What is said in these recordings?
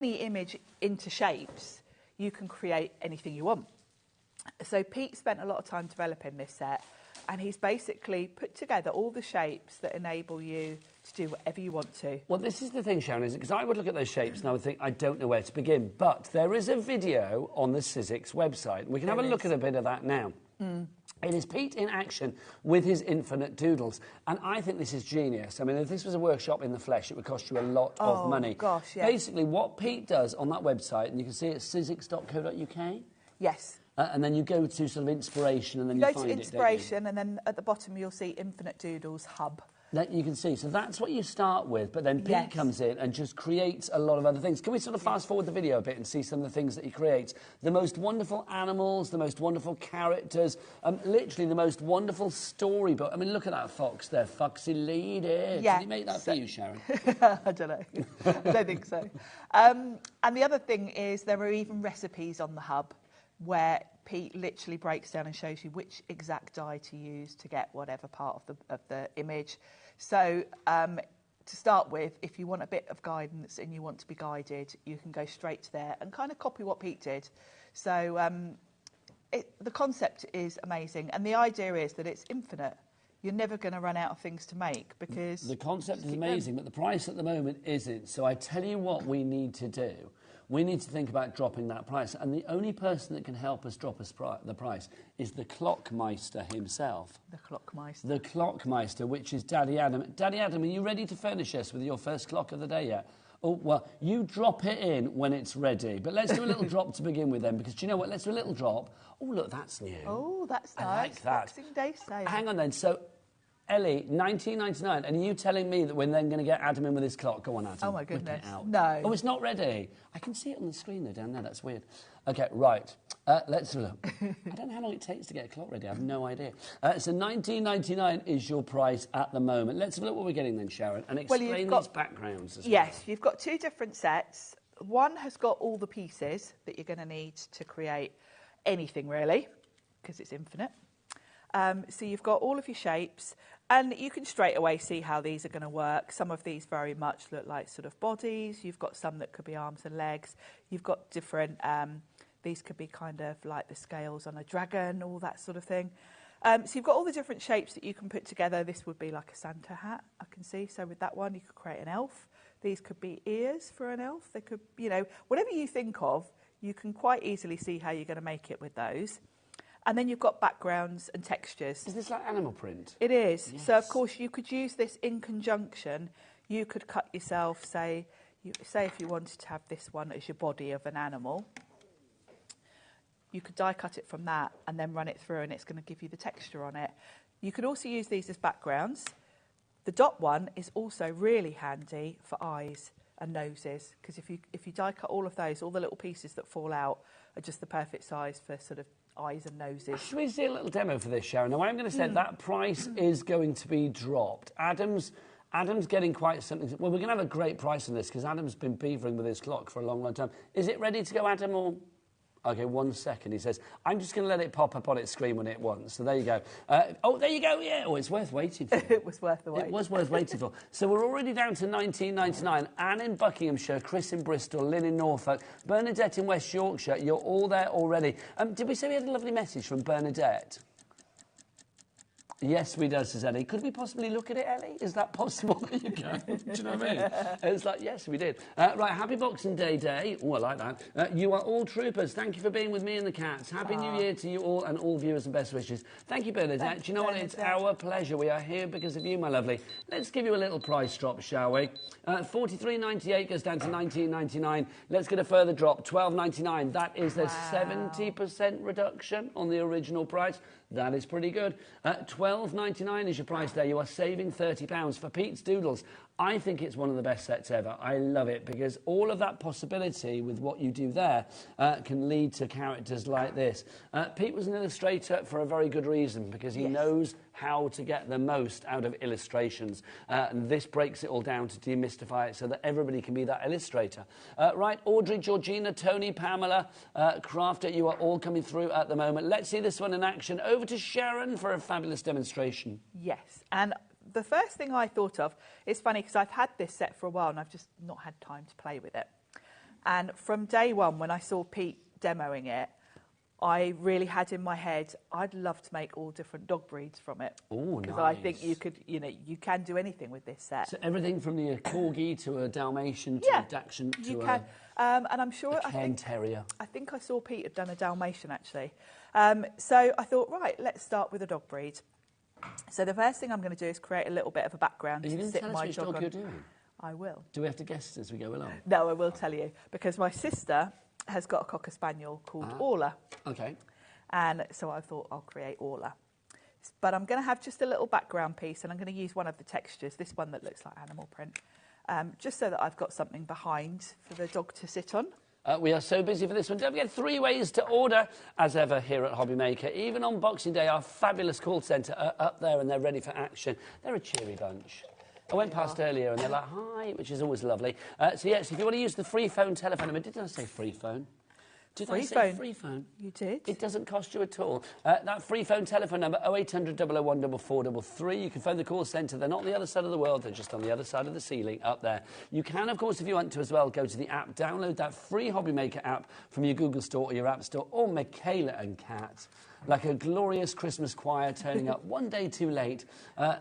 the image into shapes, you can create anything you want. So Pete spent a lot of time developing this set, and he's basically put together all the shapes that enable you to do whatever you want to. Well, this is the thing, Sharon, is because I would look at those shapes and I would think, I don't know where to begin. But there is a video on the Sizzix website. We can have a look at a bit of that now. It is Pete in action with his infinite doodles. And I think this is genius. I mean, if this was a workshop in the flesh, it would cost you a lot of money. Gosh, yeah. Basically, what Pete does on that website, and you can see it at sizzix.co.uk. Yes. And then you go to sort of inspiration, and then you find it, go to inspiration, and then at the bottom you'll see Infinite Doodles Hub. That you can see. So that's what you start with, but then Pete comes in and just creates a lot of other things. Can we sort of fast forward the video a bit and see some of the things that he creates? The most wonderful animals, the most wonderful characters, literally the most wonderful storybook. I mean, look at that fox there, foxy lady. Yeah. Did he make that for you, Sharon? I don't know. I don't think so. And the other thing is there are even recipes on the hub where Pete literally breaks down and shows you which exact die to use to get whatever part of the image. So to start with, if you want a bit of guidance and you want to be guided, you can go straight to there and kind of copy what Pete did. So the concept is amazing, and the idea is that it's infinite. You're never going to run out of things to make because... The concept is amazing, but the price at the moment isn't. So I tell you what we need to do. We need to think about dropping that price. And the only person that can help us drop the price is the Clockmeister himself. The Clockmeister. The Clockmeister, which is Daddy Adam. Daddy Adam, are you ready to furnish us with your first clock of the day yet? Oh, well, you drop it in when it's ready. But let's do a little drop to begin with then, because do you know what? Let's do a little drop. Oh, look, that's new. Oh, that's nice. I like that. Boxing Day sale. Hang on then. So, Ellie, 19.99, and are you telling me that we're then going to get Adam in with his clock? Go on, Adam. Oh, my goodness. Out. No. Oh, it's not ready. I can see it on the screen, though, down there. That's weird. OK, right. Let's have a look. I don't know how long it takes to get a clock ready. I have no idea. So $19.99 is your price at the moment. Let's have a look what we're getting then, Sharon, and explain these backgrounds as well. Yes, you've got two different sets. One has got all the pieces that you're going to need to create anything, really, because it's infinite. So you've got all of your shapes, and you can straight away see how these are going to work. Some of these very much look like sort of bodies. You've got some that could be arms and legs. You've got different, these could be kind of like the scales on a dragon, all that sort of thing. So you've got all the different shapes that you can put together. This would be like a Santa hat, I can see. So with that one, you could create an elf. These could be ears for an elf. They could, you know, whatever you think of, you can quite easily see how you're going to make it with those. And then you've got backgrounds and textures. Is this like animal print? It is. Yes. So, of course, you could use this in conjunction. You could cut yourself, say if you wanted to have this one as your body of an animal, you could die cut it from that and then run it through, and it's going to give you the texture on it. You could also use these as backgrounds. The dot one is also really handy for eyes and noses, because if you die cut all of those, all the little pieces that fall out are just the perfect size for sort of eyes and noses. Should we see a little demo for this, Sharon? Now, I'm going to say that price is going to be dropped. Adam's getting quite something. Well, we're going to have a great price on this because Adam's been beavering with his clock for a long, long time. Is it ready to go, Adam, or...? OK, 1 second. He says, I'm just going to let it pop up on its screen when it wants. So there you go. Oh, there you go. Yeah. Oh, it's worth waiting for. It was worth the wait. It was worth waiting for. So we're already down to $19.99. Anne in Buckinghamshire, Chris in Bristol, Lynn in Norfolk, Bernadette in West Yorkshire. You're all there already. Did we say we had a lovely message from Bernadette? Yes, we do, says Ellie. Could we possibly look at it, Ellie? Is that possible? There you go. Do you know what I mean? It's like, yes, we did. Right, happy Boxing Day. Oh, I like that. You are all troopers. Thank you for being with me and the cats. Happy New Year to you all and all viewers and best wishes. Thank you, Bernadette. Do you know what? It's our pleasure. We are here because of you, my lovely. Let's give you a little price drop, shall we? $43.98 goes down to $19.99. Let's get a further drop. $12.99. That is a 70% reduction on the original price. That is pretty good. $12.99 is your price there. You are saving £30 for Pete's Doodles. I think it's one of the best sets ever. I love it because all of that possibility with what you do there can lead to characters like this. Pete was an illustrator for a very good reason because he knows how to get the most out of illustrations. And this breaks it all down to demystify it so that everybody can be that illustrator. Right, Audrey, Georgina, Tony, Pamela, Crafter, you are all coming through at the moment. Let's see this one in action. Over to Sharon for a fabulous demonstration. Yes, and the first thing I thought of, it's funny because I've had this set for a while and I've just not had time to play with it. And from day one, when I saw Pete demoing it, I really had in my head, I'd love to make all different dog breeds from it. Oh, nice. Because I think you could, you can do anything with this set. So everything from the Corgi to a Dalmatian to a Dachshund to and I'm sure a Cairn Terrier. I think I saw Pete had done a Dalmatian actually. So I thought, right, let's start with a dog breed. So the first thing I'm going to do is create a little bit of a background Are you to going to sit tell us my which dog dog on. you're doing? I will. Do we have to guess as we go along? No, I will tell you, because my sister has got a Cocker Spaniel called Orla. Okay. And so I thought I'll create Orla. But I'm going to have just a little background piece, and I'm going to use one of the textures, this one that looks like animal print, just so that I've got something behind for the dog to sit on. We are so busy for this one. Don't forget 3 ways to order, as ever, here at HobbyMaker. Even on Boxing Day, our fabulous call centre are up there and they're ready for action. They're a cheery bunch. I went past earlier and they're like, hi, which is always lovely. So, yes, if you want to use the free phone telephone number, did I say free phone? Did I say free phone? You did. It doesn't cost you at all. That free phone telephone number, 0800 001 4433. You can phone the call centre. They're not on the other side of the world. They're just on the other side of the ceiling up there. You can, of course, if you want to as well, go to the app, download that free HobbyMaker app from your Google Store or your App Store, or Michaela and Kat, like a glorious Christmas choir turning up one day too late.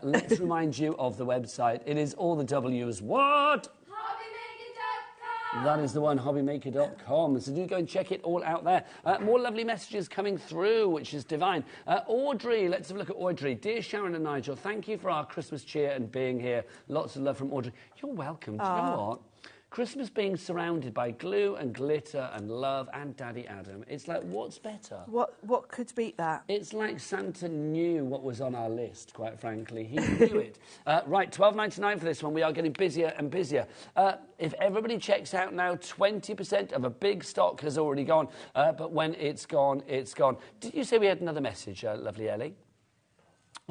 Let's remind you of the website. It is all the W's. What? That is the one, hobbymaker.com. So do go and check it all out there. More lovely messages coming through, which is divine. Audrey, let's have a look at Audrey. Dear Sharon and Nigel, thank you for our Christmas cheer and being here. Lots of love from Audrey. You're welcome. Do you know what? Christmas being surrounded by glue and glitter and love and Daddy Adam. It's like, what's better? What could beat that? It's like Santa knew what was on our list, quite frankly. He knew it. Right, $12.99 for this one. We are getting busier and busier. If everybody checks out now, 20% of a big stock has already gone. But when it's gone, it's gone. Did you say we had another message, lovely Ellie?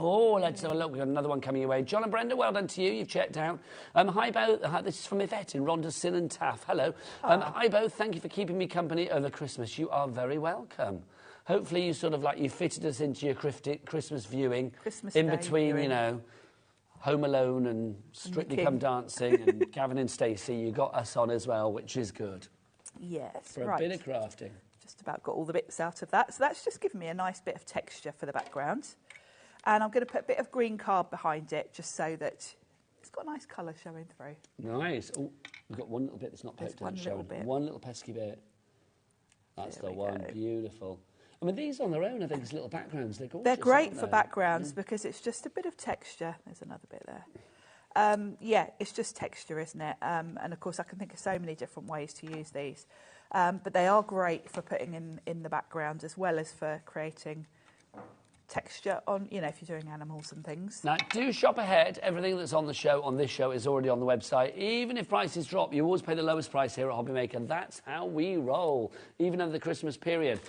Oh, let's have a look. We've got another one coming your way. John and Brenda, well done to you. You've checked out. Hi, Bo. This is from Yvette in Rhondda, Sin and Taff. Hello. Hi, Bo. Thank you for keeping me company over Christmas. You are very welcome. Hopefully you sort of like, you fitted us into your Christmas viewing. Christmas in Day between, viewing. you know, Home Alone and Strictly Come Dancing and Gavin and Stacey. You got us on as well, which is good. Yes, For a bit of crafting. Just about got all the bits out of that. So that's just given me a nice bit of texture for the background. And I'm going to put a bit of green card behind it just so that it's got a nice colour showing through. Nice. Oh, we've got one little bit that's not poked out. One little pesky bit. That's the one. Beautiful. I mean, these on their own, I think, as little backgrounds, they're gorgeous. They're great for backgrounds because it's just a bit of texture. There's another bit there. Yeah, it's just texture, isn't it? And, of course, I can think of so many different ways to use these. But they are great for putting in the background as well as for creating texture on, you know, if you're doing animals and things. Now, do shop ahead. Everything that's on the show, on this show, is already on the website. Even if prices drop, you always pay the lowest price here at HobbyMaker. That's how we roll, even over the Christmas period.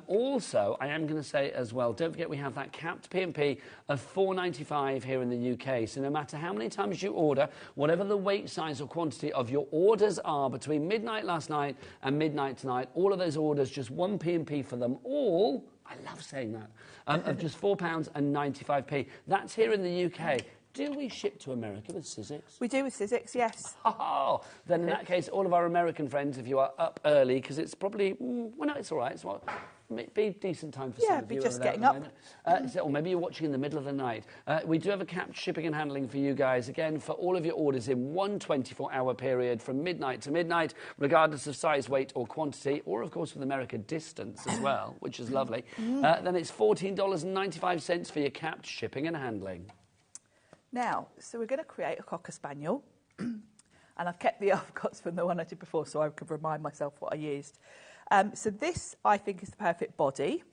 Also, I am going to say as well, don't forget we have that capped P&P of $4.95 here in the UK. So no matter how many times you order, whatever the weight, size or quantity of your orders are between midnight last night and midnight tonight, all of those orders, just one P&P for them all. I love saying that, of just £4.95. That's here in the UK. Do we ship to America with Sizzix? We do with Sizzix, yes. Oh, then in that case, all of our American friends, if you are up early, because it's probably, well, no, it's all right. It's what, it'd be a decent time for some of you. Yeah, just getting up. Or maybe you're watching in the middle of the night. We do have a capped shipping and handling for you guys, again, for all of your orders in one 24-hour period from midnight to midnight, regardless of size, weight or quantity, or, of course, with America distance as well, which is lovely. Then it's $14.95 for your capped shipping and handling. Now, so we're going to create a Cocker Spaniel. And I've kept the Alphacots from the one I did before so I could remind myself what I used. So this, I think, is the perfect body.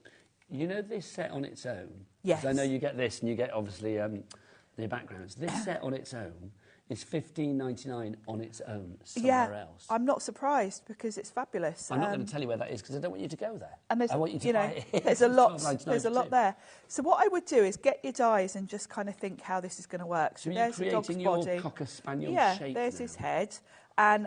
You know this set on its own? Yes. I know you get this and you get, obviously, the backgrounds. This set on its own is $15.99 on its own somewhere else. I'm not surprised because it's fabulous. I'm not going to tell you where that is because I don't want you to go there. And I want you to buy it. There's a lot there. So what I would do is get your dies and just kind of think how this is going to work. So there's you're creating your Cocker Spaniel shape there's now. his head. And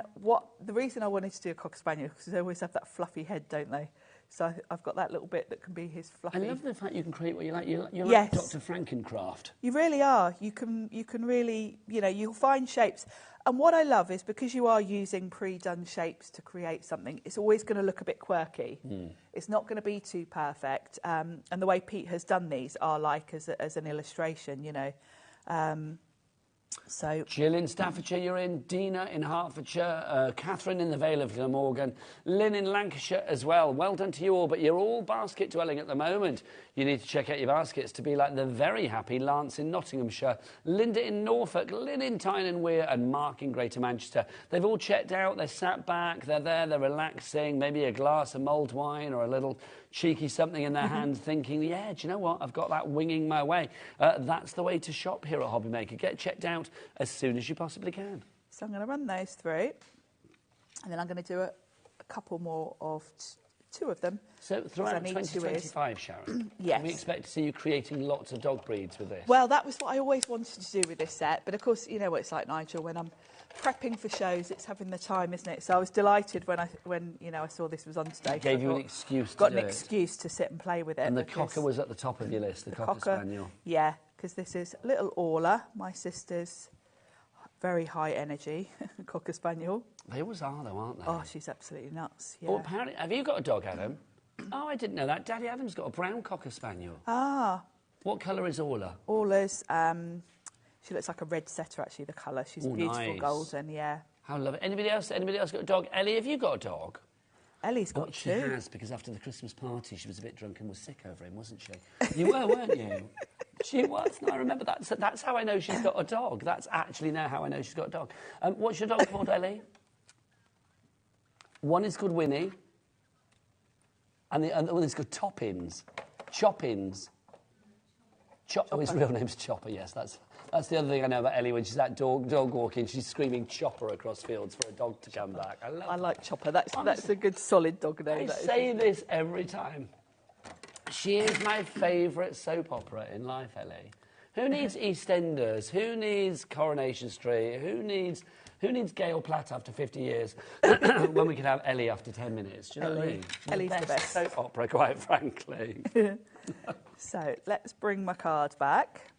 the reason I wanted to do a Cocker Spaniel, because they always have that fluffy head, don't they? So I've got that little bit that can be his fluffy. I love the fact you can create what you like. You're Yes. like Dr. Frankencraft. You really are. You can really, you'll find shapes. And what I love is because you are using pre-done shapes to create something, it's always going to look a bit quirky. It's not going to be too perfect. And the way Pete has done these are like as an illustration, So Jill in Staffordshire, you're in. Dina in Hertfordshire. Catherine in the Vale of Glamorgan. Lynn in Lancashire as well. Well done to you all, but you're all basket dwelling at the moment. You need to check out your baskets to be like the very happy Lance in Nottinghamshire, Linda in Norfolk, Lynn in Tyne and Wear, and Mark in Greater Manchester. They've all checked out, they're sat back, they're there, they're relaxing, maybe a glass of mulled wine or a little cheeky something in their hand, thinking, yeah, do you know what, I've got that winging my way. That's the way to shop here at HobbyMaker. Get checked out as soon as you possibly can. So I'm going to run those through, and then I'm going to do a couple more of two of them. So throughout 2025, Sharon, yes. Can we expect to see you creating lots of dog breeds with this? Well, that was what I always wanted to do with this set, but of course, you know what it's like, Nigel, when I'm prepping for shows, it's having the time, isn't it? So I was delighted when I saw this was on today. Gave you an excuse to got an excuse to sit and play with it. And the cocker was at the top of your list, the cocker spaniel. Yeah, because this is little Orla, my sister's very high energy cocker spaniel. They always are, though, aren't they? Oh, she's absolutely nuts. Yeah. Well, apparently, have you got a dog, Adam? Oh, I didn't know that. Daddy Adam's got a brown cocker spaniel. Ah. What colour is Orla? Orla's, she looks like a red setter, actually, the colour. She's beautiful, nice. Golden, yeah. How lovely. Anybody else got a dog? Ellie, have you got a dog? Ellie's got two. She has, because after the Christmas party, she was a bit drunk and was sick over him, wasn't she? You were, weren't you? She was. No, I remember that. So that's how I know she's got a dog. That's actually now how I know she's got a dog. What's your dog called, Ellie? One is called Winnie, and the other one is called Toppins. Choppins. Oh, his real name's Chopper, yes. That's the other thing I know about Ellie. When she's out dog walking, she's screaming Chopper across fields for a dog to come back. I like Chopper. That's a good solid dog name. I say this every time. She is my favourite soap opera in life, Ellie. Who needs EastEnders? Who needs Coronation Street? Who needs Gail Platt after 50 years when we could have Ellie after 10 minutes? Do you know what I mean? Ellie's the best soap opera, quite frankly. So let's bring my card back,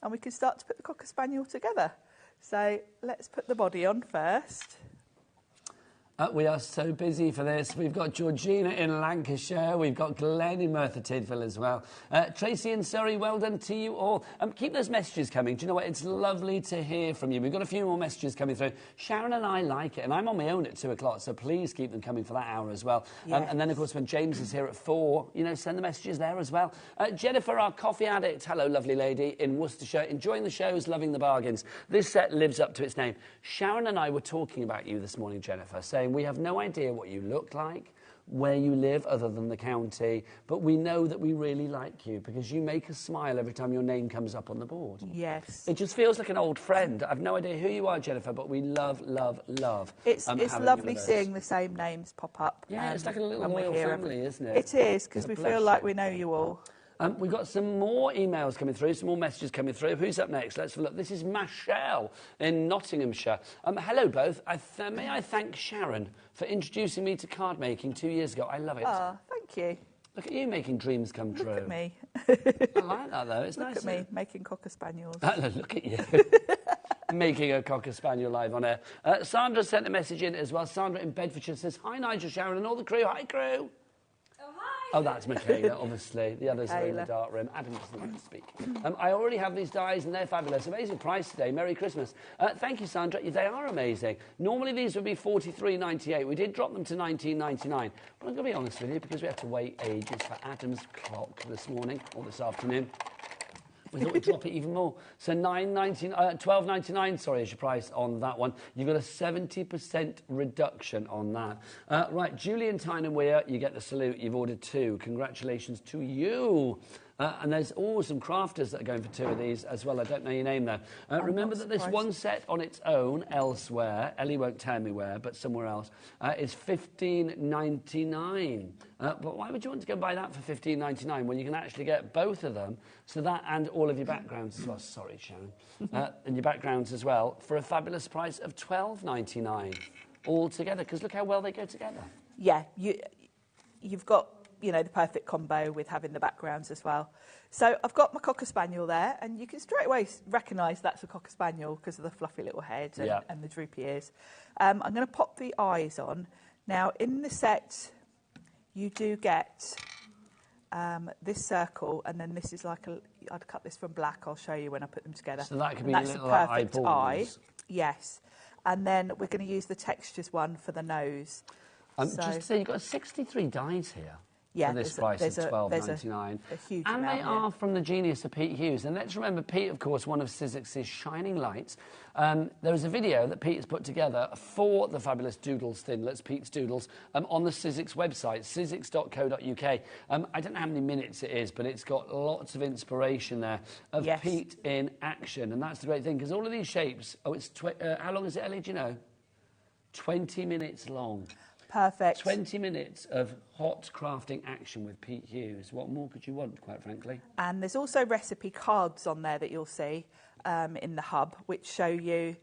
and we can start to put the Cocker Spaniel together. So let's put the body on first. We are so busy for this. We've got Georgina in Lancashire. We've got Glenn in Merthyr Tydfil as well. Tracy in Surrey, well done to you all. Keep those messages coming. Do you know what? It's lovely to hear from you. We've got a few more messages coming through. Sharon and I like it, and I'm on my own at 2 o'clock, so please keep them coming for that hour as well. Yes. And then, of course, when James is here at 4, send the messages there as well. Jennifer, our coffee addict, hello, lovely lady, in Worcestershire, enjoying the shows, loving the bargains. This set lives up to its name. Sharon and I were talking about you this morning, Jennifer, saying we have no idea what you look like, where you live other than the county, but we know that we really like you because you make us smile every time your name comes up on the board. Yes. It just feels like an old friend. I've no idea who you are, Jennifer, but we love, love, love. It's lovely seeing the same names pop up. Yeah, it's like a little royal family, isn't it? It is, because we feel like we know you all. We've got some more emails coming through, some more messages coming through. Who's up next? Let's have a look. This is Michelle in Nottinghamshire. Hello, both. May I thank Sharon for introducing me to card making 2 years ago. I love it. Oh, thank you. Look at you making dreams come true. Look at me. I like that, though. It's nice. Look at me making Cocker Spaniels. Look at you. Making a Cocker Spaniel live on air. Sandra sent a message in as well. Sandra in Bedfordshire says, hi, Nigel, Sharon, and all the crew. Hi, crew. Oh, that's Michaela, obviously. The others are in the dark room. Adam doesn't like to speak. I already have these dies, and they're fabulous. Amazing price today. Merry Christmas. Thank you, Sandra. They are amazing. Normally, these would be $43.98. We did drop them to $19.99. But I'm going to be honest with you, because we had to wait ages for Adam's clock this morning, or this afternoon. We thought we'd drop it even more. So $12.99, sorry, is your price on that one. You've got a 70% reduction on that. Right, Julian Tyne and Weir, you get the salute. You've ordered 2. Congratulations to you. And there's some crafters that are going for 2 of these as well. I don't know your name there. Remember that this one set on its own elsewhere, Ellie won't tell me where, but somewhere else, is $15.99. But why would you want to go buy that for $15.99 when you can actually get both of them, so that and all of your backgrounds as well, sorry, Sharon, and your backgrounds as well, for a fabulous price of $12.99 all together, because look how well they go together. Yeah, you've got, you know, the perfect combo with having the backgrounds as well. So I've got my Cocker Spaniel there, and you can straight away recognise that's a Cocker Spaniel because of the fluffy little head and the droopy ears. I'm going to pop the eyes on. Now, in the set, you do get this circle, and then this is like I'd cut this from black. I'll show you when I put them together. So that could be that's little a perfect eye. eyeballs. Yes. And then we're going to use the textures one for the nose. Just to say, you've got 63 dies here. Yeah, for this price of $12.99. A huge and amount they are from the genius of Pete Hughes. And let's remember, Pete, of course, one of Sizzix's shining lights. There was a video that Pete has put together for the fabulous Doodles Thinlets, Pete's Doodles, on the Sizzix website, sizzix.co.uk. I don't know how many minutes it is, but it's got lots of inspiration there of Pete in action. And that's the great thing, because all of these shapes, how long is it, Ellie, do you know? 20 minutes long. Perfect. 20 minutes of hot crafting action with Pete Hughes. What more could you want, quite frankly? And there's also recipe cards on there that you'll see in the hub, which show you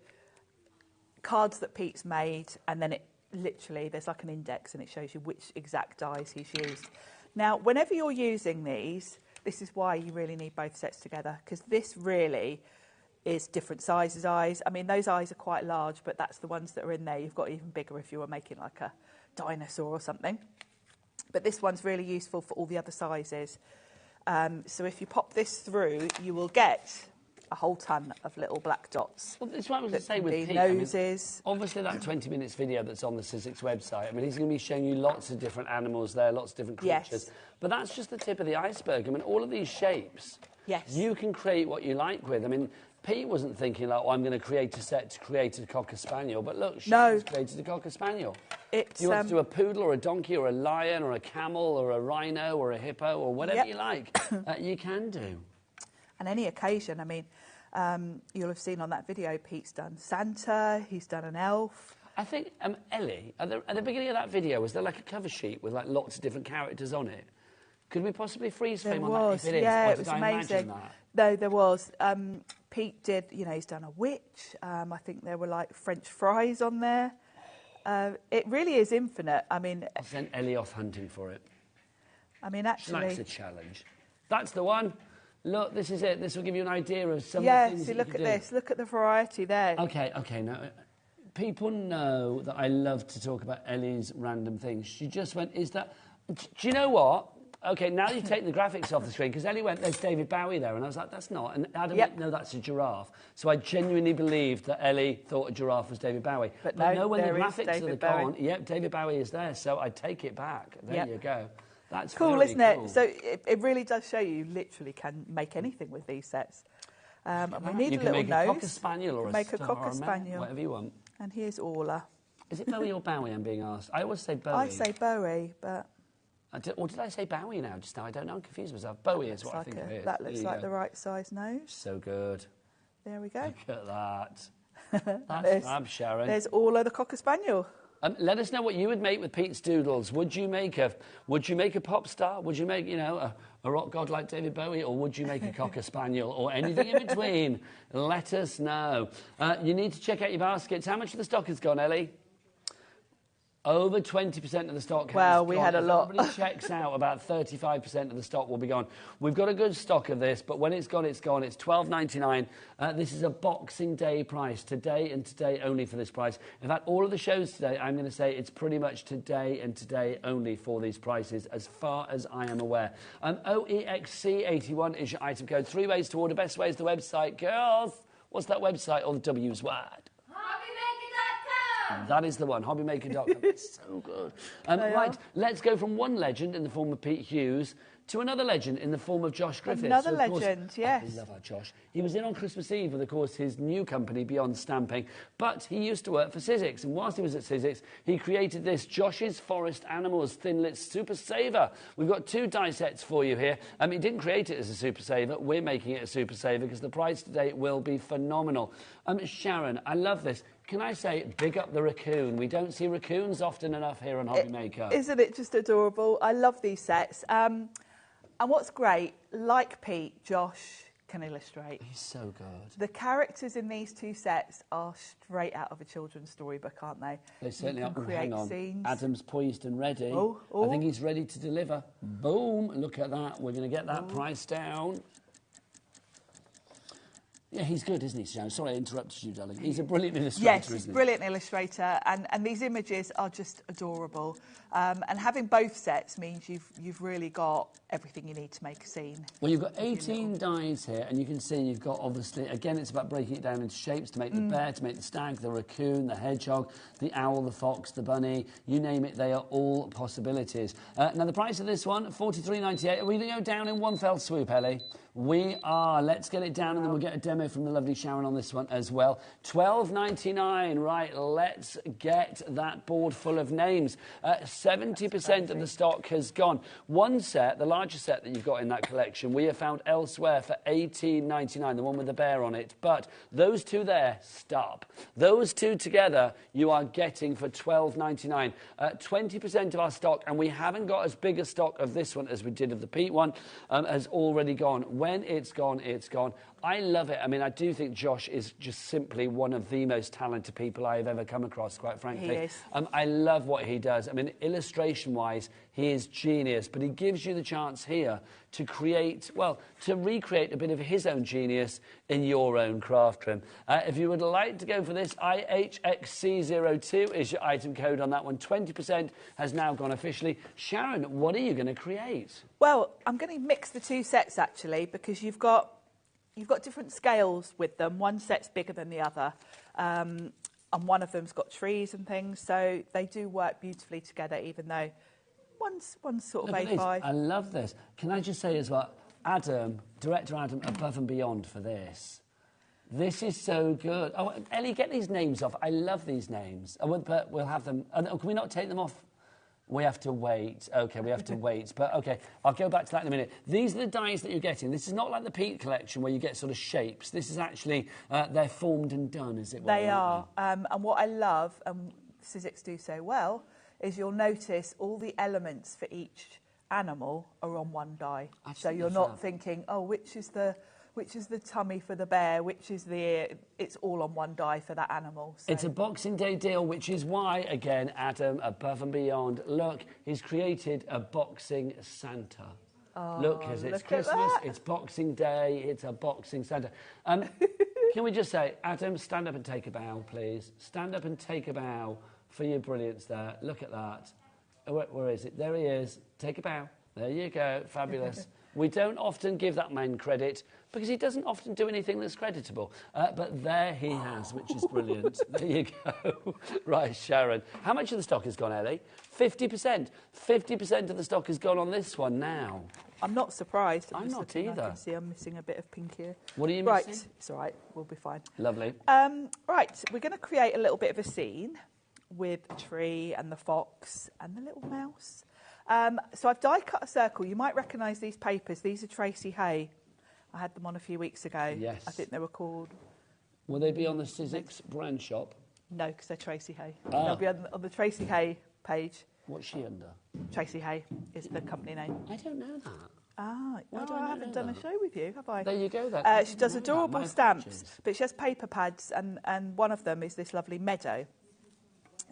cards that Pete's made, and then it literally, there's like an index, and it shows you which exact dies he's used. Now, whenever you're using these, this is why you really need both sets together, because this really is different sizes eyes. I mean, those eyes are quite large, but that's the ones that are in there. You've got even bigger if you were making like a dinosaur or something. But this one's really useful for all the other sizes. So if you pop this through, you will get a whole ton of little black dots. Well, that's what I was going to say with Pete. Noses. I mean, obviously, that 20 minutes video that's on the Sizzix website, I mean, he's going to be showing you lots of different animals there, lots of different creatures. Yes. But that's just the tip of the iceberg. I mean, all of these shapes, you can create what you like with. I mean, Pete wasn't thinking like, oh, I'm going to create a set to create a Cocker Spaniel, but look, she's created a Cocker Spaniel. If you want to do a poodle or a donkey or a lion or a camel or a rhino or a hippo or whatever you like, you can do. And any occasion, I mean, you'll have seen on that video, Pete's done Santa, he's done an elf. I think, Ellie, at the beginning of that video, was there like a cover sheet with like lots of different characters on it? Could we possibly freeze frame on that if it is? Yeah, or it was did I amazing. imagine that? No, there was. Pete did, you know, he's done a witch. I think there were like French fries on there. It really is infinite. I mean, I'll send Ellie off hunting for it. I mean, actually, she likes a challenge. That's the one. Look, this is it. This will give you an idea of some of the things see, that look you at can this. Look at the variety there. Okay. Now, people know that I love to talk about Ellie's random things. She just went, do you know what? Okay, now you've taken the graphics off the screen, because Ellie went, there's David Bowie there, and I was like, that's not. And Adam went, no, that's a giraffe. So I genuinely believed that Ellie thought a giraffe was David Bowie. But no, when the there is graphics David are gone, David Bowie is there, so I take it back. There you go. That's cool, isn't cool. it? So it really does show you literally can make anything with these sets. And we need a little nose. You can make a Cocker Spaniel or a Cocker Spaniel. Whatever you want. And here's Orla. Is it Bowie or Bowie, I'm being asked? I always say Bowie. I say Bowie, but... Or did I say Bowie now just now? I don't know. I'm confused myself. Bowie is what I think it is. That looks like the right size nose. So good. There we go. Look at that. That's fab, Sharon. There's Orla the Cocker Spaniel. Let us know what you would make with Pete's Doodles. Would you make a pop star? Would you make, you know, a rock god like David Bowie? Or would you make a Cocker Spaniel? Or anything in between? Let us know. You need to check out your baskets. How much of the stock has gone, Ellie? Over 20% of the stock has gone. We had a lot. Everybody checks out, about 35% of the stock will be gone. We've got a good stock of this, but when it's gone, it's gone. It's $12.99. This is a Boxing Day price, today and today only for this price. In fact, all of the shows today, I'm going to say it's pretty much today and today only for these prices, as far as I am aware. OEXC81 is your item code. 3 ways to order. Best way is the website. Girls, what's that website? All the W's word. That is the one, HobbyMaker.com. It's so good. Right, let's go from one legend in the form of Pete Hughes to another legend in the form of Josh Griffiths. Another legend, yes. I love our Josh. He was in on Christmas Eve with, of course, his new company, Beyond Stamping, but he used to work for Sizzix, and whilst he was at Sizzix, he created this Josh's Forest Animals Thinlit Super Saver. We've got 2 die sets for you here. He didn't create it as a Super Saver. We're making it a Super Saver because the price today will be phenomenal. Sharon, I love this. Can I say, big up the raccoon? We don't see raccoons often enough here on HobbyMaker. Isn't it just adorable? I love these sets. And what's great, like Pete, Josh can illustrate. He's so good. The characters in these two sets are straight out of a children's storybook, aren't they? They certainly are. Create scenes. Adam's poised and ready. Oh. I think he's ready to deliver. Boom. Look at that. We're going to get that price down. Yeah, he's good, isn't he, Sharon? Sorry I interrupted you, darling. He's a brilliant illustrator, yes, isn't he? he's a brilliant illustrator, and these images are just adorable. And having both sets means you've really got everything you need to make a scene. Well, you've got 18 dies here, and you can see you've got, obviously, again, it's about breaking it down into shapes to make the bear, to make the stag, the raccoon, the hedgehog, the owl, the fox, the bunny, you name it, they are all possibilities. Now, the price of this one, $43.98. Are we going to go down in one fell swoop, Ellie? We are. Let's get it down, and then we'll get a demo from the lovely Sharon on this one as well. $12.99. Right, let's get that board full of names. 70% of the stock has gone. One set, the larger set that you've got in that collection, we have found elsewhere for $18.99, the one with the bear on it. But those two there, stop. Those two together, you are getting for $12.99. 20% of our stock, and we haven't got as big a stock of this one as we did of the Pete one, has already gone. When it's gone, it's gone. I love it. I mean, I do think Josh is just simply one of the most talented people I have ever come across, quite frankly. He is. I love what he does. I mean, illustration-wise, he is genius, but he gives you the chance here to create, well, to recreate a bit of his own genius in your own craft room. If you would like to go for this, IHXC02 is your item code on that one. 20% has now gone officially. Sharon, what are you going to create? Well, I'm going to mix the two sets, actually, because you've got different scales with them. One set's bigger than the other, and one of them's got trees and things, so they do work beautifully together, even though one's sort of A5. I love this. Can I just say as well, Adam, Director Adam, above and beyond for this. This is so good. Oh, Ellie, get these names off. I love these names. But we'll have them. Can we not take them off? We have to wait. OK, we have to wait. But, OK, I'll go back to that in a minute. These are the dies that you're getting. This is not like the Pete collection where you get sort of shapes. This is actually, they're formed and done, as it were. They are. And what I love, and Sizzix do so well, is you'll notice all the elements for each animal are on one die. So you're not thinking, oh, which is the tummy for the bear, which is the ear. It's all on one die for that animal. So. It's a Boxing Day deal, which is why, again, Adam, above and beyond, look, he's created a boxing Santa. Oh, look, because it's Christmas, it's Boxing Day, it's a boxing Santa. Can we just say, Adam, stand up and take a bow, please. Stand up and take a bow for your brilliance there. Look at that. Where is it? There he is. Take a bow. There you go. Fabulous. We don't often give that man credit because he doesn't often do anything that's creditable. But there he has, which is brilliant. There you go. Right, Sharon. How much of the stock has gone, Ellie? 50%. 50% of the stock has gone on this one now. I'm not surprised. I'm not either. I can see I'm missing a bit of pink here. What are you missing? Right, it's all right. We'll be fine. Lovely. Right, we're going to create a little bit of a scene with the tree and the fox and the little mouse. So I've die cut a circle. You might recognise these papers. These are Tracy Hay. I had them on a few weeks ago. Yes. I think they were called... Will they be on the Sizzix brand shop? No, because they're Tracy Hay. Ah. They'll be on the Tracy Hay page. What's she under? Tracy Hay is the company name. I don't know that. Ah, Why do I I not haven't know done that? a show with you, have I? There you go, then. She does adorable My stamps, apologies. but she has paper pads, and one of them is this lovely meadow.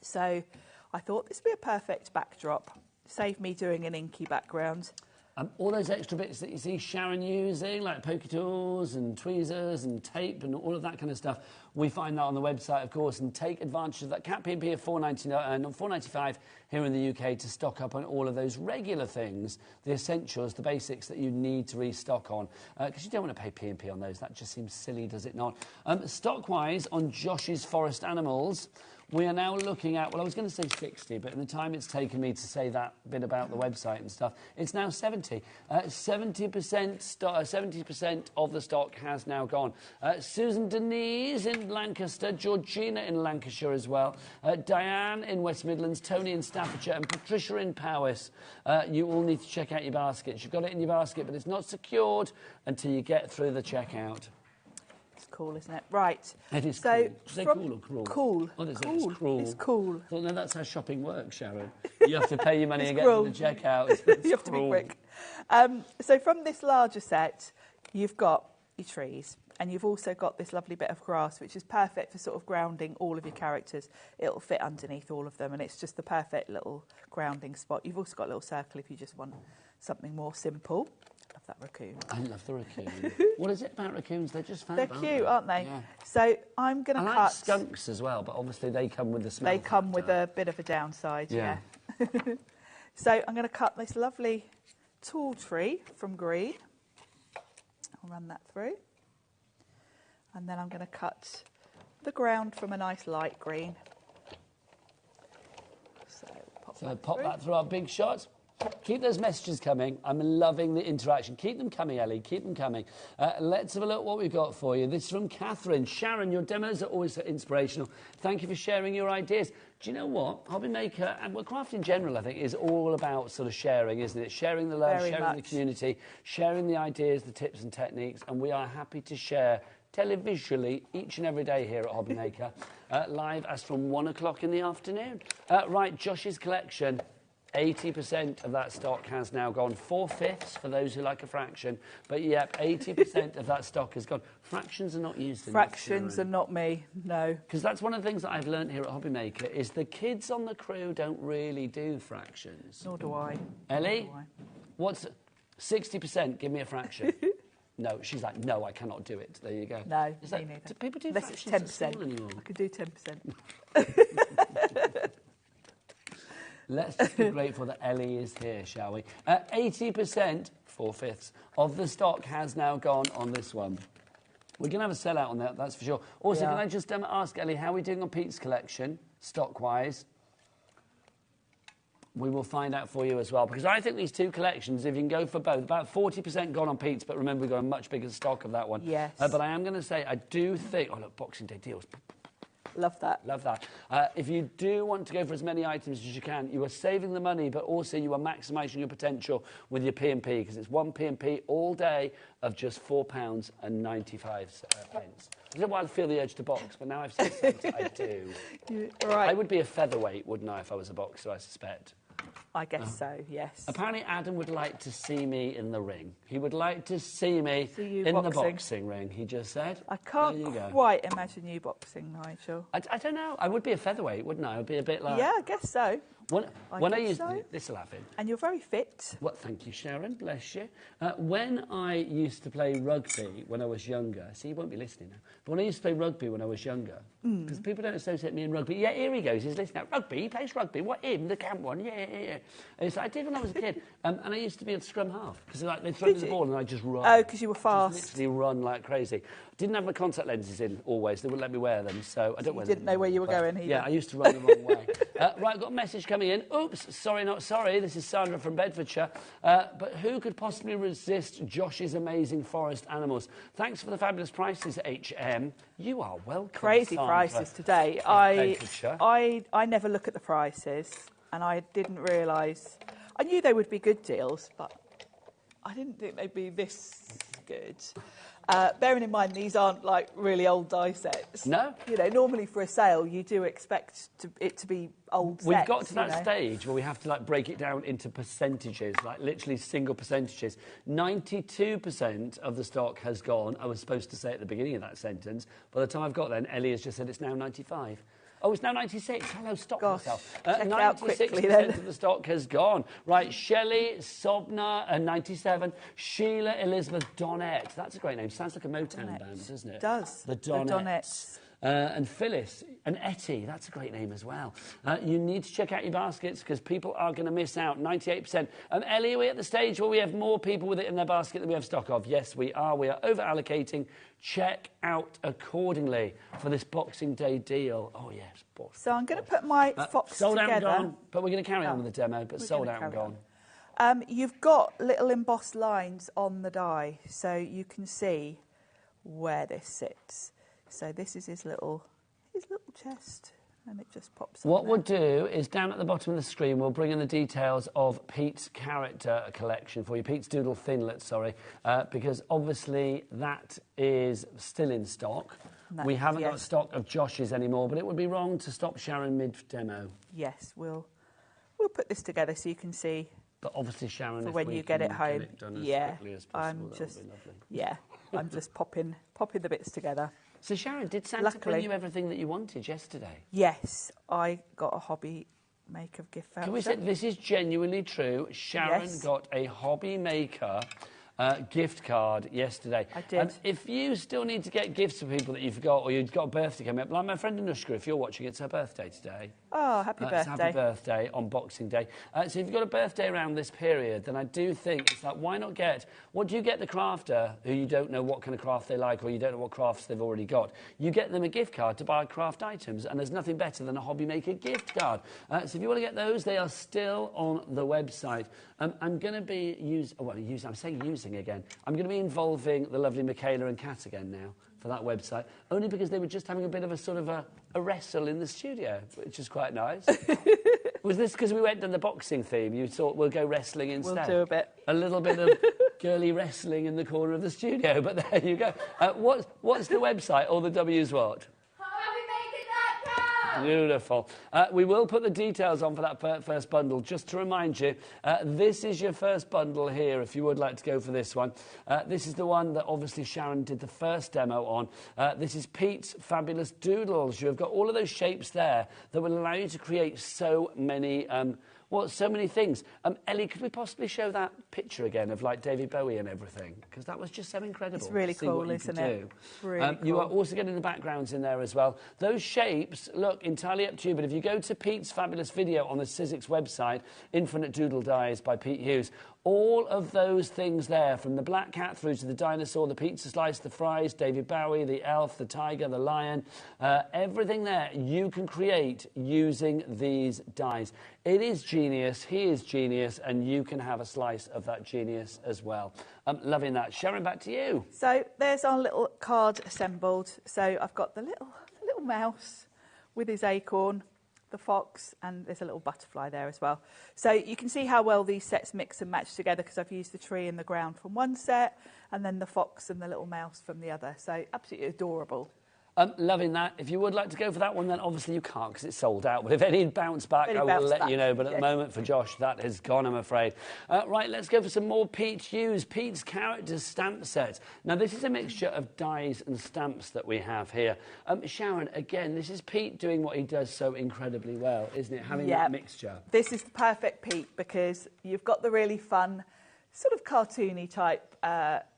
So I thought this would be a perfect backdrop. Save me doing an inky background. All those extra bits that you see Sharon using, like poker tools and tweezers and tape and all of that kind of stuff, we find that on the website, of course, and take advantage of that. Cat P&P of $4.95 here in the UK to stock up on all of those regular things, the essentials, the basics that you need to restock on, because you don't want to pay P&P on those. That just seems silly, does it not? Stock-wise, on Josh's Forest Animals, we are now looking at, well, I was going to say 60, but in the time it's taken me to say that bit about the website and stuff, it's now 70. 70% of the stock has now gone. Susan Denise in Lancaster, Georgina in Lancashire as well, Diane in West Midlands, Tony in Staffordshire, and Patricia in Powys. You all need to check out your baskets. You've got it in your basket, but it's not secured until you get through the checkout. Cool, isn't it? Right. It is so cool. Did you say cool or cruel? Cool. What is cool. it? It's cruel. It's cool. Well, no, that's how shopping works, Sharon. You have to pay your money and get cruel. to the checkout. You have to be quick. So from this larger set, you've got your trees. And you've also got this lovely bit of grass, which is perfect for sort of grounding all of your characters. It'll fit underneath all of them, and it's just the perfect little grounding spot. You've also got a little circle if you just want something more simple. Love that raccoon. I love the raccoon. What is it about raccoons? They're just fab, They're cute, aren't they? Yeah. So I'm going to cut... I like skunks as well, but obviously they come with the smell. They come with a bit of a downside, yeah. So I'm going to cut this lovely tall tree from green. I'll run that through. And then I'm going to cut the ground from a nice light green. So pop that through our big shots. Keep those messages coming. I'm loving the interaction. Keep them coming, Ellie. Keep them coming. Let's have a look what we've got for you. This is from Catherine. Sharon, your demos are always so inspirational. Thank you for sharing your ideas. Do you know what? HobbyMaker, and well, craft in general, I think, is all about sort of sharing, isn't it? Sharing the love, sharing the community, sharing the ideas, the tips and techniques, and we are happy to share televisually each and every day here at HobbyMaker, live as from 1 o'clock in the afternoon. Right, Josh's collection. 80% of that stock has now gone. 4/5 for those who like a fraction. But yep, 80% of that stock has gone. Fractions are not used in Fractions are not me, no. Because that's one of the things that I've learned here at HobbyMaker is the kids on the crew don't really do fractions. Nor do I. Ellie, what's 60%? Give me a fraction. No, she's like, no, I cannot do it. There you go. No, it's like, neither. Do people do Unless it's fractions 10%. at school anymore? I could do 10%. Let's just be grateful that Ellie is here, shall we? 80%, 4/5 of the stock has now gone on this one. We're going to have a sellout on that, that's for sure. Also, can I just ask Ellie, how are we doing on Pete's collection, stock-wise? We will find out for you as well, because I think these two collections, if you can go for both, about 40% gone on Pete's, but remember we've got a much bigger stock of that one. Yes. But I am going to say, I do think... Oh, look, Boxing Day deals. Love that. Love that. If you do want to go for as many items as you can, you are saving the money, but also you are maximising your potential with your P&P, because it's one P&P all day of just £4.95. I don't know why I feel the urge to box, but now I've said something, I do. Right. I would be a featherweight, wouldn't I, if I was a boxer, I suspect. I guess so, yes. Apparently Adam would like to see me in the ring. He would like to see me in the boxing ring, he just said. I can't quite imagine you boxing, Nigel. I don't know. I would be a featherweight, wouldn't I? I would be a bit like... Yeah, I guess so. When I used to... This will happen. And you're very fit. Well, thank you, Sharon. Bless you. When I used to play rugby when I was younger... See, you won't be listening now. But when I used to play rugby when I was younger... Because people don't associate me in rugby. Yeah, here he goes. He's listening now. Rugby? He plays rugby. What, him? The camp one? Yeah. And so I did when I was a kid. And I used to be a scrum half. Because like, they'd throw me the ball and I'd just run. Oh, because you were fast. Just literally run like crazy. Didn't have my contact lenses in always. They wouldn't let me wear them, so I don't wear them. You didn't know where you were going either. Yeah, I used to run the wrong way. Right, got a message coming in. Oops, sorry, not sorry. This is Sandra from Bedfordshire. But who could possibly resist Josh's amazing forest animals? Thanks for the fabulous prices, HM. You are welcome, Crazy Sandra. Prices today. I never look at the prices, and I didn't realise... I knew they would be good deals, but I didn't think they'd be this good. Bearing in mind, these aren't like really old die sets. No. You know, normally for a sale, you do expect it to be old We've sets. got to that stage where we have to like break it down into percentages, like literally single percentages. 92% of the stock has gone. I was supposed to say at the beginning of that sentence. By the time I've got then, Ellie has just said it's now 95. Oh, it's now 96. Hello, stop myself. 96% of the stock has gone. Right, Shelley, Sobna, 97. Sheila Elizabeth Donette. That's a great name. Sounds like a Motown band, doesn't it? It does. The Donettes. And Phyllis and Etty, that's a great name as well. You need to check out your baskets because people are going to miss out. 98%. Ellie, are we at the stage where we have more people with it in their basket than we have stock of? Yes, we are. We are over-allocating. Check out accordingly for this Boxing Day deal. Oh, yes. So I'm going to put my fox sold together. Out and gone, but we're going to carry on with the demo, but sold out and gone. You've got little embossed lines on the die, so you can see where this sits. So this is his little chest, and it just pops up. What we'll do is down at the bottom of the screen, we'll bring in the details of Pete's character collection for you, Pete's Doodle Thinlet, sorry, because obviously that is still in stock. We haven't got stock of Josh's anymore, but it would be wrong to stop Sharon mid-demo. Yes, we'll put this together so you can see But obviously, Sharon, for if when we you get it can home. it done as Yeah, quickly as possible, I'm that just would be lovely. yeah, I'm just popping the bits together. So Sharon, did Santa Luckily, bring you everything that you wanted yesterday? yes, I got a HobbyMaker gift voucher. Can we say this is genuinely true? Sharon Yes. got a HobbyMaker gift card yesterday. I did. And if you still need to get gifts for people that you forgot, or you've got a birthday coming up, like my friend Anushka, if you're watching, it's her birthday today. Oh, happy birthday. It's happy birthday on Boxing Day. So if you've got a birthday around this period, then I do think it's like, why not get, what do you get the crafter who you don't know what kind of craft they like, or you don't know what crafts they've already got? You get them a gift card to buy craft items, and there's nothing better than a HobbyMaker gift card. So if you want to get those, they are still on the website. I'm going to be I'm saying using again. I'm going to be involving the lovely Michaela and Kat again now for that website, only because they were just having a bit of a sort of a wrestle in the studio, which is quite nice. Was this because we went on the boxing theme? You thought we'll go wrestling instead? We'll do a bit. A little bit of girly wrestling in the corner of the studio, but there you go. What's the website? All the W's what? Beautiful. We will put the details on for that first bundle. Just to remind you, this is your first bundle here, if you would like to go for this one. This is the one that obviously Sharon did the first demo on. This is Pete's Fabulous Doodles. You have got all of those shapes there that will allow you to create so many so many things. Ellie, could we possibly show that picture again of like David Bowie and everything? Because that was just so incredible. It's really cool, isn't it? Really cool. You are also getting the backgrounds in there as well. Those shapes, look, entirely up to you, but if you go to Pete's fabulous video on the Sizzix website, Infinite Doodle Dies by Pete Hughes, all of those things there, from the black cat through to the dinosaur, the pizza slice, the fries, David Bowie, the elf, the tiger, the lion, everything there you can create using these dies. It is genius, he is genius, and you can have a slice of that genius as well. Loving that. Sharon, back to you. So there's our little card assembled. So I've got the little mouse with his acorn, the fox, and there's a little butterfly there as well. So you can see how well these sets mix and match together, because I've used the tree and the ground from one set and then the fox and the little mouse from the other. So absolutely adorable. Loving that. If you would like to go for that one, then obviously you can't because it's sold out. But if any bounce back, I will let you know. But at the moment, for Josh, that has gone, I'm afraid. Right, let's go for some more Pete Hughes. Pete's Characters stamp set. Now, this is a mixture of dies and stamps that we have here. Sharon, again, this is Pete doing what he does so incredibly well, isn't it? Having that mixture. This is the perfect Pete, because you've got the really fun, sort of cartoony type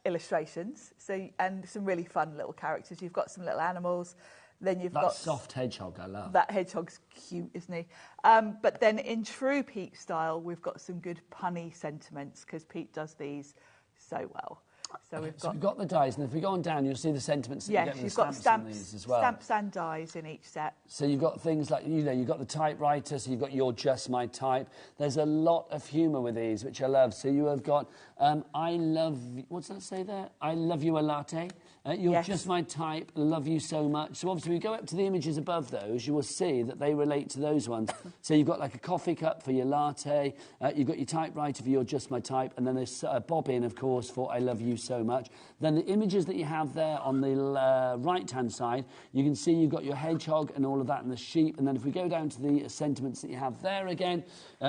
illustrations, and some really fun little characters. You've got some little animals, then you've got that soft hedgehog I love. That hedgehog's cute, isn't he? But then in true Pete style, we've got some good punny sentiments, because Pete does these so well. So we've got the dies, and if we go on down, you'll see the sentiments that you get from the stamps on these as well. Stamps and dies in each set. So you've got things like, you've got the typewriter, so you've got You're Just My Type. There's a lot of humour with these, which I love. So you have got, I love, what's that say there? I love you a latte. You're Just My Type, love you so much. So obviously we go up to the images above those, you will see that they relate to those ones. So you've got like a coffee cup for your latte, you've got your typewriter for You're Just My Type, and then there's a bobbin, of course, for I love you so much. Then the images that you have there on the right-hand side, you can see you've got your hedgehog and all of that, and the sheep. And then if we go down to the sentiments that you have there again,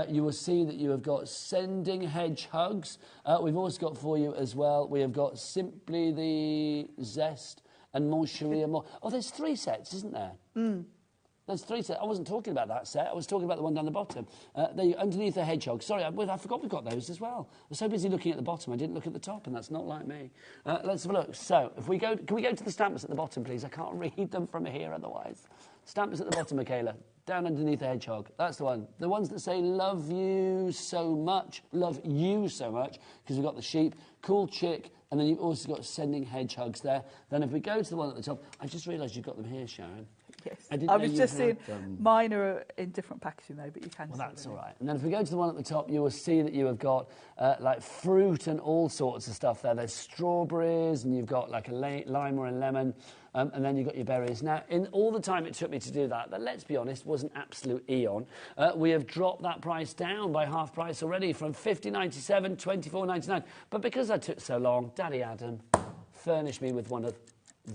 you will see that you have got sending hedgehogs. We've also got for you as well, we have got simply the zest and Mon Chéri Amour. Oh, there's 3 sets, isn't there? There's 3 sets. I wasn't talking about that set. I was talking about the one down the bottom. There, underneath the hedgehog. Sorry, I forgot we've got those as well. I was so busy looking at the bottom, I didn't look at the top, and that's not like me. Let's have a look. So, if we go, can we go to the stamps at the bottom, please? I can't read them from here otherwise. Stamps at the bottom, Michaela. Down underneath the hedgehog. That's the one. The ones that say love you so much, because we've got the sheep, cool chick, and then you've also got sending hedgehogs there. Then if we go to the one at the top, I just realised you've got them here, Sharon. Yes. I was just seeing, mine are in different packaging though, but you can see them. Well, that's all right. And then if we go to the one at the top, you will see that you have got like fruit and all sorts of stuff there. There's strawberries, and you've got like a lime or a lemon, and then you've got your berries. Now, in all the time it took me to do that, let's be honest, was an absolute eon. We have dropped that price down by half price already, from $50.97, $24.99. But because I took so long, Daddy Adam furnished me with one of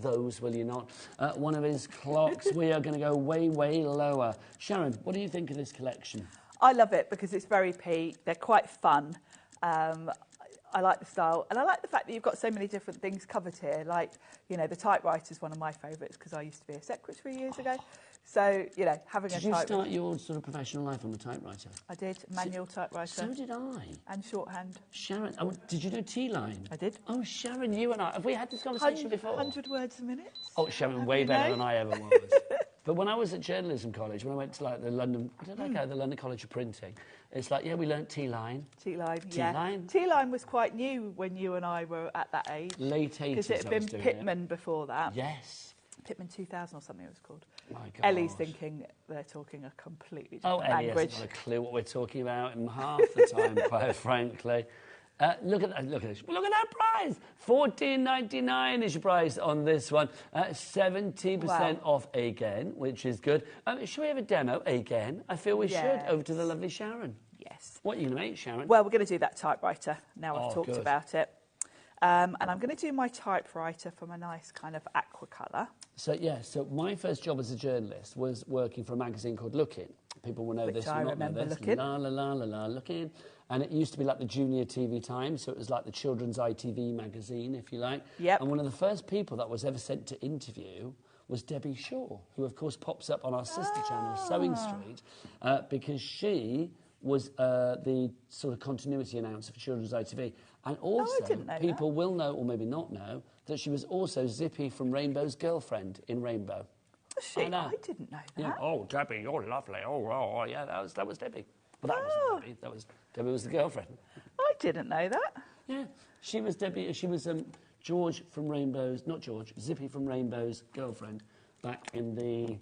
those, will you not? One of his clocks. We are going to go way, way lower. Sharon, what do you think of this collection? I love it because it's very peat. They're quite fun. I like the style, and I like the fact that you've got so many different things covered here. Like, you know, the typewriter is one of my favourites because I used to be a secretary years ago. So, you know, having a typewriter. Did you start your sort of professional life on the typewriter? I did, manual typewriter. So did I. And shorthand. Sharon, did you do T-line? I did. Oh, Sharon, you and I, have we had this conversation before? 100 words a minute. Oh, Sharon, way better than I ever was. But when I was at journalism college, when I went to like the London, the London College of Printing, it's like, yeah, we learnt T-line. T-line, T-line. Yeah. T-line was quite new when you and I were at that age. Late 80s. Because it had been Pitman before that. Yes. Pitman 2000 or something it was called. My God. Ellie's thinking they're talking a completely different Ellie language. hasn't got a clue what we're talking about in half the time, quite frankly. Look at that! Look at that prize. $14.99 is your prize on this one. 70% off again, which is good. Should we have a demo again? I feel we should. Over to the lovely Sharon. Yes. What are you going to make, Sharon? Well, we're going to do that typewriter now I've talked about it. And I'm going to do my typewriter from a nice kind of aqua colour. So my first job as a journalist was working for a magazine called Lookin'. People will know this or not know this. Lookin'. La la la la la Lookin'. And it used to be like the Junior TV Times, so it was like the children's ITV magazine, if you like. Yep. And one of the first people that was ever sent to interview was Debbie Shaw, who of course pops up on our sister channel, Sewing Street, because she was the sort of continuity announcer for children's ITV. And also, people will know, or maybe not know, that she was also Zippy from Rainbow's girlfriend in Rainbow. Was she? I didn't know that. Yeah. Oh, Debbie, you're lovely. Oh, yeah, that was Debbie. But that wasn't Debbie. Debbie was the girlfriend. I didn't know that. Yeah, she was Debbie. She was George from Rainbow's, not George, Zippy from Rainbow's girlfriend back in the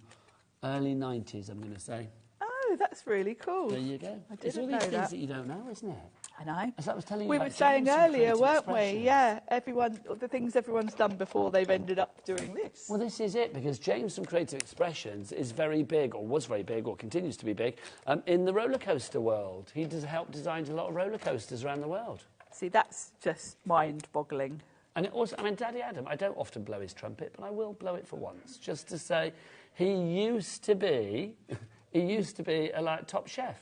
early 90s, I'm going to say. Oh, that's really cool. There you go. I didn't it's all know these things that that you don't know, isn't it? I know. As I was telling you we about were saying James earlier, weren't we? Expressions. Yeah, the things everyone's done before they've ended up doing this. Well, this is it, because James from Creative Expressions is very big, or was very big, or continues to be big, in the roller coaster world. He does help design a lot of roller coasters around the world. See, that's just mind-boggling. And it also, I mean, Daddy Adam, I don't often blow his trumpet, but I will blow it for once, just to say he used to be a top chef.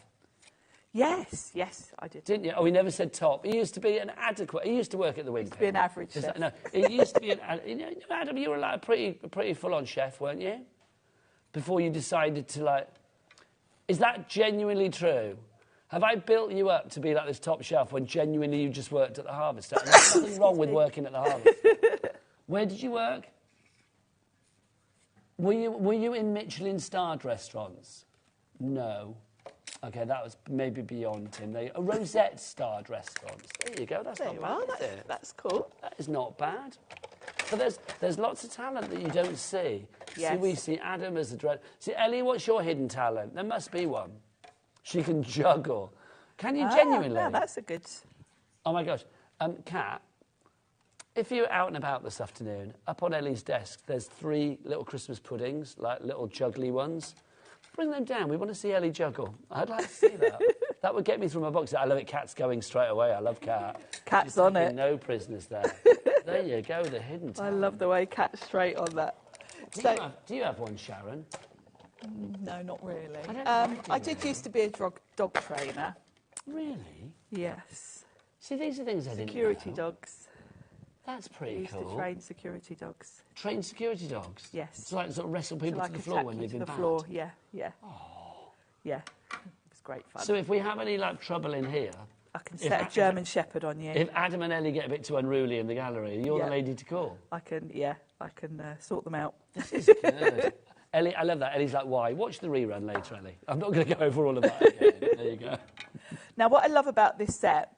Yes, I did. Didn't you? Oh, he never said top. He used to be an adequate. He used to work at the Wind. He used to be an average chef. No, he used to be an. Adam, you were like a pretty full-on chef, weren't you? Before you decided to like. Is that genuinely true? Have I built you up to be like this top chef when genuinely you just worked at the Harvester? And there's nothing wrong with working at the Harvester. Where did you work? Were you in Michelin-starred restaurants? No. Okay, that was maybe beyond him. Rosette-starred restaurants. There you go. That's not bad. That's cool. That is not bad. But there's lots of talent that you don't see. Yes. See, we see Adam as the director. See, Ellie, what's your hidden talent? There must be one. She can juggle. Can you genuinely? Yeah, that's a good... Oh, my gosh. Kat, if you're out and about this afternoon, up on Ellie's desk, there's 3 little Christmas puddings, like little juggly ones. Bring them down. We want to see Ellie juggle. I'd like to see that. That would get me through my box. I love it. Kat's going straight away. I love Kat. Kat's on it. No prisoners there. There you go, the hidden talent. I love the way Kat's straight on that. Do you have one, Sharon? No, not really. I did used to be a dog trainer. Really? Yes. See, these are things I didn't know. Security dogs. That's pretty used cool. to train security dogs. Train security dogs? Yes. So like sort of wrestle people to the floor when they've been banned? floor, yeah. Oh. Yeah. It was great fun. So if we have any like trouble in here... I can set a German Shepherd on you. If Adam and Ellie get a bit too unruly in the gallery, you're the lady to call. I can sort them out. This is good. Ellie, I love that. Ellie's like, why? Watch the rerun later, Ellie. I'm not going to go over all of that again. There you go. Now, what I love about this set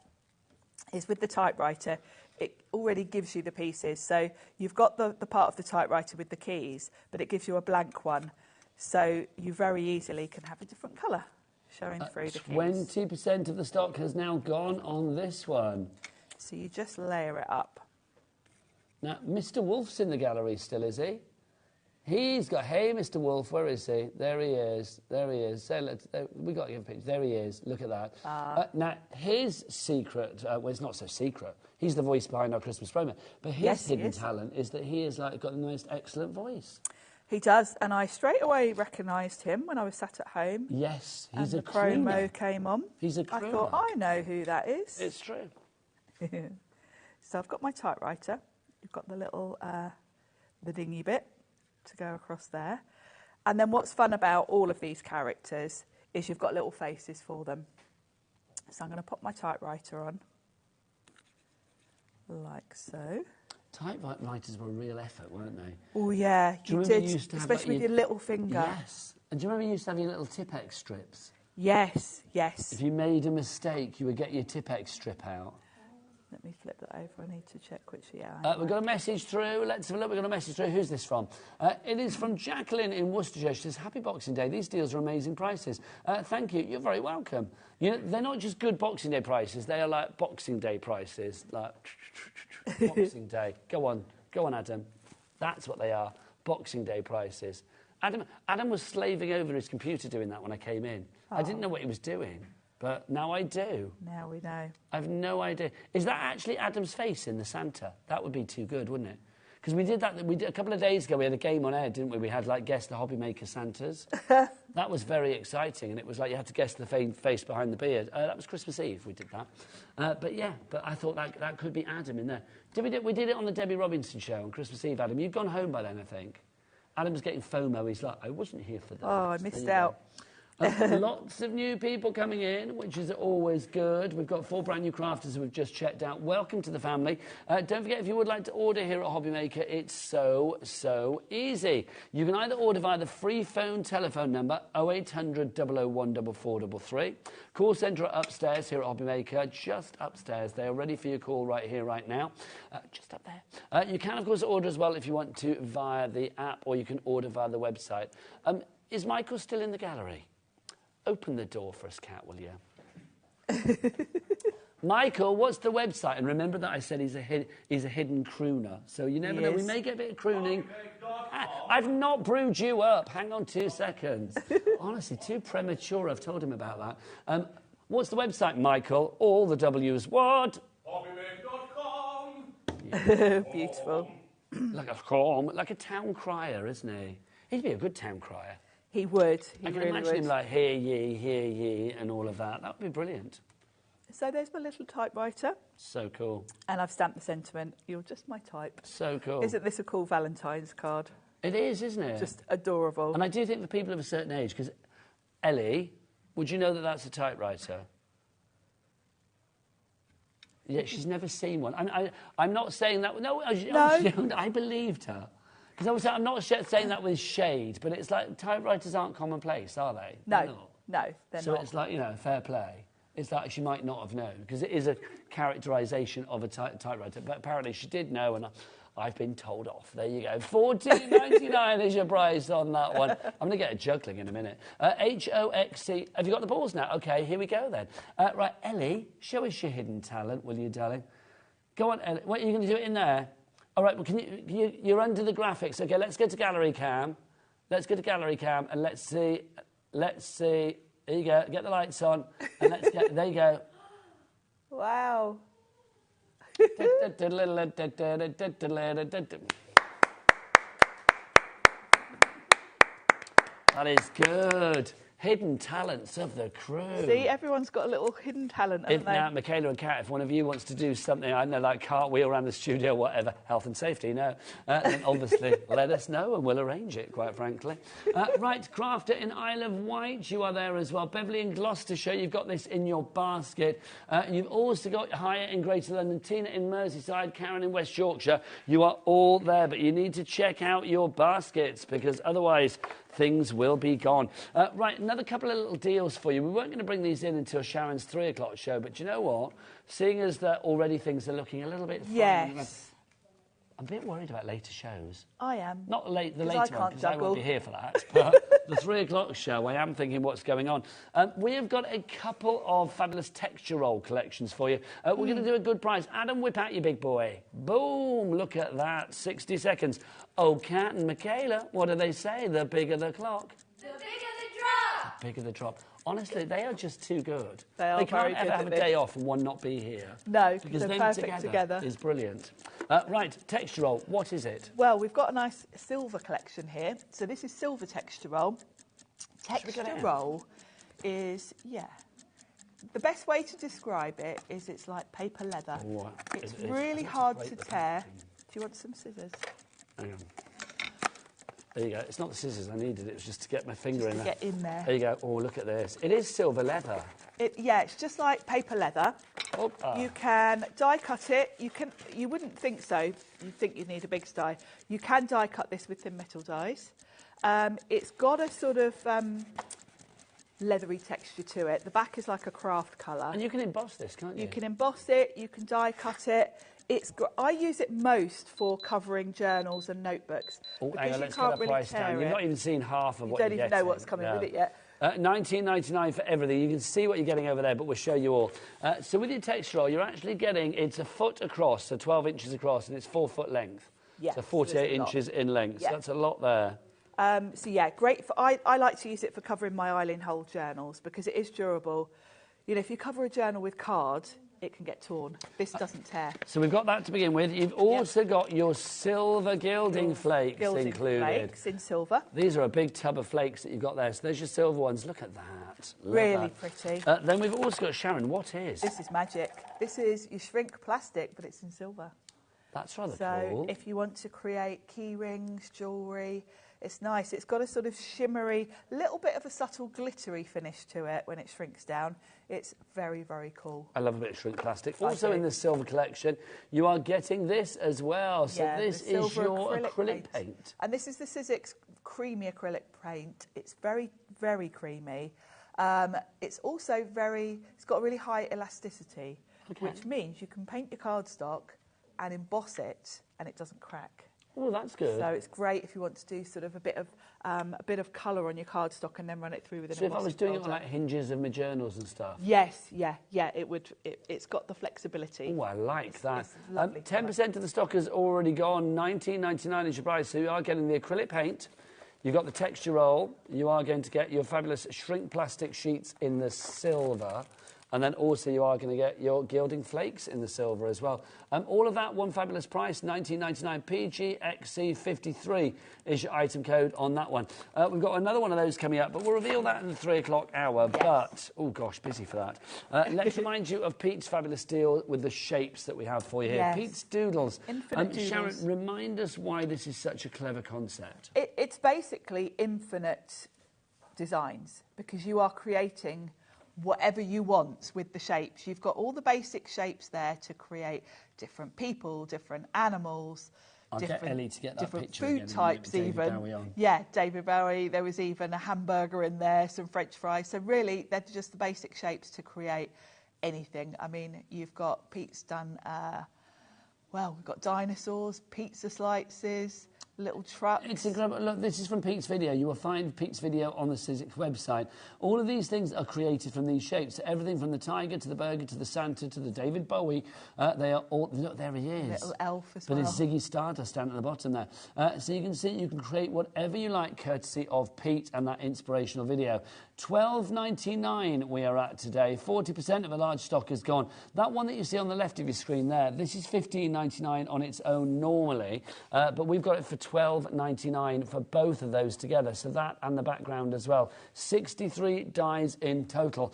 is with the typewriter, it already gives you the pieces. So you've got the part of the typewriter with the keys, but it gives you a blank one. So you very easily can have a different colour showing through the keys. 20% of the stock has now gone on this one. So you just layer it up. Now, Mr. Wolf's in the gallery still, is he? He's got, hey, Mr. Wolf, where is he? There he is. There he is. So we got to give a picture. There he is. Look at that. Now, his secret, well, it's not so secret. He's the voice behind our Christmas promo. But his hidden talent is that he has got the most excellent voice. He does, and I straight away recognised him when I was sat at home. Yes, he's and a the promo crooner. came on. He's a I crooner. thought, I know who that is. It's true. So I've got my typewriter. You've got the little, the dingy bit to go across there. And then what's fun about all of these characters is you've got little faces for them. So I'm going to pop my typewriter on, like so. Typewriters were a real effort, weren't they? Oh, yeah, Do you you remember did, you used to have, especially like, with your little finger. Yes. And do you remember you used to have your little Tipex strips? Yes, yes. If you made a mistake, you would get your Tipex strip out. Let me flip that over. I need to check which, We've got a message through. Let's have a look. We've got a message through. Who's this from? It is from Jacqueline in Worcestershire. She says, Happy Boxing Day. These deals are amazing prices. Thank you. You're very welcome. You know, they're not just good Boxing Day prices. They are like Boxing Day prices. Like, Boxing Day. Go on, Adam. That's what they are. Boxing Day prices. Adam was slaving over his computer doing that when I came in. I didn't know what he was doing. But now I do. Now we know. I've no idea. Is that actually Adam's face in the Santa? That would be too good, wouldn't it? Because we did that. A couple of days ago. We had a game on air, didn't we? We had like guess the HobbyMaker Santas. That was very exciting, and it was like you had to guess the face behind the beard. That was Christmas Eve. We did that. But I thought that could be Adam in there. We did it on the Debbie Robinson show on Christmas Eve. Adam, you'd gone home by then, I think. Adam's getting FOMO. He's like, I wasn't here for that. Oh, I missed out. Lots of new people coming in, which is always good. We've got 4 brand new crafters who we've just checked out. Welcome to the family. Don't forget, if you would like to order here at HobbyMaker, it's so easy. You can either order via the free phone telephone number 0800 001 4433. Call centre upstairs here at HobbyMaker, just upstairs. They are ready for your call right here, right now. Just up there. You can, of course, order as well if you want to via the app, or you can order via the website. Is Michael still in the gallery? Open the door for us, Kat, will you? Michael, what's the website? And remember that I said he's a hidden crooner. So you never know. We may get a bit of crooning. I've not brewed you up. Hang on 2 seconds. Honestly, too premature. I've told him about that. What's the website, Michael? All the W's. What? HobbyMaker.com. Beautiful. Like a town crier, isn't he? He'd be a good town crier. He would. I can imagine him like, hear ye, and all of that. That would be brilliant. So there's my little typewriter. So cool. And I've stamped the sentiment, you're just my type. So cool. Isn't this a cool Valentine's card? It is, isn't it? Just adorable. And I do think for people of a certain age, because Ellie, would you know that that's a typewriter? Yeah, she's never seen one. I'm not saying that. No, I believed her. Because I'm not saying that with shade, but it's like typewriters aren't commonplace, are they? No, they're not. No, they're so not. So it's like, fair play. It's like she might not have known, because it is a characterisation of a typewriter. But apparently she did know, and I've been told off. There you go. $14.99 is your price on that one. I'm going to get a juggling in a minute. HOXC. Have you got the balls now? OK, here we go then. Right, Ellie, show us your hidden talent, will you, darling? Go on, Ellie. What, are you going to do it in there? All right, well, you're under the graphics. OK, let's go to gallery cam. Let's go to gallery cam, and let's see. There you go. Get the lights on, and let's get. There you go. Wow. That is good. Hidden talents of the crew. See, everyone's got a little hidden talent, haven't they? Now, Michaela and Kat, if one of you wants to do something, I don't know, like cartwheel around the studio, whatever, health and safety, then obviously let us know and we'll arrange it, quite frankly. Right, Crafter in Isle of Wight, you are there as well. Beverly in Gloucestershire, you've got this in your basket. You've also got Haya in Greater London, Tina in Merseyside, Karen in West Yorkshire. You are all there, but you need to check out your baskets, because otherwise things will be gone. Right, another couple of little deals for you. We weren't going to bring these in until Sharon's 3 o'clock show, but you know what? Seeing as that already things are looking a little bit fun. Yes. I'm a bit worried about later shows. I am. Not the later one, because I won't be here for that. But the 3 o'clock show, I am thinking what's going on. We have got a couple of fabulous texture roll collections for you. We're going to do a good price. Adam, whip out your big boy. Boom, look at that, 60 seconds. Oh, Kat and Michaela, what do they say? The bigger the clock. The bigger the drop. The bigger the drop. Honestly, they are just too good. They are They can't very good ever at have a this. day off and one not be here. No, because they're them perfect together. is brilliant. Right, texture roll. What is it? Well, we've got a nice silver collection here. So this is silver texture roll. Should we get Texture it in? roll is, the best way to describe it is it's like paper leather. Oh, It's it is. really Let's hard break to the tear. packaging. Do you want some scissors? Hang on. There you go. It's not the scissors I needed. It was just to get my finger in To there. get in there. There you go. Oh, look at this. It is silver leather. It's just like paper leather. Oh, You can die cut it. You wouldn't think so. You'd think you'd need a big die. You can die cut this with thin metal dies. It's got a sort of leathery texture to it. The back is like a craft colour. And you can emboss this, can't you? You can emboss it. You can die cut it. I use it most for covering journals and notebooks. Oh, because hang on, you let's can't get the really price tear down. You've it. not even seen half of You what don't you're even getting. know what's coming with it yet. $19.99 for everything. You can see what you're getting over there, but we'll show you all. So with your texture roll, you're actually getting, it's a foot across, so 12 inches across, and it's 4 foot length. Yes, so so 48 there's a lot. inches in length. Yeah. So that's a lot there. Great. I like to use it for covering my island hole journals because it is durable. You know, if you cover a journal with card, it can get torn. This doesn't tear. So we've got that to begin with. You've also got your silver gilding flakes included. Flakes in silver. These are a big tub of flakes that you've got there. So there's your silver ones. Look at that. Love Really that. pretty. Then we've also got, Sharon, what is? This is magic. This is, you shrink plastic, but it's in silver. That's rather So cool. if you want to create key rings, jewellery, it's nice. It's got a sort of shimmery, little bit of a subtle glittery finish to it when it shrinks down. It's very, very cool. I love a bit of shrink plastic. I Also do. in the silver collection, you are getting this as well. So Yeah, this the is silver your acrylic paint. And this is the Sizzix creamy acrylic paint. It's very, very creamy. It's also it's got a really high elasticity, which means you can paint your cardstock and emboss it and it doesn't crack. Oh, that's good. So it's great if you want to do sort of a bit of colour on your cardstock and then run it through with an So if I embossing was doing it folder. on like hinges of my journals and stuff. Yes, it would. It's got the flexibility. Oh, I like that. It's lovely. 10% of the stock has already gone. $19.99 is your price. So you are getting the acrylic paint. You've got the texture roll. You are going to get your fabulous shrink plastic sheets in the silver. And then also you are going to get your gilding flakes in the silver as well. All of that, one fabulous price, $19.99. PGXC53 is your item code on that one. We've got another one of those coming up, but we'll reveal that in the 3 o'clock hour. Yes. But, oh gosh, busy for that. Let's remind you of Pete's fabulous deal with the shapes that we have for you here. Yes. Pete's Doodles. Infinite Doodles. Sharon, remind us why this is such a clever concept. It's basically infinite designs because you are creating whatever you want with the shapes. You've got all the basic shapes there to create different people, different animals, I'll get Ellie to get that different picture food again and types David even. Bowie on. Yeah, David Bowie. There was even a hamburger in there, some French fries. So really, they're just the basic shapes to create anything. I mean, you've got Pete's done. We've got dinosaurs, pizza slices, little trucks. It's incredible. Look, this is from Pete's video. You will find Pete's video on the Sizzix website. All of these things are created from these shapes. Everything from the tiger to the burger to the Santa to the David Bowie. They are all... Look, there he is. Little elf as but well. it's Ziggy Stardust down at the bottom there. So you can see you can create whatever you like courtesy of Pete and that inspirational video. $12.99 we are at today. 40% of a large stock is gone. That one that you see on the left of your screen there, this is $15.99 on its own normally, but we've got it for $12.99 for both of those together. So that and the background as well. 63 dies in total.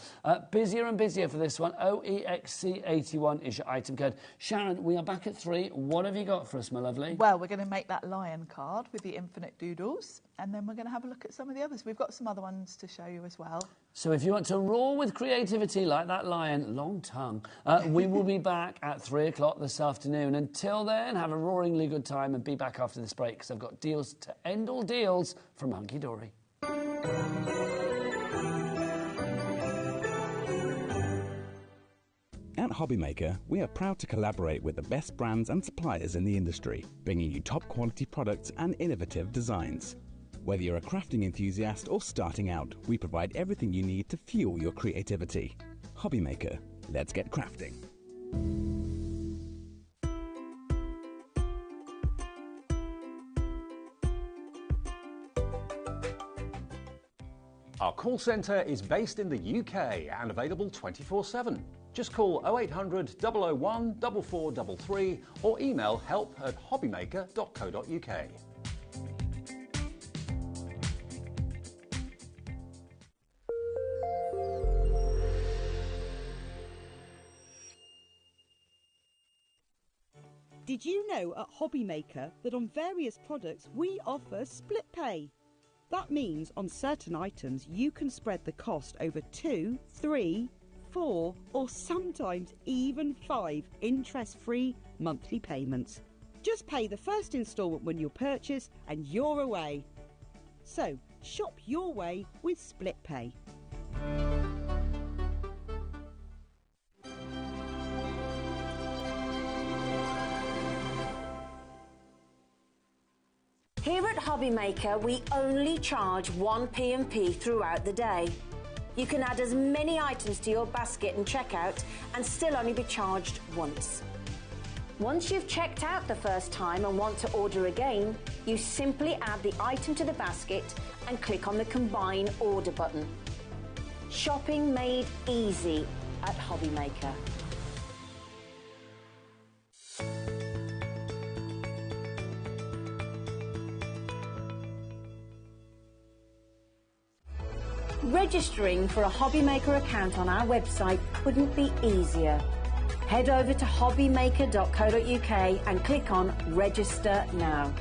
Busier and busier for this one. OEXC81 is your item code. Sharon, we are back at 3. What have you got for us, my lovely? Well, we're going to make that lion card with the infinite doodles, and then we're going to have a look at some of the others. We've got some other ones to show you as well. So if you want to roar with creativity like that lion, long tongue, we will be back at 3 o'clock this afternoon. Until then, have a roaringly good time and be back after this break because I've got deals to end all deals from Hunky Dory. At HobbyMaker, we are proud to collaborate with the best brands and suppliers in the industry, bringing you top quality products and innovative designs. Whether you're a crafting enthusiast or starting out, we provide everything you need to fuel your creativity. HobbyMaker, let's get crafting. Our call centre is based in the UK and available 24/7. Just call 0800 001 4433 or email help@hobbymaker.co.uk. Did you know at HobbyMaker that on various products we offer split pay? That means on certain items you can spread the cost over 2, 3, 4 or sometimes even 5 interest-free monthly payments. Just pay the first instalment when you purchase and you're away. So shop your way with split pay. Here at HobbyMaker, we only charge 1 P&P throughout the day. You can add as many items to your basket and checkout and still only be charged once. Once you've checked out the first time and want to order again, you simply add the item to the basket and click on the Combine Order button. Shopping made easy at HobbyMaker. Registering for a HobbyMaker account on our website couldn't be easier. Head over to hobbymaker.co.uk and click on Register Now.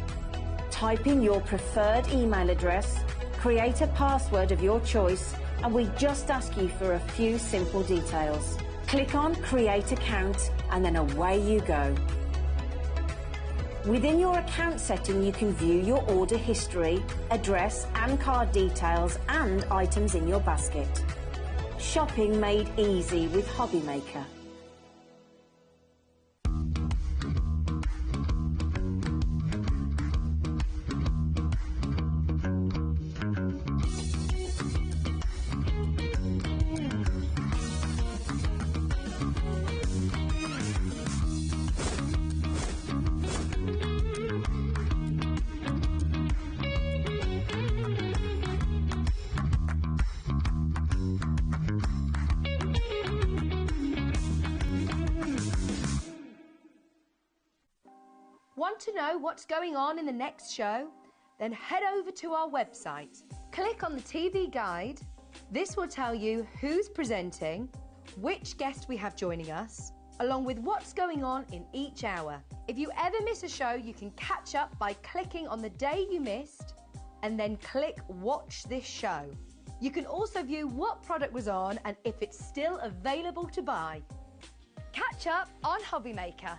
Type in your preferred email address, create a password of your choice, and we just ask you for a few simple details. Click on Create Account and then away you go. Within your account setting, you can view your order history, address and card details and items in your basket. Shopping made easy with HobbyMaker. Want to know what's going on in the next show? Then head over to our website. Click on the TV guide. This will tell you who's presenting, which guest we have joining us, along with what's going on in each hour. If you ever miss a show, you can catch up by clicking on the day you missed and then click Watch This Show. You can also view what product was on and if it's still available to buy. Catch up on HobbyMaker.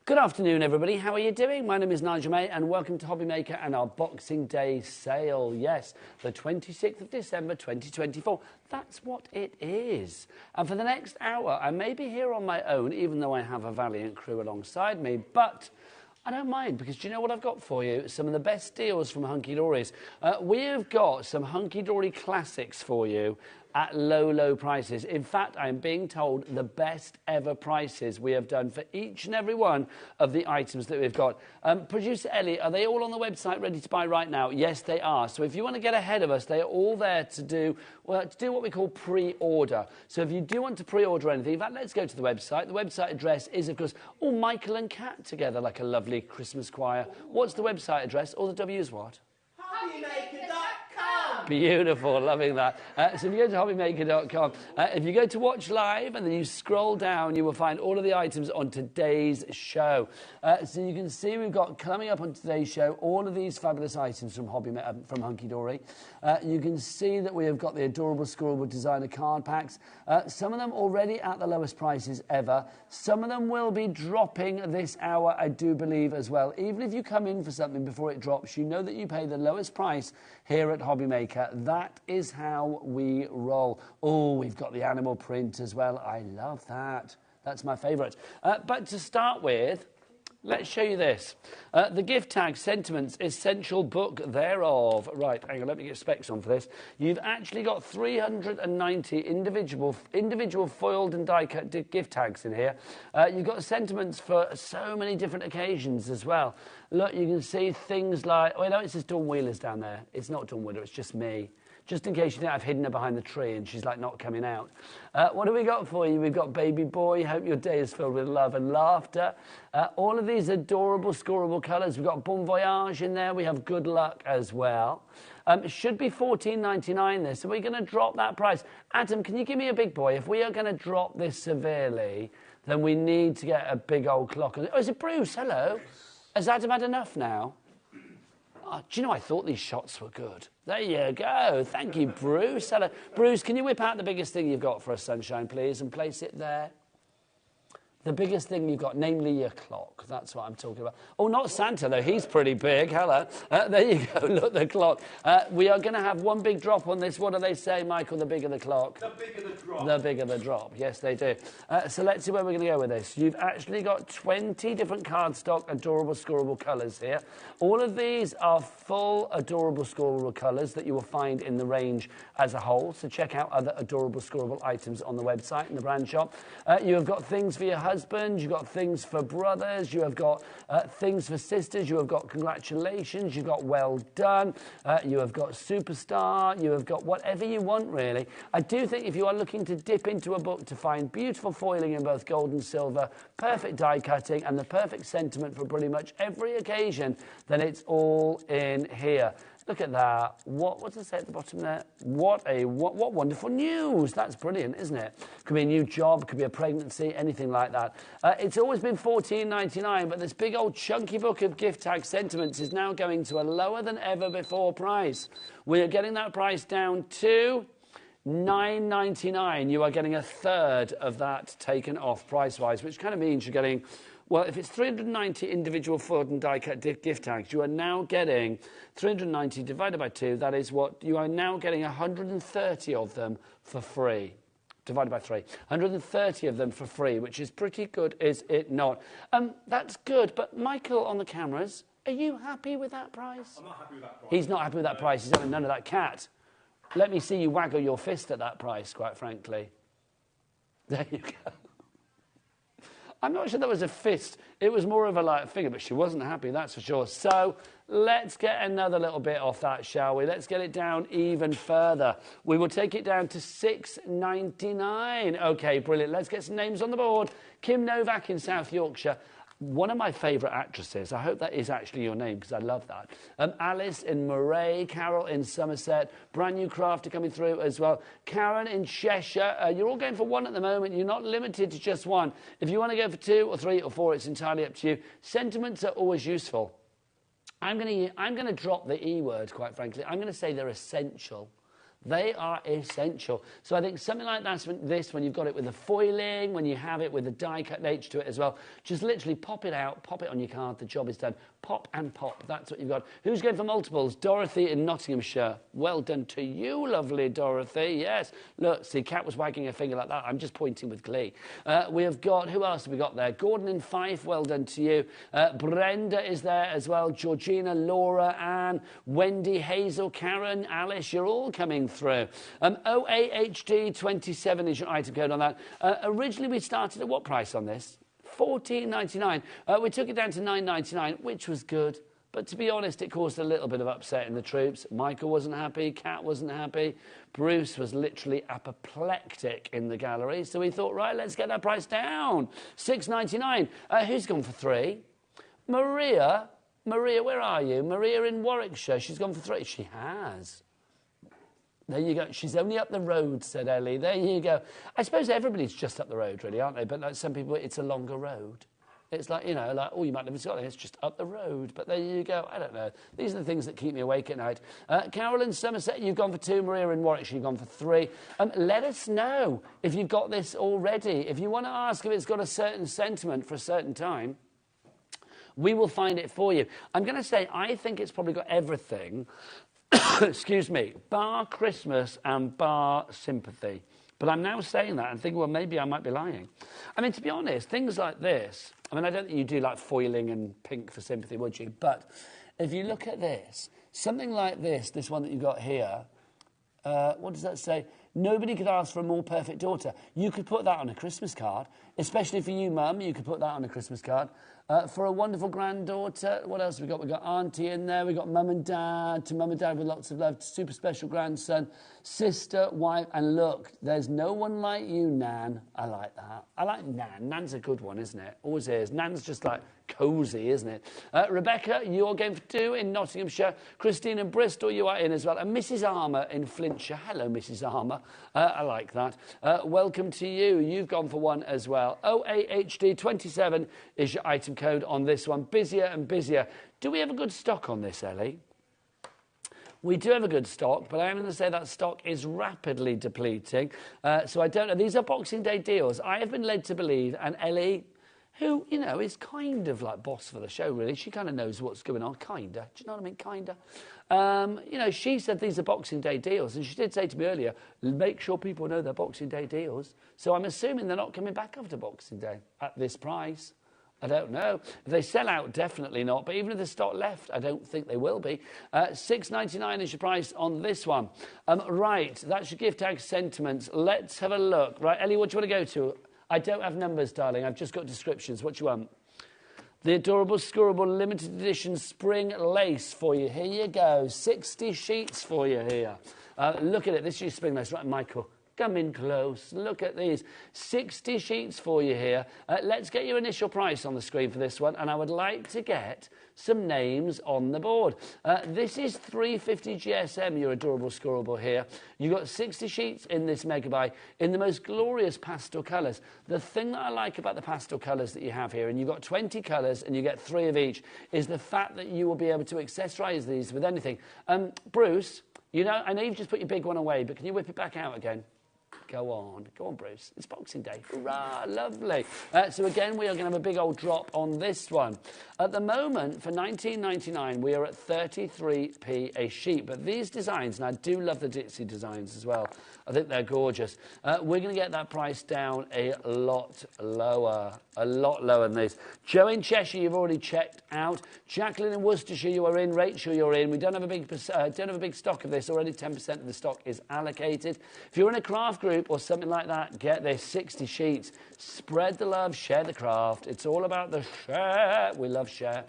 Good afternoon, everybody. How are you doing? My name is Nigel May, and welcome to HobbyMaker and our Boxing Day sale. Yes, the 26th of December 2024. That's what it is. And for the next hour, I may be here on my own, even though I have a valiant crew alongside me, but I don't mind, because do you know what I've got for you? Some of the best deals from Hunky Dory's. We have got some Hunky Dory classics for you at low, low prices. In fact, I'm being told the best ever prices we have done for each and every one of the items that we've got. Producer Ellie, are they all on the website ready to buy right now? Yes, they are. So if you want to get ahead of us, they are all there to do what we call pre-order. So if you do want to pre-order anything, in fact, let's go to the website. The website address is, of course, all Michael and Kat together like a lovely Christmas choir. What's the website address? All the W's what? HobbyMaker.com. Beautiful, loving that. So if you go to HobbyMaker.com, if you go to watch live and then you scroll down, you will find all of the items on today's show. So you can see we've got coming up on today's show all of these fabulous items from from Hunky Dory. You can see that we have got the adorable Scorable designer card packs. Some of them already at the lowest prices ever. Some of them will be dropping this hour, I do believe, as well. Even if you come in for something before it drops, you know that you pay the lowest price here at HobbyMaker. That is how we roll. Oh, we've got the animal print as well. I love that. That's my favourite. But to start with, let's show you this. The gift tag, Sentiments, Essential Book Thereof. Right, hang on, let me get specs on for this. You've actually got 390 individual foiled and die-cut gift tags in here. You've got sentiments for so many different occasions as well. Look, you can see things like... Oh, no, it says Dawn Wheeler's down there. It's not Dawn Wheeler, it's just me. Just in case you think I've hidden her behind the tree and she's like not coming out. What have we got for you? We've got Baby Boy. Hope your day is filled with love and laughter. All of these adorable scorable colours. We've got Bon Voyage in there. We have Good Luck as well. It should be $14.99 this. So we're going to drop that price. Adam, can you give me a big boy? If we are going to drop this severely, then we need to get a big old clock. Oh, is it Bruce? Hello. Has Adam had enough now? Oh, do you know, I thought these shots were good. There you go. Thank you, Bruce. Hello. Bruce, can you whip out the biggest thing you've got for us, Sunshine, please, and place it there? The biggest thing you've got, namely your clock. That's what I'm talking about. Oh, not Santa, though. He's pretty big. Hello. There you go. Look, the clock. We are going to have one big drop on this. What do they say, Michael? The bigger the clock. The bigger the drop. The bigger the drop. Yes, they do. So let's see where we're going to go with this. You've actually got 20 different cardstock adorable scorable colours here. All of these are full adorable scorable colours that you will find in the range as a whole. So check out other adorable scorable items on the website in the brand shop. You have got things for your husband, you've got things for brothers, you have got things for sisters, you have got congratulations, you've got well done, you have got superstar, you have got whatever you want really. I do think if you are looking to dip into a book to find beautiful foiling in both gold and silver, perfect die cutting and the perfect sentiment for pretty much every occasion, then it's all in here. Look at that. What does it say at the bottom there? What wonderful news. That's brilliant, isn't it? Could be a new job, could be a pregnancy, anything like that. It's always been $14.99, but this big old chunky book of gift tag sentiments is now going to a lower than ever before price. We are getting that price down to $9.99. You are getting a third of that taken off price-wise, which kind of means you're getting... Well, if it's 390 individual foiled and die-cut gift tags, you are now getting 390 divided by 2. That is what you are now getting 130 of them for free. Divided by 3. 130 of them for free, which is pretty good, is it not? That's good, but Michael on the cameras, are you happy with that price? I'm not happy with that price. He's not happy with that price. He's having none of that cat. Let me see you waggle your fist at that price, quite frankly. There you go. I'm not sure that was a fist. It was more of a like finger, but she wasn't happy, that's for sure. So let's get another little bit off that, shall we? Let's get it down even further. We will take it down to $6.99. OK, brilliant. Let's get some names on the board. Kim Novak in South Yorkshire. One of my favourite actresses. I hope that is actually your name because I love that. Alice in Moray, Carol in Somerset, brand new crafter coming through as well. Karen in Cheshire. You're all going for one at the moment. You're not limited to just one. If you want to go for 2 or 3 or 4, it's entirely up to you. Sentiments are always useful. I'm going to drop the E word, quite frankly. I'm going to say they're essential. They are essential. So I think something like this, when you've got it with the foiling, when you have it with the die-cut nature to it as well, just literally pop it out, pop it on your card, the job is done. Pop and pop, that's what you've got. Who's going for multiples? Dorothy in Nottinghamshire. Well done to you, lovely Dorothy, yes. Look, see, Kat was wagging her finger like that. I'm just pointing with glee. We have got, who else have we got there? Gordon in Fife, well done to you. Brenda is there as well. Georgina, Laura, Anne, Wendy, Hazel, Karen, Alice, you're all coming through. OAHD27 is your item code on that. Originally we started at what price on this? $14.99. We took it down to $9.99, which was good. But to be honest, it caused a little bit of upset in the troops. Michael wasn't happy. Kat wasn't happy. Bruce was literally apoplectic in the gallery. So we thought, right, let's get that price down. $6.99. Who's gone for 3? Maria. Maria, where are you? Maria in Warwickshire. She's gone for 3. She has. There you go. She's only up the road, said Ellie. There you go. I suppose everybody's just up the road, really, aren't they? But like some people, it's a longer road. It's like, you know, like, oh, you might live in Scotland. It's just up the road. But there you go. I don't know. These are the things that keep me awake at night. Carol in Somerset, you've gone for 2. Maria in Warwickshire, you've gone for 3. Let us know if you've got this already. If you want to ask if it's got a certain sentiment for a certain time, we will find it for you. I'm going to say I think it's probably got everything. Excuse me, bar Christmas and bar sympathy. But I'm now saying that and thinking, well, maybe I might be lying. I mean, to be honest, things like this, I mean, I don't think you do like foiling and pink for sympathy, would you? But if you look at this, something like this one that you've got here, what does that say? Nobody could ask for a more perfect daughter. You could put that on a Christmas card, especially for you, Mum. You could put that on a Christmas card. For a wonderful granddaughter, what else have we got? We've got Auntie in there. We've got Mum and Dad, to Mum and Dad with lots of love, super special grandson, sister, wife, and look, there's no one like you, Nan. I like that. I like Nan. Nan's a good one, isn't it? Always is. Nan's just like cosy, isn't it? Rebecca, you're game for 2 in Nottinghamshire. Christine in Bristol, you are in as well. And Mrs. Armour in Flintshire. Hello, Mrs. Armour. I like that. Welcome to you. You've gone for 1 as well. OAHD27 is your item code on this one. Busier and busier. Do we have a good stock on this, Ellie? We do have a good stock, but I am going to say that stock is rapidly depleting. So I don't know. These are Boxing Day deals. I have been led to believe, and Ellie, who, you know, is kind of like boss for the show, really. She kind of knows what's going on. Kinda. Do you know what I mean? Kinda. You know, she said these are Boxing Day deals, and she did say to me earlier, make sure people know they're Boxing Day deals. So I'm assuming they're not coming back after Boxing Day at this price. I don't know. If they sell out, definitely not. But even if there's stock left, I don't think they will be. $6.99 is your price on this one. Right, that's your gift tag sentiments. Let's have a look. Right, Ellie, what do you want to go to? I don't have numbers, darling. I've just got descriptions. What do you want? The adorable Scorable limited edition spring lace for you. Here you go. 60 sheets for you here. Look at it. This is your spring lace. Right, Michael. Come in close. Look at these. 60 sheets for you here. Let's get your initial price on the screen for this one. And I would like to get some names on the board. This is 350 GSM, your adorable Scorable here. You've got 60 sheets in this megabyte in the most glorious pastel colours. The thing that I like about the pastel colours that you have here, and you've got 20 colours and you get 3 of each, is the fact that you will be able to accessorise these with anything. Bruce, you know, I know you've just put your big one away, but can you whip it back out again? Go on, Bruce. It's Boxing Day. Hurrah, lovely. So again, we are going to have a big old drop on this one. At the moment, for $19.99, we are at 33p a sheet. But these designs, and I do love the Ditsy designs as well. I think they're gorgeous. We're going to get that price down a lot lower than this. Joe in Cheshire, you've already checked out. Jacqueline in Worcestershire, you are in. Rachel, you're in. We don't have a big stock of this already. 10% of the stock is allocated. If you're in a craft group or something like that, get this 60 sheets. Spread the love, share the craft. It's all about the share. We love share.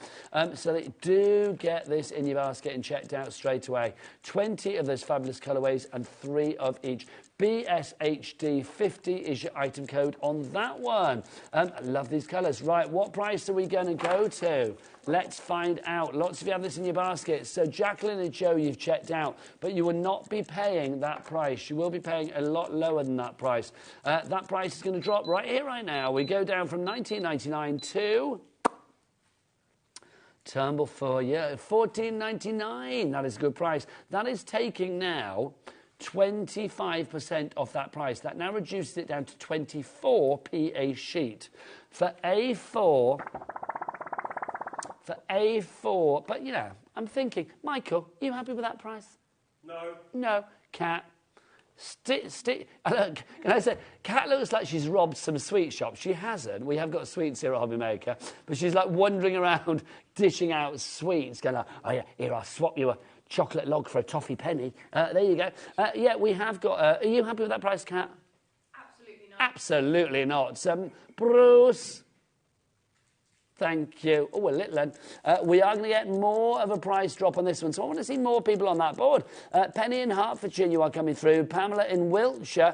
So that do get this in your basket and checked out straight away. 20 of those fabulous colourways and 3 of each. BSHD 50 is your item code on that one. I love these colours. Right, what price are we going to go to? Let's find out. Lots of you have this in your basket. So Jacqueline and Joe, you've checked out, but you will not be paying that price. You will be paying a lot lower than that price. That price is going to drop right here, right now. We go down from $19.99 to... tumble for you, $14.99. That is a good price. That is taking now 25% off that price. That now reduces it down to 24p a sheet. For A4, but you know, I'm thinking, Michael, are you happy with that price? No. No. Kat, look, can I say, Kat looks like she's robbed some sweet shops. She hasn't. We have got sweets here at HobbyMaker, but she's like wandering around dishing out sweets, going like, oh yeah, here, I'll swap you a chocolate log for a toffee penny. There you go. Yeah, we have got... are you happy with that price, Kat? Absolutely not. Absolutely not. Bruce... Thank you. Oh, a little one. We are going to get more of a price drop on this one, so I want to see more people on that board. Penny in Hertfordshire, you are coming through. Pamela in Wiltshire.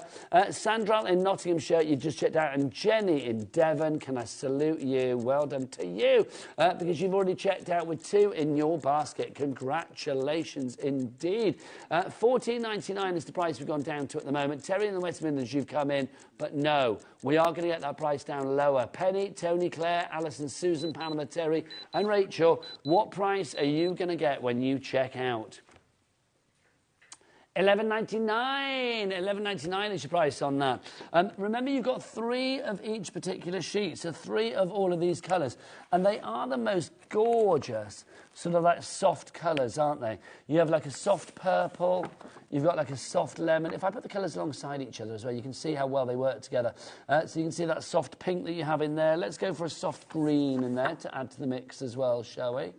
Sandra in Nottinghamshire, you just checked out. And Jenny in Devon, can I salute you? Well done to you, because you've already checked out with 2 in your basket. Congratulations indeed. $14.99 is the price we've gone down to at the moment. Terry in the West Midlands, you've come in, but no, we are going to get that price down lower. Penny, Tony, Claire, Alison, Susan, Pamela, Terry and Rachel, what price are you going to get when you check out? $11.99. $11.99 is your price on that. Remember, you've got 3 of each particular sheet, so 3 of all of these colours. And they are the most gorgeous, sort of like soft colours, aren't they? You have like a soft purple, you've got like a soft lemon. If I put the colours alongside each other as well, you can see how well they work together. So you can see that soft pink that you have in there. Let's go for a soft green in there to add to the mix as well, shall we?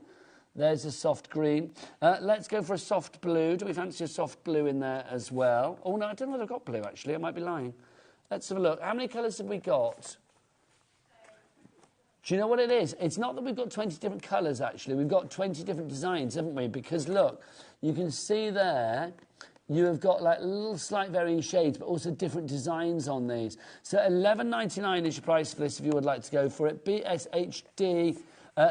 There's a soft green. Let's go for a soft blue. Do we fancy a soft blue in there as well? Oh, no, I don't know if I've got blue, actually. I might be lying. Let's have a look. How many colours have we got? Do you know what it is? It's not that we've got 20 different colours, actually. We've got 20 different designs, haven't we? Because, look, you can see there, you have got, like, little slight varying shades, but also different designs on these. So $11.99 is your price for this if you would like to go for it. BSHD...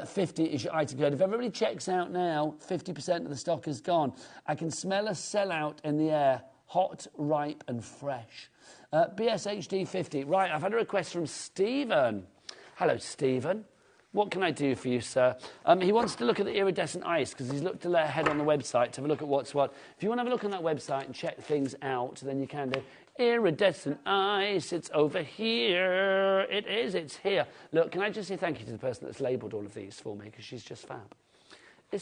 50 is your item code. If everybody checks out now, 50% of the stock is gone. I can smell a sellout in the air. Hot, ripe and fresh. BSHD 50. Right, I've had a request from Stephen. Hello, Stephen. What can I do for you, sir? He wants to look at the iridescent ice because he's looked ahead on the website to have a look at what's what. If you want to have a look on that website and check things out, then you can do. Iridescent ice, it's over here. It is, it's here. Look, can I just say thank you to the person that's labelled all of these for me, because she's just fab.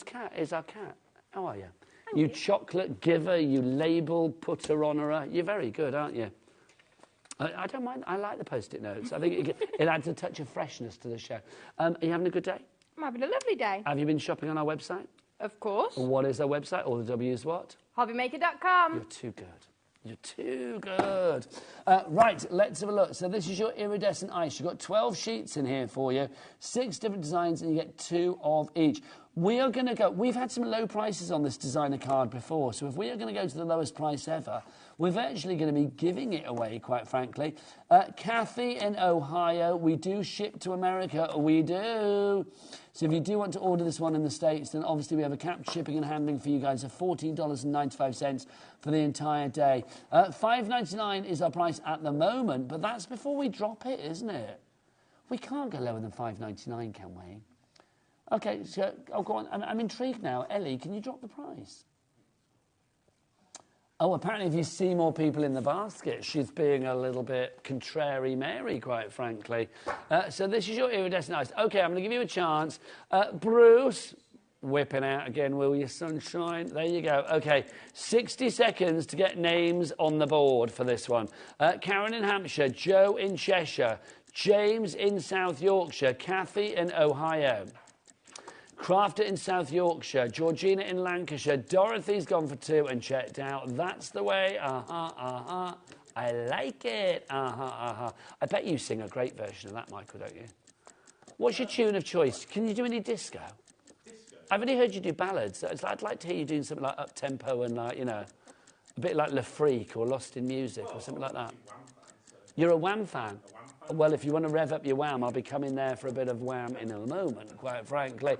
Kat is our cat. How are you? You chocolate giver, you label putter honourer. You're very good, aren't you? I don't mind. I like the Post-it notes. I think it adds a touch of freshness to the show. Are you having a good day? I'm having a lovely day. Have you been shopping on our website? Of course. What is our website? All the W's what? HobbyMaker.com. You're too good. You're too good. Right, let's have a look. So this is your iridescent ice. You've got 12 sheets in here for you, 6 different designs, and you get 2 of each. We are going to go... We've had some low prices on this designer card before, so if we are going to go to the lowest price ever, we're virtually going to be giving it away, quite frankly. Kathy in Ohio, we do ship to America. We do. So if you do want to order this one in the States, then obviously we have a capped shipping and handling for you guys of $14.95 for the entire day. $5.99 is our price at the moment, but that's before we drop it, isn't it? We can't go lower than $5.99, can we? OK, so, oh, go on. I'm intrigued now. Ellie, can you drop the price? Oh, apparently if you see more people in the basket, she's being a little bit contrary Mary, quite frankly. So this is your iridescent ice. OK, I'm going to give you a chance. Bruce, whipping out again, will you, sunshine? There you go. OK, 60 seconds to get names on the board for this one. Karen in Hampshire, Joe in Cheshire, James in South Yorkshire, Kathy in Ohio. Crafter in South Yorkshire, Georgina in Lancashire, Dorothy's gone for 2 and checked out. That's the way, I like it, I bet you sing a great version of that, Michael, don't you? What's your tune of choice? Can you do any disco? I've only heard you do ballads. I'd like to hear you doing something like up-tempo and, like, you know, a bit like Le Freak or Lost in Music or something like that. You're a Wham fan? Well, if you want to rev up your Wham, I'll be coming there for a bit of Wham in a moment, quite frankly.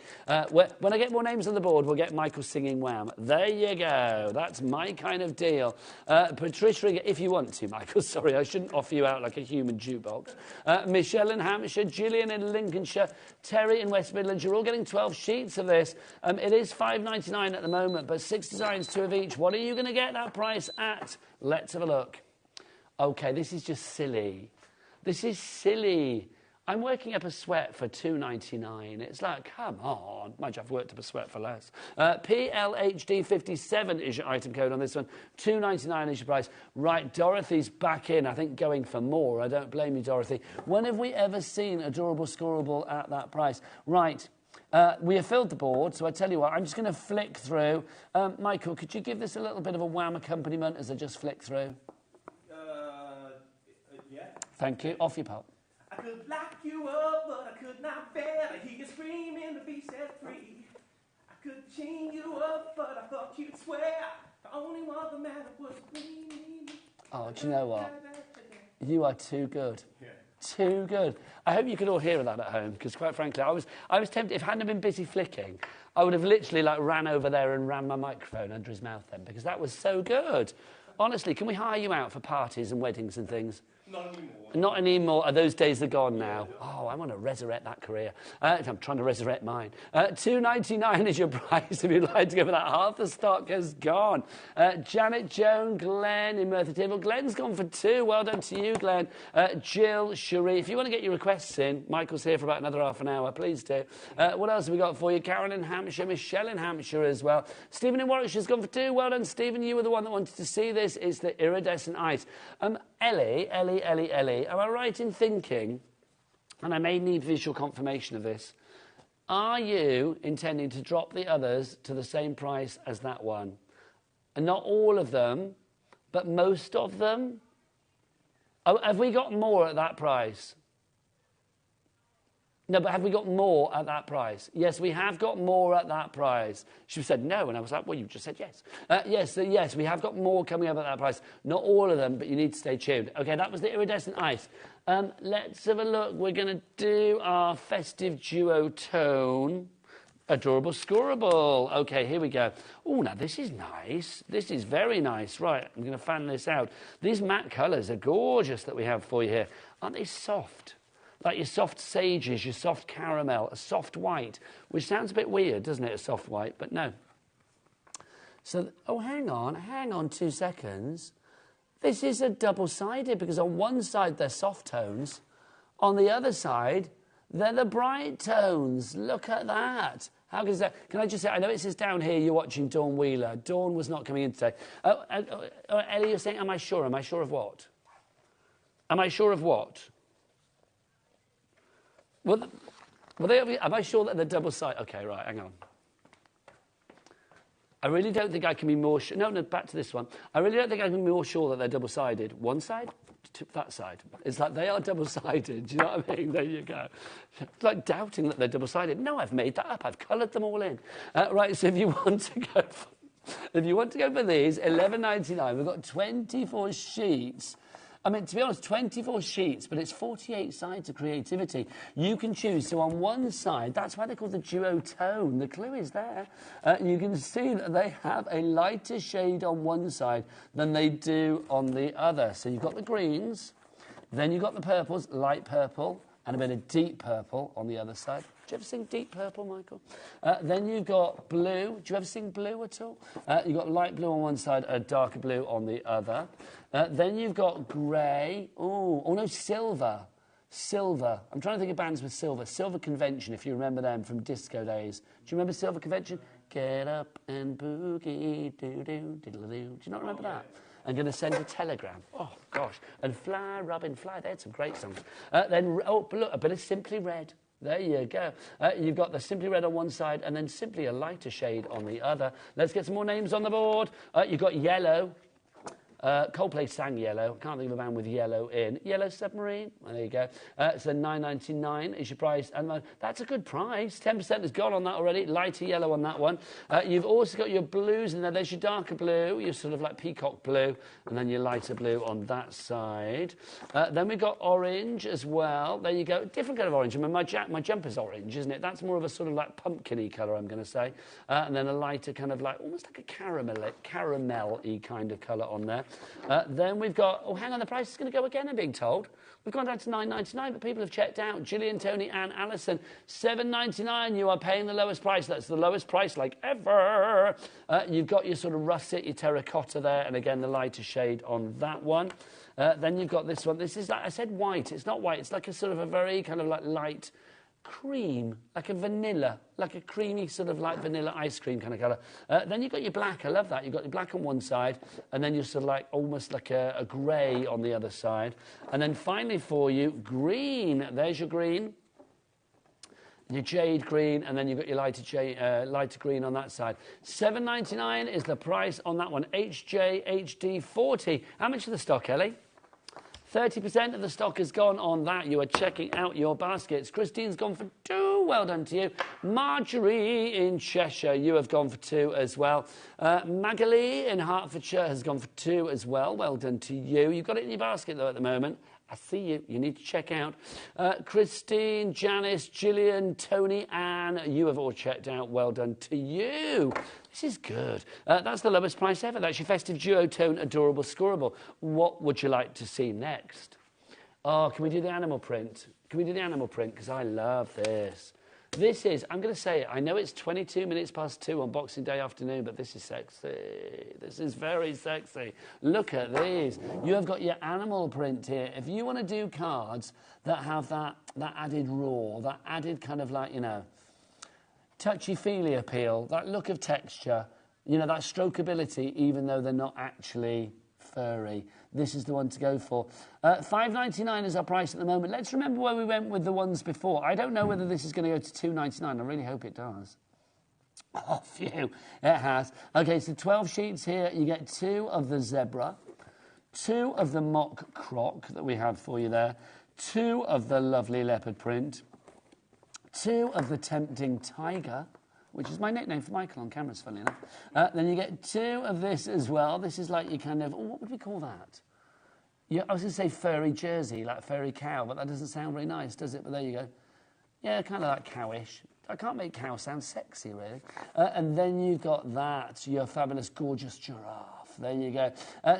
When I get more names on the board, we'll get Michael singing Wham. There you go. That's my kind of deal. Patricia, if you want to, Michael. Sorry, I shouldn't offer you out like a human jukebox. Michelle in Hampshire, Gillian in Lincolnshire, Terry in West Midlands. You're all getting 12 sheets of this. It is $5.99 at the moment, but 6 designs, 2 of each. What are you going to get that price at? Let's have a look. OK, this is just silly. This is silly. I'm working up a sweat for $2.99. It's like, come on. Mind you, I've worked up a sweat for less. PLHD57 is your item code on this one. $2.99 is your price. Right, Dorothy's back in, I think, going for more. I don't blame you, Dorothy. When have we ever seen Adorable Scorable at that price? Right. We have filled the board, so I tell you what, I'm just going to flick through. Michael, could you give this a little bit of a Wham accompaniment as I just flick through? Thank you. Off you pop. I could lock you up, but I could not bear to hear you screaming to be set free. I could chain you up, but I thought you'd swear the only one that mattered was me. Oh, do you know what? You are too good. Yeah. Too good. I hope you could all hear that at home, because quite frankly, I was tempted, if I hadn't been busy flicking, I would have literally like ran over there and ran my microphone under his mouth then, because that was so good. Honestly, can we hire you out for parties and weddings and things? Not anymore. Not anymore. Those days are gone now. Oh, I want to resurrect that career. I'm trying to resurrect mine. $2.99 is your price if you'd like to go for that. Half the stock has gone. Janet, Joan, Glenn in Merthyr Tydfil. Glenn's gone for $2. Well done to you, Glenn. Jill, Cherie. If you want to get your requests in, Michael's here for about another half an hour. Please do. What else have we got for you? Karen in Hampshire. Michelle in Hampshire as well. Stephen in Warwickshire's gone for $2. Well done, Stephen. You were the one that wanted to see this. It's the iridescent ice. Ellie, am I right in thinking, and I may need visual confirmation of this, are you intending to drop the others to the same price as that one? And not all of them, but most of them? Oh, have we got more at that price? No, but have we got more at that price? Yes, we have got more at that price. She said no, and I was like, well, you just said yes. Yes, we have got more coming up at that price. Not all of them, but you need to stay tuned. OK, that was the iridescent ice. Let's have a look. We're going to do our Festive Duo Tone. Adorable Scorable. OK, here we go. Oh, now this is nice. This is very nice. Right, I'm going to fan this out. These matte colours are gorgeous that we have for you here. Aren't they soft? Like your soft sages, your soft caramel, a soft white, which sounds a bit weird, doesn't it, a soft white? But no. So, oh, hang on 2 seconds. This is a double-sided, because on one side they're soft tones. On the other side, they're the bright tones. Look at that. How good is that? Can I just say, I know it says down here you're watching Dawn Wheeler. Dawn was not coming in today. Ellie, you're saying, am I sure? Am I sure of what? Am I sure of what? Well, am I sure that they're double-sided? OK, right, hang on. I really don't think I can be more sure. No, back to this one. I really don't think I can be more sure that they're double-sided. One side to that side. It's like they are double-sided. Do you know what I mean? There you go. It's like doubting that they're double-sided. No, I've made that up. I've coloured them all in. Right, so if you want to go for these, $11.99. We've got 24 sheets. I mean, to be honest, 24 sheets, but it's 48 sides of creativity. You can choose. So on one side, that's why they're called the Duo Tone. The clue is there. You can see that they have a lighter shade on one side than they do on the other. So you've got the greens, then you've got the purples, light purple, and a bit of deep purple on the other side. Do you ever sing deep purple, Michael? Then you've got blue. Do you ever sing blue at all? You've got light blue on one side, a darker blue on the other. Then you've got grey. Oh, no, silver. Silver. I'm trying to think of bands with silver. Silver Convention, if you remember them from disco days. Do you remember Silver Convention? Get up and boogie, doo-doo, diddle-doo. Do you not remember that? I'm going to send a telegram. Oh, gosh. And Fly, Robin, Fly. They had some great songs. Then, look, a bit of Simply Red. There you go. You've got the Simply Red on one side and then simply a lighter shade on the other. Let's get some more names on the board. You've got Yellow. Coldplay sang Yellow. Can't think of a band with yellow in. Yellow Submarine. Well, there you go. So $9.99 is your price. And that's a good price. 10% has gone on that already. Lighter yellow on that one. You've also got your blues in there. There's your darker blue, your sort of like peacock blue, and then your lighter blue on that side. Then we've got orange as well. There you go. Different kind of orange. I mean, my jumper's orange, isn't it? That's more of a sort of like pumpkin-y colour, I'm going to say. And then a lighter kind of like, almost like a caramel-y kind of colour on there. Then we've got, oh, hang on, the price is going to go again, I'm being told. We've gone down to $9.99, but people have checked out. Gillian, Tony, Anne, Alison, $7.99. You are paying the lowest price. That's the lowest price like ever. You've got your sort of russet, your terracotta there, and again, the lighter shade on that one. Then you've got this one. This is, like I said, white. It's not white. It's like a sort of a very kind of like light cream, like a vanilla, like a creamy sort of like vanilla ice cream kind of colour. Then you've got your black. I love that. You've got your black on one side, and then you're sort of like almost like a grey on the other side. And then finally for you, green. There's your green. Your jade green, and then you've got your lighter green on that side. $7.99 is the price on that one. HJ HD40. How much of the stock, Ellie? 30% of the stock has gone on that. You are checking out your baskets. Christine's gone for $2. Oh, well done to you. Marjorie in Cheshire, you have gone for 2 as well. Magali in Hertfordshire has gone for 2 as well. Well done to you. You've got it in your basket, though, at the moment. I see you. You need to check out. Christine, Janice, Gillian, Tony, Anne, you have all checked out. Well done to you. This is good. That's the lowest price ever. That's your Festive Duo Tone Adorable Scorable. What would you like to see next? Oh, can we do the animal print? Can we do the animal print? Because I love this. This is, I'm going to say it, I know it's 22 minutes past 2 on Boxing Day afternoon, but this is sexy. This is very sexy. Look at these. You have got your animal print here. If you want to do cards that have that added raw, that added kind of like, you know, touchy-feely appeal, that look of texture, you know, that strokeability, even though they're not actually furry, this is the one to go for. $5.99 is our price at the moment. Let's remember where we went with the ones before. I don't know whether this is going to go to $2.99. I really hope it does. Oh, phew. It has. Okay, so 12 sheets here. You get 2 of the zebra, 2 of the mock croc that we had for you there, 2 of the lovely leopard print, 2 of the tempting tiger, which is my nickname for Michael on cameras, funny enough. Then you get 2 of this as well. This is like your kind of, oh, what would we call that? Yeah, I was going to say furry jersey, like furry cow, but that doesn't sound very nice, does it? But there you go. Yeah, kind of like cowish. I can't make cow sound sexy, really. And then you've got that, your fabulous, gorgeous giraffe. There you go.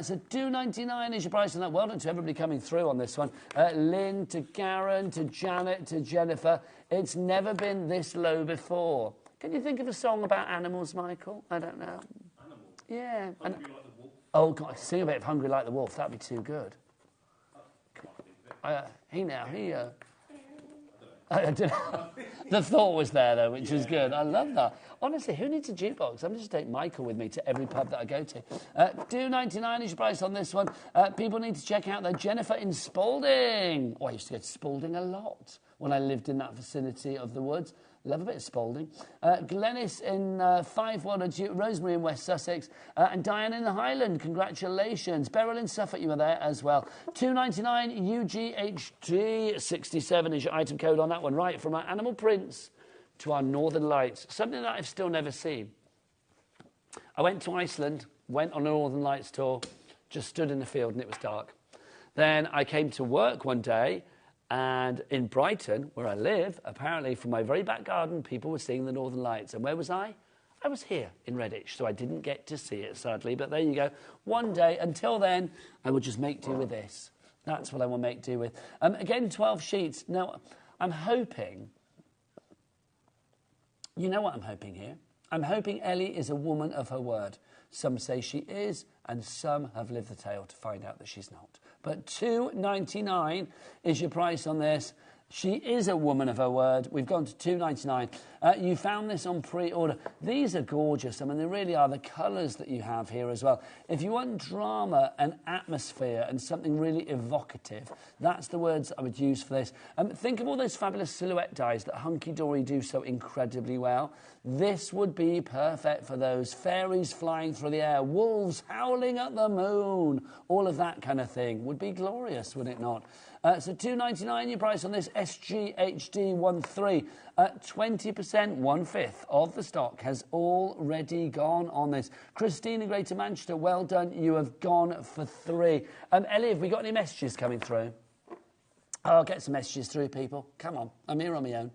So $2.99 is your price on that. Well done to everybody coming through on this one. Lynn, to Karen, to Janet, to Jennifer. It's never been this low before. Can you think of a song about animals, Michael? I don't know. Animals? Yeah. Hungry like the wolf. Oh, God, sing a bit of Hungry Like the Wolf. That'd be too good. I don't know. The thought was there, though, which is good. I love that. Honestly, who needs a jukebox? I'm just take Michael with me to every pub that I go to. $2.99 is your price on this one. People need to check out their Jennifer in Spalding. Oh, I used to go to Spalding a lot when I lived in that vicinity of the woods. Love a bit of Spalding. Glenys in Five Water, Rosemary in West Sussex, and Diane in the Highland. Congratulations. Beryl in Suffolk, you were there as well. $2.99 UGHG 67 is your item code on that one. Right, from our animal prints to our Northern Lights. Something that I've still never seen. I went to Iceland, went on a Northern Lights tour, just stood in the field and it was dark. Then I came to work one day, and in Brighton, where I live, apparently from my very back garden, people were seeing the Northern Lights. And where was I? I was here in Redditch, so I didn't get to see it, sadly. But there you go. One day, until then, I will just make do with this. That's what I will make do with. Again, 12 sheets. Now, I'm hoping... You know what I'm hoping here? I'm hoping Ellie is a woman of her word. Some say she is, and some have lived the tale to find out that she's not. But $2.99 is your price on this. She is a woman of her word. We've gone to $2.99. You found this on pre-order. These are gorgeous. I mean, they really are. The colours that you have here as well. If you want drama and atmosphere and something really evocative, that's the words I would use for this. Think of all those fabulous silhouette dies that Hunky Dory do so incredibly well. This would be perfect for those. Fairies flying through the air, wolves howling at the moon, all of that kind of thing. Would be glorious, would it not? So $2.99 your price on this SGHD13. 20%, 1/5 of the stock has already gone on this. Christina, Greater Manchester, well done. You have gone for 3. Ellie, have we got any messages coming through? I'll get some messages through, people. Come on, I'm here on my own.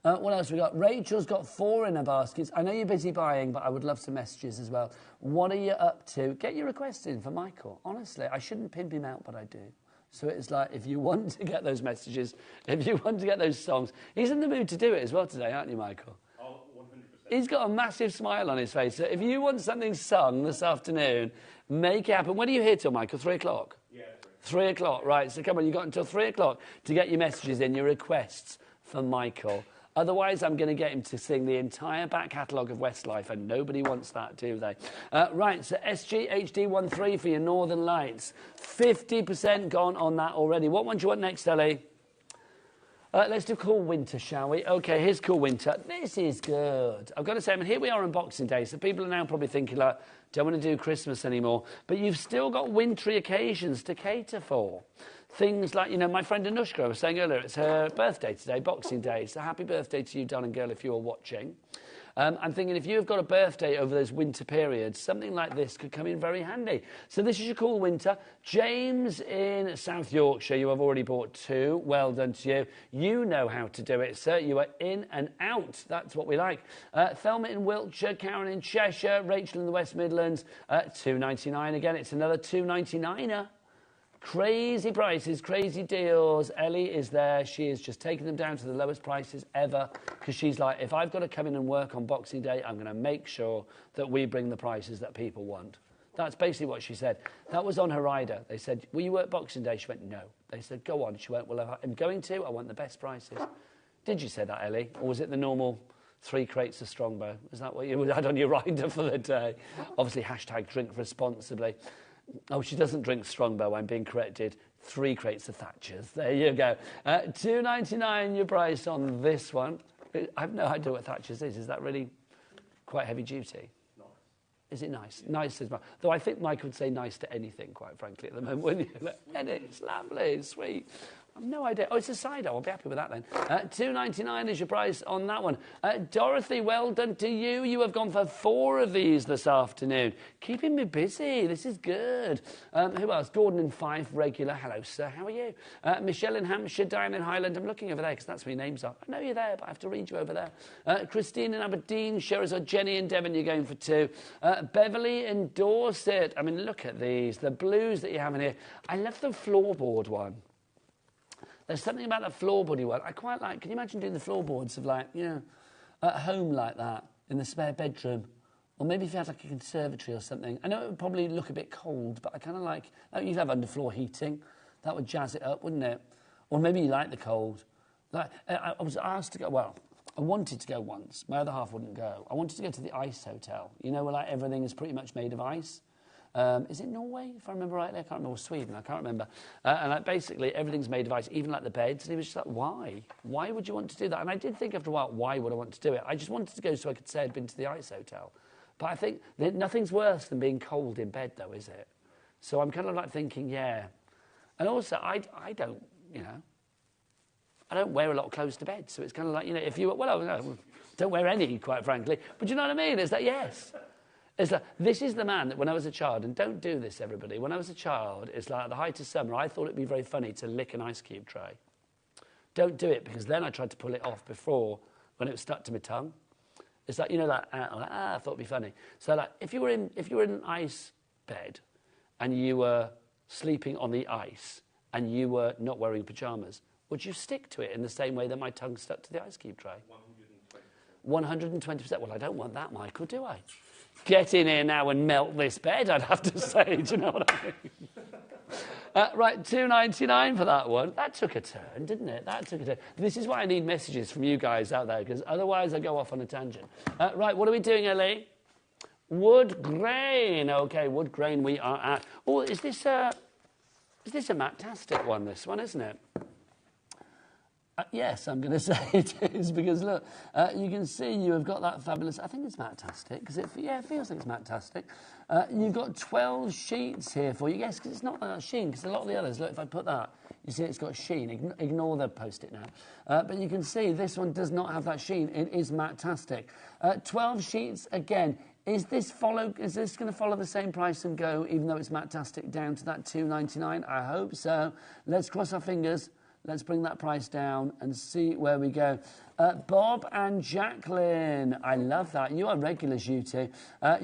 What else have we got? Rachel's got 4 in her baskets. I know you're busy buying, but I would love some messages as well. What are you up to? Get your requests in for Michael. Honestly, I shouldn't pimp him out, but I do. So it's like, if you want to get those messages, if you want to get those songs, he's in the mood to do it as well today, aren't you, Michael? Oh, 100%. He's got a massive smile on his face. So if you want something sung this afternoon, make it happen. When are you here till, Michael? 3 o'clock? Yeah, 3 o'clock, right. So come on, you've got until 3 o'clock to get your messages in, your requests for Michael. Otherwise, I'm going to get him to sing the entire back catalogue of Westlife, and nobody wants that, do they? Right, so SGHD13 for your Northern Lights. 50% gone on that already. What one do you want next, Ellie? Let's do Cool Winter, shall we? OK, here's Cool Winter. This is good. I've got to say, I mean, here we are on Boxing Day, so people are now probably thinking, like, don't want to do Christmas anymore. But you've still got wintry occasions to cater for. things like, you know, my friend Anushka was saying earlier, it's her birthday today, Boxing Day. So happy birthday to you, darling girl, if you're watching. I'm thinking if you've got a birthday over those winter periods, something like this could come in very handy. So this is your cool winter. James in South Yorkshire, you have already bought 2. Well done to you. You know how to do it, sir. You are in and out. That's what we like. Thelma in Wiltshire, Karen in Cheshire, Rachel in the West Midlands, £2.99 again. It's another £2.99er. Crazy prices, crazy deals. Ellie is there. She is just taking them down to the lowest prices ever because she's like, if I've got to come in and work on Boxing Day, I'm going to make sure that we bring the prices that people want. That's basically what she said. That was on her rider. They said, will you work Boxing Day? She went, no. They said, go on. She went, well, if I'm going to, I want the best prices. Did you say that, Ellie? Or was it the normal 3 crates of Strongbow? Is that what you had on your rider for the day? Obviously, hashtag drink responsibly. Oh, she doesn't drink Strongbow, I'm being corrected. 3 crates of Thatcher's. There you go. $2.99 your price on this one. I have no idea what Thatcher's is. Is that really quite heavy duty? Nice. Is it nice? Nice as well. Though I think Mike would say nice to anything, quite frankly, at the moment, wouldn't you? And it's lovely, it's sweet. I've no idea. Oh, it's a cider. I'll be happy with that then. $2.99 is your price on that one. Dorothy, well done to you. You have gone for 4 of these this afternoon. Keeping me busy. This is good. Who else? Gordon in Fife, regular. Hello, sir. How are you? Michelle in Hampshire, Diane in Highland. I'm looking over there because that's where your names are. I know you're there, but I have to read you over there. Christine in Aberdeen, Sherazade, Jenny in Devon, you're going for 2. Beverly in Dorset. I mean, look at these. The blues that you have in here. I love the floorboard one. There's something about that floorboardy one I quite like. Can you imagine doing the floorboards of, like, you know, at home like that, in the spare bedroom? Or maybe if you had, like, a conservatory or something. I know it would probably look a bit cold, but I kind of like... You'd have underfloor heating. That would jazz it up, wouldn't it? Or maybe you like the cold. Like, I was asked to go... Well, I wanted to go once. My other half wouldn't go. I wanted to go to the Ice Hotel. You know, where, like, everything is pretty much made of ice. Is it Norway, if I remember rightly? I can't remember. Or Sweden, I can't remember. And like, basically, everything's made of ice, even like the beds. And he was just like, why? Why would you want to do that? And I did think after a while, why would I want to do it? I just wanted to go so I could say I'd been to the Ice Hotel. But I think that nothing's worse than being cold in bed, though, is it? So I'm kind of like thinking, yeah. And also, I don't, you know, I don't wear a lot of clothes to bed. So it's kind of like, you know, if you, well, no, don't wear any, quite frankly. But you know what I mean? It's like, yes. It's like, this is the man that when I was a child, and don't do this, everybody. When I was a child, it's like at the height of summer, I thought it'd be very funny to lick an ice cube tray. Don't do it, because then I tried to pull it off before when it was stuck to my tongue. It's like, you know, like, I thought it'd be funny. So, like, if you were in an ice bed and you were sleeping on the ice and you were not wearing pyjamas, would you stick to it in the same way that my tongue stuck to the ice cube tray? 120%. 120%. Well, I don't want that, Michael, do I? Get in here now and melt this bed, I'd have to say. Do you know what I mean? Right, $2.99 for that one. That took a turn, didn't it? That took a turn. This is why I need messages from you guys out there, because otherwise I go off on a tangent. Right, what are we doing, Ellie? Wood grain. OK, wood grain we are at. Oh, is this a Matastic one, this one, isn't it? Yes, I'm going to say it is, because, look, you can see you have got that fabulous... I think it's Matastic, because it feels like it's Matastic. You've got 12 sheets here for you. Yes, because it's not that sheen, because a lot of the others, look, if I put that, you see it's got sheen. Ignore the Post-it now. But you can see this one does not have that sheen. It is Matastic. 12 sheets, again. Is this going to follow the same price and go, even though it's Matastic, down to that $2.99? I hope so. Let's cross our fingers. Let's bring that price down and see where we go. Bob and Jacqueline. I love that. You are regulars, you two.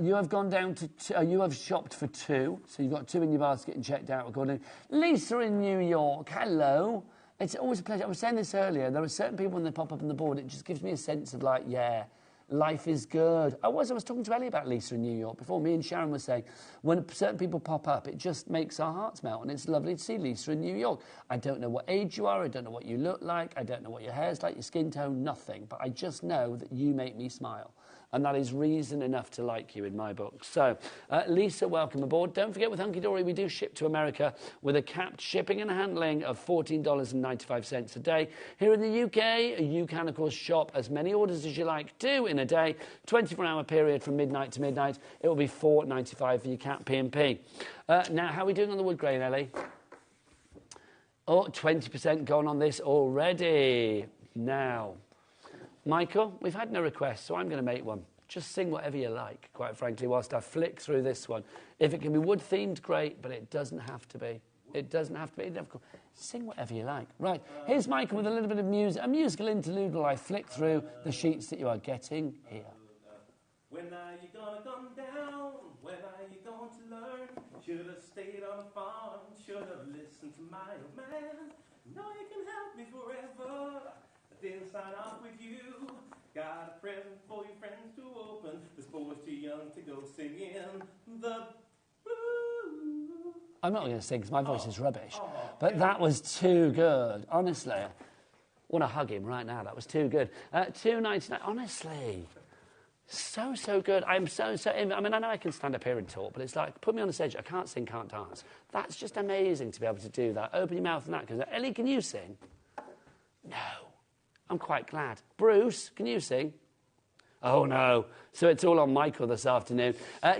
You have gone down to you have shopped for 2. So you've got 2 in your basket and checked out accordingly. Lisa in New York. Hello. It's always a pleasure. I was saying this earlier. There are certain people when they pop up on the board, it just gives me a sense of like, yeah, life is good. I was talking to Ellie about Lisa in New York before. Me and Sharon were saying, when certain people pop up, it just makes our hearts melt, and it's lovely to see Lisa in New York. I don't know what age you are, I don't know what you look like, I don't know what your hair's like, your skin tone, nothing. But I just know that you make me smile. And that is reason enough to like you in my book. So, Lisa, welcome aboard. Don't forget, with Hunky Dory, we do ship to America with a capped shipping and handling of $14.95 a day. Here in the UK, you can, of course, shop as many orders as you like to in a day. 24-hour period from midnight to midnight. It will be $4.95 for your cap P&P. Now, how are we doing on the wood grain, Ellie? Oh, 20% gone on this already. Now, Michael, we've had no requests, so I'm going to make one. Just sing whatever you like, quite frankly, whilst I flick through this one. If it can be wood-themed, great, but it doesn't have to be. It doesn't have to be. Sing whatever you like. Right, here's Michael with a little bit of music, a musical interlude while I flick through the sheets that you are getting here. When are you gonna come down? When are you going to learn? Should have stayed on the farm, should have listened to my old man. No, you can help me forever. I didn't sign up with you. Got a present for your friends to open. This boy's too young to go singing the blues. I'm not going to sing because my voice is rubbish, but that was too good, honestly. I want to hug him right now. That was too good. $2.99, honestly. So good. I'm so I mean, I know I can stand up here and talk, but it's like, put me on the stage. I can't sing, can't dance. That's just amazing to be able to do that. Open your mouth and that. Because Ellie, can you sing? No. I'm quite glad. Bruce, can you sing? Oh, no. So it's all on Michael this afternoon.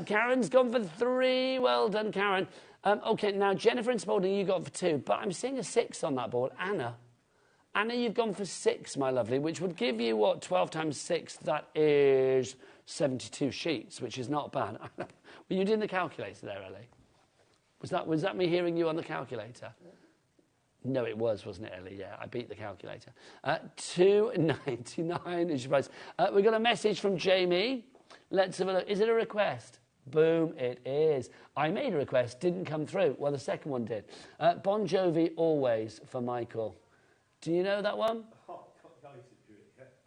Karen's gone for 3. Well done, Karen. OK, now, Jennifer and Spalding, you got for 2. But I'm seeing a 6 on that board. Anna, you've gone for 6, my lovely, which would give you, what, 12 times 6? That is 72 sheets, which is not bad. Were you doing the calculator there, Ellie? Was that me hearing you on the calculator? No, it was, wasn't it, Ellie? Yeah, I beat the calculator. $2.99 is your price. We got a message from Jamie. Let's have a look. Is it a request? Boom, it is. I made a request, didn't come through. Well, the second one did. Bon Jovi, Always, for Michael. Do you know that one?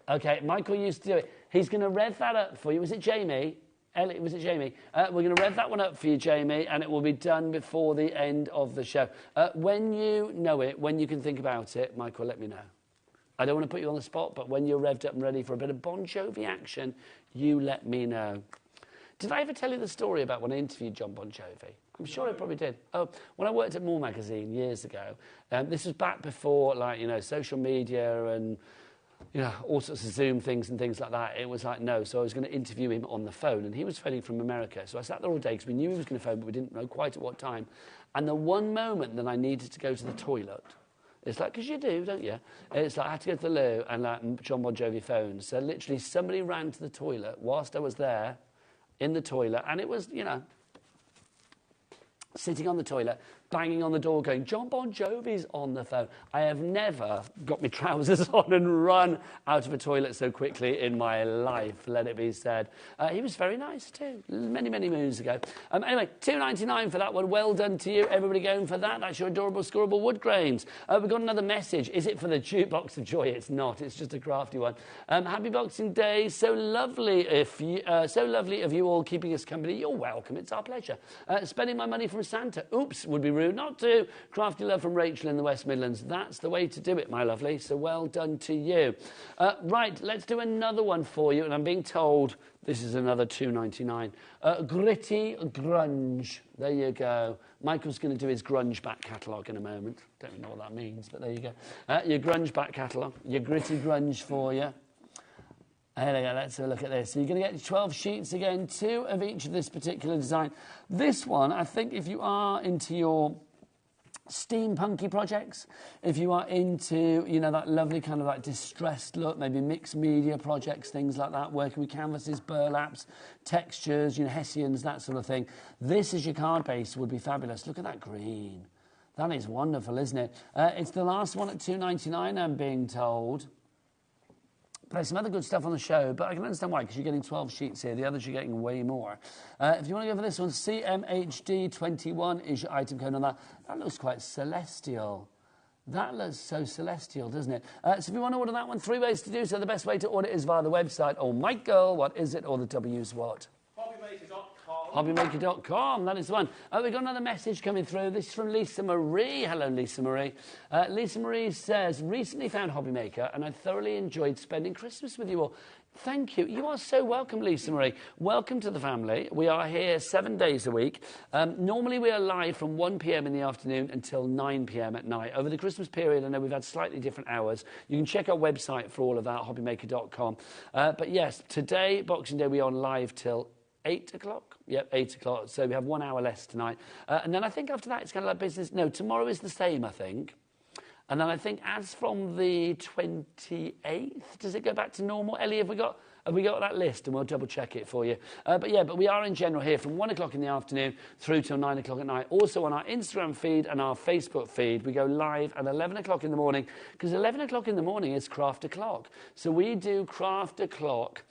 OK, Michael used to do it. He's going to rev that up for you. Was it Jamie? Ellie, was it Jamie? We're going to rev that one up for you, Jamie, and it will be done before the end of the show. When you know it, when you can think about it, Michael, let me know. I don't want to put you on the spot, but when you're revved up and ready for a bit of Bon Jovi action, you let me know. Did I ever tell you the story about when I interviewed John Bon Jovi? I'm sure I probably did. Oh, when I worked at More Magazine years ago, this was back before, like, you know, social media and, you know, all sorts of Zoom things and things like that. It was like, no. So I was going to interview him on the phone, and he was phoning from America. So I sat there all day because we knew he was going to phone, but we didn't know quite at what time. And the one moment that I needed to go to the toilet, it's like, because you do, don't you? It's like I had to go to the loo, and like John Bon Jovi phoned. So literally somebody ran to the toilet whilst I was there in the toilet, and it was, you know, sitting on the toilet, banging on the door, going, John Bon Jovi's on the phone. I have never got my trousers on and run out of a toilet so quickly in my life, let it be said. He was very nice too, many, many moons ago. Anyway, $2.99 for that one. Well done to you. Everybody going for that. That's your adorable, scorable wood grains. We've got another message. Is it for the jukebox of joy? It's not. It's just a crafty one. Happy Boxing Day. So lovely of you all keeping us company. You're welcome. It's our pleasure. Spending my money from Santa. Oops, would be rude not to. Crafty love from Rachel in the West Midlands. That's the way to do it, my lovely. So well done to you. Right, let's do another one for you. And I'm being told this is another $2.99. Gritty Grunge. There you go. Michael's going to do his Grunge back catalogue in a moment. Don't even know what that means, but there you go. Your Grunge back catalogue. Your Gritty Grunge for you. There we go, let's have a look at this. So you're going to get 12 sheets again, 2 of each of this particular design. This one, I think if you are into your steampunky projects, if you are into, you know, that lovely kind of like distressed look, maybe mixed media projects, things like that, working with canvases, burlaps, textures, you know, hessians, that sort of thing. This as your card base would be fabulous. Look at that green. That is wonderful, isn't it? It's the last one at $2.99, I'm being told. There's some other good stuff on the show, but I can understand why, because you're getting 12 sheets here. The others, you're getting way more. If you want to go for this one, CMHD21 is your item code on that. That looks quite celestial. That looks so celestial, doesn't it? So if you want to order that one, 3 ways to do so. The best way to order is via the website. Oh, Michael, what is it? Or the W's what? HobbyMaker.com. HobbyMaker.com, that is the one. We've got another message coming through. This is from Lisa Marie. Hello, Lisa Marie. Lisa Marie says, recently found HobbyMaker and I thoroughly enjoyed spending Christmas with you all. Thank you. You are so welcome, Lisa Marie. Welcome to the family. We are here 7 days a week. Normally we are live from 1 p.m. in the afternoon until 9 p.m. at night. Over the Christmas period, I know we've had slightly different hours. You can check our website for all of that, HobbyMaker.com. But yes, today, Boxing Day, we are on live till 8 o'clock? Yep, 8 o'clock. So we have 1 hour less tonight. And then I think after that, it's kind of like business. No, tomorrow is the same, I think. And then I think as from the 28th, does it go back to normal? Ellie, have we got that list? And we'll double check it for you. But we are in general here from 1 o'clock in the afternoon through till 9 o'clock at night. Also on our Instagram feed and our Facebook feed, we go live at 11 o'clock in the morning, because 11 o'clock in the morning is craft o'clock. So we do craft o'clock.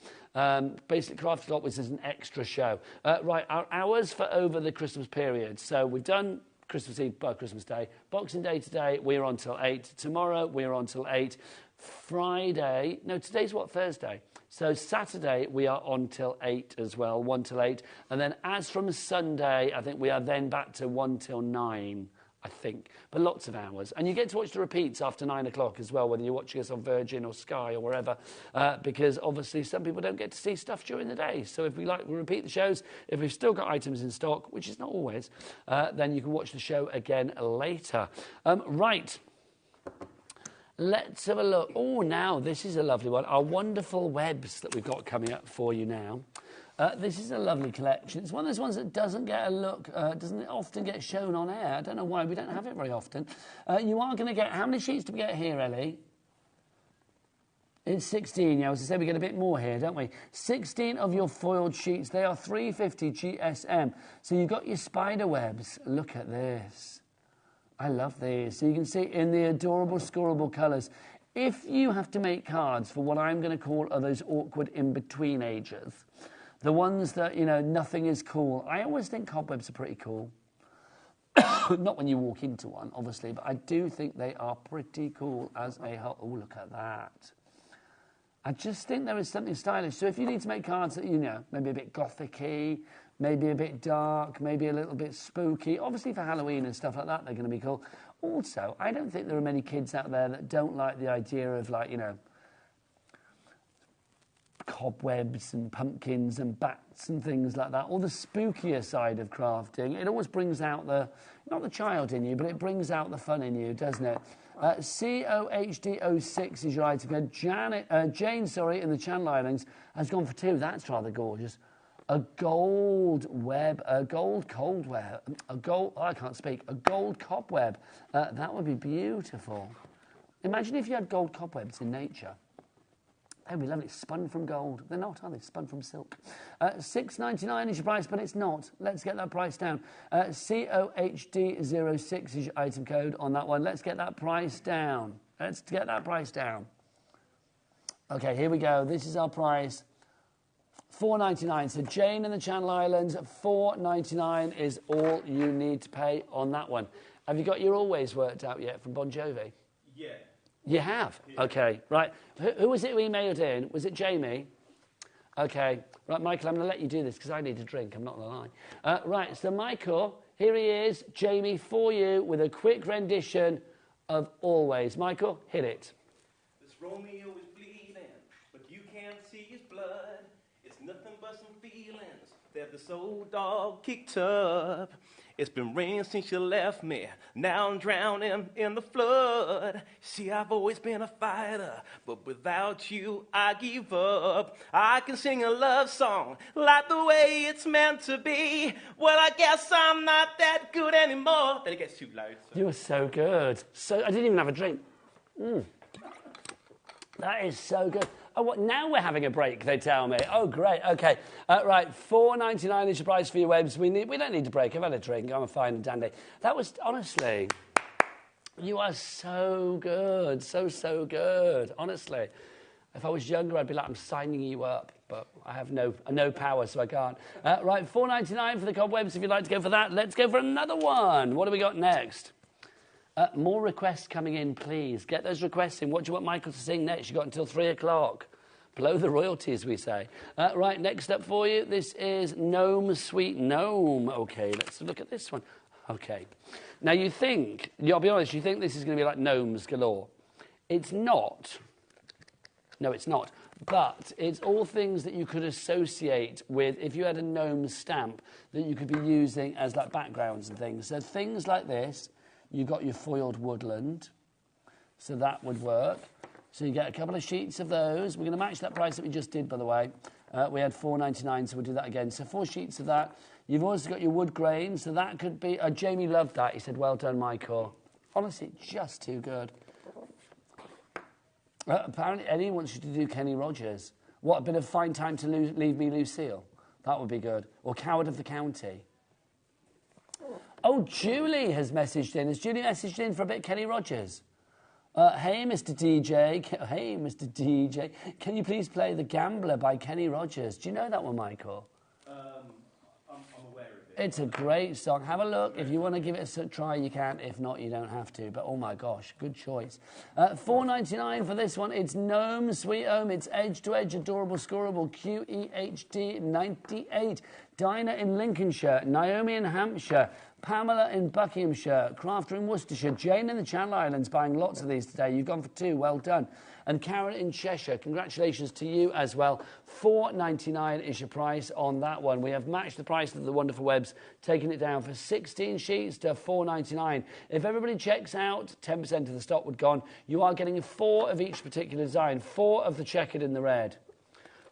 Basically craft o'clock, which is an extra show. Right, our hours for over the Christmas period. So we've done Christmas Eve by Christmas Day. Boxing Day today, we're on till 8. Tomorrow, we're on till 8. Friday, no, today's what, Thursday? So Saturday, we are on till 8 as well, 1 till 8. And then as from Sunday, I think we are then back to 1 till 9, I think. But lots of hours. And you get to watch the repeats after 9 o'clock as well, whether you're watching us on Virgin or Sky or wherever, because obviously some people don't get to see stuff during the day. So if we repeat the shows, if we've still got items in stock, which is not always, then you can watch the show again later. Right. Let's have a look. Oh, now, this is a lovely one. Our wonderful webs that we've got coming up for you now. This is a lovely collection. It's one of those ones that doesn't get a look, doesn't often get shown on air. I don't know why. We don't have it very often. You are going to get... How many sheets do we get here, Ellie? It's 16, yeah. As I said, we get a bit more here, don't we? 16 of your foiled sheets. They are 350 GSM. So you've got your spider webs. Look at this. I love these. So you can see in the adorable Scorable colours. If you have to make cards for what I'm going to call are those awkward in-between ages, the ones that, you know, nothing is cool, I always think cobwebs are pretty cool. Not when you walk into one, obviously, but I do think they are pretty cool as a whole. Oh, look at that. I just think there is something stylish. So if you need to make cards that, you know, maybe a bit gothic-y, maybe a bit dark, maybe a little bit spooky. Obviously, for Halloween and stuff like that, they're going to be cool. Also, I don't think there are many kids out there that don't like the idea of, like, you know, cobwebs and pumpkins and bats and things like that, or the spookier side of crafting. It always brings out the, not the child in you, but it brings out the fun in you, doesn't it? COHD06 is your item code. Jane, in the Channel Islands has gone for 2. That's rather gorgeous. A gold web, a gold cold web, a gold, oh, I can't speak, a gold cobweb. That would be beautiful. Imagine if you had gold cobwebs in nature. They'd be lovely, spun from gold. They're not, are they? Spun from silk. $6.99 is your price, but it's not. Let's get that price down. COHD06 is your item code on that one. Let's get that price down. Let's get that price down. Okay, here we go. This is our price. $4.99. So Jane in the Channel Islands, $4.99 is all you need to pay on that one. Have you got your Always worked out yet from Bon Jovi? Yeah. You have? Yeah. Okay, right. Who was it who emailed in? Was it Jamie? Okay. Right, Michael, I'm going to let you do this because I need a drink. I'm not going to lie. Right, so Michael, here he is. Jamie, for you with a quick rendition of Always. Michael, hit it. This Romeo is bleeding, but you can't see his blood. It's nothing but some feelings that this old dog kicked up. It's been raining since you left me. Now I'm drowning in the flood. See, I've always been a fighter, but without you, I give up. I can sing a love song like the way it's meant to be. Well, I guess I'm not that good anymore. Then it gets too loud. So. You were so good. So I didn't even have a drink. That is so good. Oh, what? Now we're having a break, they tell me. Oh, great. Okay. Right, $4.99 is your price for your webs. We don't need a break. I've had a drink. I'm fine and dandy. That was, honestly, you are so good. So good. Honestly. If I was younger, I'd be like, I'm signing you up. But I have no power, so I can't. Right, $4.99 for the cobwebs if you'd like to go for that. Let's go for another one. What do we got next? More requests coming in, please. Get those requests in. What do you want Michael to sing next? You've got until 3 o'clock. Blow the royalties, we say. Right, next up for you, this is Gnome, Sweet Gnome. Okay, let's look at this one. Okay. Now, I'll be honest, you think this is going to be like gnomes galore. It's not. No, it's not. But it's all things that you could associate with if you had a gnome stamp that you could be using as like backgrounds and things. So things like this. You've got your foiled Woodland, so that would work. So you get a couple of sheets of those. We're going to match that price that we just did, by the way. We had $4.99, so we'll do that again. So 4 sheets of that. You've also got your wood grain, so that could be... Jamie loved that. He said, well done, Michael. Honestly, just too good. Apparently, Eddie wants you to do Kenny Rogers. What, a bit of Fine Time to Leave Me, Lucille? That would be good. Or Coward of the County. Oh, Julie has messaged in. Has Julie messaged in for a bit of Kenny Rogers? Hey, Mr. DJ. Hey, Mr. DJ. Can you please play The Gambler by Kenny Rogers? Do you know that one, Michael? I'm aware of it. It's a great song. Have a look. If you want to give it a try, you can. If not, you don't have to. But, oh, my gosh, good choice. $4.99 for this one. It's Gnome, Sweet Home. It's Edge to Edge, Adorable, Scorable, QEHD 98. Dinah in Lincolnshire. Naomi in Hampshire. Pamela in Buckinghamshire. Crafter in Worcestershire. Jane in the Channel Islands, buying lots of these today. You've gone for 2. Well done. And Karen in Cheshire, congratulations to you as well. $4.99 is your price on that one. We have matched the price of the Wonderful Webs, taking it down for 16 sheets to $4.99. If everybody checks out, 10% of the stock would gone. You are getting 4 of each particular design. 4 of the checkered in the red.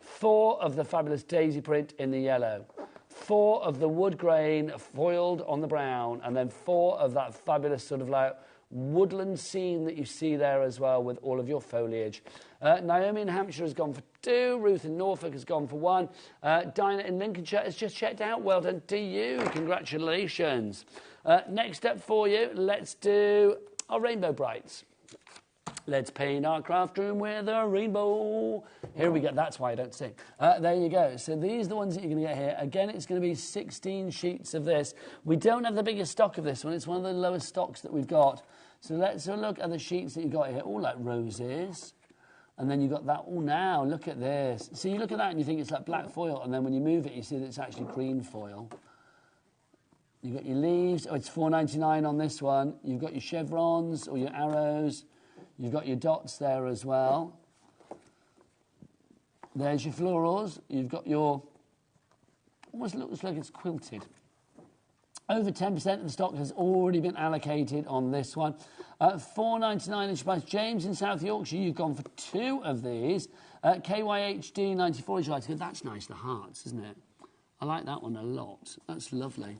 4 of the fabulous daisy print in the yellow. 4 of the wood grain foiled on the brown. And then 4 of that fabulous sort of like woodland scene that you see there as well with all of your foliage. Naomi in Hampshire has gone for 2. Ruth in Norfolk has gone for 1. Dinah in Lincolnshire has just checked out. Well done to you. Congratulations. Next up for you, let's do our Rainbow Brights. Let's paint our craft room with a rainbow. Here we go. That's why I don't sing. There you go. So these are the ones that you're going to get here. Again, it's going to be 16 sheets of this. We don't have the biggest stock of this one. It's one of the lowest stocks that we've got. So let's have a look at the sheets that you've got here. All like roses. And then you've got that. Oh, now, look at this. So you look at that and you think it's like black foil. And then when you move it, you see that it's actually green foil. You've got your leaves. Oh, it's $4.99 on this one. You've got your chevrons or your arrows. You've got your dots there as well. There's your florals. You've got your... Almost looks like it's quilted. Over 10% of the stock has already been allocated on this one. $4.99 each price. James in South Yorkshire, you've gone for 2 of these. KYHD 94 is right. That's nice, the hearts, isn't it? I like that one a lot. That's lovely.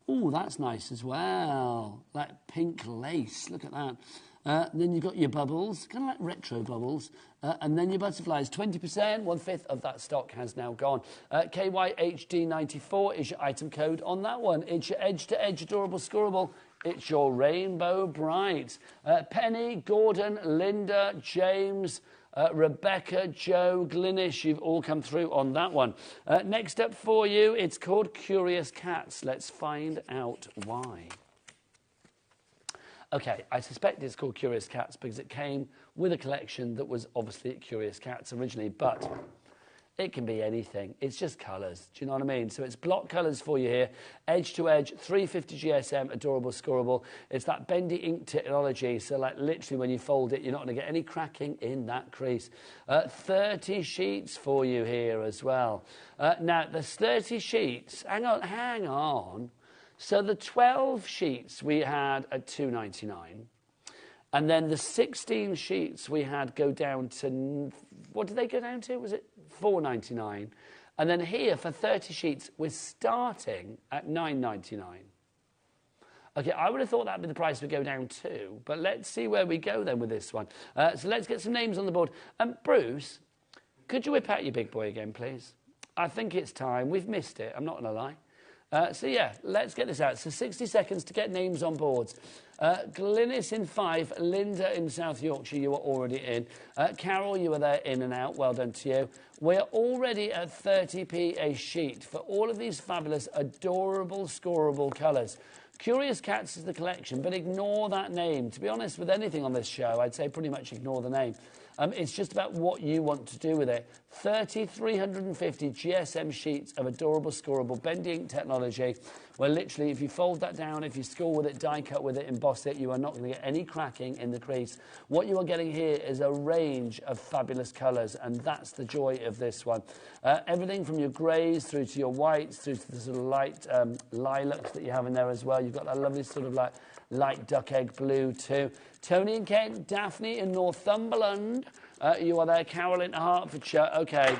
Oh, that's nice as well. Like pink lace. Look at that. Then you've got your bubbles, kind of like retro bubbles, and then your butterflies. 20%, 1/5 of that stock has now gone. KYHD94 is your item code on that one. It's your edge-to-edge adorable scorable. It's your Rainbow Bright. Penny, Gordon, Linda, James, Rebecca, Joe, Glynnish, you've all come through on that one. Next up for you, it's called Curious Cats. Let's find out why. Okay, I suspect it's called Curious Cats because it came with a collection that was obviously Curious Cats originally, but it can be anything. It's just colours, do you know what I mean? So it's block colours for you here. Edge to edge, 350 GSM, adorable, scorable. It's that bendy ink technology, so like literally when you fold it, you're not going to get any cracking in that crease. 30 sheets for you here as well. Now, there's 30 sheets. Hang on. So the 12 sheets we had at $2.99, and then the 16 sheets we had go down to, what did they go down to? Was it $4.99? And then here for 30 sheets, we're starting at $9.99. Okay, I would have thought that would be the price would go down too, but let's see where we go then with this one. So let's get some names on the board. Bruce, could you whip out your big boy again, please? I think it's time. We've missed it, I'm not going to lie. So yeah, let's get this out. So 60 seconds to get names on boards. Glynis in Fife, Linda in South Yorkshire, you are already in. Carol, you are there in and out. Well done to you. We're already at 30p a sheet for all of these fabulous, adorable, scorable colours. Curious Cats is the collection, but ignore that name. To be honest, with anything on this show, I'd say pretty much ignore the name. It's just about what you want to do with it. 350 GSM sheets of adorable, scorable, bendy ink technology, where literally if you fold that down, if you score with it, die cut with it, emboss it, you are not going to get any cracking in the crease. What you are getting here is a range of fabulous colours, and that's the joy of this one. Everything from your greys through to your whites, through to the sort of light lilacs that you have in there as well. You've got that lovely sort of like light duck egg blue too. Tony in Kent, Daphne in Northumberland. You are there, Carol in Hertfordshire. Okay.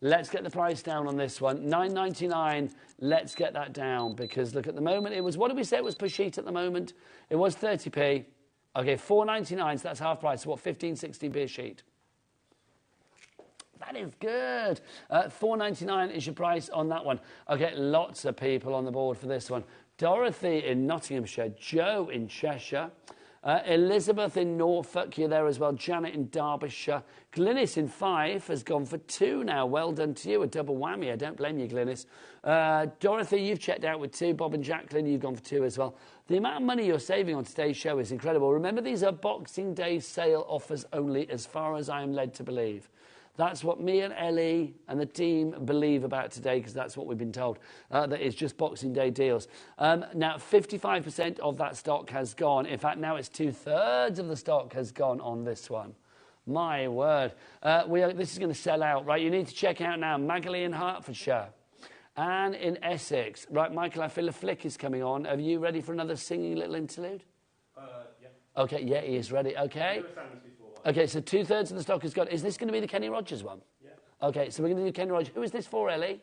Let's get the price down on this one. $9.99. Let's get that down because look, at the moment it was, what did we say it was per sheet at the moment? It was 30p. Okay, $4.99, so that's half price. So what, 15, 16p a sheet? That is good. $4.99 is your price on that one. Okay, lots of people on the board for this one. Dorothy in Nottinghamshire, Joe in Cheshire, Elizabeth in Norfolk, you're there as well, Janet in Derbyshire, Glynis in Fife has gone for 2 now. Well done to you, a double whammy. I don't blame you, Glynis. Dorothy, you've checked out with 2. Bob and Jacqueline, you've gone for 2 as well. The amount of money you're saving on today's show is incredible. Remember, these are Boxing Day sale offers only, as far as I am led to believe. That's what me and Ellie and the team believe about today, because that's what we've been told. That it's just Boxing Day deals. Now, 55% of that stock has gone. In fact, now it's 2/3 of the stock has gone on this one. My word. This is going to sell out, right? You need to check out now Magley in Hertfordshire and in Essex. Right, Michael, I feel a flick is coming on. Are you ready for another singing little interlude? Yeah. Okay, yeah, he is ready. Okay. Okay, so 2/3 of the stock is gone. Is this going to be the Kenny Rogers one? Yeah. Okay, so we're going to do Kenny Rogers. Who is this for, Ellie?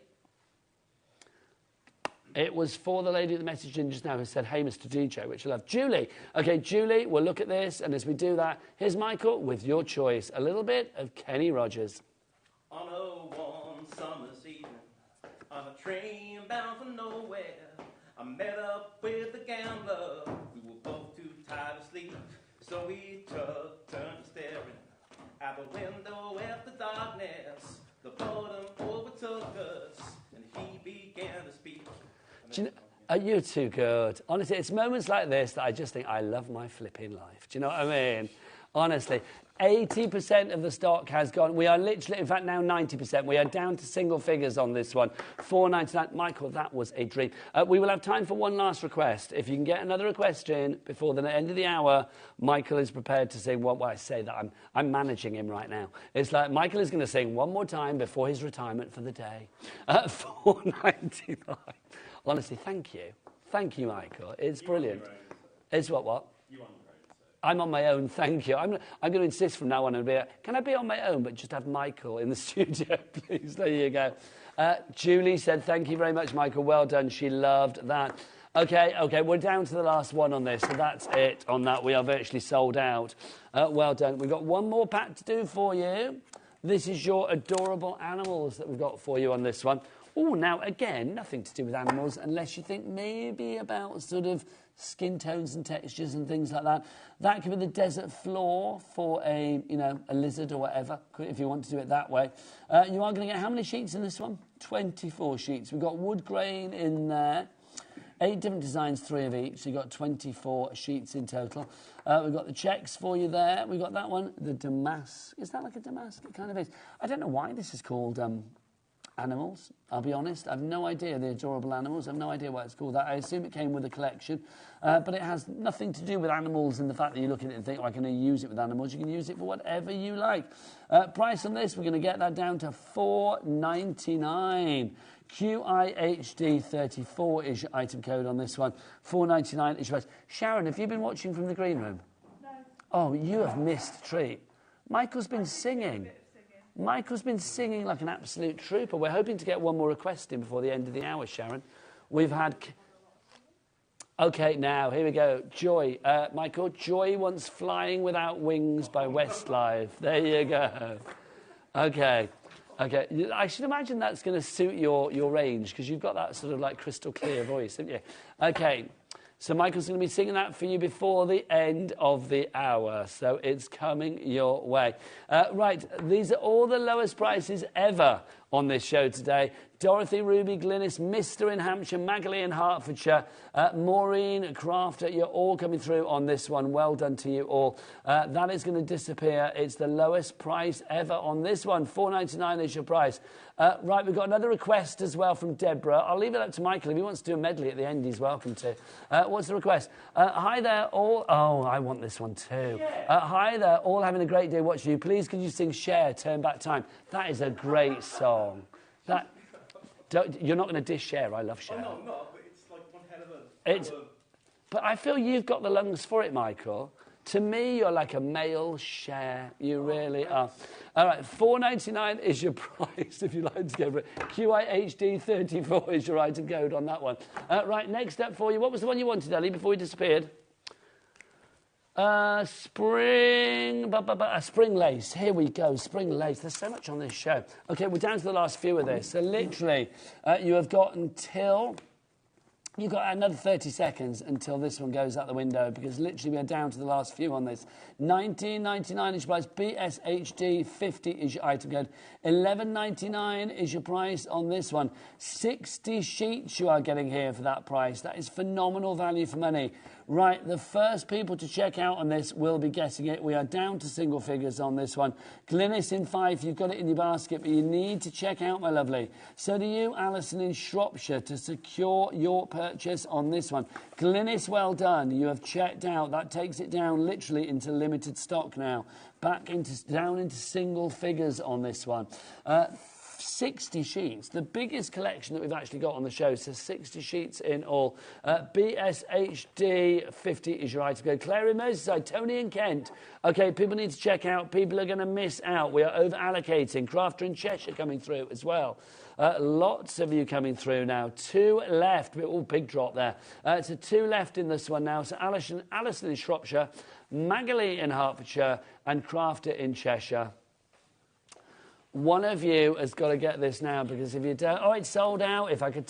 It was for the lady that messaged in just now who said, hey, Mr. DJ, which I love. Julie. Okay, Julie, we'll look at this, and as we do that, here's Michael with your choice. A little bit of Kenny Rogers. On a warm summer's evening, on a train bound for nowhere, I met up with a gambler. We were both too tired to sleep. So we took turns staring out the window at the darkness. The boredom overtook us, and he began to speak. Do you know, you're too good. Honestly, it's moments like this that I just think, I love my flipping life. Do you know what I mean? Honestly, 80% of the stock has gone. We are literally, in fact, now 90%. We are down to single figures on this one. $4.99. Michael, that was a dream. We will have time for one last request. If you can get another request in before the end of the hour, Michael is prepared to sing. Well, I say that I'm managing him right now. It's like Michael is going to sing one more time before his retirement for the day. $4.99. Honestly, thank you. Thank you, Michael. It's brilliant. It's what? I'm on my own, thank you. I'm going to insist from now on, can I be on my own, but just have Michael in the studio, please? There you go. Julie said, thank you very much, Michael. Well done. She loved that. Okay, we're down to the last one on this, so that's it on that. We are virtually sold out. Well done. We've got one more pack to do for you. This is your adorable animals that we've got for you on this one. Oh, now, again, nothing to do with animals, unless you think maybe about sort of skin tones and textures and things like that. That could be the desert floor for a lizard or whatever, if you want to do it that way. You are going to get how many sheets in this one? 24 sheets. We've got wood grain in there. 8 different designs, 3 of each. So you've got 24 sheets in total. We've got the checks for you there. We've got that one, the damask. Is that like a damask? It kind of is. I don't know why this is called animals, I'll be honest. I have no idea, the adorable animals. I have no idea why it's called that. I assume it came with a collection. But it has nothing to do with animals in the fact that you look at it and think, oh, I can use it with animals. You can use it for whatever you like. Price on this, we're going to get that down to $4.99. QIHD34 is your item code on this one. $4.99 is your price. Sharon, have you been watching from the green room? No. Oh, you have missed a treat. Michael's been singing. Michael's been singing like an absolute trooper. We're hoping to get one more request in before the end of the hour, Sharon. We've had... OK, now, here we go. Joy. Michael, Joy wants Flying Without Wings by Westlife. There you go. OK. I should imagine that's going to suit your range, because you've got that sort of like crystal clear voice, haven't you? OK. So Michael's going to be singing that for you before the end of the hour. So it's coming your way. Right, these are all the lowest prices ever on this show today. Dorothy, Ruby, Glynis, Mr. in Hampshire, Magley in Hertfordshire, Maureen, Crafter, you're all coming through on this one. Well done to you all. That is going to disappear. It's the lowest price ever on this one. $4.99 is your price. Right, we've got another request as well from Deborah. I'll leave it up to Michael. If he wants to do a medley at the end, he's welcome to. What's the request? Hi there, all. Oh, I want this one too. Hi there, all having a great day watching you. Please, could you sing Cher, Turn Back Time? That is a great song. You're not going to dish Cher. I love Cher. Oh, no, I'm not, but it's like one hell of a... But I feel you've got the lungs for it, Michael. To me, you're like a male Cher. You really are. All right, $4.99 is your price if you like to go for it. QIHD34 is your item code on that one. Right, next up for you. What was the one you wanted, Ellie, before you disappeared? Spring lace. Here we go, spring lace. There's so much on this show. Okay, we're down to the last few of this. So literally, you have got until... You've got another 30 seconds until this one goes out the window, because literally we're down to the last few on this. $19.99 is your price. BSHD 50 is your item code. $11.99 is your price on this one. 60 sheets you are getting here for that price. That is phenomenal value for money. Right, the first people to check out on this will be getting it. We are down to single figures on this one. Glynis in 5, you've got it in your basket, but you need to check out, my lovely. So do you, Alison in Shropshire, to secure your purchase on this one. Glynis, well done. You have checked out. That takes it down literally into limited stock now. Down into single figures on this one. 60 sheets, the biggest collection that we've actually got on the show, so 60 sheets in all. BSHD 50 is your item code. Claire in Merseyside, Tony in Kent. Okay, people need to check out. People are going to miss out. We are over-allocating. Crafter in Cheshire coming through as well. Lots of you coming through now. 2 left. Oh, big drop there. So 2 left in this one now. So Alison in Shropshire, Magali in Hertfordshire, and Crafter in Cheshire. One of you has got to get this now, because if you don't... Oh, it's sold out. If I could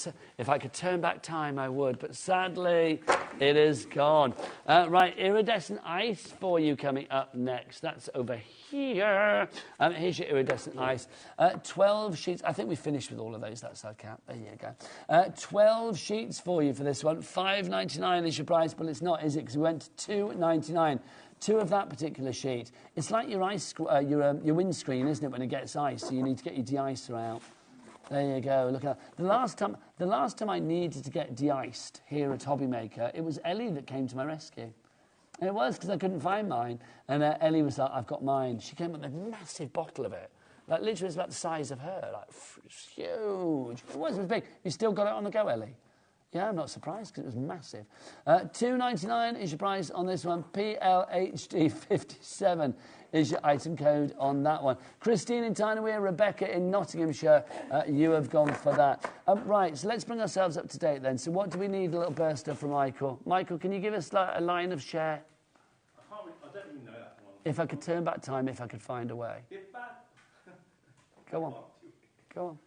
turn back time, I would. But sadly, it is gone. Right, Iridescent Ice for you coming up next. That's over here. Here's your Iridescent Ice. 12 sheets. I think we finished with all of those. That's our cap. There you go. 12 sheets for you for this one. $5.99 is your price, but it's not, is it? Because we went to $2.99. 2 of that particular sheet. It's like your your windscreen, isn't it, when it gets ice? So you need to get your de-icer out. There you go. Look at that. The last time I needed to get de-iced here at HobbyMaker, it was Ellie that came to my rescue. And it was because I couldn't find mine. And Ellie was like, "I've got mine." She came up with a massive bottle of it. Like literally, it's about the size of her. Like it's huge. It was big. You still got it on the go, Ellie? Yeah, I'm not surprised, because it was massive. $2.99 is your price on this one. PLHD57 is your item code on that one. Christine in Tyneweir, Rebecca in Nottinghamshire, you have gone for that. Right, so let's bring ourselves up to date then. So what do we need? A little burster from Michael. Michael, can you give us like, a line of share? I don't even know that one. If I could turn back time, if I could find a way. Go on. Go on.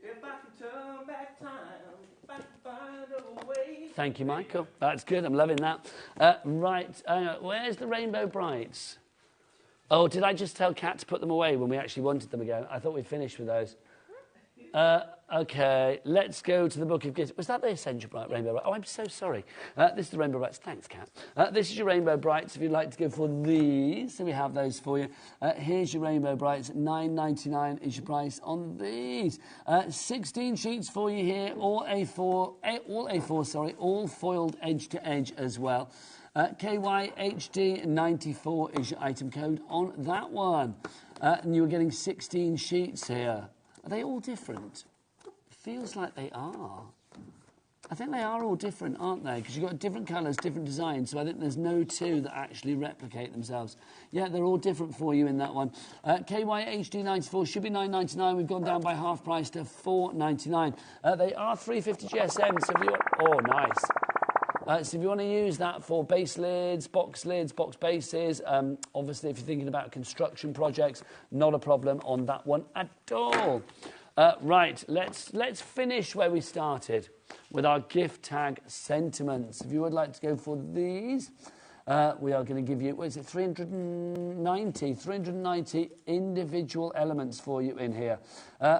If I could turn back time. Thank you, Michael. That's good. I'm loving that. Right. Where's the Rainbow Brights? Oh, did I just tell Kat to put them away when we actually wanted them again? I thought we'd finished with those. Okay, let's go to the Book of Gifts. Was that the Essential Bright Rainbow Bright? Oh, I'm so sorry. This is the Rainbow Brights. Thanks, Kat. This is your Rainbow Brights if you'd like to go for these. So we have those for you. Here's your Rainbow Brights. $9.99 is your price on these. 16 sheets for you here. All A4, all foiled edge to edge as well. KYHD94 is your item code on that one. And you're getting 16 sheets here. Are they all different? Feels like they are. I think they are all different, aren't they? Because you've got different colours, different designs, so I think there's no 2 that actually replicate themselves. Yeah, they're all different for you in that one. KYHD94 should be $9.99. We've gone down by half price to $4.99. They are 350 GSM, so if you... Oh, nice. So if you want to use that for base lids, box bases, obviously if you're thinking about construction projects, not a problem on that one at all. Right, let's finish where we started with our gift tag sentiments. If you would like to go for these, we are going to give you, what is it, 390 individual elements for you in here.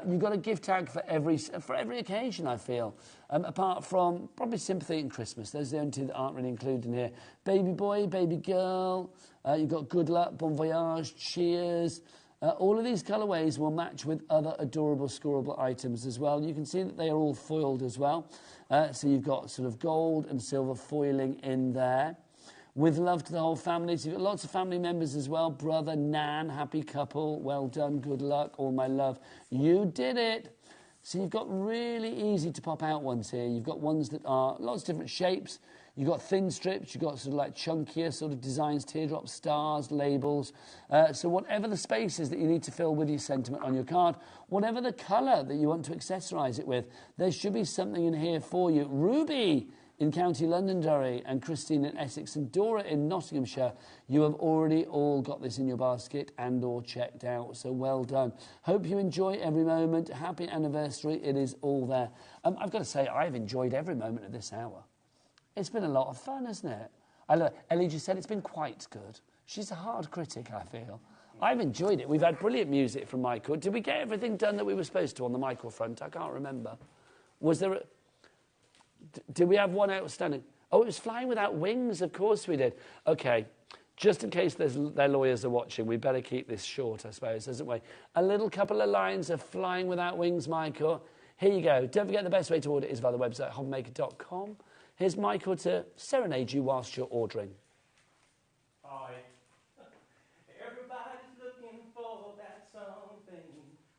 You've got a gift tag for every occasion, I feel. Apart from probably sympathy and Christmas. Those are the only 2 that aren't really included in here. Baby boy, baby girl. You've got good luck, bon voyage, cheers. All of these colourways will match with other adorable scorable items as well. You can see that they are all foiled as well. So you've got sort of gold and silver foiling in there. With love to the whole family. So you've got lots of family members as well. Brother, Nan, happy couple. Well done, good luck, all my love. You did it. So you've got really easy to pop out ones here. You've got ones that are lots of different shapes. You've got thin strips, you've got sort of like chunkier sort of designs, teardrops, stars, labels. So whatever the space is that you need to fill with your sentiment on your card, whatever the colour that you want to accessorise it with, there should be something in here for you. Ruby in County Londonderry and Christine in Essex and Dora in Nottinghamshire, you have already all got this in your basket and or checked out, so well done. Hope you enjoy every moment. Happy anniversary, it is all there. I've got to say, I've enjoyed every moment of this hour. It's been a lot of fun, hasn't it? Ellie just said it's been quite good. She's a hard critic, I feel. I've enjoyed it. We've had brilliant music from Michael. Did we get everything done that we were supposed to on the Michael front? I can't remember. Was there did we have one outstanding? Oh, it was Flying Without Wings. Of course we did. OK, just in case their lawyers are watching, we better keep this short, I suppose, doesn't we? A little couple of lines of Flying Without Wings, Michael. Here you go. Don't forget the best way to order is via the website, HobbyMaker.com. Here's Michael to serenade you whilst you're ordering. Hi. Everybody's looking for that something,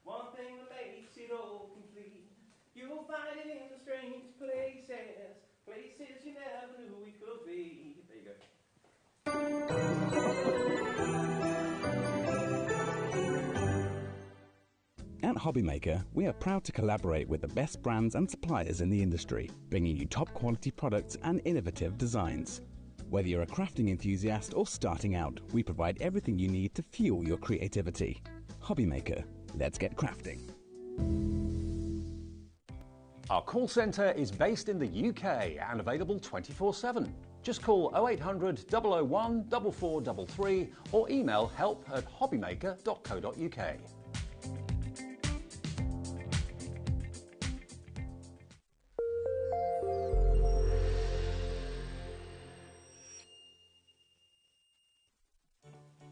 one thing that makes it all complete. You'll find it in the strange places, places you never knew we could be. There you go. At HobbyMaker, we are proud to collaborate with the best brands and suppliers in the industry, bringing you top quality products and innovative designs. Whether you're a crafting enthusiast or starting out, we provide everything you need to fuel your creativity. HobbyMaker, let's get crafting. Our call centre is based in the UK and available 24/7. Just call 0800 001 4433 or email help@hobbymaker.co.uk.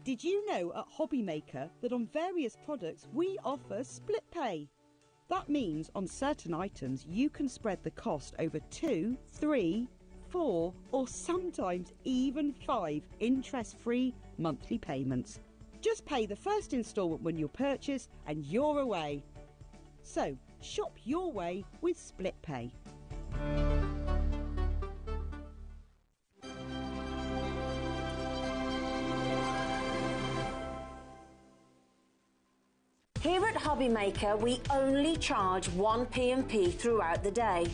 Did you know at HobbyMaker that on various products we offer split pay? That means on certain items you can spread the cost over 2, 3, 4 or sometimes even 5 interest-free monthly payments. Just pay the first instalment when you purchase and you're away. So shop your way with split pay. Here at HobbyMaker, we only charge 1 P&P throughout the day.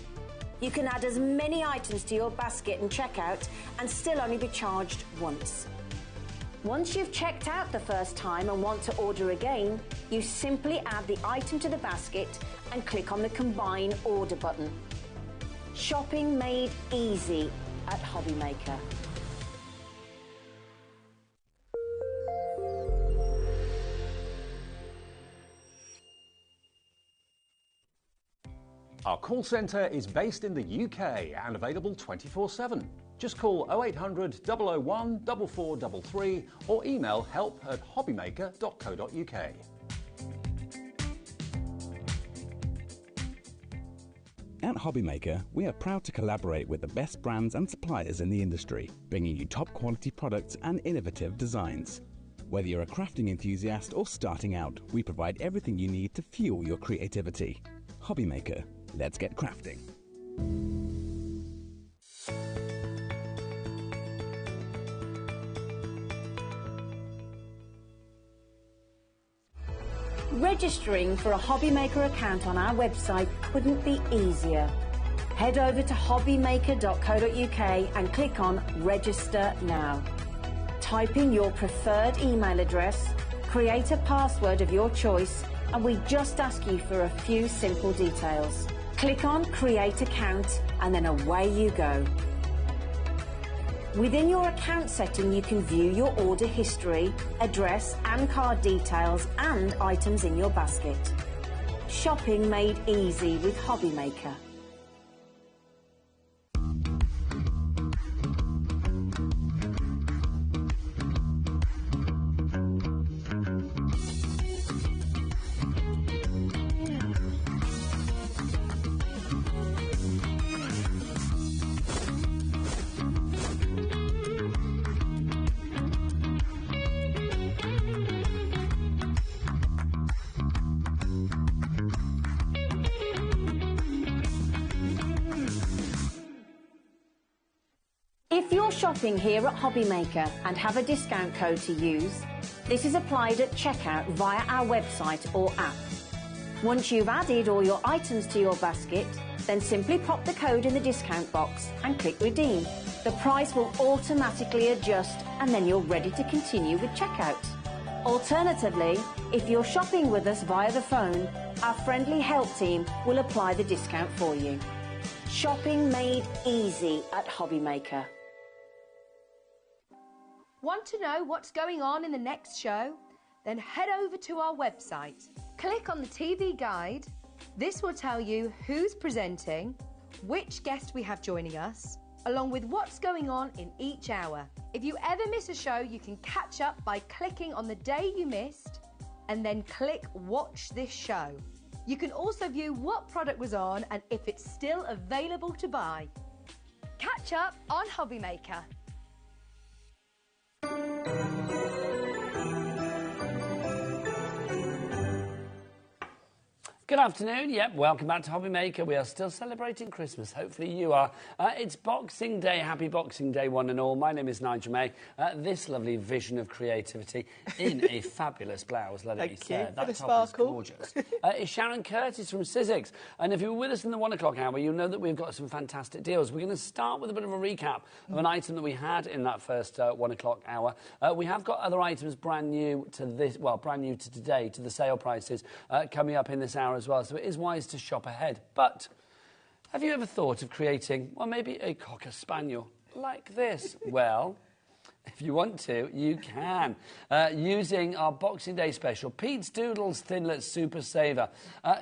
You can add as many items to your basket and checkout and still only be charged once. Once you've checked out the first time and want to order again, you simply add the item to the basket and click on the Combine Order button. Shopping made easy at HobbyMaker. Our call centre is based in the UK and available 24/7. Just call 0800 001 4433 or email help@hobbymaker.co.uk. At HobbyMaker, we are proud to collaborate with the best brands and suppliers in the industry, bringing you top quality products and innovative designs. Whether you're a crafting enthusiast or starting out, we provide everything you need to fuel your creativity. HobbyMaker, let's get crafting. Registering for a HobbyMaker account on our website couldn't be easier. Head over to hobbymaker.co.uk and click on Register Now. Type in your preferred email address, create a password of your choice, and we just ask you for a few simple details. Click on Create Account and then away you go. Within your account setting, you can view your order history, address and card details and items in your basket. Shopping made easy with HobbyMaker. If you're shopping here at HobbyMaker and have a discount code to use, this is applied at checkout via our website or app. Once you've added all your items to your basket, then simply pop the code in the discount box and click redeem. The price will automatically adjust and then you're ready to continue with checkout. Alternatively, if you're shopping with us via the phone, our friendly help team will apply the discount for you. Shopping made easy at HobbyMaker. Want to know what's going on in the next show? Then head over to our website. Click on the TV guide. This will tell you who's presenting, which guest we have joining us, along with what's going on in each hour. If you ever miss a show, you can catch up by clicking on the day you missed and then click Watch This Show. You can also view what product was on and if it's still available to buy. Catch up on HobbyMaker. Good afternoon. Yep, welcome back to HobbyMaker. We are still celebrating Christmas. Hopefully you are. It's Boxing Day. Happy Boxing Day, one and all. My name is Nigel May. This lovely vision of creativity in a fabulous blouse, let it be said. That top is gorgeous. It's Sharon Curtis from Sizzix. And if you were with us in the 1 o'clock hour, you'll know that we've got some fantastic deals. We're going to start with a bit of a recap of an item that we had in that first 1 o'clock hour. We have got other items brand new to this, well, brand new to today, to the sale prices, coming up in this hour as well, so it is wise to shop ahead. But have you ever thought of creating, well, maybe a Cocker Spaniel like this? Well, if you want to, you can, using our Boxing Day special, Pete's Doodles Thinlet Super Saver.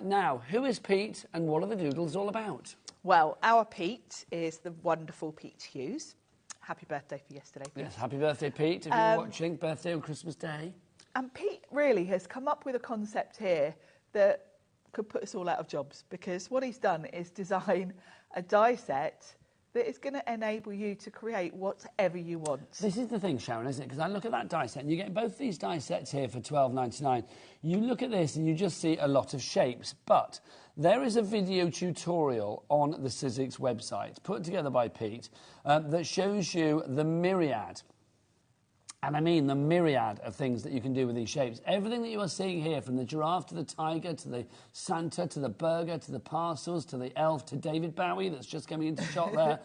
Now, who is Pete and what are the doodles all about? Well, our Pete is the wonderful Pete Hughes. Happy birthday for yesterday, Pete. Yes, happy birthday, Pete, if you're watching. Birthday on Christmas Day. And Pete really has come up with a concept here that could put us all out of jobs, because what he's done is design a die set that is going to enable you to create whatever you want. This is the thing, Sharon, isn't it? Because I look at that die set, and you get both these die sets here for $12.99. You look at this, and you just see a lot of shapes. But there is a video tutorial on the Sizzix website, put together by Pete, that shows you the myriad, and I mean the myriad of things that you can do with these shapes. Everything that you are seeing here, from the giraffe to the tiger, to the Santa, to the burger, to the parcels, to the elf, to David Bowie that's just coming into shot there,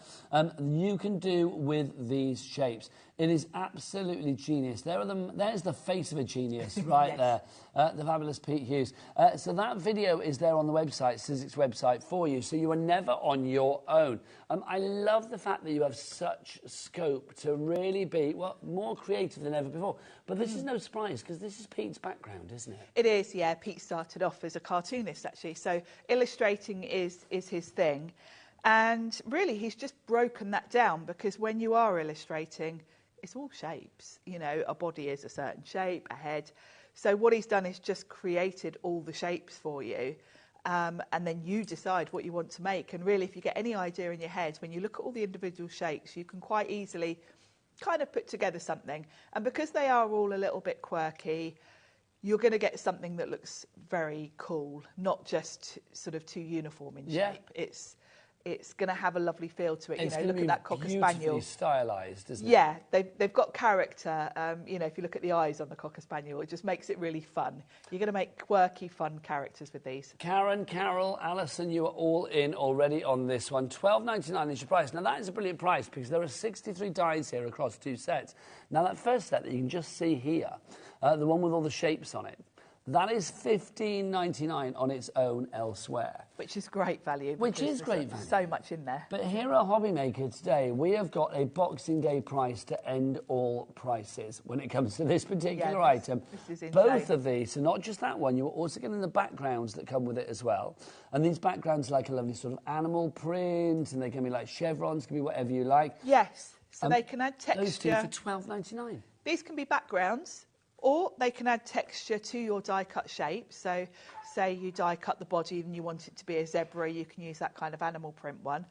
you can do with these shapes. It is absolutely genius. There's the face of a genius right there, the fabulous Pete Hughes. So that video is there on the website, Sizzix website, for you, so you are never on your own. I love the fact that you have such scope to really be, well, more creative than ever before. But this is no surprise, because this is Pete's background, isn't it? It is, yeah. Pete started off as a cartoonist, actually, so illustrating is his thing. And really, he's just broken that down, because when you are illustrating, it's all shapes. You know, a body is a certain shape, a head. So what he's done is just created all the shapes for you, and then you decide what you want to make. And really, if you get any idea in your head, when you look at all the individual shapes, you can quite easily kind of put together something. And because they are all a little bit quirky, you're going to get something that looks very cool, not just sort of too uniform in shape. It's going to have a lovely feel to it. It's, you know, look at that Cocker Spaniel. Beautifully stylised, isn't it? Yeah, they've got character. You know, if you look at the eyes on the Cocker Spaniel, it just makes it really fun. You're going to make quirky, fun characters with these. Karen, Carol, Alison, you are all in already on this one. $12.99 is your price. Now, that is a brilliant price, because there are 63 dies here across 2 sets. Now, that first set that you can just see here, the one with all the shapes on it, that is $15.99 on its own elsewhere. Which is great value. Which is great value. So much in there. But here at HobbyMaker today, we have got a Boxing Day price to end all prices when it comes to this particular item. This is insane. Both of these, so not just that one, you're also getting the backgrounds that come with it as well. And these backgrounds are like a lovely sort of animal print, and they can be like chevrons, can be whatever you like. Yes, so they can add texture. Those two for $12.99. These can be backgrounds, or they can add texture to your die-cut shape. So say you die-cut the body and you want it to be a zebra, you can use that kind of animal print one.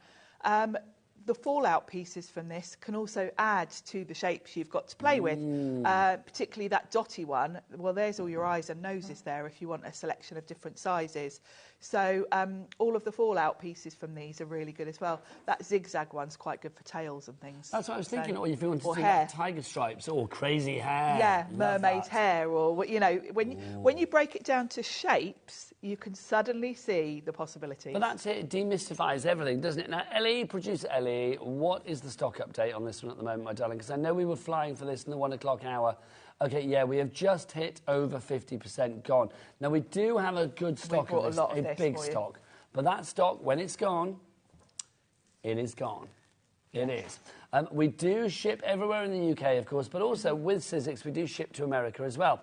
the fallout pieces from this can also add to the shapes you've got to play with, particularly that dotty one. Well, there's all your eyes and noses there if you want a selection of different sizes. So all of the fallout pieces from these are really good as well. That zigzag one's quite good for tails and things. That's what I was thinking, or if you want to do hair. like tiger stripes or crazy hair. Yeah, mermaid hair, or, you know, when you break it down to shapes, you can suddenly see the possibilities. But that's it, it demystifies everything, doesn't it? Now, Ellie, producer Ellie, what is the stock update on this one at the moment, my darling? Because I know we were flying for this in the 1 o'clock hour. Okay, yeah, we have just hit over 50% gone. Now, we do have a good stock of this, a big stock. But that stock, when it's gone, it is gone. It is. We do ship everywhere in the UK, of course, but also with Sizzix, we do ship to America as well.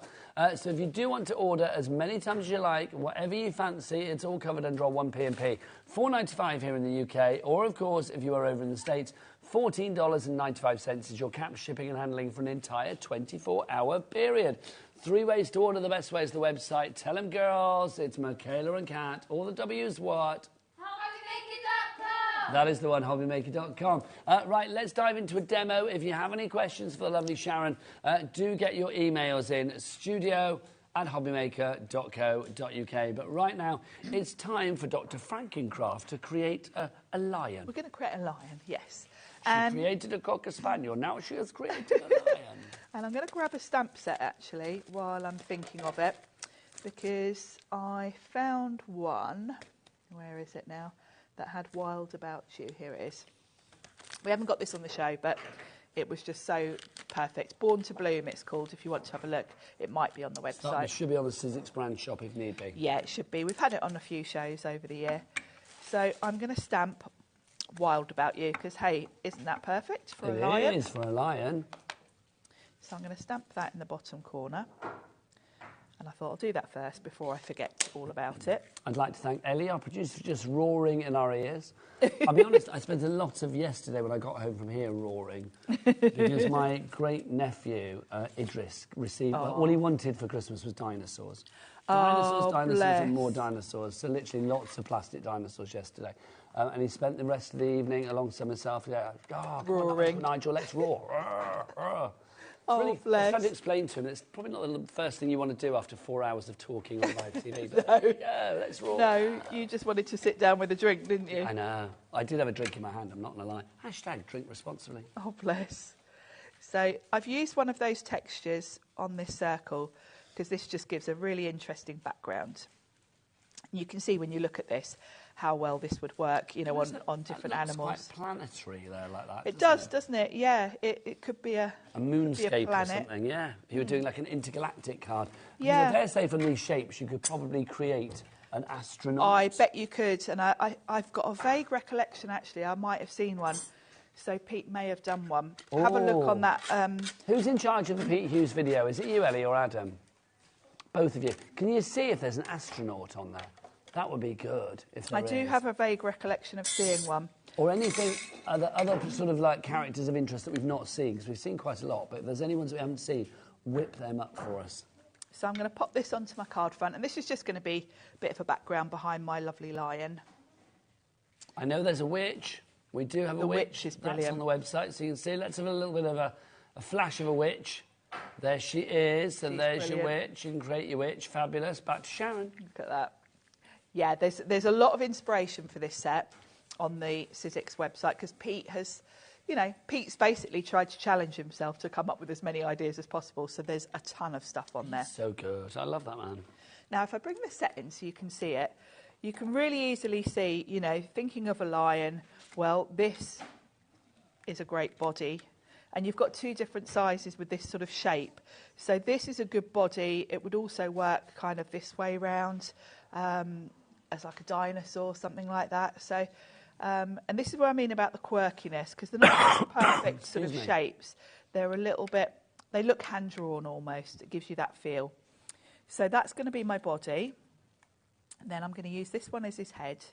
So if you do want to order as many times as you like, whatever you fancy, it's all covered under our 1p&p. $4.95 here in the UK, or, of course, if you are over in the States, $14.95 is your cap shipping and handling for an entire 24-hour period. 3 ways to order. The best way is the website. Tell them, girls, it's Michaela and Kat. All the W's what? That is the one, HobbyMaker.com. Right, let's dive into a demo. If you have any questions for the lovely Sharon, do get your emails in, studio@hobbymaker.co.uk. But right now, it's time for Dr. Frankencraft to create a lion. We're going to create a lion, yes. She created a Cocker Spaniel. Now she has created a lion. And I'm going to grab a stamp set, actually, while I'm thinking of it, because I found one. Where is it now? That had Wild About You. Here it is. We haven't got this on the show, but it was just so perfect. Born to Bloom, it's called. If you want to have a look, it might be on the website. It should be on the Sizzix brand shop if need be. Yeah, it should be. We've had it on a few shows over the year. So I'm going to stamp Wild About You, because, hey, isn't that perfect for a lion? It is for a lion. So I'm going to stamp that in the bottom corner. And I thought I'll do that first before I forget all about it. I'd like to thank Ellie, our producer, for just roaring in our ears. I'll be honest, I spent a lot of yesterday when I got home from here roaring because my great-nephew, Idris, received... all he wanted for Christmas was dinosaurs. Dinosaurs, and more dinosaurs. So literally lots of plastic dinosaurs yesterday. And he spent the rest of the evening alongside myself, roaring. Nigel, let's roar. I was trying to explain to him that it's probably not the first thing you want to do after 4 hours of talking on live TV. But yeah, let's roar. No, you just wanted to sit down with a drink, didn't you? I know. I did have a drink in my hand, I'm not going to lie. # drink responsibly. Oh, bless. So I've used one of those textures on this circle because this just gives a really interesting background. You can see when you look at this how well this would work, you know, on different animals. It's quite planetary there, like that. It does, doesn't it? Yeah, it could be a moonscape or something. Yeah, you were doing like an intergalactic card. Yeah, I dare say from these shapes you could probably create an astronaut. I bet you could, and I've got a vague recollection actually. I might have seen one. So Pete may have done one. Have a look on that. Who's in charge of the Pete Hughes video? Is it you, Ellie, or Adam? Both of you. Can you see if there's an astronaut on there? That would be good if there is. I do have a vague recollection of seeing one. Or anything, other sort of like characters of interest that we've not seen, because we've seen quite a lot, but if there's any ones we haven't seen, whip them up for us. So I'm going to pop this onto my card front, and this is just going to be a bit of a background behind my lovely lion. I know there's a witch. We do have a witch. The witch is brilliant. That's on the website, so you can see. Let's have a little bit of a flash of a witch. There she is, and there's your witch. You can create your witch. Fabulous. Back to Sharon. Look at that. Yeah, there's a lot of inspiration for this set on the Sizzix website because Pete has, you know, Pete's basically tried to challenge himself to come up with as many ideas as possible. So there's a ton of stuff on there. So good. I love that, man. Now, if I bring the set in so you can see it, you can really easily see, you know, thinking of a lion, well, this is a great body. And you've got 2 different sizes with this sort of shape. So this is a good body. It would also work kind of this way round. As like a dinosaur, something like that. So, and this is what I mean about the quirkiness, because they're not perfect sort of shapes. They're a little bit, they look hand-drawn almost. It gives you that feel. So that's going to be my body. And then I'm going to use this one as his head.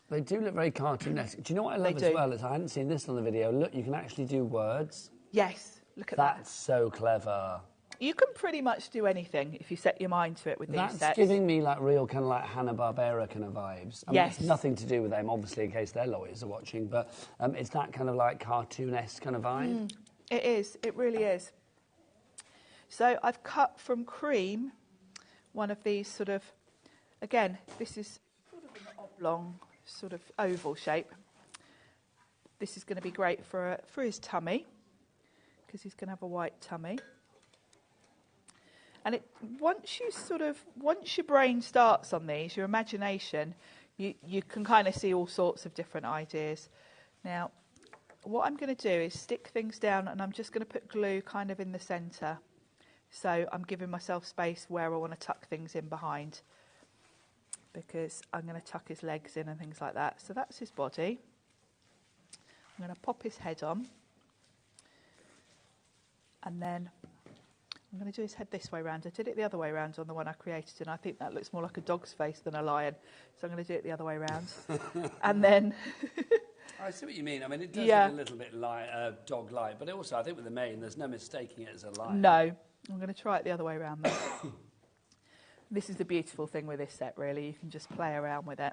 They do look very cartoonesque. Do you know what I love as well? Is I hadn't seen this on the video. Look, you can actually do words. Yes, look at that. That's so clever. You can pretty much do anything if you set your mind to it with these sets. That's giving me like real kind of like Hanna-Barbera kind of vibes. I mean, Yes. it's nothing to do with them, obviously, in case their lawyers are watching, but it's that kind of like cartoon-esque kind of vibe. It is. It really is. So I've cut from cream one of these sort of, again, this is sort of an oblong, sort of oval shape. This is going to be great for his tummy, because he's going to have a white tummy. And once your brain starts on these, your imagination, you can kind of see all sorts of different ideas. Now, what I'm going to do is stick things down, and I'm just going to put glue kind of in the centre. So I'm giving myself space where I want to tuck things in behind, because I'm going to tuck his legs in and things like that. So that's his body. I'm going to pop his head on, and then I'm going to do his head this way round. I did it the other way round on the one I created, and I think that looks more like a dog's face than a lion. So I'm going to do it the other way round. And then... I see what you mean. I mean, it does look a little bit like dog-like, but also I think with the mane, there's no mistaking it as a lion. No. I'm going to try it the other way around, though. This is the beautiful thing with this set, really. You can just play around with it.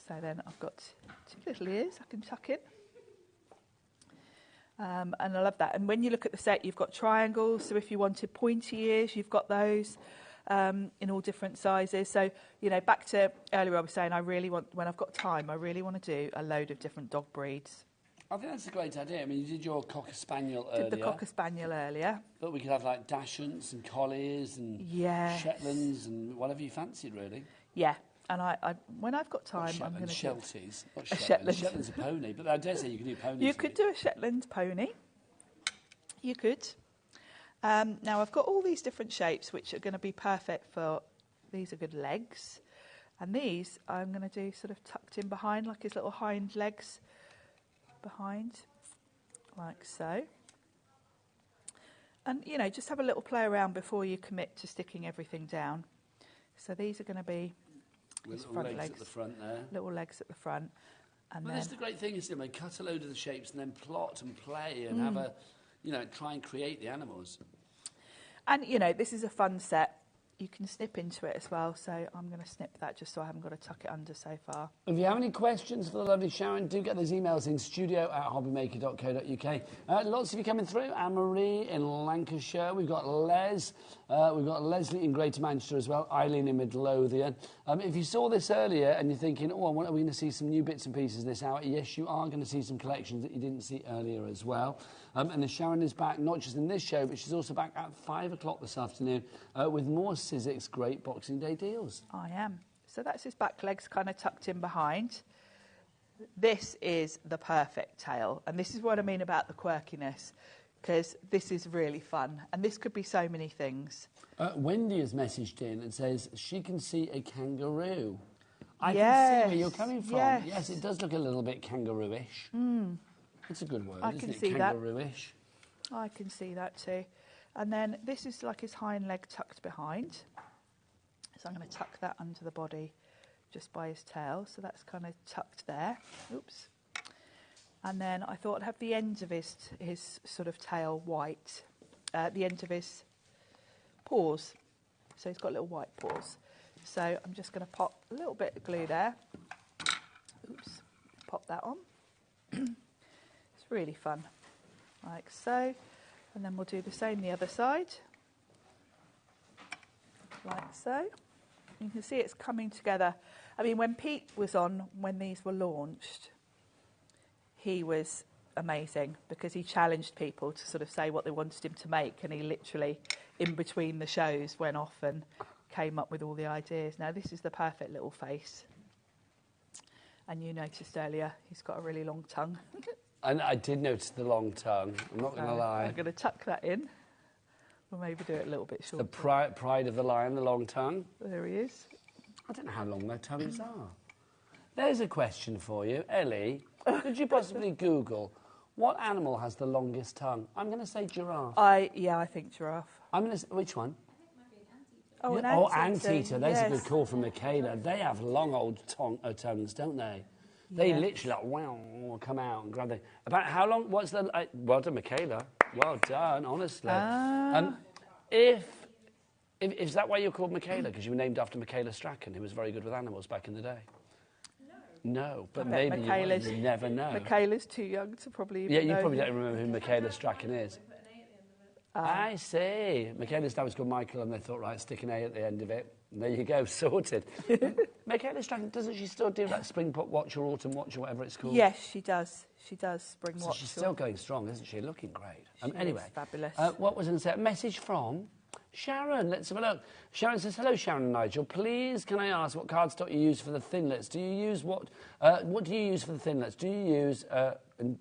So then I've got 2 little ears I can tuck in. And I love that. And when you look at the set, you've got triangles. So if you wanted pointy ears, you've got those in all different sizes. So, you know, back to earlier I was saying, when I've got time, I really want to do a load of different dog breeds. I think that's a great idea. I mean, you did your Cocker Spaniel earlier. Did the Cocker Spaniel earlier. But we could have like Dachshunds and Collies and Shetlands and whatever you fancied, really. Yeah. And I when I've got time, I'm going to do... Shelties. Not Shetland. Shetland's a pony, but I dare say you can do ponies. You could do a Shetland pony. You could. Now, I've got all these different shapes, which are going to be perfect for... These are good legs. And these, I'm going to do sort of tucked in behind, like his little hind legs behind, like so. And, you know, just have a little play around before you commit to sticking everything down. So these are going to be... With little legs at the front there. Little legs at the front. And well, that's the great thing, isn't it? They cut a load of the shapes and then plot and play and have a, you know, try and create the animals. And, you know, this is a fun set. You can snip into it as well, so I'm going to snip that just so I haven't got to tuck it under so far. If you have any questions for the lovely Sharon, do get those emails in studio@hobbymaker.co.uk. Lots of you coming through. Anne-Marie in Lancashire. We've got Les. We've got Leslie in Greater Manchester as well. Eileen in Midlothian. If you saw this earlier and you're thinking, oh, are we going to see some new bits and pieces this hour? Yes, you are going to see some collections that you didn't see earlier as well. And then Sharon is back, not just in this show, but she's also back at 5 o'clock this afternoon with more Sizzix great Boxing Day deals. I am. So that's his back legs kind of tucked in behind. This is the perfect tail. And this is what I mean about the quirkiness, because this is really fun. And this could be so many things. Wendy has messaged in and says she can see a kangaroo. I can see where you're coming from. Yes, it does look a little bit kangaroo-ish. It's a good word, isn't it? Kangaroo-ish. I can see that too. And then this is like his hind leg tucked behind. So I'm going to tuck that under the body just by his tail. So that's kind of tucked there. Oops. And then I thought I'd have the end of his sort of tail white. The end of his paws. So he's got little white paws. So I'm just going to pop a little bit of glue there. Oops. Pop that on. It's really fun. Like so. And then we'll do the same the other side. Like so. You can see it's coming together. I mean, when Pete was on, when these were launched, he was amazing because he challenged people to sort of say what they wanted him to make, and he literally, in between the shows, went off and came up with all the ideas. Now, this is the perfect little face. And you noticed earlier, he's got a really long tongue. And I did notice the long tongue, I'm not going to lie. I'm going to tuck that in. We'll maybe do it a little bit shorter. The pride of the lion, the long tongue. There he is. I don't know how long their tongues are. There's a question for you. Ellie, could you possibly Google what animal has the longest tongue? I'm going to say giraffe. I think giraffe. I'm going to say, which one? Oh, anteater. There's a good call from Michaela. They have long old tongues, don't they? They literally like, wow, come out and grab them. About how long, what's the, well done, Michaela. Well done, honestly. Is that why you're called Michaela? Because you were named after Michaela Strachan, who was very good with animals back in the day? No, but maybe you never know. Michaela's too young to probably even Yeah, you know probably don't remember who Michaela Strachan is. I see. Michaela's dad was called Michael, and they thought, right, stick an A at the end of it. And there you go, sorted. Michaela Strachan, doesn't she still do that Spring Pop Watch or Autumn Watch or whatever it's called? Yes, she does. She does Spring Watch. So she's still going strong, isn't she? Looking great. Anyway, fabulous. What was I going to say? A message from Sharon. Let's have a look. Sharon says, hello, Sharon and Nigel. Please, can I ask what cardstock you use for the thinlets? Do you use what do you use for the thinlets? Do you use...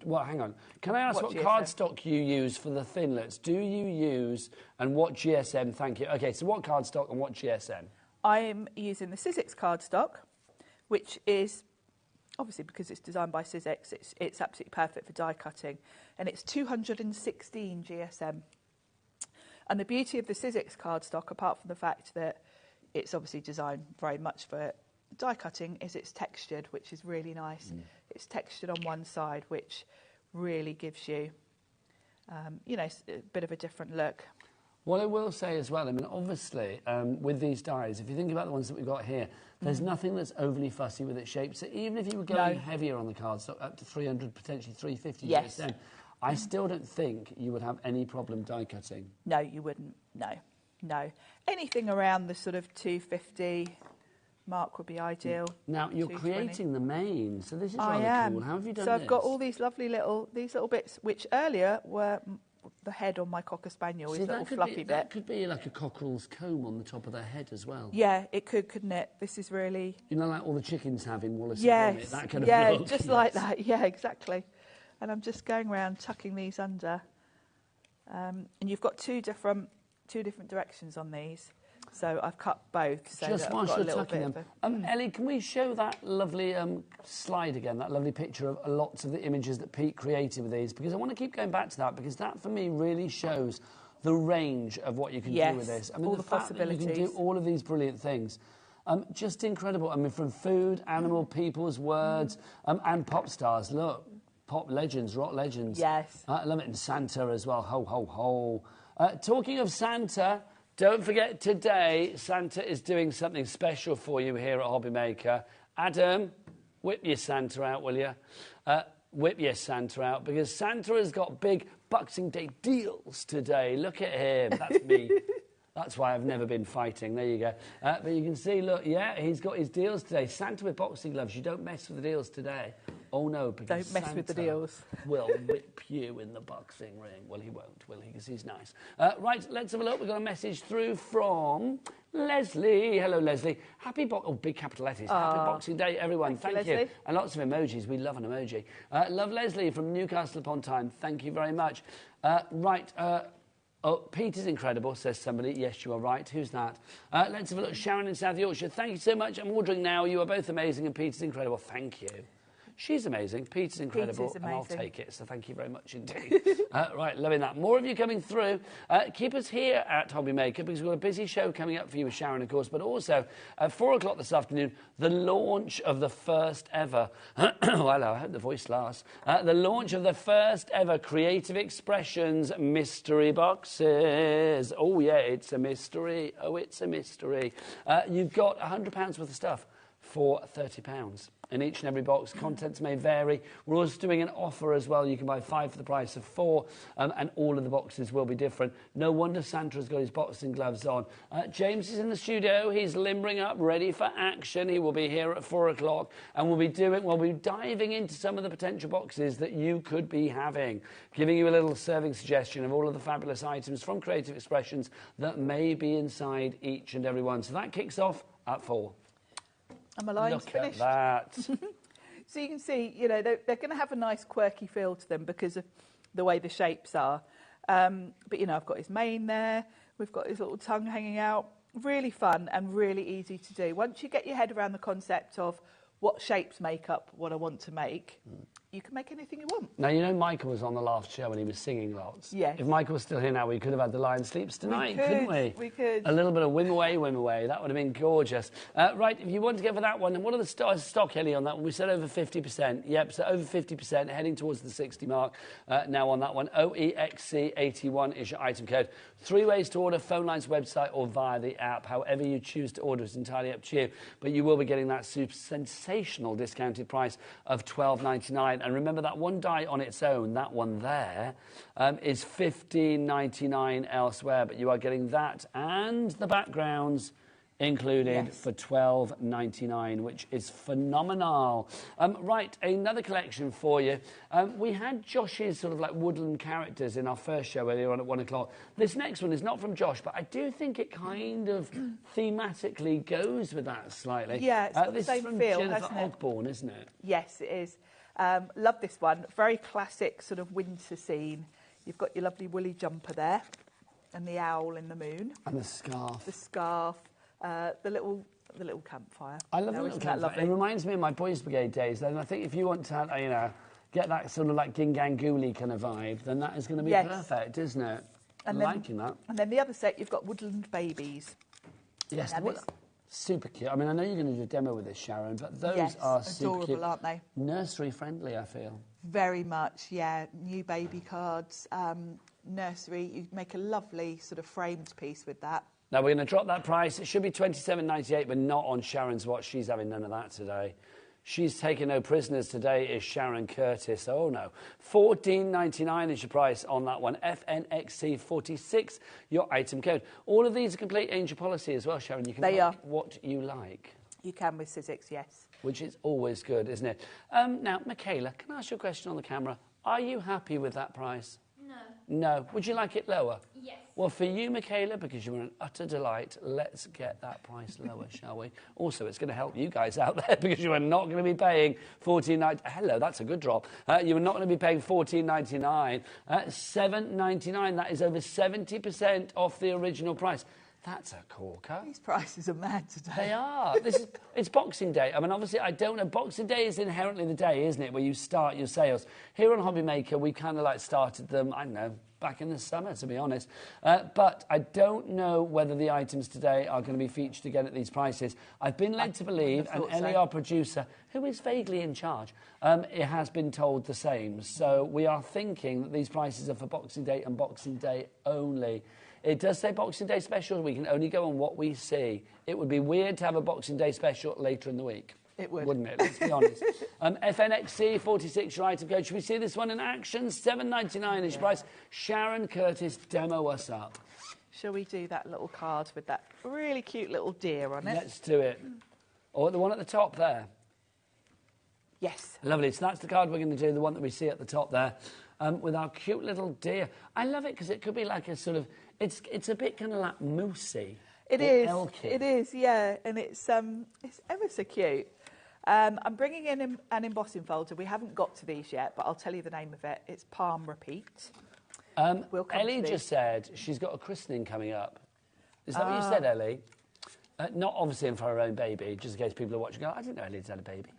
well, hang on. Can I ask what cardstock you use for the thinlets? Do you use... And what GSM? Thank you. OK, so what cardstock and what GSM? I'm using the Sizzix cardstock, which is... Obviously, because it's designed by Sizzix, it's absolutely perfect for die cutting. And it's 216 GSM. And the beauty of the Sizzix cardstock, apart from the fact that it's obviously designed very much for die cutting, is it's textured, which is really nice. It's textured on one side, which really gives you, you know, a bit of a different look. What I will say as well, I mean, obviously, with these dies, if you think about the ones that we've got here, there's nothing that's overly fussy with its shape. So even if you were going heavier on the cardstock, up to 300, potentially 350 GSM, I still don't think you would have any problem die cutting. No, you wouldn't. No. Anything around the sort of 250 mark would be ideal. Now, you're creating the mane, so this is rather cool. How have you done this? So I've got all these lovely little bits, which earlier were the head on my Cocker Spaniel, his little fluffy bit. That could be like a cockerel's comb on the top of their head as well. Yeah, it could, couldn't it? This is really... You know, like all the chickens have in Wallace and Gromit, that kind of look. Just like that. Yeah, exactly. And I'm just going around tucking these under. And you've got two different directions on these. So I've cut both. So just whilst you're tucking them. Ellie, can we show that lovely slide again, that lovely picture of lots of the images that Pete created with these? Because I want to keep going back to that, because that, for me, really shows the range of what you can do with this. I mean, all the possibilities. You can do all of these brilliant things. Just incredible. I mean, from food, animal, people's words, and pop stars. Look. Pop legends, rock legends. Yes. I love it. And Santa as well. Ho, ho, ho. Talking of Santa, don't forget today, Santa is doing something special for you here at HobbyMaker. Adam, whip your Santa out, will you? Whip your Santa out, because Santa has got big Boxing Day deals today. Look at him. That's me. That's why I've never been fighting. There you go. But you can see, look, yeah, he's got his deals today. Santa with boxing gloves. You don't mess with the deals today. Oh, no, because don't mess with the deals. Will whip you in the boxing ring. Well, he won't, will he? Because he's nice. Right, let's have a look. We've got a message through from Leslie. Hello, Leslie. Happy big capital letters. Happy Boxing Day, everyone. Thank you. And lots of emojis. We love an emoji. Love Leslie from Newcastle upon Tyne. Thank you very much. Oh, Pete is incredible, says somebody. Yes, you are right. Who's that? Let's have a look. Sharon in South Yorkshire. Thank you so much. I'm ordering now. You are both amazing, and Pete is incredible. Thank you. She's amazing. Pete's incredible. Pete is amazing. And I'll take it. So thank you very much indeed. Right, loving that. More of you coming through. Keep us here at HobbyMaker, because we've got a busy show coming up for you with Sharon, of course, but also at 4 o'clock this afternoon, the launch of the first ever... hello, I hope the voice lasts. The launch of the first ever Creative Expressions mystery boxes. Oh, yeah, it's a mystery. Oh, it's a mystery. You've got £100 worth of stuff for £30. In each and every box. Contents may vary. We're also doing an offer as well. You can buy 5 for the price of 4, and all of the boxes will be different. No wonder Santa has got his boxing gloves on. James is in the studio. He's limbering up, ready for action. He will be here at 4 o'clock, and we'll be diving into some of the potential boxes that you could be having, giving you a little serving suggestion of all of the fabulous items from Creative Expressions that may be inside each and every one. So that kicks off at 4. And my line's finished. Look at that. So you can see, you know, they're going to have a nice quirky feel to them because of the way the shapes are. But, you know, I've got his mane there. We've got his little tongue hanging out. Really fun and really easy to do. Once you get your head around the concept of what shapes make up what I want to make, you can make anything you want. Now, you know Michael was on the last show and he was singing lots. Yes. If Michael was still here now, we could have had the Lion Sleeps tonight, couldn't we? We could. A little bit of Wing Away, Wing Away. That would have been gorgeous. Right, if you want to go for that one, and what are the stock, Ellie, on that one? We said over 50%. Yep, so over 50%, heading towards the 60 mark now on that one. OEXC81 is your item code. 3 ways to order: phone lines, website, or via the app. However you choose to order is entirely up to you. But you will be getting that super sensational discounted price of $12.99. And remember, that one die on its own, that one there, is $15.99 elsewhere. But you are getting that and the backgrounds included for $12.99, which is phenomenal. Right, another collection for you. We had Josh's sort of like woodland characters in our first show earlier on at 1 o'clock. This next one is not from Josh, but I do think it kind of thematically goes with that slightly. Yeah, it's got the this same is from feel, Jennifer hasn't it? Ogborn, isn't it? Yes, it is. Love this one. Very classic sort of winter scene. You've got your lovely woolly jumper there, and the owl in the moon. And the scarf. The scarf. The little campfire. I love the little campfire. It reminds me of my Boys Brigade days. And I think if you want to, you know, get that sort of like Gingangooli kind of vibe, then that is going to be perfect, isn't it? And I'm liking that. And then the other set, you've got Woodland Babies. Yes, super cute. I mean, I know you're going to do a demo with this, Sharon, but those are super adorable, cute. Aren't they? Nursery friendly, I feel. Very much, yeah. New baby cards, nursery. You make a lovely sort of framed piece with that. Now, we're going to drop that price. It should be $27.98, but not on Sharon's watch. She's having none of that today. She's taking no prisoners today, is Sharon Curtis. Oh, no. $14.99 is your price on that one. FNXC46, your item code. All of these are complete Angel Policy as well, Sharon. You can pick what you like. You can with Sizzix, yes. Which is always good, isn't it? Now, Michaela, can I ask you a question on the camera? Are you happy with that price? No. No. Would you like it lower? Yes. Well, for you, Michaela, because you're an utter delight, let's get that price lower, shall we? Also, it's going to help you guys out there because you are not going to be paying $14.99. Hello, that's a good drop. You are not going to be paying $14.99. $7.99. That is over 70% off the original price. That's a corker. These prices are mad today. They are. It's Boxing Day. I mean, obviously, I don't know. Boxing Day is inherently the day, isn't it, where you start your sales. Here on HobbyMaker, we kind of like started them, I don't know, back in the summer, to be honest. But I don't know whether the items today are going to be featured again at these prices. I've been led to believe, and Ellie, our producer, who is vaguely in charge, it has been told the same. So we are thinking that these prices are for Boxing Day and Boxing Day only. It does say Boxing Day special. We can only go on what we see. It would be weird to have a Boxing Day special later in the week. It would. Wouldn't it? Let's be honest. FNXC46, your item code. Should we see this one in action? $7.99 is your price. Sharon Curtis, demo us up. Shall we do that little card with that really cute little deer on it? Let's do it. Or the one at the top there. Yes. Lovely. So that's the card we're going to do, the one that we see at the top there, with our cute little deer. I love it because it could be like a sort of... It's a bit kind of like moosey. It is. Elky. It is, yeah. And it's ever so cute. I'm bringing in an embossing folder. We haven't got to these yet, but I'll tell you the name of it. It's Palm Repeat. Ellie just said she's got a christening coming up. Is that what you said, Ellie? Not obviously for her own baby, just in case people are watching. Go, I didn't know Ellie's had a baby.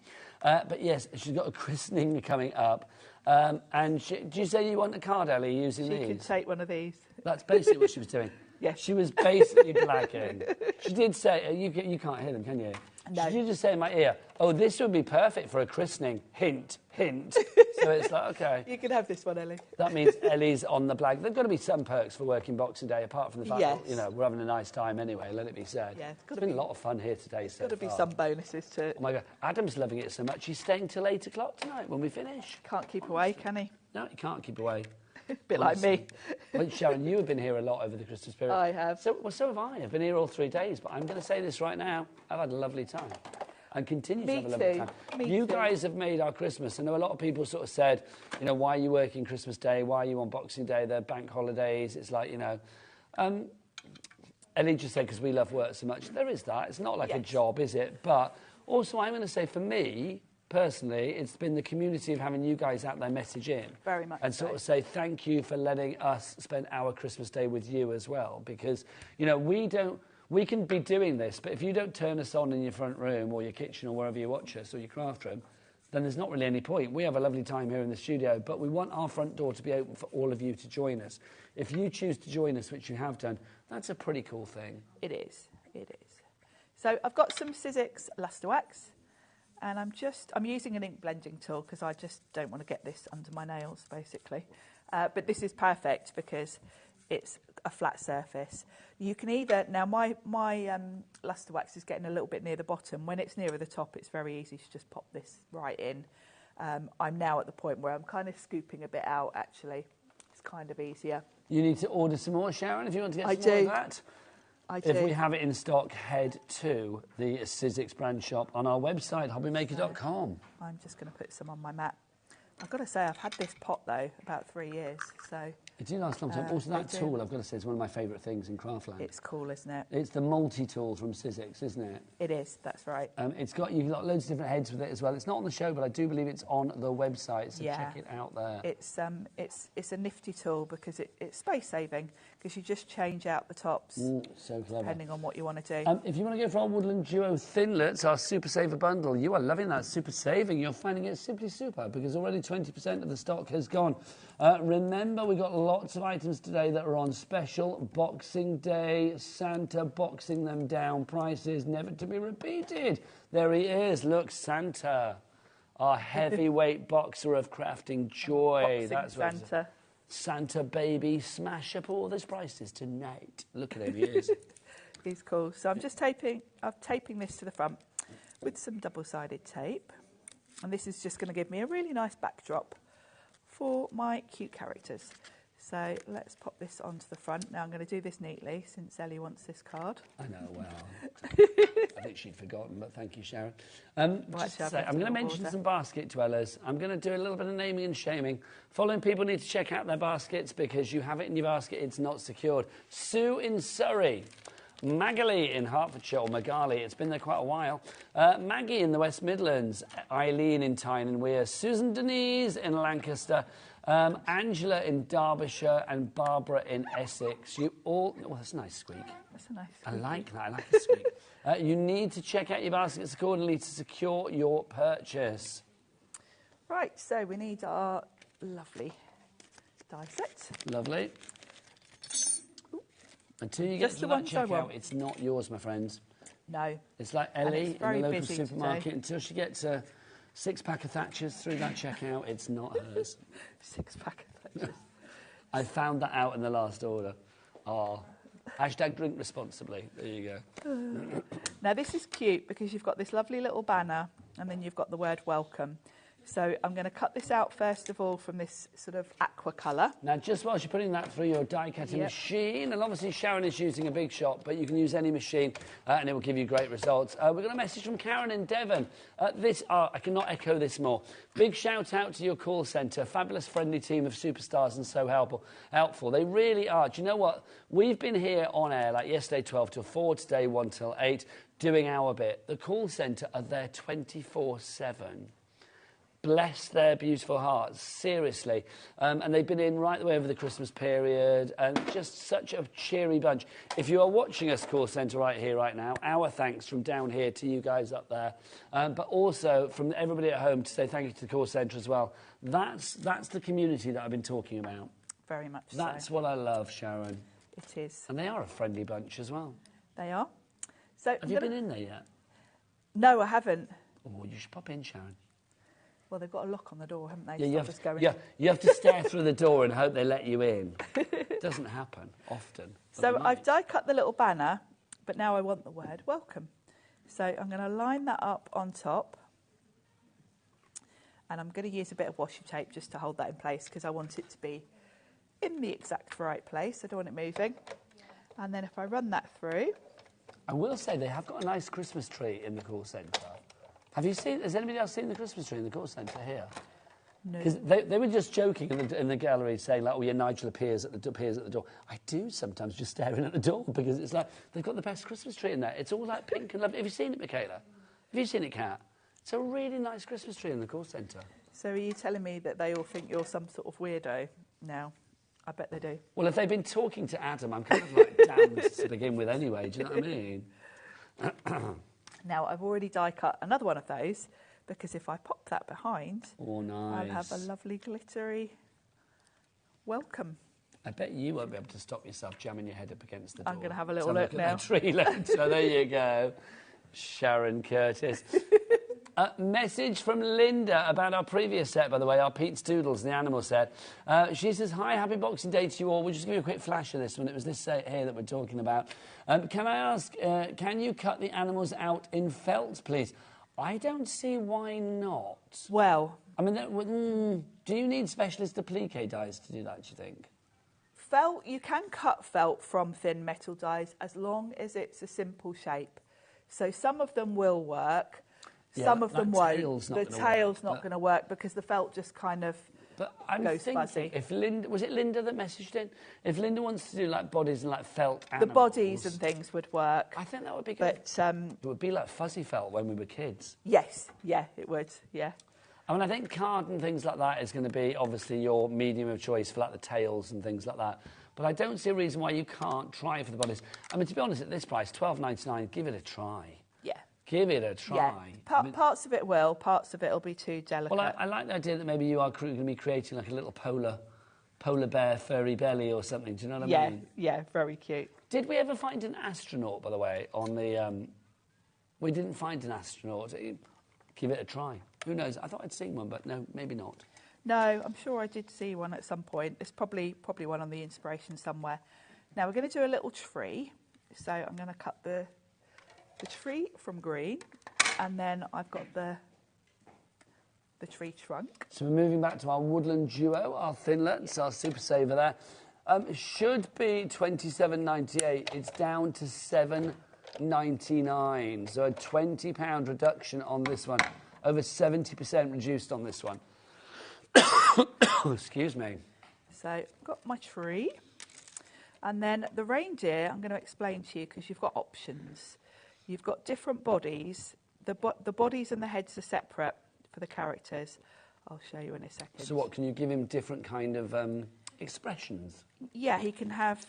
But yes, she's got a christening coming up. And do you say you want a card, Ellie, using these? She could take one of these. That's basically what she was doing. Yes. She was basically blagging. She did say, you can't hear them, can you? No. She did just say in my ear, oh, this would be perfect for a christening. Hint, hint. So it's like, OK. You can have this one, Ellie. That means Ellie's on the blag. There've got to be some perks for working Boxing Day, apart from the fact that, you know, we're having a nice time anyway, let it be said. Yeah, it's been a lot of fun here today so far. There's got to be some bonuses to it. Oh, my God. Adam's loving it so much, he's staying till 8 o'clock tonight when we finish. Can't keep away, can he? No, he can't keep away. Bit like me. Well, Sharon, you have been here a lot over the Christmas period. I have. So have I. I've been here all 3 days, but I'm going to say this right now. I've had a lovely time. And continue to have a lovely time. You guys have made our Christmas. I know a lot of people sort of said, you know, why are you working Christmas Day? Why are you on Boxing Day? They're bank holidays. It's like, you know. Ellie just said, because we love work so much. There is that. It's not like a job, is it? But also, I'm going to say, for me, personally, it's been the community of having you guys out there message in. Very much and sort of say thank you for letting us spend our Christmas Day with you as well. Because, you know, we can be doing this, but if you don't turn us on in your front room or your kitchen or wherever you watch us or your craft room, then there's not really any point. We have a lovely time here in the studio, but we want our front door to be open for all of you to join us. If you choose to join us, which you have done, that's a pretty cool thing. It is. It is. So I've got some Sizzix Luster Wax, and I'm using an ink blending tool because I just don't want to get this under my nails, basically. But this is perfect because it's a flat surface. You can either, now my Luster Wax is getting a little bit near the bottom. When it's nearer the top, it's very easy to just pop this right in. I'm now at the point where I'm kind of scooping a bit out, actually. It's kind of easier. You need to order some more, Sharon, if you want to get some more of that. I do. If we have it in stock, head to the Sizzix brand shop on our website, hobbymaker.com. I'm just going to put some on my mat. I've got to say, I've had this pot, though, about 3 years, so... It did last a long time. Also, that tool, I've got to say, is one of my favourite things in Craftland. It's cool, isn't it? It's the multi-tool from Sizzix, isn't it? It is, that's right. You've got loads of different heads with it as well. It's not on the show, but I do believe it's on the website, so check it out there. It's a nifty tool because it's space-saving, because you just change out the tops. So clever. Depending on what you want to do. If you want to go for our Woodland Duo Thinlets, our Super Saver bundle, you are loving that super saving. You're finding it simply super because already 20% of the stock has gone. Remember, we've got lots of items today that are on special. Boxing Day, Santa boxing them down. Prices never to be repeated. There he is. Look, Santa, our heavyweight boxer of crafting joy. That's Santa. Santa baby, smash up all those prices tonight. Look at him, he is. He's cool. So I'm taping this to the front with some double-sided tape. And this is just going to give me a really nice backdrop for my cute characters. So let's pop this onto the front. Now I'm going to do this neatly since Ellie wants this card. I know, well, I think she'd forgotten, but thank you, Sharon. Just to say, I'm going to mention some basket dwellers. I'm going to do a little bit of naming and shaming. Following people need to check out their baskets because you have it in your basket, it's not secured. Sue in Surrey. Magali in Hertfordshire, or Magali, it's been there quite a while. Maggie in the West Midlands, Eileen in Tyne and Weir, Susan Denise in Lancaster, Angela in Derbyshire, and Barbara in Essex. You all... Oh, that's a nice squeak. That's a nice squeak. I like that. I like the squeak. You need to check out your baskets accordingly to secure your purchase. Right, so we need our lovely die set. Lovely. Until you get to that checkout, it's not yours, my friends. No. It's like Ellie in the local supermarket. Today. Until she gets a six-pack of Thatchers through that checkout, it's not hers. Six-pack of Thatchers. I found that out in the last order. Oh. Hashtag drink responsibly. There you go. Now, this is cute because you've got this lovely little banner and then you've got the word welcome. So I'm going to cut this out first of all from this sort of aqua colour. Now, just whilst you're putting that through your die-cutting machine, and obviously Sharon is using a Big Shot, but you can use any machine and it will give you great results. We've got a message from Karen in Devon. I cannot echo this more. Big shout out to your call centre. Fabulous, friendly team of superstars and so helpful. They really are. Do you know what? We've been here on air, like yesterday 12 till 4, today 1 till 8, doing our bit. The call centre are there 24/7. Bless their beautiful hearts, seriously. And they've been in right the way over the Christmas period, and just such a cheery bunch. If you are watching us, call centre, right here, right now, our thanks from down here to you guys up there, but also from everybody at home to say thank you to the call centre as well. That's the community that I've been talking about. Very much so. That's what I love, Sharon. It is. And they are a friendly bunch as well. They are. So have you been in there yet? No, I haven't. Oh, you should pop in, Sharon. Well, they've got a lock on the door, haven't they? Yeah, you have to stare through the door and hope they let you in. It doesn't happen often. So I've die-cut the little banner, but now I want the word welcome. So I'm going to line that up on top. And I'm going to use a bit of washi tape just to hold that in place because I want it to be in the exact right place. I don't want it moving. And then if I run that through... I will say they have got a nice Christmas tree in the call centre. Has anybody else seen the Christmas tree in the call centre here? No. Because they were just joking in the gallery saying, like, oh, yeah, Nigel appears at the door. I do sometimes just staring at the door because it's like, they've got the best Christmas tree in there. It's all like pink and lovely. Have you seen it, Michaela? Have you seen it, Kat? It's a really nice Christmas tree in the call centre. So are you telling me that they all think you're some sort of weirdo now? I bet they do. Well, if they've been talking to Adam, I'm kind of like damned to begin with anyway. Do you know what I mean? Now, I've already die-cut another one of those, because if I pop that behind, oh, nice. I'll have a lovely glittery welcome. I bet you won't be able to stop yourself jamming your head up against the door. I'm going to have a little look now. At that tree later. There you go. Sharon Curtis. A message from Linda about our previous set, by the way, our Pete's Doodles, the animal set. She says, hi, happy Boxing Day to you all. We'll just give you a quick flash of this one. It was this set here that we're talking about. Can I ask, can you cut the animals out in felt, please? I don't see why not. Well, I mean, do you need specialist applique dies to do that, do you think? Felt, you can cut felt from thin metal dies as long as it's a simple shape. So some of them will work. Some of them won't. The tail's not going to work because the felt just kind of goes fuzzy. If Linda, was it Linda that messaged in? If Linda wants to do like bodies and like felt animals, the bodies and things would work. I think that would be good. But it would be like fuzzy felt when we were kids. Yes, yeah, it would. Yeah. I mean, I think card and things like that is going to be obviously your medium of choice for like the tails and things like that. But I don't see a reason why you can't try for the bodies. I mean, to be honest, at this price, $12.99, give it a try. Yeah. Give it a try. Yeah. Parts of it will, parts of it will be too delicate. Well, I like the idea that maybe you are going to be creating like a little polar bear furry belly or something. Do you know what I mean? Yeah, very cute. Did we ever find an astronaut, by the way, on the... we didn't find an astronaut. Give it a try. Who knows? I thought I'd seen one, but no, maybe not. No, I'm sure I did see one at some point. There's probably one on the inspiration somewhere. Now, we're going to do a little tree. So I'm going to cut the tree from green, and then I've got the tree trunk. So we're moving back to our Woodland Duo, our Thinlets, our Super Saver there. It should be $27.98. It's down to $7.99. So a £20 reduction on this one. Over 70% reduced on this one. Excuse me. So I've got my tree. And then the reindeer, I'm going to explain to you because you've got options. You've got different bodies. The bodies and the heads are separate for the characters. I'll show you in a second. So what, can you give him different kind of expressions? Yeah, he can have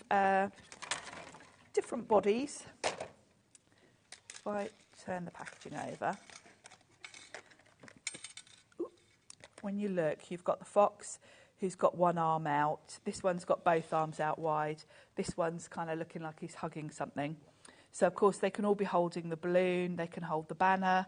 different bodies. If I turn the packaging over. When you look, you've got the fox who's got one arm out. This one's got both arms out wide. This one's kind of looking like he's hugging something. So, of course, they can all be holding the balloon. They can hold the banner.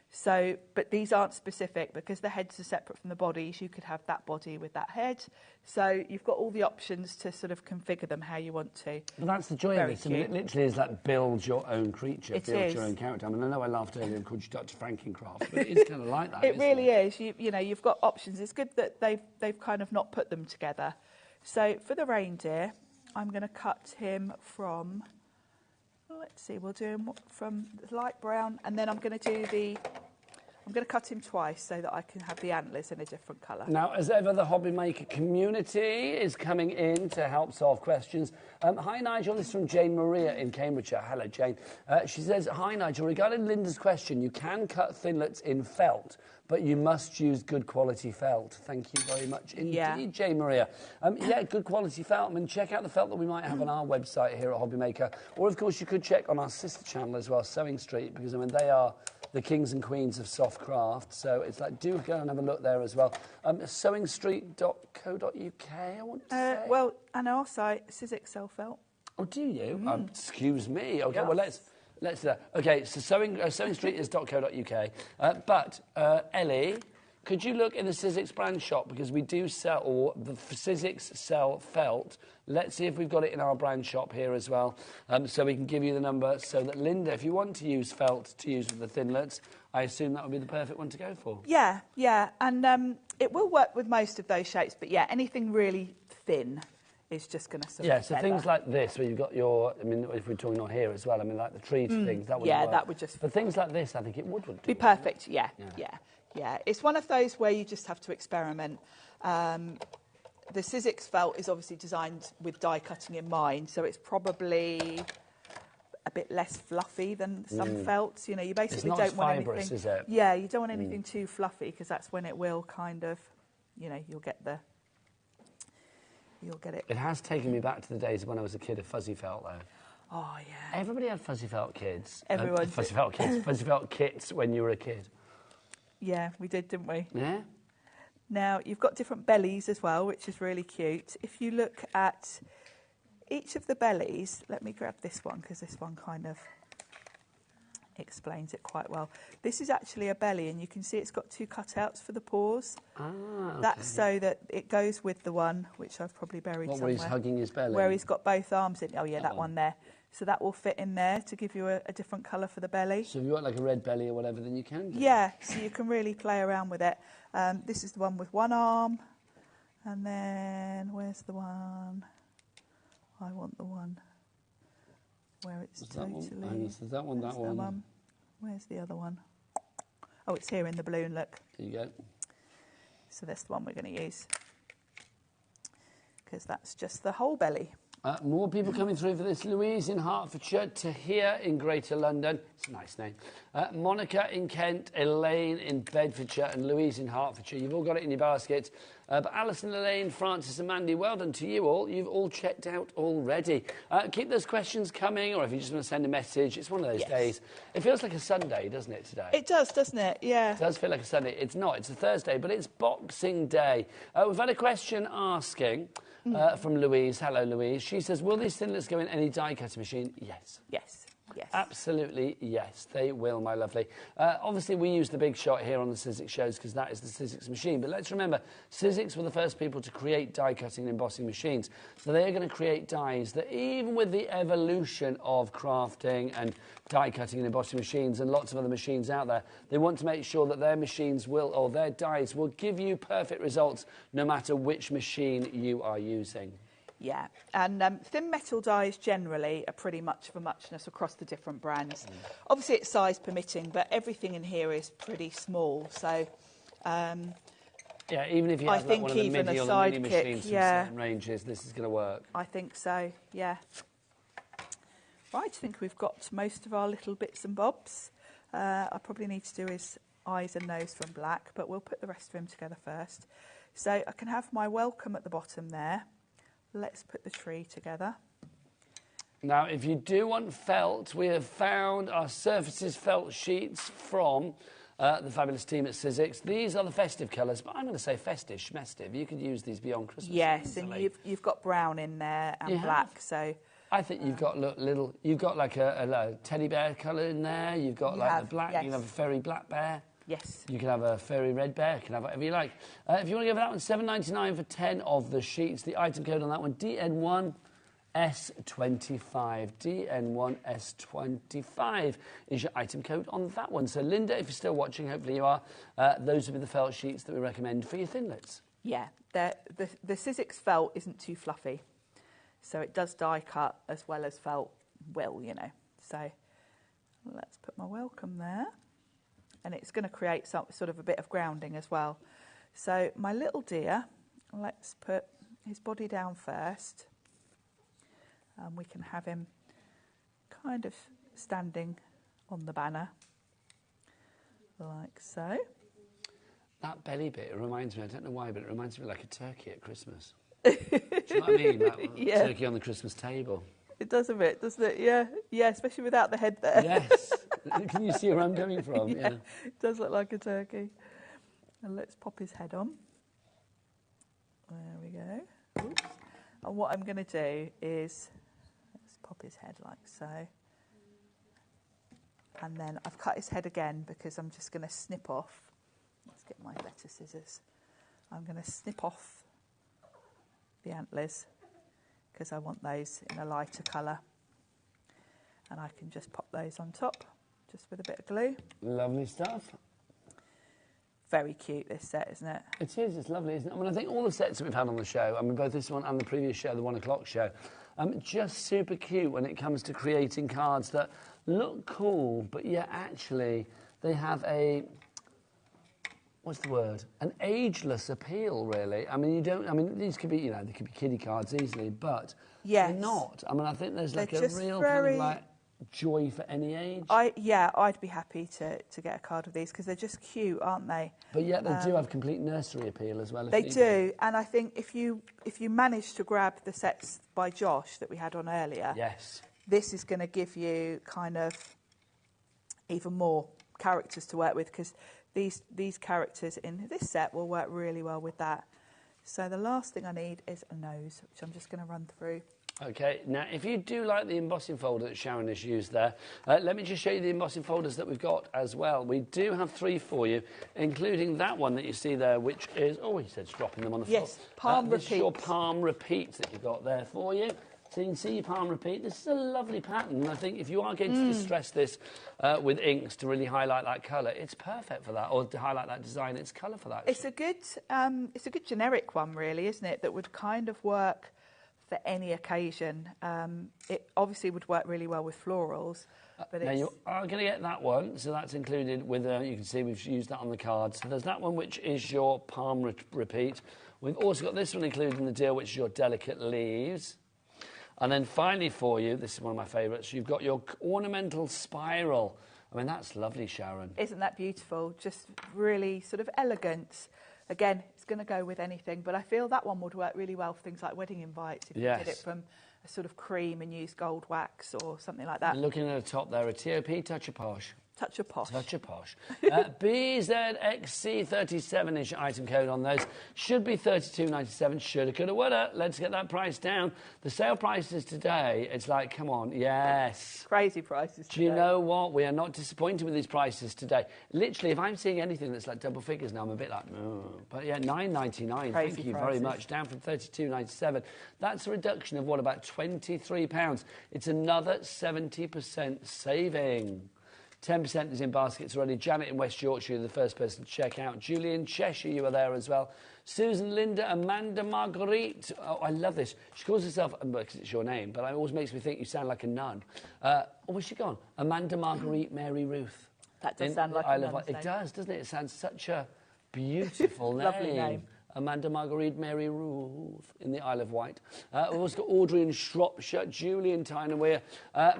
So, but these aren't specific because the heads are separate from the bodies. You could have that body with that head. So you've got all the options to sort of configure them how you want to. Well, that's the joy of it. I mean, it literally is like build your own creature, build your own character. I mean, I know I laughed earlier and called you Dr. Frankencraft, but it is kind of like that. It really is. You know, you've got options. It's good that they've kind of not put them together. So for the reindeer, I'm going to cut him from. Let's see, we'll do him from the light brown, and then I'm going to cut him twice so that I can have the antlers in a different colour. Now, as ever, the HobbyMaker community is coming in to help solve questions. Hi, Nigel. This is from Jane Maria in Cambridgeshire. Hello, Jane. She says, hi, Nigel. Regarding Linda's question, you can cut Thinlets in felt, but you must use good quality felt. Thank you very much indeed, Jane Maria. Yeah, good quality felt. I mean, check out the felt that we might have on our website here at HobbyMaker. Or, of course, you could check on our sister channel as well, Sewing Street, because, I mean, they are the kings and queens of soft craft. So it's like, do go and have a look there as well. Sewingstreet.co.uk, I want to say. Well, and our site, Sizzix Sell Felt. Oh, do you? Excuse me. Okay, well, let's do that. Okay, so sewingstreet is .co.uk. But, Ellie, could you look in the Sizzix brand shop? Because we do sell, or the Sizzix sell felt. Let's see if we've got it in our brand shop here as well. So we can give you the number so that, Linda, if you want to use felt to use with the Thinlets, I assume that would be the perfect one to go for. Yeah. And it will work with most of those shapes. But, yeah, anything really thin is just going to sort of so things like this, where you've got your, I mean, if we're talking on here as well, I mean, like the tree things, that would work. That would just... For things like this, I think it would be perfect, yeah. It's one of those where you just have to experiment. The Sizzix felt is obviously designed with die cutting in mind, so it's probably a bit less fluffy than some felts. You know, you basically don't want fibrous, anything... is it? Yeah, you don't want anything too fluffy, because that's when it will kind of, you know, you'll get it. It has taken me back to the days when I was a kid of fuzzy felt, though. Oh, yeah. Everybody had fuzzy felt kids. Everyone. Fuzzy felt kits when you were a kid. Yeah, we did, didn't we? Yeah. Now, you've got different bellies as well, which is really cute. If you look at each of the bellies, let me grab this one because this one kind of explains it quite well. This is actually a belly, and you can see it's got 2 cutouts for the paws. Ah, okay. That's so that it goes with the one, which I've probably buried somewhere. Where he's hugging his belly? Where he's got both arms in. Oh, yeah, that one there. So that will fit in there to give you a different colour for the belly. So if you've got like a red belly or whatever, then you can do. Yeah, so you can really play around with it. This is the one with one arm. And then, where's the one? I want the one where it's totally... That one. Where's the other one? Oh, it's here in the balloon, look. There you go. So that's the one we're going to use. Because that's just the whole belly. More people coming through for this. Louise in Hertfordshire, Tahir in Greater London. It's a nice name. Monica in Kent, Elaine in Bedfordshire, and Louise in Hertfordshire. You've all got it in your basket. But Alison, Elaine, Francis and Mandy, well done to you all. You've all checked out already. Keep those questions coming, or if you just want to send a message, it's one of those days. It feels like a Sunday, doesn't it, today? It does, doesn't it? Yeah. It does feel like a Sunday. It's not. It's a Thursday, but it's Boxing Day. We've had a question asking... from Louise. Hello, Louise. She says, will these thinlits go in any die-cutting machine? Yes. Yes. Yes. Absolutely, yes. They will, my lovely. Obviously, we use the big shot here on the Sizzix shows because that is the Sizzix machine. But let's remember, Sizzix were the first people to create die-cutting and embossing machines. So they're going to create dies that, even with the evolution of crafting and die-cutting and embossing machines and lots of other machines out there, they want to make sure that their machines will, or their dies will give you perfect results no matter which machine you are using. Yeah, and thin metal dies generally are pretty much of a muchness across the different brands. Obviously, it's size permitting, but everything in here is pretty small. So, yeah, even if you have like one of the midi or the mini machines from certain ranges, this is going to work. I think so. Yeah. Right, I think we've got most of our little bits and bobs. I probably need to do his eyes and nose from black, but we'll put the rest of him together first. So I can have my welcome at the bottom there. Let's put the tree together. Now, if you do want felt, we have found our Surfaces felt sheets from the fabulous team at Sizzix. These are the festive colours, but I'm going to say festive, schmestive. You could use these beyond Christmas. Yes, and you've got brown in there and black, so... I think you've got you've got like a teddy bear colour in there. You've got like the black. Yes. You can have a fairy black bear. Yes. You can have a fairy red bear. You can have whatever you like. If you want to go for that one, $7.99 for 10 of the sheets. The item code on that one, DN1S25. DN1S25 is your item code on that one. So, Linda, if you're still watching, hopefully you are, those would be the felt sheets that we recommend for your thinlits. Yeah, the Sizzix felt isn't too fluffy. So it does die cut as well as felt will, you know. So let's put my welcome there. And it's going to create some sort of a bit of grounding as well. So my little dear, let's put his body down first. We can have him kind of standing on the banner, like so. That belly bit, it reminds me, I don't know why, but it reminds me like a turkey at Christmas. Do you know what I mean? That turkey on the Christmas table. It does a bit, doesn't it? Yeah, yeah, especially without the head there. Yes. Can you see where I'm coming from? Yeah, it does look like a turkey. And let's pop his head on. There we go. Oops. And what I'm going to do is, let's pop his head like so. And then I've cut his head again because I'm just going to snip off. Let's get my better scissors. I'm going to snip off the antlers because I want those in a lighter colour, and I can just pop those on top just with a bit of glue. Lovely stuff. Very cute, this set, isn't it? It is, it's lovely, isn't it? I mean, I think all the sets that we've had on the show, I mean, both this one and the previous show, the 1 o'clock show, just super cute when it comes to creating cards that look cool, but yet actually they have a... what's the word? An ageless appeal, really. I mean, you don't... I mean, these could be, you know, they could be kiddie cards easily, but they're not. I mean, I think there's like a real kind of like joy for any age. I'd be happy to get a card of these because they're just cute, aren't they? But yet they do have complete nursery appeal as well. They do, and I think if you manage to grab the sets by Josh that we had on earlier, yes, this is going to give you kind of even more characters to work with because these characters in this set will work really well with that. So the last thing I need is a nose, which I'm just going to run through. Okay, now if you do like the embossing folder that Sharon has used there, let me just show you the embossing folders that we've got as well. We do have 3 for you, including that one that you see there, which is, oh, he said dropping them on the floor. Yes, palm repeat. This is your palm repeat that you've got there for you. So you can see your palm repeat. This is a lovely pattern, and I think if you are going to distress this with inks to really highlight that colour, it's perfect for that, or to highlight that design, it's colour for that. It's a good generic one, really, isn't it, that would kind of work for any occasion. It obviously would work really well with florals. But now you are going to get that one, so that's included with, you can see we've used that on the card. So there's that one, which is your palm repeat. We've also got this one included in the deal, which is your delicate leaves. And then finally for you, this is one of my favourites, you've got your ornamental spiral. I mean, that's lovely, Sharon. Isn't that beautiful? Just really sort of elegant. Again, it's going to go with anything, but I feel that one would work really well for things like wedding invites if you did it from a sort of cream and used gold wax or something like that. And looking at the top there, a TOP touch of posh. Touch of posh. Touch of posh. BZXC37 is your item code on those. Should be $32.97. Shoulda, coulda, woulda. Let's get that price down. The sale prices today, it's like, come on, yes. Crazy prices today. Do you know what? We are not disappointed with these prices today. Literally, if I'm seeing anything that's like double figures now, I'm a bit like, no. But yeah, $9.99. Thank you very much. Down from $32.97. That's a reduction of, what, about £23. It's another 70% saving. 10% is in baskets already. Janet in West Yorkshire, you're the first person to check out. Julie in Cheshire, you are there as well. Susan, Linda, Amanda, Marguerite. Oh, I love this. She calls herself, because it's your name, but it always makes me think you sound like a nun. Oh, where's she gone? Amanda, Marguerite, Mary Ruth. That does sound like a nun. It does, doesn't it? It sounds such a beautiful name. Lovely name. Amanda Marguerite Mary Ruth in the Isle of Wight. We've also got Audrey in Shropshire, Julie in Tyne-and-Wear.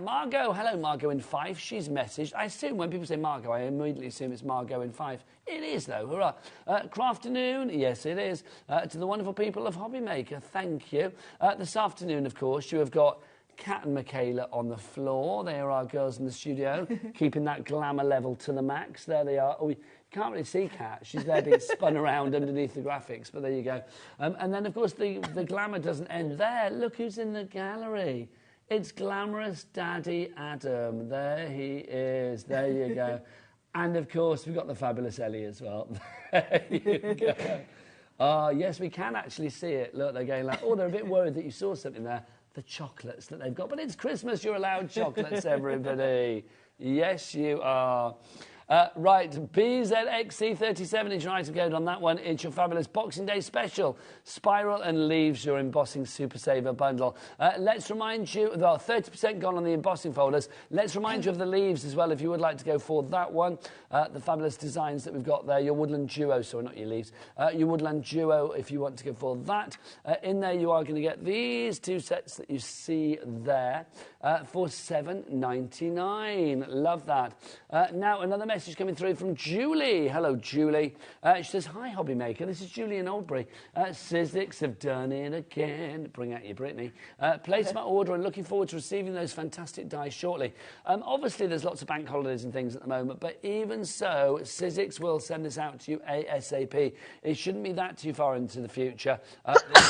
Margot, hello Margot in Fife, she's messaged. I assume when people say Margot, I immediately assume it's Margot in Fife. It is though, hurrah. Crafternoon, yes it is. To the wonderful people of HobbyMaker, thank you. This afternoon, of course, you have got Kat and Michaela on the floor. They are our girls in the studio, keeping that glamour level to the max. There they are. Oh, you can't really see Kat. She's there being spun around underneath the graphics, but there you go. And then, of course, the glamour doesn't end there. Look who's in the gallery. It's glamorous Daddy Adam. There he is. There you go. And, of course, we've got the fabulous Ellie as well. There you go. Yes, we can actually see it. Look, they're going like, oh, they're a bit worried that you saw something there. The chocolates that they've got. But it's Christmas, you're allowed chocolates, everybody. Yes, you are. Right, BZXC37 is your item code on that one. It's your fabulous Boxing Day special. Spiral and Leaves, your embossing Super Saver bundle. Let's remind you, well, 30% gone on the embossing folders. Let's remind you of the leaves as well, if you would like to go for that one. The fabulous designs that we've got there. Your Woodland Duo, sorry, not your leaves. Your Woodland Duo, if you want to go for that. In there, you are going to get these 2 sets that you see there for $7.99. Love that. Now, another message coming through from Julie. Hello, Julie. She says, hi, HobbyMaker. This is Julie in Oldbury. Sizzix have done it again. Bring out your Brittany. Placed my order and looking forward to receiving those fantastic dies shortly. Obviously, there's lots of bank holidays and things at the moment, but even so, Sizzix will send this out to you ASAP. It shouldn't be that too far into the future.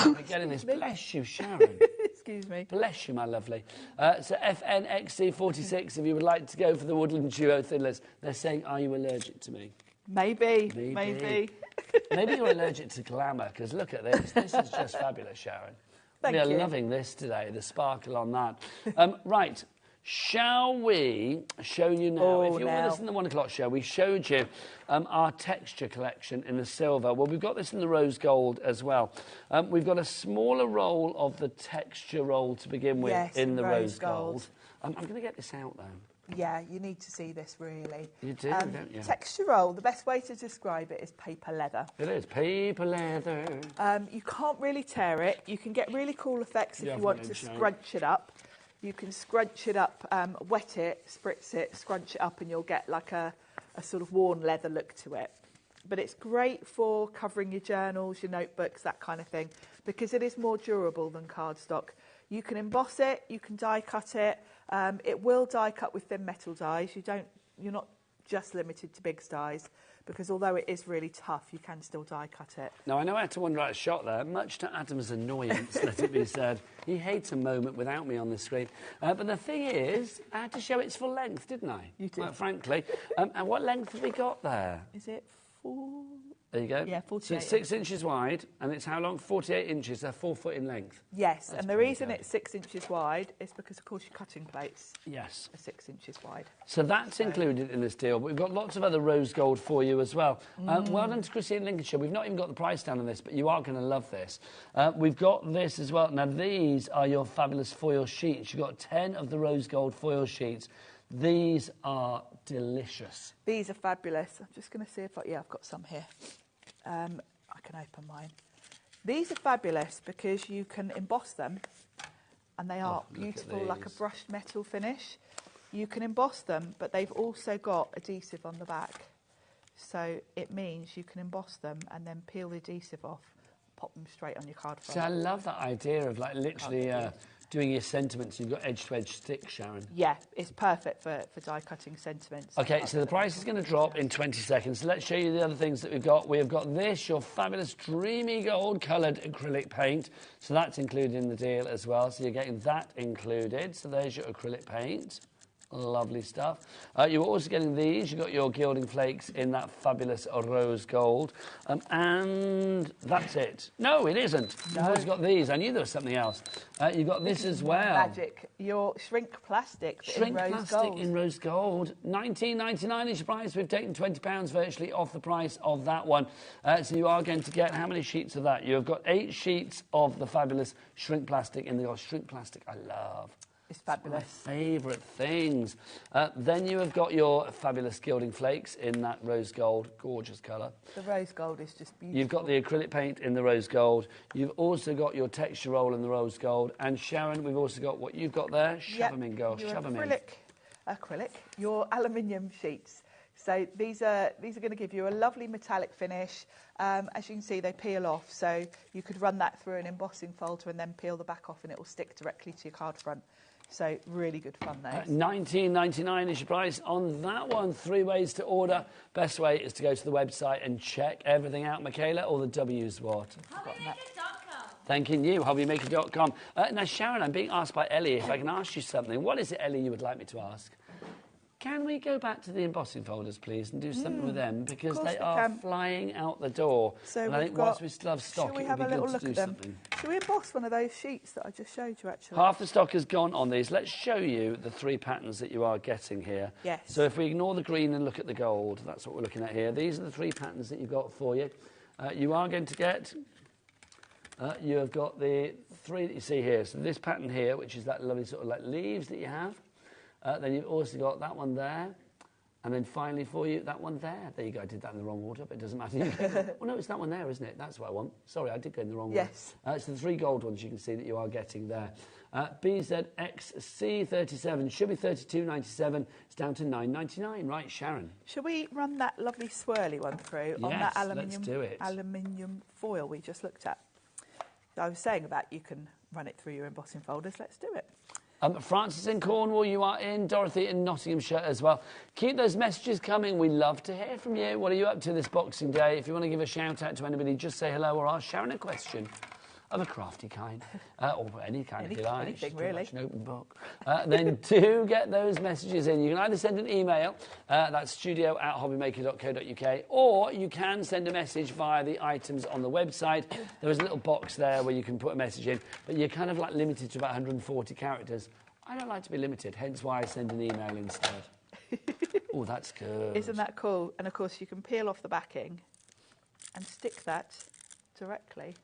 We're getting this. Bless you, Sharon. Excuse me. Bless you, my lovely. So FNXC46, if you would like to go for the Woodland Duo Thinless, they're saying, are you allergic to me? Maybe. Maybe you're allergic to glamour, because look at this. This is just fabulous, Sharon. Thank we are you. loving this today, the sparkle on that. Right. Shall we show you now? If you were with us in the 1 o'clock show, we showed you our texture collection in the silver. Well, we've got this in the rose gold as well. We've got a smaller roll of the texture roll to begin with in the rose gold. I'm going to get this out, though. Yeah, you need to see this, really. You do, don't you? Texture roll, the best way to describe it is paper leather. It is, paper leather. You can't really tear it. You can get really cool effects if you want to scrunch it up. You can scrunch it up, wet it, spritz it, scrunch it up, and you'll get like a sort of worn leather look to it. But it's great for covering your journals, your notebooks, that kind of thing, because it is more durable than cardstock. You can emboss it, you can die cut it. It will die cut with thin metal dies. You're not just limited to big dies, because although it is really tough, you can still die cut it. Now, I know I had to wander out a shot there, much to Adam's annoyance, let it be said. He hates a moment without me on the screen. But the thing is, I had to show its full length, didn't I? You did. Quite frankly. And what length have we got there? Is it 4? There you go. Yeah, 48. So it's 6 inches wide, and it's how long? 48 inches. They're 4 foot in length. Yes, That's and the pretty reason good. it's 6 inches wide is because, of course, your cutting plates Yes. are 6 inches wide. So that's included in this deal. But we've got lots of other rose gold for you as well. Well done to Chrissy in Lincolnshire. We've not even got the price down on this, but you are going to love this. We've got this as well. Now, these are your fabulous foil sheets. You've got 10 of the rose gold foil sheets. These are delicious. These are fabulous. I'm just going to see if I've got some here. I can open mine. These are fabulous because you can emboss them, and they are beautiful, like a brushed metal finish. You can emboss them, but they've also got adhesive on the back. So it means you can emboss them and then peel the adhesive off, pop them straight on your card front. See, I love that idea of, like, literally doing your sentiments. You've got edge-to-edge sticks, Sharon. Yeah, it's perfect for die cutting sentiments. OK, so the price is going to drop in 20 seconds. So let's show you the other things that we've got. We have got this, your fabulous dreamy gold coloured acrylic paint. So that's included in the deal as well. So you're getting that included. So there's your acrylic paint. Lovely stuff. You're also getting these. You've got your gilding flakes in that fabulous rose gold. And that's it. No, it isn't. No. You've also got these. I knew there was something else. You've got this as well. Magic. Your shrink plastic Shrink in rose plastic gold. in rose gold. £19.99 is your price. We've taken £20 virtually off the price of that one. So you are going to get how many sheets of that? You have got 8 sheets of the fabulous shrink plastic in the shrink plastic. I love. It's fabulous. It's my favourite things. Then you have got your fabulous gilding flakes in that rose gold, gorgeous colour. The rose gold is just beautiful. You've got the acrylic paint in the rose gold. You've also got your texture roll in the rose gold. And Sharon, we've also got what you've got there. Shove them in, girl. Your Shove them in. acrylic, your aluminium sheets. So these are going to give you a lovely metallic finish. As you can see, they peel off. So you could run that through an embossing folder and then peel the back off, and it will stick directly to your card front. So really good fun, those. £19.99 is your price on that one. 3 ways to order. Best way is to go to the website and check everything out. Michaela, or the W's what? HobbyMaker.com. Thanking you, HobbyMaker.com. Now, Sharon, I'm being asked by Ellie if I can ask you something. What is it, Ellie, you would like me to ask? Can we go back to the embossing folders, please, and do something with them? Because they are flying out the door. So and I think whilst we still have stock, shall we it have would a be little good look to do at them? something. Shall we emboss one of those sheets that I just showed you, actually? Half the stock has gone on these. Let's show you the 3 patterns that you are getting here. Yes. So if we ignore the green and look at the gold, that's what we're looking at here. These are the 3 patterns that you've got for you. You are going to get... you have got the 3 that you see here. So this pattern here, which is that lovely sort of like leaves that you have. Then you've also got that one there. And then finally for you, that one there. There you go, I did that in the wrong order, but it doesn't matter. Well, no, it's that one there, isn't it? That's what I want. Sorry, I did go in the wrong order. Yes. It's the 3 gold ones you can see that you are getting there. BZXC37 should be $32.97. It's down to $9.99. Right, Sharon? Shall we run that lovely swirly one through on that aluminium foil we just looked at? I was saying about you can run it through your embossing folders. Let's do it. Francis in Cornwall, you are in. Dorothy in Nottinghamshire as well. Keep those messages coming. We love to hear from you. What are you up to this Boxing Day? If you want to give a shout out to anybody, just say hello or ask Sharon a question of a crafty kind, or any kind if you like. Anything, really. An open book. Then do get those messages in. You can either send an email, that's studio@hobbymaker.co.uk, or you can send a message via the items on the website. There is a little box there where you can put a message in, but you're kind of like limited to about 140 characters. I don't like to be limited, hence why I send an email instead. Oh, that's good. Isn't that cool? And of course you can peel off the backing and stick that directly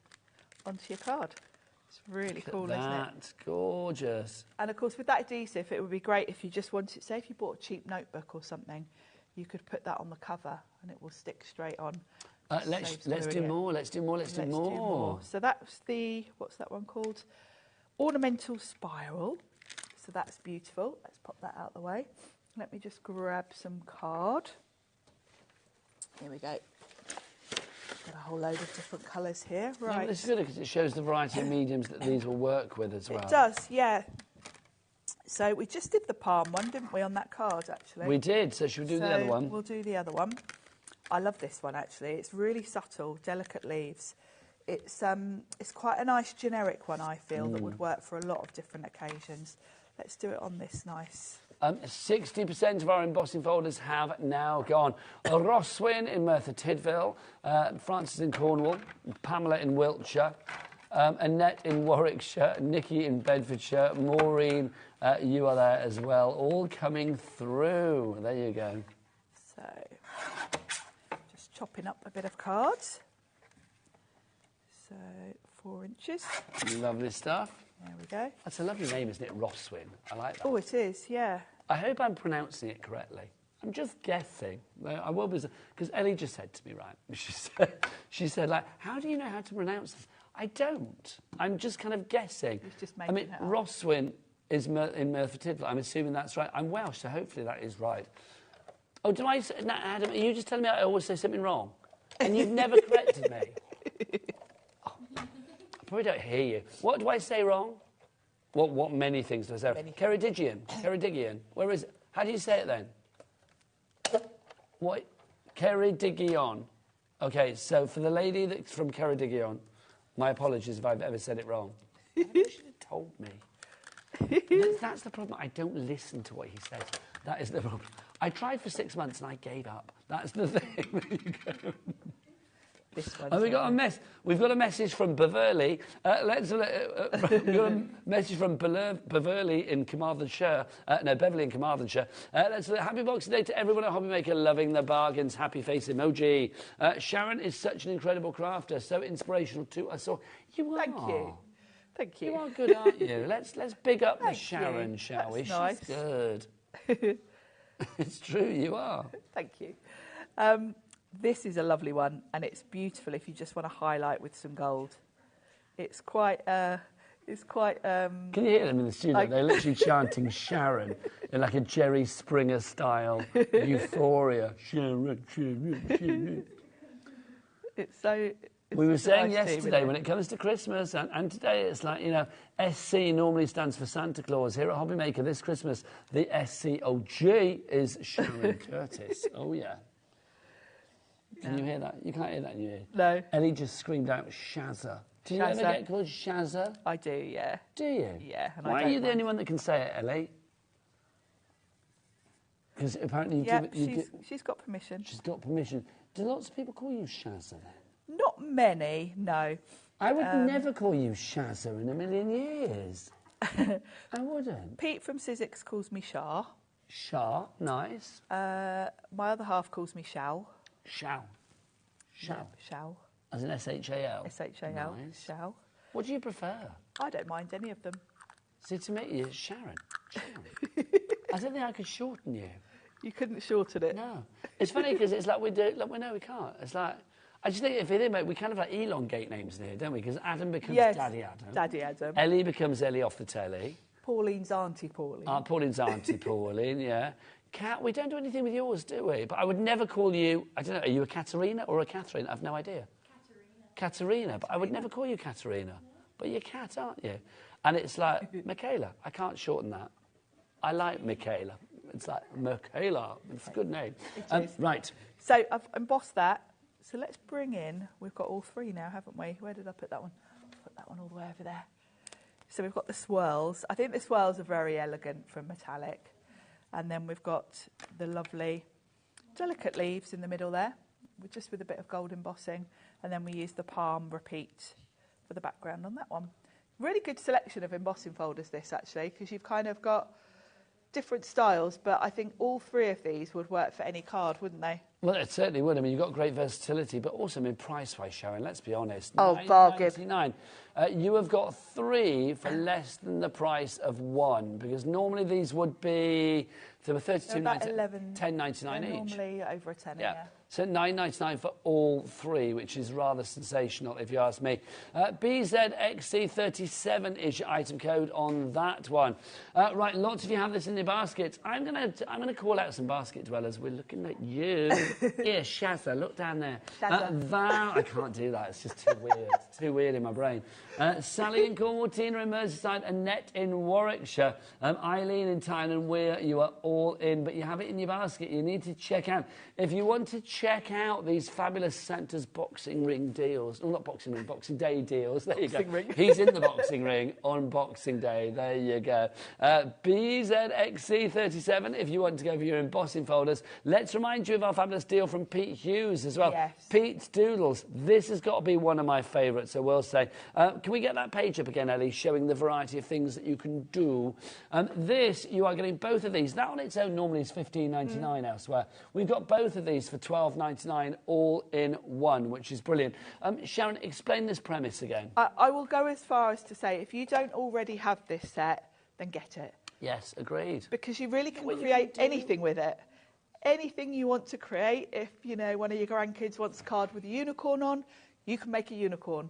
onto your card. It's really cool, isn't it? That's gorgeous. And of course with that adhesive, it would be great if you just wanted, say if you bought a cheap notebook or something, you could put that on the cover and it will stick straight on. Let's do more. Let's do more. So that's the, what's that one called? Ornamental spiral. So that's beautiful. Let's pop that out the way. Let me just grab some card. Here we go. Got a whole load of different colours here. Right. No, this is good because it shows the variety of mediums that these will work with as well. It does, yeah. So we just did the palm one, didn't we, on that card, actually? We did, so should we do the other one? We'll do the other one. I love this one actually. It's really subtle, delicate leaves. It's quite a nice generic one, I feel, that would work for a lot of different occasions. Let's do it on this nice. 60% of our embossing folders have now gone. Roswyn in Merthyr Tydfil, Francis in Cornwall, Pamela in Wiltshire, Annette in Warwickshire, Nikki in Bedfordshire, Maureen, you are there as well, all coming through. There you go. So, just chopping up a bit of cards. So, 4 inches. Lovely stuff. There we go. That's a lovely name, isn't it? Roswyn. I like that. Oh, it is, yeah. I hope I'm pronouncing it correctly. I'm just guessing. I will be, because Ellie just said to me, right? She said, like, how do you know how to pronounce this? I don't. I'm just kind of guessing. Just making it up. Roswyn is in Merthyr Tydfil. I'm assuming that's right. I'm Welsh, so hopefully that is right. Oh, do I say, no, Adam, are you just telling me I always say something wrong? And you've never corrected me? Oh, I probably don't hear you. What do I say wrong? What many things do I say? Ceredigion. Where is it? How do you say it then? What? Ceredigion. Okay, so for the lady that's from Ceredigion, my apologies if I've ever said it wrong. You should have told me. That's the problem. I don't listen to what he says. That is the problem. I tried for 6 months and I gave up. That's the thing. There you go. This one. Oh, we've got a message from Beverley. We've got a message from Beverley in Carmarthenshire. Beverley in Carmarthenshire. Happy Boxing Day to everyone at HobbyMaker, loving the bargains. Happy face emoji. Sharon is such an incredible crafter, so inspirational to us all. You are. Thank you. Thank you. You are good, aren't you? Let's big up the Sharon, you. shall we? Nice. She's good. It's true, you are. Thank you. This is a lovely one, and it's beautiful if you just want to highlight with some gold. It's quite. Can you hear them in the studio? They're literally chanting Sharon in like a Jerry Springer style euphoria. Sharon, Sharon, Sharon. It's so. We were saying yesterday, when it comes to Christmas, and today it's like, SC normally stands for Santa Claus. Here at HobbyMaker this Christmas, the SCOG is Sharon Curtis. Oh, yeah. Can you hear that? You can't hear that in your ear. No. Ellie just screamed out Shazza. Do you ever get called Shazza? I do, yeah. Do you? Yeah. And Why are you the only one that can say it, Ellie? Because apparently she's got permission. She's got permission. Do lots of people call you Shazza then? Not many, no. I would never call you Shazza in a million years. I wouldn't. Pete from Sizzix calls me Shah. Shah, nice. My other half calls me Shao. Shao. Shao. Shao. As in S-H-A-L? S-H-A-L. Nice. Shao. What do you prefer? I don't mind any of them. See, to me, you're Sharon. I don't think I could shorten you. You couldn't shorten it? No. It's funny because it's like we do, we can't. It's like, I just think if you think about it, we kind of like elongate names here, don't we? Because Adam becomes Daddy Adam. Daddy Adam. Ellie becomes Ellie off the telly. Pauline's Auntie Pauline. Pauline's Auntie Pauline, yeah. Kat, we don't do anything with yours, do we? But I would never call you, I don't know, are you a Katerina or a Catherine? I've no idea. Katerina, but I would never call you Katerina. But you're Kat, aren't you? And it's like, Michaela. I can't shorten that. I like Michaela. It's like, Michaela. It's a good name. Right. So I've embossed that. So let's bring in, we've got all three now, haven't we? Where did I put that one? Put that one all the way over there. So we've got the swirls. I think the swirls are very elegant from metallic. And then we've got the lovely delicate leaves in the middle there, just with a bit of gold embossing. And then we use the palm repeat for the background on that one. Really good selection of embossing folders, this actually, because you've kind of got different styles, but I think all three of these would work for any card, wouldn't they? Well, it certainly would. I mean, you've got great versatility, but also, I mean, price-wise, Sharon, let's be honest. Oh, bargain. $9.99. You have got three for less than the price of one, because normally these would be, they were $32.99, $10.99 each. Normally over a tenner, yeah. So $9.99 for all three, which is rather sensational, if you ask me. BZXC37 is your item code on that one. Right, lots of you have this in your basket. I'm gonna call out some basket dwellers. We're looking at you. Here, Shazza, look down there. Shazza. Val, I can't do that. It's just too weird. It's too weird in my brain. Sally in Cornwall, Tina in Merseyside, Annette in Warwickshire, Eileen in Thailand, Weir, you are all in, but you have it in your basket. You need to check out. If you want to check out these fabulous Santa's boxing ring deals, well, not boxing ring, Boxing Day deals, there you go. Ring. He's in the boxing ring on Boxing Day, there you go. BZXC37, if you want to go for your embossing folders. Let's remind you of our fabulous deal from Pete Hughes as well. Yes. Pete's Doodles. This has got to be one of my favourites, I will say. Can we get that page up again, Ellie, showing the variety of things that you can do? This, you are getting both of these. That on its own normally is $15.99 elsewhere. We've got both of these for $12.99 all in one, which is brilliant. Sharon, explain this premise again. I will go as far as to say, if you don't already have this set, then get it. Yes, agreed. Because you really can create anything with it. Anything you want to create. If, you know, one of your grandkids wants a card with a unicorn on, you can make a unicorn.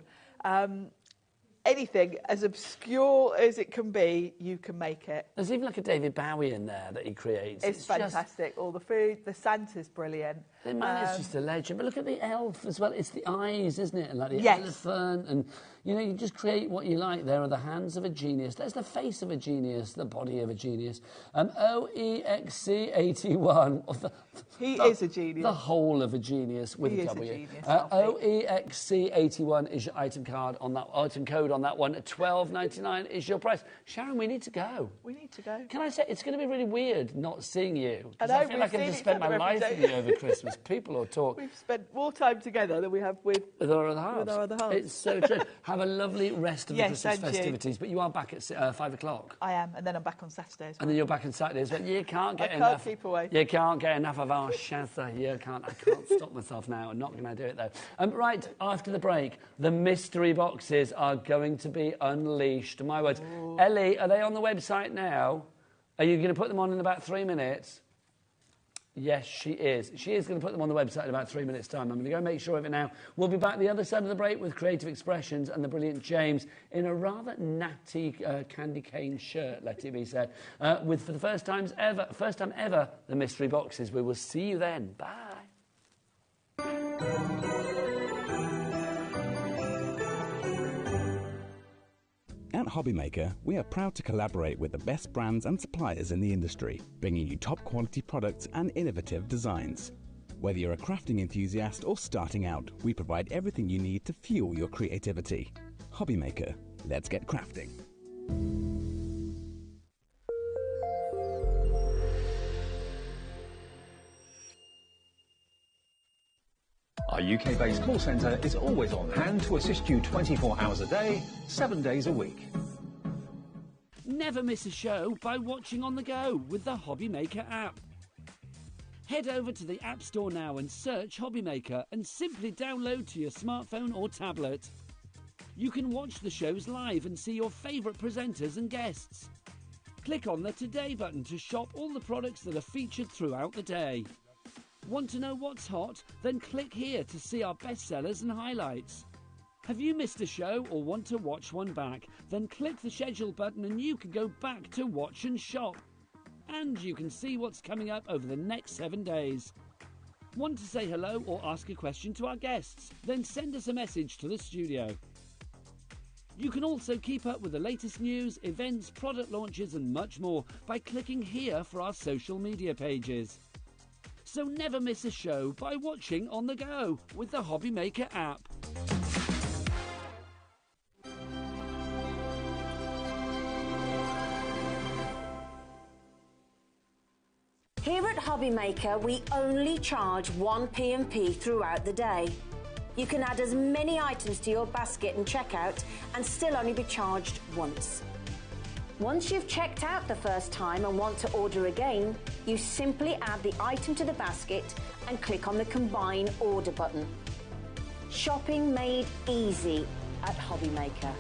Anything as obscure as it can be, you can make it. There's even like a David Bowie in there that he creates. It's fantastic. All the food, the Santa's brilliant. The man is just a legend. But look at the elf as well. It's the eyes, isn't it? And like the Yes. elephant. And, you know, you just create what you like. There are the hands of a genius. There's the face of a genius, the body of a genius. OEXC81. He is a genius. The whole of a genius with a W. He is a genius, OEXC81 is your item card on that item code on that one. $12.99 is your price. Sharon, we need to go. We need to go. Can I say, it's going to be really weird not seeing you. I 'Cause know, I feel like I've just spent my life with you over Christmas. People will talk. We've spent more time together than we have with our other halves. With our other halves. It's so true. Have a lovely rest of the Yes, Christmas and you. festivities. But you are back at 5 o'clock. I am, and then I'm back on Saturday as well. And then you're back on Saturdays. But you can't get I enough. can't keep away. You can't get enough of our Shazza. I can't stop myself now. I'm not going to do it, though. Right, after the break, the mystery boxes are going to be unleashed. My words. Ooh. Ellie, are they on the website now? Are you going to put them on in about 3 minutes? Yes, she is. She is going to put them on the website in about 3 minutes' time. I'm going to go make sure of it now. We'll be back the other side of the break with Creative Expressions and the brilliant James in a rather natty candy cane shirt, let it be said, with, for the first time ever, the mystery boxes. We will see you then. Bye. At HobbyMaker, we are proud to collaborate with the best brands and suppliers in the industry, bringing you top quality products and innovative designs. Whether you're a crafting enthusiast or starting out, we provide everything you need to fuel your creativity. HobbyMaker, let's get crafting. Our UK-based call centre is always on hand to assist you 24 hours a day, 7 days a week. Never miss a show by watching on the go with the HobbyMaker app. Head over to the App Store now and search HobbyMaker and simply download to your smartphone or tablet. You can watch the shows live and see your favourite presenters and guests. Click on the Today button to shop all the products that are featured throughout the day. Want to know what's hot? Then click here to see our bestsellers and highlights. Have you missed a show or want to watch one back? Then click the schedule button and you can go back to watch and shop. And you can see what's coming up over the next 7 days. Want to say hello or ask a question to our guests? Then send us a message to the studio. You can also keep up with the latest news, events, product launches and much more by clicking here for our social media pages. So never miss a show by watching on the go with the HobbyMaker app. Here at HobbyMaker, we only charge 1 P&P throughout the day. You can add as many items to your basket and checkout and still only be charged once. Once you've checked out the first time and want to order again, you simply add the item to the basket and click on the Combine Order button. Shopping made easy at HobbyMaker.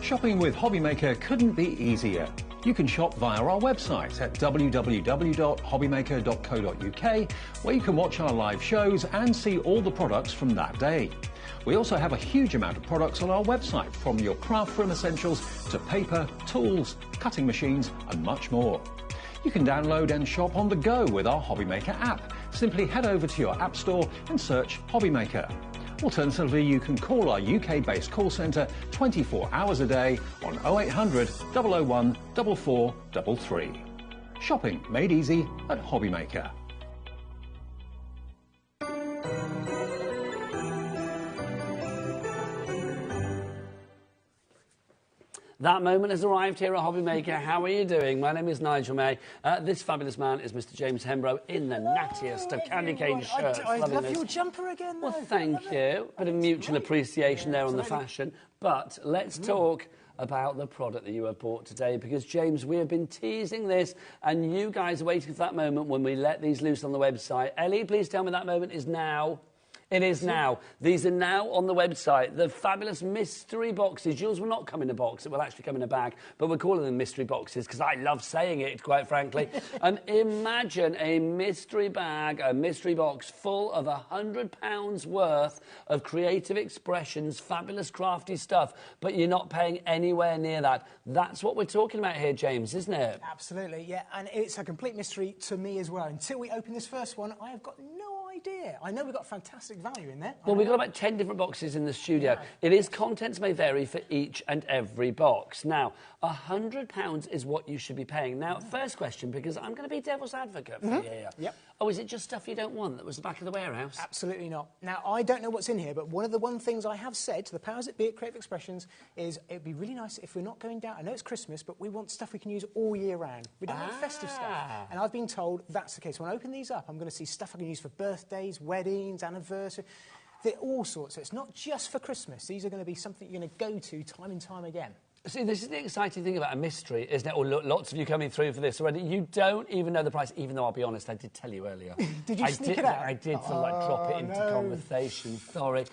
Shopping with HobbyMaker couldn't be easier. You can shop via our website at www.hobbymaker.co.uk, where you can watch our live shows and see all the products from that day. We also have a huge amount of products on our website, from your craft room essentials to paper, tools, cutting machines and much more. You can download and shop on the go with our HobbyMaker app. Simply head over to your app store and search HobbyMaker. Alternatively, you can call our UK-based call centre 24 hours a day on 0800 001 4433. Shopping made easy at HobbyMaker. That moment has arrived here at HobbyMaker. How are you doing? My name is Nigel May. This fabulous man is Mr. James Hembrow in the nattiest of candy cane shirts. I love your jumper again, though. Well, thank you. Bit of mutual appreciation there on the fashion. But let's talk about the product that you have bought today, because, James, we have been teasing this, and you guys are waiting for that moment when we let these loose on the website. Ellie, please tell me that moment is now. It is now. These are now on the website. The fabulous mystery boxes. Yours will not come in a box. It will actually come in a bag. But we're calling them mystery boxes because I love saying it, quite frankly. Imagine a mystery bag, a mystery box full of £100 worth of creative expressions, fabulous crafty stuff, but you're not paying anywhere near that. That's what we're talking about here, James, isn't it? Absolutely, yeah. And it's a complete mystery to me as well. Until we open this first one, I have got no idea. I know we've got fantastic value in there. Well, we've got about 10 different boxes in the studio. Yeah. It is contents may vary for each and every box. Now, £100 is what you should be paying. Now, first question, because I'm going to be devil's advocate for you here. Yep. Oh, is it just stuff you don't want that was the back of the warehouse? Absolutely not. Now, I don't know what's in here, but one of the things I have said to the powers that be at Creative Expressions is it'd be really nice if we're not going down. I know it's Christmas, but we want stuff we can use all year round. We don't want festive stuff. And I've been told that's the case. When I open these up, I'm going to see stuff I can use for birthdays, weddings, anniversaries. They're all sorts. So it's not just for Christmas. These are going to be something you're going to go to time and time again. See, this is the exciting thing about a mystery, isn't it? Or lots of you coming through for this already. You don't even know the price, even though I'll be honest, I did tell you earlier. Did you sneak it out? I did sort of like drop it into conversation. Sorry.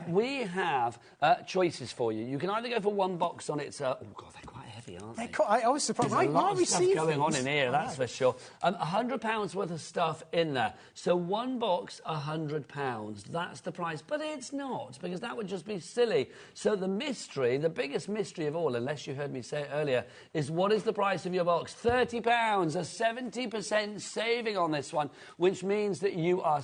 We have choices for you. You can either go for one box on its... oh, God, they're quite heavy, aren't they? I was surprised. There's a lot of stuff going on in here, that's for sure. £100 worth of stuff in there. So one box, £100. That's the price. But it's not, because that would just be silly. So the mystery, the biggest mystery of all, unless you heard me say it earlier, is what is the price of your box? £30, a 70% saving on this one, which means that you are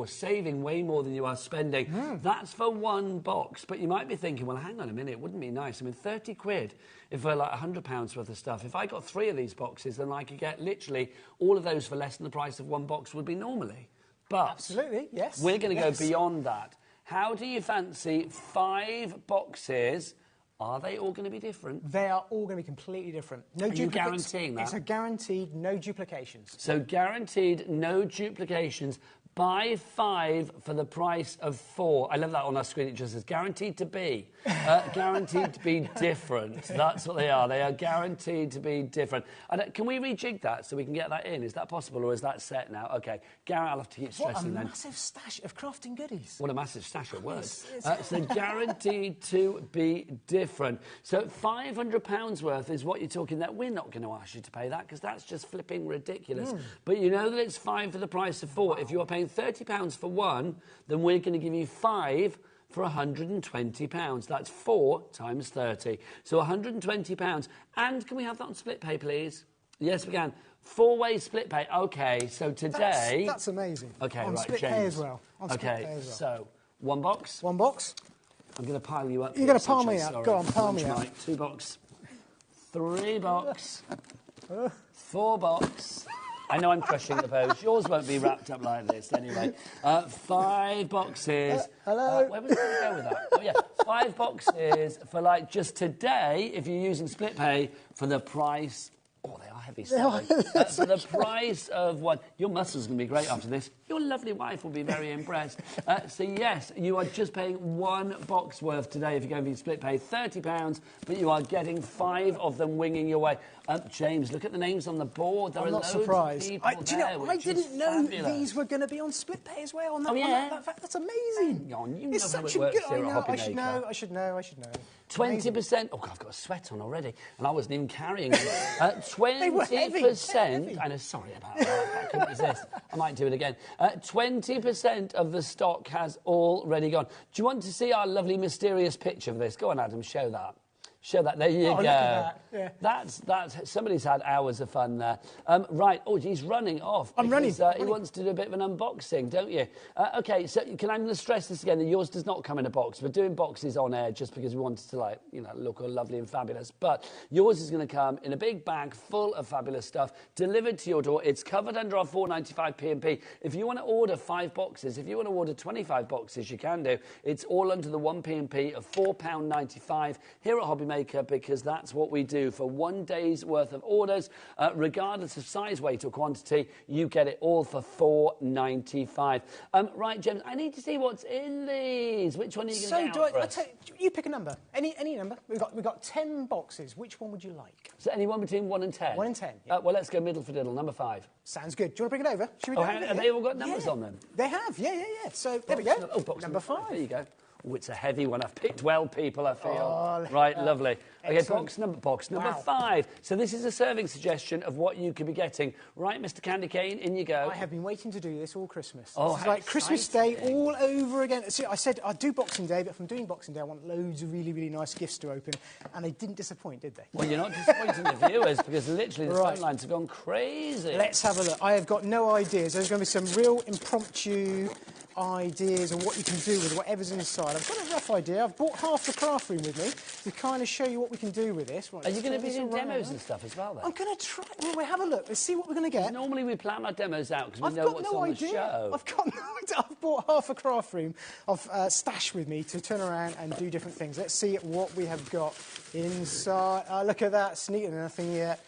saving way more than you are spending. That's for one box. But you might be thinking, well, hang on a minute, wouldn't it be nice? I mean, 30 quid if we're like £100 worth of stuff. If I got 3 of these boxes, then I could get literally all of those for less than the price of one box would be normally. But absolutely, yes. We're going to go beyond that. How do you fancy 5 boxes? Are they all going to be different? They are all going to be completely different. No duplicates. Are you guaranteeing that? It's a guaranteed no duplications. So guaranteed no duplications. Buy 5 for the price of 4. I love that on our screen. It just says guaranteed to be. Guaranteed to be different. That's what they are. They are guaranteed to be different. Can we rejig that so we can get that in? Is that possible, or is that set now? OK. I'll have to keep stressing then. What a massive stash of crafting goodies. What a massive stash of words. So guaranteed to be different. So £500 worth is what you're talking that we're not going to ask you to pay that, because that's just flipping ridiculous. But you know that it's 5 for the price of 4. If you're paying £30 for one, then we're going to give you 5 for £120. That's 4 times 30. So £120. And can we have that on split pay, please? Yes, we can. 4-way split pay. OK, so today... That's amazing. OK, on right, split James. pay as well. OK, so one box. One box. I'm going to pile you up. You're going to pile me up. Go on, pile me up. 2 box. 3 box. 4 box. I know I'm crushing the pose. Yours won't be wrapped up like this anyway. 5 boxes. Hello. Where was I going to go with that? Oh, yeah. 5 boxes for, like, just today, if you're using split pay, for the price... Oh, they are heavy. Sorry. For the price of one... Your muscles are going to be great after this. Your lovely wife will be very impressed. So, yes, you are just paying 1 box worth today if you're going to be split pay. £30, but you are getting 5 of them winging your way. James, look at the names on the board. There I'm are not loads surprised. of people there, I didn't know fabulous. these were going to be on split pay as well. Oh, yeah? That's amazing. Hang on, you it's know how such it works a good... here at HobbyMaker. I should know. 20%. Oh, God, I've got a sweat on already, and I wasn't even carrying them. 20%. They were heavy. I know, sorry about that. I couldn't resist. I might do it again. 20% of the stock has already gone. Do you want to see our lovely mysterious picture of this? Go on, Adam, show that. Show that. There you go. Look at that. Yeah. That's somebody's had hours of fun there. Right. Oh, he's running off. I'm running. He wants to do a bit of an unboxing, don't you? Okay. So I'm going to stress this again. That yours does not come in a box. We're doing boxes on air just because we wanted to, look all lovely and fabulous. But yours is going to come in a big bag full of fabulous stuff, delivered to your door. It's covered under our £4.95 P&P. If you want to order 5 boxes, if you want to order 25 boxes, you can do. It's all under the 1 P&P of £4.95 here at HobbyMaker, because that's what we do for 1 day's worth of orders, regardless of size, weight or quantity. You get it all for £4.95. Right, James, I need to see what's in these. Which one are you going to get out for us? You pick a number. Any number. We've got 10 boxes. Which one would you like? So anyone between 1 and 10? 1 and 10. Yeah. Well, let's go middle for diddle. Number 5. Sounds good. Do you want to bring it over? Should we have they all got numbers on them? They have. Yeah. So there we go. Box number 5. There you go. Oh, it's a heavy one. I've picked well, people, I feel. Oh, right, lovely. Excellent. Okay, box number 5. So this is a serving suggestion of what you could be getting. Right, Mr. Candy Cane, in you go. I have been waiting to do this all Christmas. Oh, this is like Christmas Day all over again. See, I said I'd do Boxing Day, but if I'm doing Boxing Day, I want loads of really, really nice gifts to open. And they didn't disappoint, did they? Well, you're not disappointing the viewers, because literally the phone lines have gone crazy. Let's have a look. I have got no ideas. There's going to be some real impromptu ideas of what you can do with whatever's inside. I've got a rough idea. I've brought half the craft room with me to kind of show you what we can do with this. Right, are you going to be doing demos and stuff as well, then? I'm going to try. Well, we'll have a look. Let's see what we're going to get. Normally we plan our demos out because we know what's on the show. I've got no idea. I've brought half a craft room of stash with me to turn around and do different things. Let's see what we have got inside. Look at that. Sneaking nothing yet.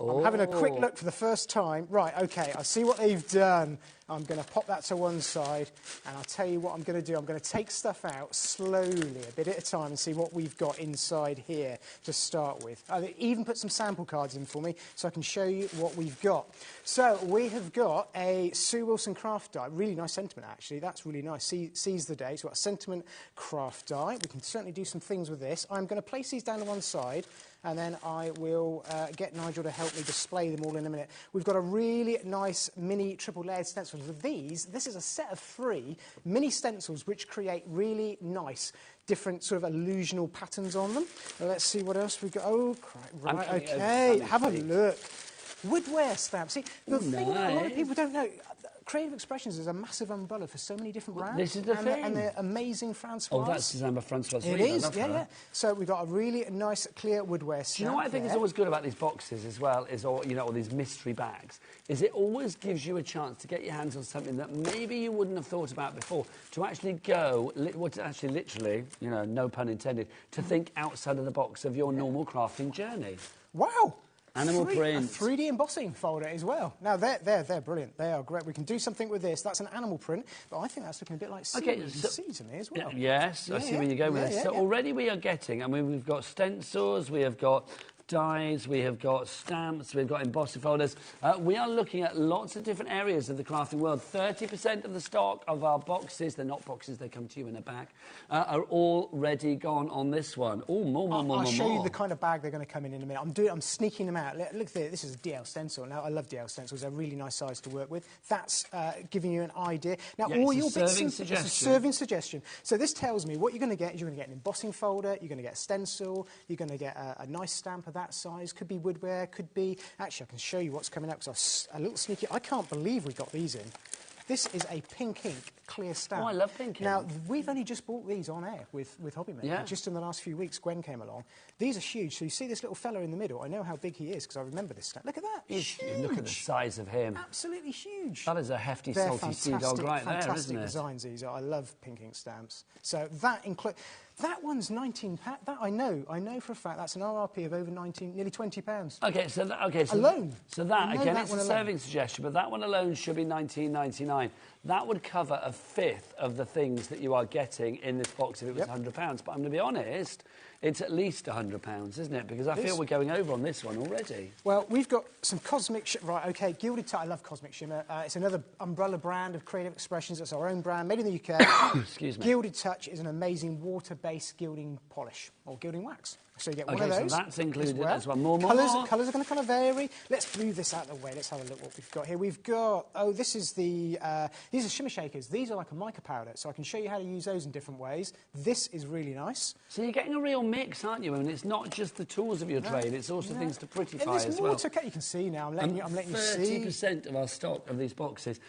I'm having a quick look for the first time. Right, OK, I see what they've done. I'm going to pop that to one side, and I'll tell you what I'm going to do. I'm going to take stuff out slowly, a bit at a time, and see what we've got inside here to start with. I've even put some sample cards in for me, so I can show you what we've got. So we have got a Sue Wilson craft die. Really nice sentiment, actually. That's really nice. Seize the day. So we've got a sentiment craft die. We can certainly do some things with this. I'm going to place these down to one side, and then I will get Nigel to help me display them all in a minute. We've got a really nice mini triple layered stencil. With these, this is a set of 3 mini stencils which create really nice different sort of illusional patterns on them. Let's see what else we've got. Oh, right, OK, have a look. Woodware stamps. See, the thing that a lot of people don't know, Creative Expressions is a massive umbrella for so many different brands. This is the thing. And they're amazing Francois. Oh, that's designed by Francois. It is, yeah. So we've got a really nice, clear woodware stamp. Do you know what I think is always good about these boxes as well, is all these mystery bags, is it always gives you a chance to get your hands on something that maybe you wouldn't have thought about before, to actually go, literally, no pun intended, to think outside of the box of your normal crafting journey. Wow. Animal print. A 3D embossing folder as well. Now, they're brilliant. They are great. We can do something with this. That's an animal print, but I think that's looking a bit like seeds in here as well. Yes, I see where you're going with this. So already we are getting, we've got stencils, we have got dies, we have got stamps, we've got embossing folders. We are looking at lots of different areas of the crafting world. 30% of the stock of our boxes, they're not boxes, they come to you in a bag, are already gone on this one. Oh, more. I'll show you the kind of bag they're going to come in a minute. I'm sneaking them out. Look there, this is a DL stencil. Now, I love DL stencils. They're a really nice size to work with. That's giving you an idea. Now, all your bits and... It's a serving suggestion. So this tells me what you're going to get is you're going to get an embossing folder, you're going to get a stencil, you're going to get a nice stamp of that size. Could be woodware, could be... Actually, I can show you what's coming up, because a little sneaky... I can't believe we got these in. This is a pink ink clear stamp. Oh, I love pink ink. Now, we've only just bought these on air with HobbyMaker. Yeah. Just in the last few weeks, Gwen came along. These are huge. So you see this little fella in the middle. I know how big he is because I remember this stamp. Look at that. Huge. Look at the size of him. Absolutely huge. That is a hefty, salty sea dog right there, isn't it? Fantastic designs, these are. I love pink ink stamps. So that includes... That one's £19. That I know for a fact. That's an RRP of over nearly £20. Okay, so alone. So that again, it's a serving suggestion, but that one alone should be £19.99. That would cover 1/5 of the things that you are getting in this box if it was £100. But I'm going to be honest, it's at least £100, isn't it? Because I feel we're going over on this one already. Well, we've got some Cosmic... Right, OK, Gilded Touch. I love Cosmic Shimmer. It's another umbrella brand of creative expressions. It's our own brand, made in the UK. Excuse me. Gilded Touch is an amazing water-based gilding polish, or gilding wax. So you get one of those. So that's included as well. More. Colours are going to kind of vary. Let's move this out of the way. Let's have a look what we've got here. We've got... Oh, this is the... these are shimmer shakers. These are like a mica powder, so I can show you how to use those in different ways. This is really nice. So you're getting a real mix, aren't you? I mean, it's not just the tools of your trade, it's also things to prettify as well. There's more to... You can see now. I'm letting you see. 30% of our stock of these boxes.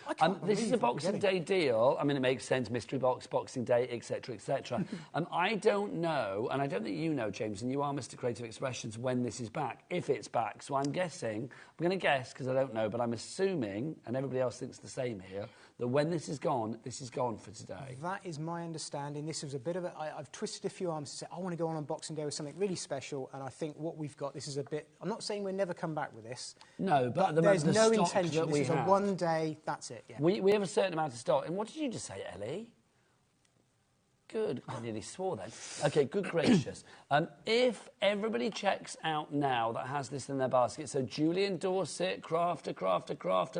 This is a Boxing Day deal. I mean, it makes sense. Mystery box, Boxing Day, etc., etc. I don't know, and I don't think you know, James, and you are Mr. Creative Expressions, when this is back, if it's back. So I'm going to guess, because I don't know, but I'm assuming, and everybody else thinks the same here, that when this is gone for today. That is my understanding. This was a bit of a... I've twisted a few arms to say, I want to go on Boxing Day with something really special, and I think what we've got, this is a bit... I'm not saying we'll never come back with this. No, but there's no intention. This is a one day, that's it, yeah. We have a certain amount of stock. And what did you just say, Ellie? Good. I nearly swore then. OK, good gracious. If everybody checks out now that has this in their basket, so Julian Dorset, crafter,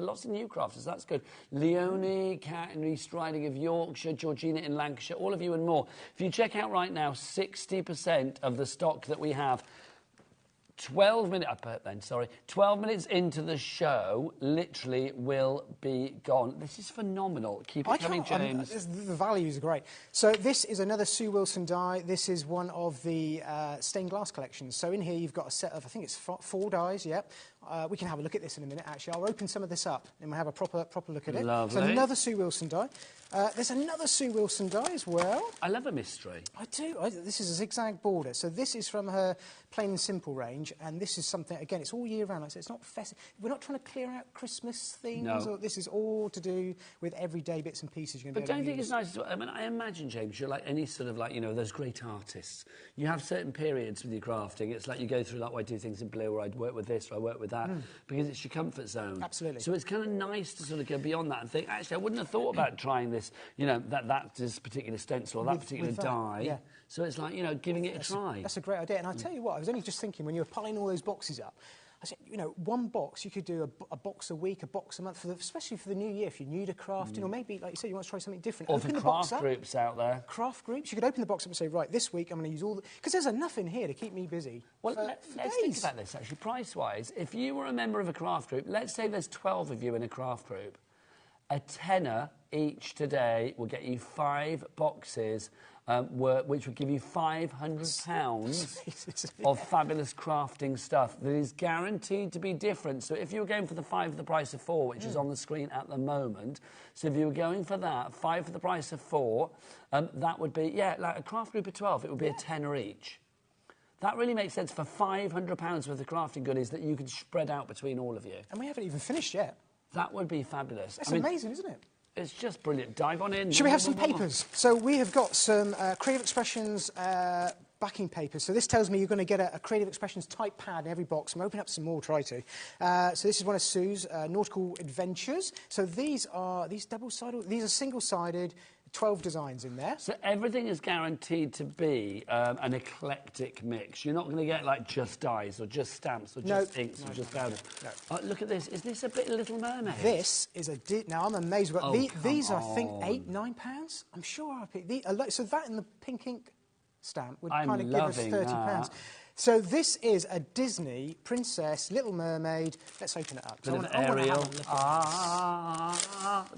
lots of new crafters, that's good. Leonie, Cat in East Riding of Yorkshire, Georgina in Lancashire, all of you and more. If you check out right now, 60% of the stock that we have, 12 minutes into the show, literally will be gone. This is phenomenal. Keep it coming, James. The values are great. So this is another Sue Wilson die. This is one of the stained glass collections. So in here you've got a set of, I think it's 4 dies, yeah. We can have a look at this in a minute, actually. I'll open some of this up and we'll have a proper look at it. Lovely. So another Sue Wilson die. There's another Sue Wilson die as well. I love a mystery. I do. This is a zigzag border. So this is from her Plain and Simple range, and this is something, again, it's all year round. Like I said, it's not festive. We're not trying to clear out Christmas things. No. This is all to do with everyday bits and pieces you're going to be able to use. But don't think it's nice? I mean, I imagine, James, you're like any sort of, like, you know, those great artists. You have certain periods with your crafting. It's like you go through, like, I do things in blue, or I'd work with this, or I work with that, because it's your comfort zone. Absolutely. So it's kind of nice to sort of go beyond that and think, actually, I wouldn't have thought about trying this, you know, this particular stencil or that particular die. Yeah. So it's like, you know, giving it a try. That's a great idea. And I'll tell you what, I was only just thinking, when you were piling all those boxes up, I said, you know, one box, you could do a box a week, a box a month, especially for the new year, if you're new to crafting, or maybe, like you said, you want to try something different. Or for craft groups out there. Craft groups. You could open the box up and say, right, this week I'm going to use all the... Because there's enough in here to keep me busy. Well, let's think about this, actually, price-wise. If you were a member of a craft group, let's say there's 12 of you in a craft group, a tenner each today will get you 5 boxes, which would give you £500 of fabulous crafting stuff that is guaranteed to be different. So if you were going for the 5 for the price of 4, which is on the screen at the moment, so if you were going for that, 5 for the price of 4, that would be, like a craft group of 12, it would be a tenner each. That really makes sense for £500 worth of crafting goodies that you could spread out between all of you. And we haven't even finished yet. That would be fabulous. That's amazing, isn't it? It's just brilliant. Dive on in. Should we have some papers? So we have got some Creative Expressions backing papers. So this tells me you're going to get a Creative Expressions type pad in every box. I'm opening up some more, try to. So this is one of Sue's Nautical Adventures. So these are double-sided, these are single-sided, 12 designs in there. So everything is guaranteed to be an eclectic mix. You're not going to get, like, just dies or just stamps or just inks or just powder. No. Look at this. Is this a bit Little Mermaid? This is a... Now, I'm amazed. But these are, I think, £8, £9. I'm sure I picked these. So that and the pink ink stamp would kind of give us £30. So this is a Disney Princess Little Mermaid. Let's open it up. Bit of Ariel. That's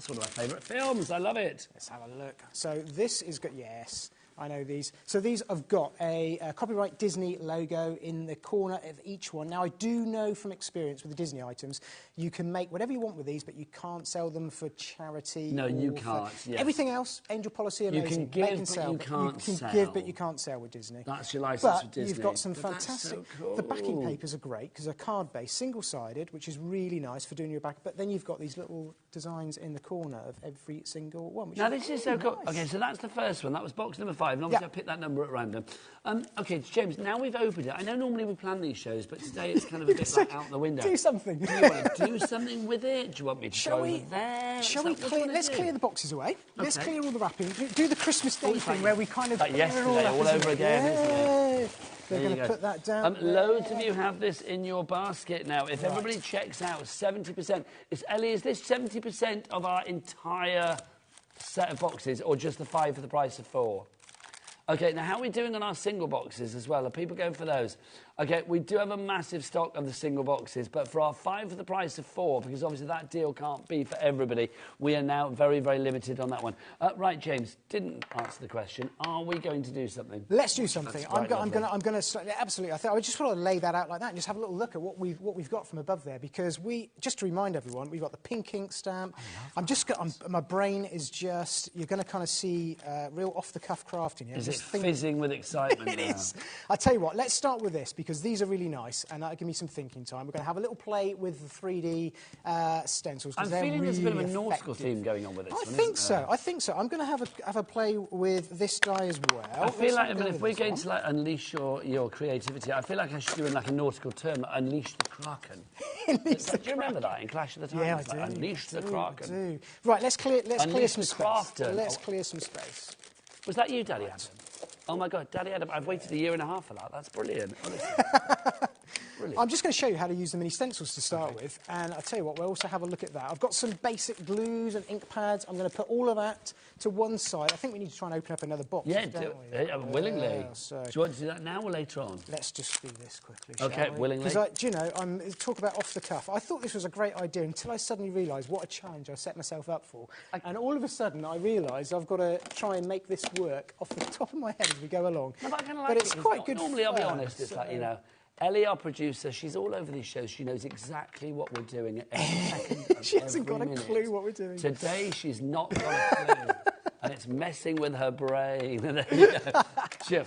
one of my favourite films. I love it. Let's have a look. So this is good. Yes, I know these. So these have got a copyright Disney logo in the corner of each one. Now, I do know from experience with the Disney items, you can make whatever you want with these, but you can't sell them for charity. No, you can't. Yes. Everything else, angel policy, amazing. You can give, but you can't sell. You can give, but you can't sell with Disney. That's your licence with Disney. You've got some fantastic... So cool. The backing papers are great, because they're card-based, single-sided, which is really nice for doing your back. But then you've got these little designs in the corner of every single one. Now, this is so cool. OK, so that's the first one. That was box number 5, and obviously I picked that number at random. OK, James, now we've opened it. I know normally we plan these shows, but today it's kind of a bit like out the window. Do something. Do you want to do something with it? Do you want me to go over there? Shall we clear... Let's clear the boxes away. Okay. Let's clear all the wrapping. Do the Christmas Day thing where we kind of... Like yesterday, all over again, isn't it? They're going to put that down. Loads of you have this in your basket now. If everybody checks out, 70%. Ellie, is this 70% of our entire set of boxes, or just the 5 for the price of 4? Okay, now how are we doing on our single boxes as well? Are people going for those? Okay, we do have a massive stock of the single boxes, but for our 5 for the price of 4, because obviously that deal can't be for everybody, we are now very, very limited on that one. Right, James, didn't answer the question. Are we going to do something? Let's do something. I'm going to absolutely. I just want to lay that out like that and just have a little look at what we've got from above there, because just to remind everyone, we've got the pink ink stamp. My brain is just. You're going to kind of see real off the cuff crafting here. Is it fizzing with excitement? It is. I tell you what. Let's start with this, because these are really nice, and that'll give me some thinking time. We're going to have a little play with the 3D stencils. I'm feeling there's a bit of a nautical theme going on with this. I think so. I'm going to have a play with this die as well. I feel like if we're going to unleash your creativity, I feel like I should do like a nautical term, unleash the Kraken. Do you remember that in Clash of the Titans? Yeah, I do. Unleash the Kraken. I do. Right, let's clear some space. Crafter. Let's clear some space. Was that you, Daddy Adam? Oh my God, Daddy Adam, I've waited 1.5 years for that. That's brilliant. Brilliant. I'm just going to show you how to use the mini stencils to start with, and I'll tell you what, we'll also have a look at that. I've got some basic glues and ink pads. I'm going to put all of that to one side. I think we need to try and open up another box. Yeah, willingly. Do you want to do that now or later on? Let's just do this quickly. Okay, willingly. Because, do you know, talk about off the cuff. I thought this was a great idea until I suddenly realised what a challenge I set myself up for. And all of a sudden, I realised I've got to try and make this work off the top of my head as we go along. No, but I kind of like but it's quite good. Normally, I'll be honest, it's like, you know, Ellie, our producer, she's all over these shows. She knows exactly what we're doing at every second. She hasn't got a clue what we're doing. Today, she's not got a clue. And it's messing with her brain. There you go.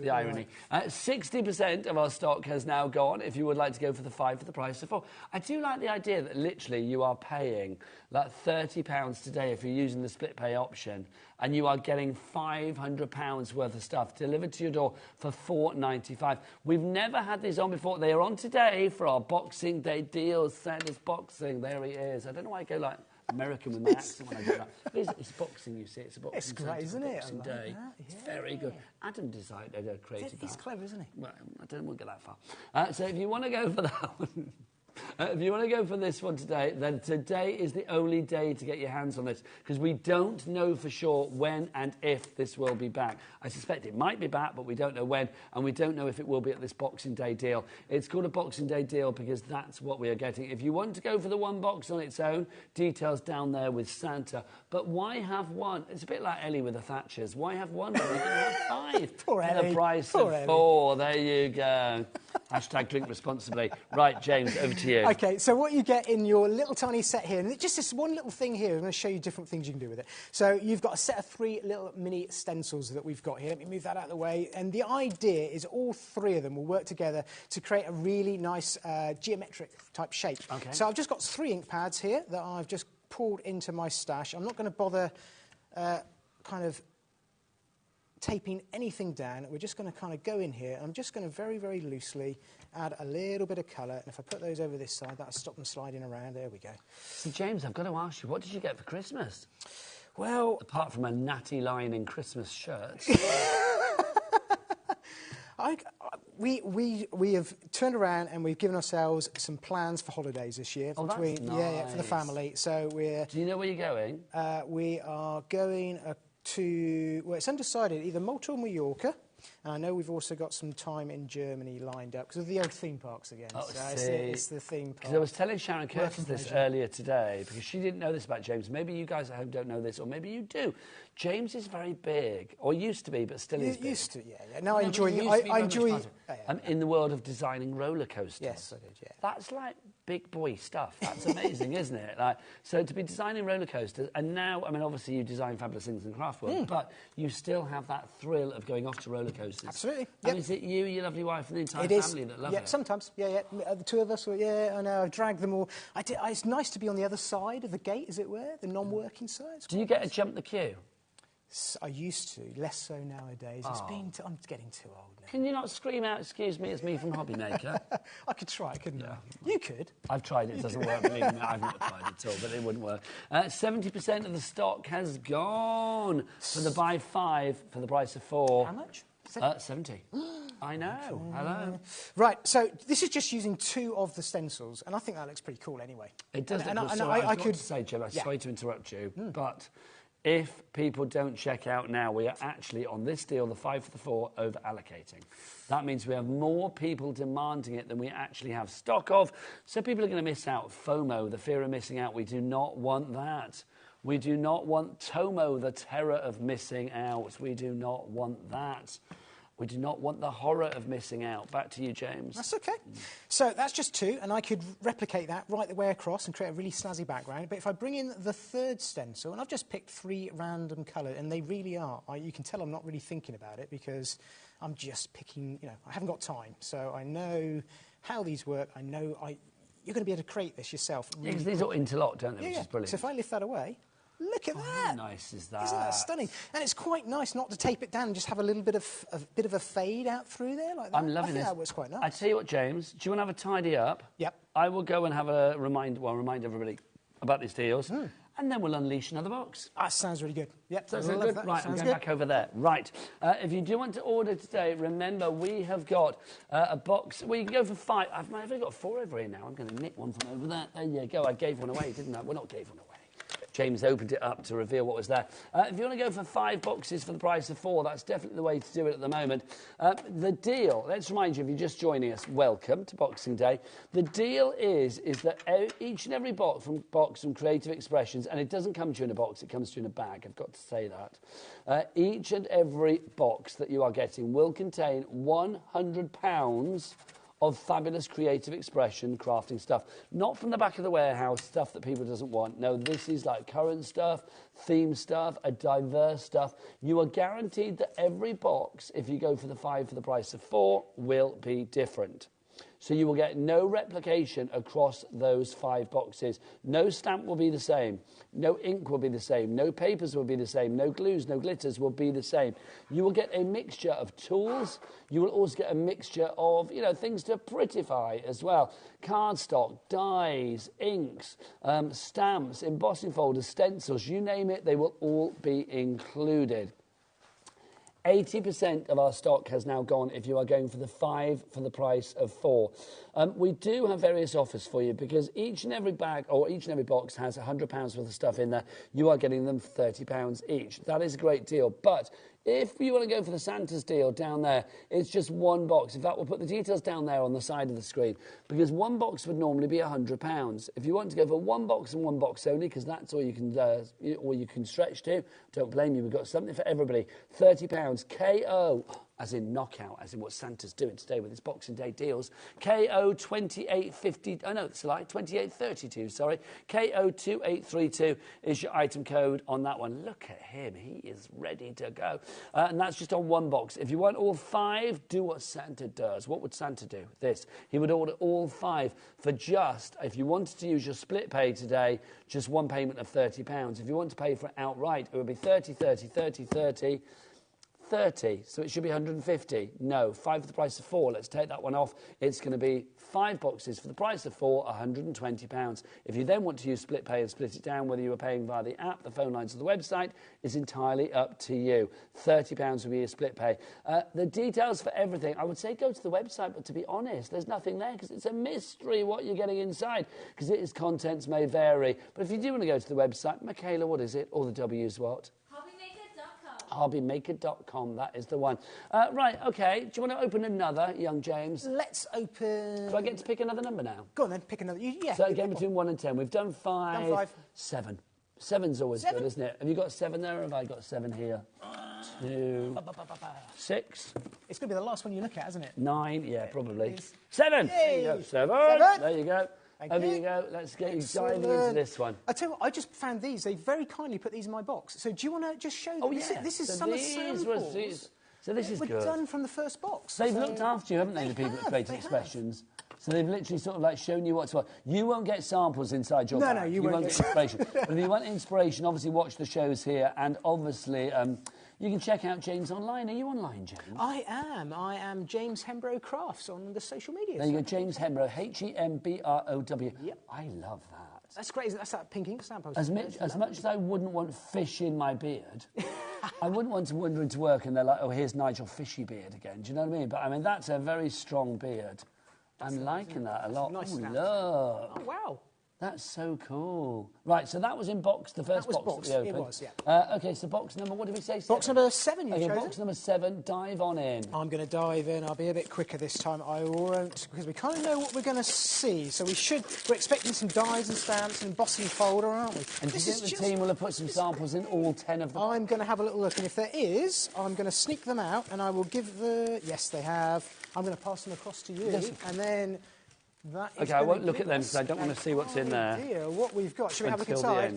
The irony. 60% of our stock has now gone, if you would like to go for the 5 for the price of 4. I do like the idea that literally you are paying like £30 today if you're using the split pay option, and you are getting £500 worth of stuff delivered to your door for £4.95. We've never had these on before. They are on today for our Boxing Day deals. Santa's Boxing. There he is. I don't know why I go like American with my accent when I do that. It's boxing, you see. It's a boxing. It's great, isn't it? Boxing Day. Yeah. It's very good. Adam created that. He's clever, isn't he? Well, I don't want to go that far. So if you want to go for that one... if you want to go for this one today, then today is the only day to get your hands on this, because we don't know for sure when and if this will be back. I suspect it might be back, but we don't know when, and we don't know if it will be at this Boxing Day deal. It's called a Boxing Day deal because that's what we are getting. If you want to go for the one box on its own, details down there with Santa. But why have one? It's a bit like Ellie with the Thatchers. Why have one when you can have 5? Poor Ellie. The price of 4. There you go. Hashtag drink responsibly. Right, James, over to you. OK, so what you get in your little tiny set here, and just this one little thing here, I'm going to show you different things you can do with it. So you've got a set of 3 little mini stencils that we've got here. Let me move that out of the way. And the idea is all 3 of them will work together to create a really nice geometric type shape. Okay. So I've just got 3 ink pads here that I've just pulled into my stash. I'm not going to bother kind of taping anything down. We're just going to kind of go in here. I'm just going to very, very loosely add a little bit of colour. And if I put those over this side, that'll stop them sliding around. There we go. So, James, I've got to ask you, what did you get for Christmas? Well... apart from a natty line in Christmas shirts. We have turned around and we've given ourselves some plans for holidays this year. Oh, that's nice. Yeah, for the family. So we're... Do you know where you're going? We are going to... Well, it's undecided, either Malta or Mallorca. And I know we've also got some time in Germany lined up because of the old theme parks again. Oh, so it's the theme park. Because I was telling Sharon Curtis this earlier today, because she didn't know this about James. Maybe you guys at home don't know this, or maybe you do. James is very big, or used to be, but still is big. Used to, yeah. Now I enjoy... I'm in the world of designing roller coasters. Yes, I did, yeah. That's like big boy stuff. That's amazing, isn't it? Like, so to be designing roller coasters, and now, I mean, obviously you design fabulous things in the craft world, but you still have that thrill of going off to roller coasters. Absolutely. And is it you, your lovely wife, and the entire family that love it? Yeah, sometimes. Yeah. The 2 of us, I know, I've dragged them all. It's nice to be on the other side of the gate, as it were, the non-working side. Do you get to jump the queue? I used to, less so nowadays. I'm getting too old now. Can you not scream out, excuse me, it's me from HobbyMaker? I could try, couldn't I? You could. I've tried it, it doesn't work, believe me. I've not tried it at all, but it wouldn't work. 70% of the stock has gone for the buy 5 for the price of 4. How much? 70. I know. Hello. Right, so this is just using 2 of the stencils, and I think that looks pretty cool anyway. It does. I could say, Jim, I'm sorry to interrupt you, but if people don't check out now, we are actually on this deal, the 5 for the 4, over allocating. That means we have more people demanding it than we actually have stock of. So people are going to miss out. FOMO, the fear of missing out. We do not want that. We do not want TOMO, the terror of missing out. We do not want that. We do not want the horror of missing out. Back to you, James. That's okay. So that's just 2, and I could replicate that right the way across and create a really snazzy background. But if I bring in the 3rd stencil, and I've just picked 3 random colours, and they really are. You can tell I'm not really thinking about it because I'm just picking, I haven't got time. So I know how these work. I know you're going to be able to create this yourself. Really because these all interlock, don't they, which is brilliant. So if I lift that away... Look at that! How nice is that? Isn't that stunning? And it's quite nice not to tape it down and just have a little bit of a fade out through there like that. I'm loving I think this. That works quite nice. I tell you what, James, do you want to have a tidy up? Yep. I will go and have a remind everybody about these deals, and then we'll unleash another box. That sounds really good. Yep. Sounds good. That. Right, sounds I'm going back over there. Right. If you do want to order today, remember we have got a box. Well, you can go for 5. I've only got 4 over here now. I'm going to nick one from over there. There you go. I gave one away, didn't I? Well, not gave one away. James opened it up to reveal what was there. If you want to go for 5 boxes for the price of 4, that's definitely the way to do it at the moment. The deal, let's remind you, if you're just joining us, welcome to Boxing Day. The deal is that each and every box from Creative Expressions, and it doesn't come to you in a box, it comes to you in a bag, I've got to say that. Each and every box that you are getting will contain £100 of fabulous creative expression crafting stuff. Not from the back of the warehouse, stuff that people doesn't want. No, this is like current stuff, theme stuff, a diverse stuff. You are guaranteed that every box, if you go for the 5 for the price of 4, will be different. So you will get no replication across those 5 boxes. No stamp will be the same. No ink will be the same. No papers will be the same. No glues, no glitters will be the same. You will get a mixture of tools. You will also get a mixture of, things to prettify as well. Cardstock, dies, inks, stamps, embossing folders, stencils, you name it, they will all be included. 80% of our stock has now gone if you are going for the 5 for the price of 4. We do have various offers for you because each and every bag or each and every box has £100 worth of stuff in there. You are getting them £30 each. That is a great deal. But if you want to go for the Santa's deal down there, it's just 1 box. In fact, we'll put the details down there on the side of the screen because 1 box would normally be £100. If you want to go for 1 box and 1 box only, because that's all you can stretch to, don't blame you. We've got something for everybody. £30 KO. As in knockout, as in what Santa's doing today with his Boxing Day deals. KO 2850, oh no, it's a lie, 2832, sorry. KO 2832 is your item code on that one. Look at him, he is ready to go. And that's just on 1 box. If you want all 5, do what Santa does. What would Santa do? This. He would order all 5 for just, if you wanted to use your split pay today, just 1 payment of £30. If you want to pay for it outright, it would be 30, 30, 30, 30, 30, so it should be 150. No, 5 for the price of 4. Let's take that one off. It's going to be 5 boxes for the price of 4, £120. If you then want to use split pay and split it down, whether you are paying via the app, the phone lines, or the website, is entirely up to you. £30 will be your split pay. The details for everything, I would say go to the website, but to be honest, there's nothing there because it's a mystery what you're getting inside because its contents may vary. But if you do want to go to the website, Michaela, what is it? All the W's what? HobbyMaker.com, that is the one. Right, OK, do you want to open another, young James? Let's open... Do I get to pick another number now? Go on then, pick another. Yeah. So again, between 1 and 10. We've done 5. Done 5. 7. 7's always good, isn't it? Have you got 7 there, or have I got 7 here? 2, 6. It's going to be the last one you look at, isn't it? 9, yeah, probably. 7! Yay. There you go, 7. There you go. Over you go. Let's get you diving into this one. I tell you what, I just found these. They very kindly put these in my box. So do you want to just show them? Oh, yeah. This is some of the samples. So this is good. Done from the first box. They've looked after you, haven't they, the people at Creative Expressions? So they've literally sort of like shown you what's what. You won't get samples inside your bag. No, you won't get inspiration. But if you want inspiration, obviously watch the shows here, and obviously you can check out James online. Are you online, James? I am James Hembrow Crafts on the social media. There you go, James Hembrow, Hembrow. Yep. I love that. That's great. That's that pink ink stamp. As much as I wouldn't want fish in my beard, I wouldn't want to wander into work and they're like, oh, here's Nigel Fishy beard again. Do you know what I mean? But, I mean, that's a very strong beard. I'm liking that a lot. Nice Ooh, snap. look. Oh, wow. That's so cool. Right, so that was in box, the first box that we opened. It was, yeah. OK, so box number, what did we say? 7? Box number 7, you've chosen. Box number 7, dive on in. I'm going to dive in. I'll be a bit quicker this time. I won't, because we kind of know what we're going to see. So we're expecting some dies and stamps and embossing folder, aren't we? And do you think the team will have put some samples in all 10 of them? I'm going to have a little look, and if there is, I'm going to sneak them out, and I will give the... Yes, they have. I'm going to pass them across to you, and then... OK, I won't look at them because I don't want to see what's in there. Dear, what we've got. Should we have a look inside?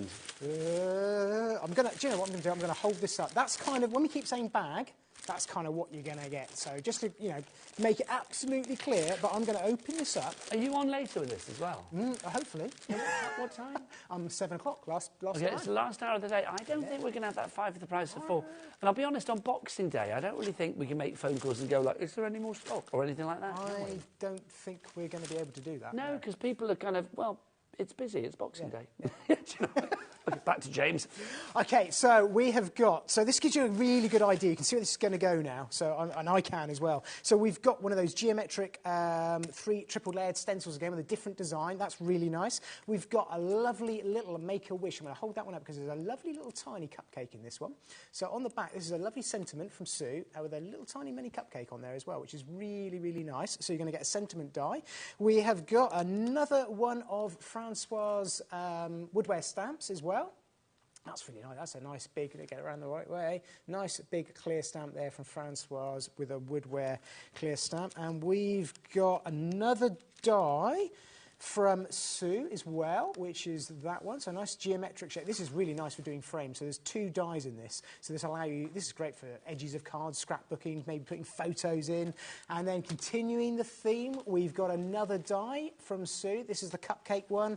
I'm going to... Do you know what I'm going to do? I'm going to hold this up. That's kind of... When we keep saying bag, that's kind of what you're going to get. So just to, you know, make it absolutely clear, but I'm going to open this up. Are you on later with this as well? Hopefully. What time? 7 o'clock, last OK, time. it's the last hour of the day. I don't think we're going to have that 5 for the price of 4. And I'll be honest, on Boxing Day, I don't really think we can make phone calls and go like, is there any more stock or anything like that? I don't think we're going to be able to do that. No, because people are kind of, well, it's busy. It's Boxing Day. Do you know? Okay, back to James. OK, so we have got... So this gives you a really good idea. You can see where this is going to go now, and I can as well. So we've got one of those geometric 3 triple-layered stencils again with a different design. That's really nice. We've got a lovely little Make-A-Wish. I'm going to hold that one up because there's a lovely little tiny cupcake in this one. So on the back, this is a lovely sentiment from Sue with a little tiny mini cupcake on there as well, which is really, really nice. So you're going to get a sentiment die. We have got another one of Francois' woodware stamps as well. That's really nice. That's a nice big, to get it around the right way, nice big clear stamp there from Francois with a woodware clear stamp. And we've got another die from Sue as well, which is that one. So a nice geometric shape. This is really nice for doing frames. So there's 2 dies in this. So this is great for edges of cards, scrapbooking, maybe putting photos in. And then continuing the theme, we've got another die from Sue. This is the cupcake one.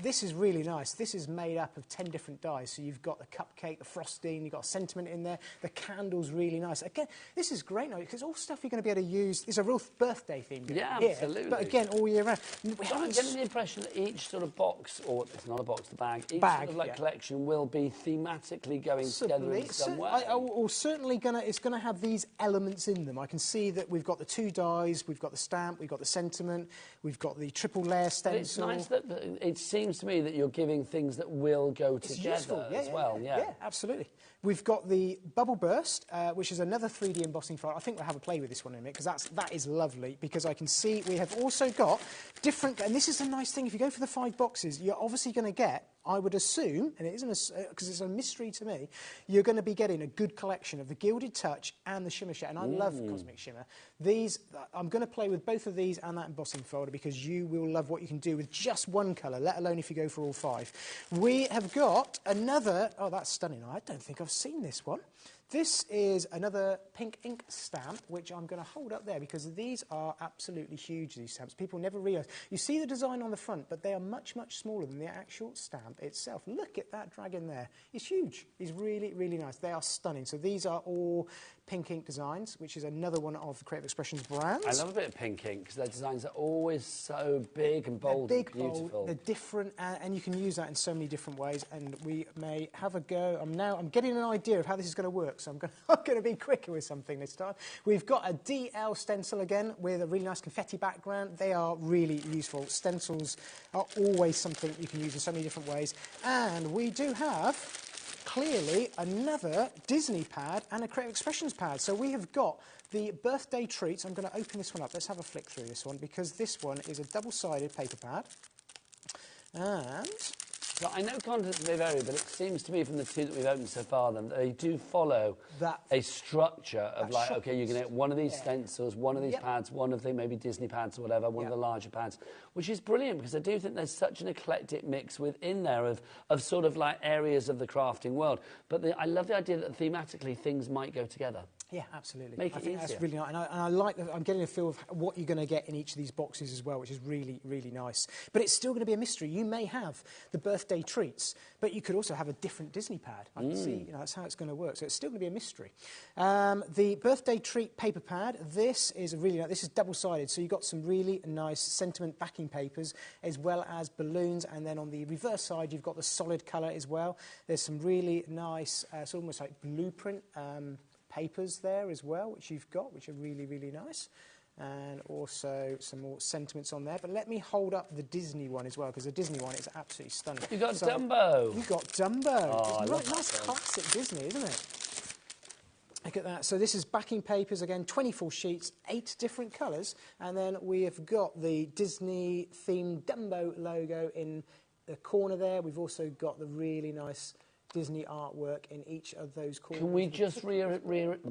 This is really nice. This is made up of 10 different dies. So you've got the cupcake, the frosting, you've got a sentiment in there. The candle's really nice. Again, this is great now because all stuff you're going to be able to use. It's a real birthday theme. Yeah, here, absolutely. But again, all year round. I'm getting the impression that each sort of box, or it's not a box, the bag, each sort of like collection will be thematically going together in some way. It's going to have these elements in them. I can see that we've got the 2 dies, we've got the stamp, we've got the sentiment, we've got the triple layer stencil. It's nice that it seems to me that you're giving things that will go together as well. Yeah, absolutely. We've got the Bubble Burst, which is another 3D embossing file. I think we'll have a play with this one in a minute because that is lovely because I can see we have also got different, and this is a nice thing, if you go for the 5 boxes, you're obviously going to get, I would assume, and it isn't because it's a mystery to me, you're going to be getting a good collection of the Gilded Touch and the Shimmer Shade, and I love Cosmic Shimmer. These, I'm going to play with both of these and that embossing folder because you will love what you can do with just one colour, let alone if you go for all 5. We have got another, oh, that's stunning. I don't think I've seen this one. This is another pink ink stamp, which I'm going to hold up there because these are absolutely huge, these stamps. People never realise. You see the design on the front, but they are much, much smaller than the actual stamp itself. Look at that dragon there. It's huge. It's really, really nice. They are stunning. So these are all pink ink designs, which is another one of the Creative Expressions brands. I love a bit of pink ink because their designs are always so big and bold and beautiful. Bold, they're different, and you can use that in so many different ways. And we may have a go. I'm getting an idea of how this is going to work, so I'm going to be quicker with something this time. We've got a DL stencil again with a really nice confetti background. They are really useful. Stencils are always something you can use in so many different ways. And we do have clearly another Disney pad and a Creative Expressions pad. So we have got the birthday treats. I'm going to open this one up. Let's have a flick through this one because this one is a double-sided paper pad. And so I know contents may vary, but it seems to me from the 2 that we've opened so far, that they do follow a structure of like, OK, you're going to get one of these stencils, one of these pads, one of the maybe Disney pads or whatever, one of the larger pads, which is brilliant because I do think there's such an eclectic mix within there of sort of like areas of the crafting world. But I love the idea that thematically things might go together. Yeah, absolutely. Make it I think easier. that's really nice. And I like that I'm getting a feel of what you're going to get in each of these boxes as well, which is really, really nice. But it's still going to be a mystery. You may have the birthday treats, but you could also have a different Disney pad. I can see, that's how it's going to work. So it's still going to be a mystery. The birthday treat paper pad, this is really nice. This is double-sided, so you've got some really nice sentiment backing papers as well as balloons. And then on the reverse side, you've got the solid colour as well. There's some really nice, it's almost like blueprint papers there as well, which you've got, which are really, really nice. And also some more sentiments on there. But let me hold up the Disney one as well, because the Disney one is absolutely stunning. You got Dumbo. You've got Dumbo. Oh, it's a nice classic Disney, isn't it? Look at that. So this is backing papers, again, 24 sheets, 8 different colours. And then we have got the Disney-themed Dumbo logo in the corner there. We've also got the really nice Disney artwork in each of those corners. Can we just reiterate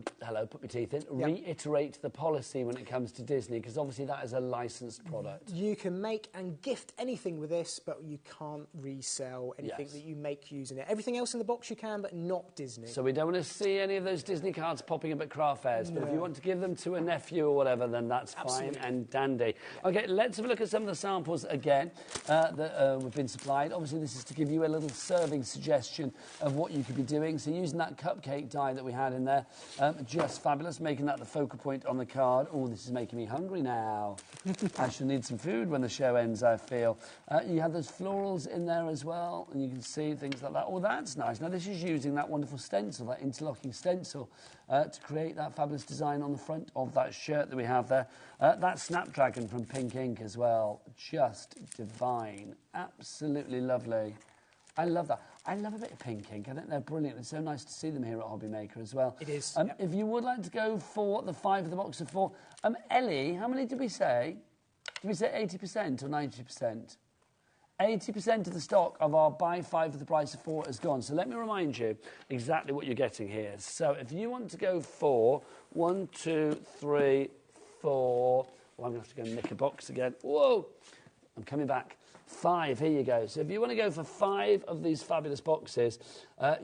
the policy when it comes to Disney? Because obviously that is a licensed product. You can make and gift anything with this, but you can't resell anything that you make using it. Everything else in the box you can, but not Disney. So we don't want to see any of those Disney cards popping up at craft fairs, but if you want to give them to a nephew or whatever, then that's fine and dandy. Okay, let's have a look at some of the samples again that we've been supplied. Obviously this is to give you a little serving suggestion of what you could be doing. So using that cupcake die that we had in there, just fabulous, making that the focal point on the card. Oh, this is making me hungry now. I shall need some food when the show ends, I feel. You have those florals in there as well, and you can see things like that. Oh, that's nice. Now, this is using that wonderful stencil, that interlocking stencil, to create that fabulous design on the front of that shirt that we have there. That Snapdragon from Pink Ink as well, just divine. Absolutely lovely. I love that. I love a bit of Pink Ink. I think they're brilliant. It's so nice to see them here at HobbyMaker as well. It is. If you would like to go for the 5 of the box of 4, Ellie, how many did we say? Did we say 80% or 90%? 80% of the stock of our buy 5 for the price of 4 is gone. So let me remind you exactly what you're getting here. So if you want to go for 1, 2, 3, 4... Well, I'm going to have to go and nick a box again. Whoa! I'm coming back. 5, here you go. So if you want to go for 5 of these fabulous boxes,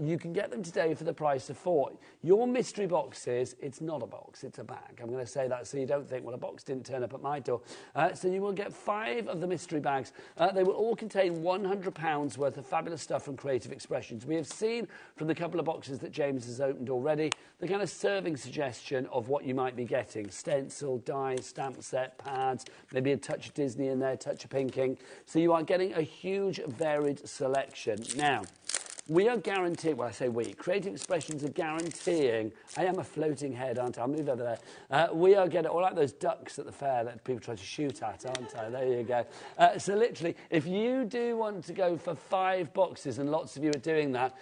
you can get them today for the price of 4. Your mystery boxes, it's not a box, it's a bag. I'm going to say that so you don't think, well, a box didn't turn up at my door. So you will get 5 of the mystery bags. They will all contain £100 worth of fabulous stuff from Creative Expressions. We have seen from the couple of boxes that James has opened already the kind of serving suggestion of what you might be getting. Stencil, die, stamp set, pads, maybe a touch of Disney in there, touch of Pink Ink. So you are getting a huge varied selection. Now, we are guaranteeing, well, I say we, Creative Expressions are guaranteeing, I am a floating head, aren't I? I'll move over there. We are getting, all like those ducks at the fair that people try to shoot at, aren't I? There you go. So literally, if you do want to go for 5 boxes, and lots of you are doing that,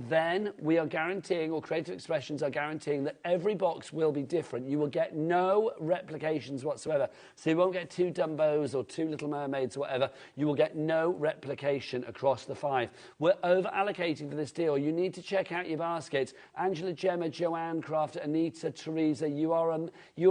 then we are guaranteeing, or Creative Expressions are guaranteeing, that every box will be different. You will get no replications whatsoever. So you won't get 2 Dumbos or 2 Little Mermaids or whatever. You will get no replication across the 5. We're over-allocating for this deal. You need to check out your baskets. Angela, Gemma, Joanne, Crafter, Anita, Teresa, you are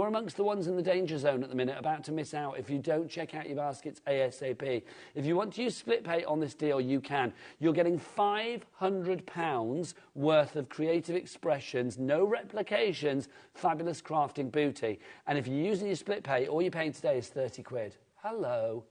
amongst the ones in the danger zone at the minute, about to miss out if you don't check out your baskets ASAP. If you want to use split pay on this deal, you can. You're getting £500 worth of Creative Expressions, no replications, fabulous crafting booty. And if you're using your split pay, all you're paying today is 30 quid. Hello.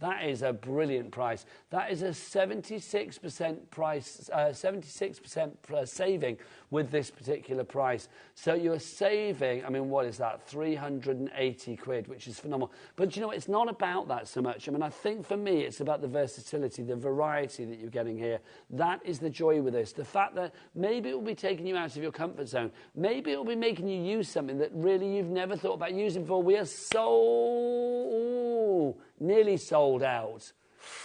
That is a brilliant price. That is a 76% price, 76% saving with this particular price. So you're saving, I mean, what is that? 380 quid, which is phenomenal. But you know, it's not about that so much. I mean, I think for me, it's about the versatility, the variety that you're getting here. That is the joy with this. The fact that maybe it will be taking you out of your comfort zone. Maybe it will be making you use something that really you've never thought about using before. We are nearly sold out.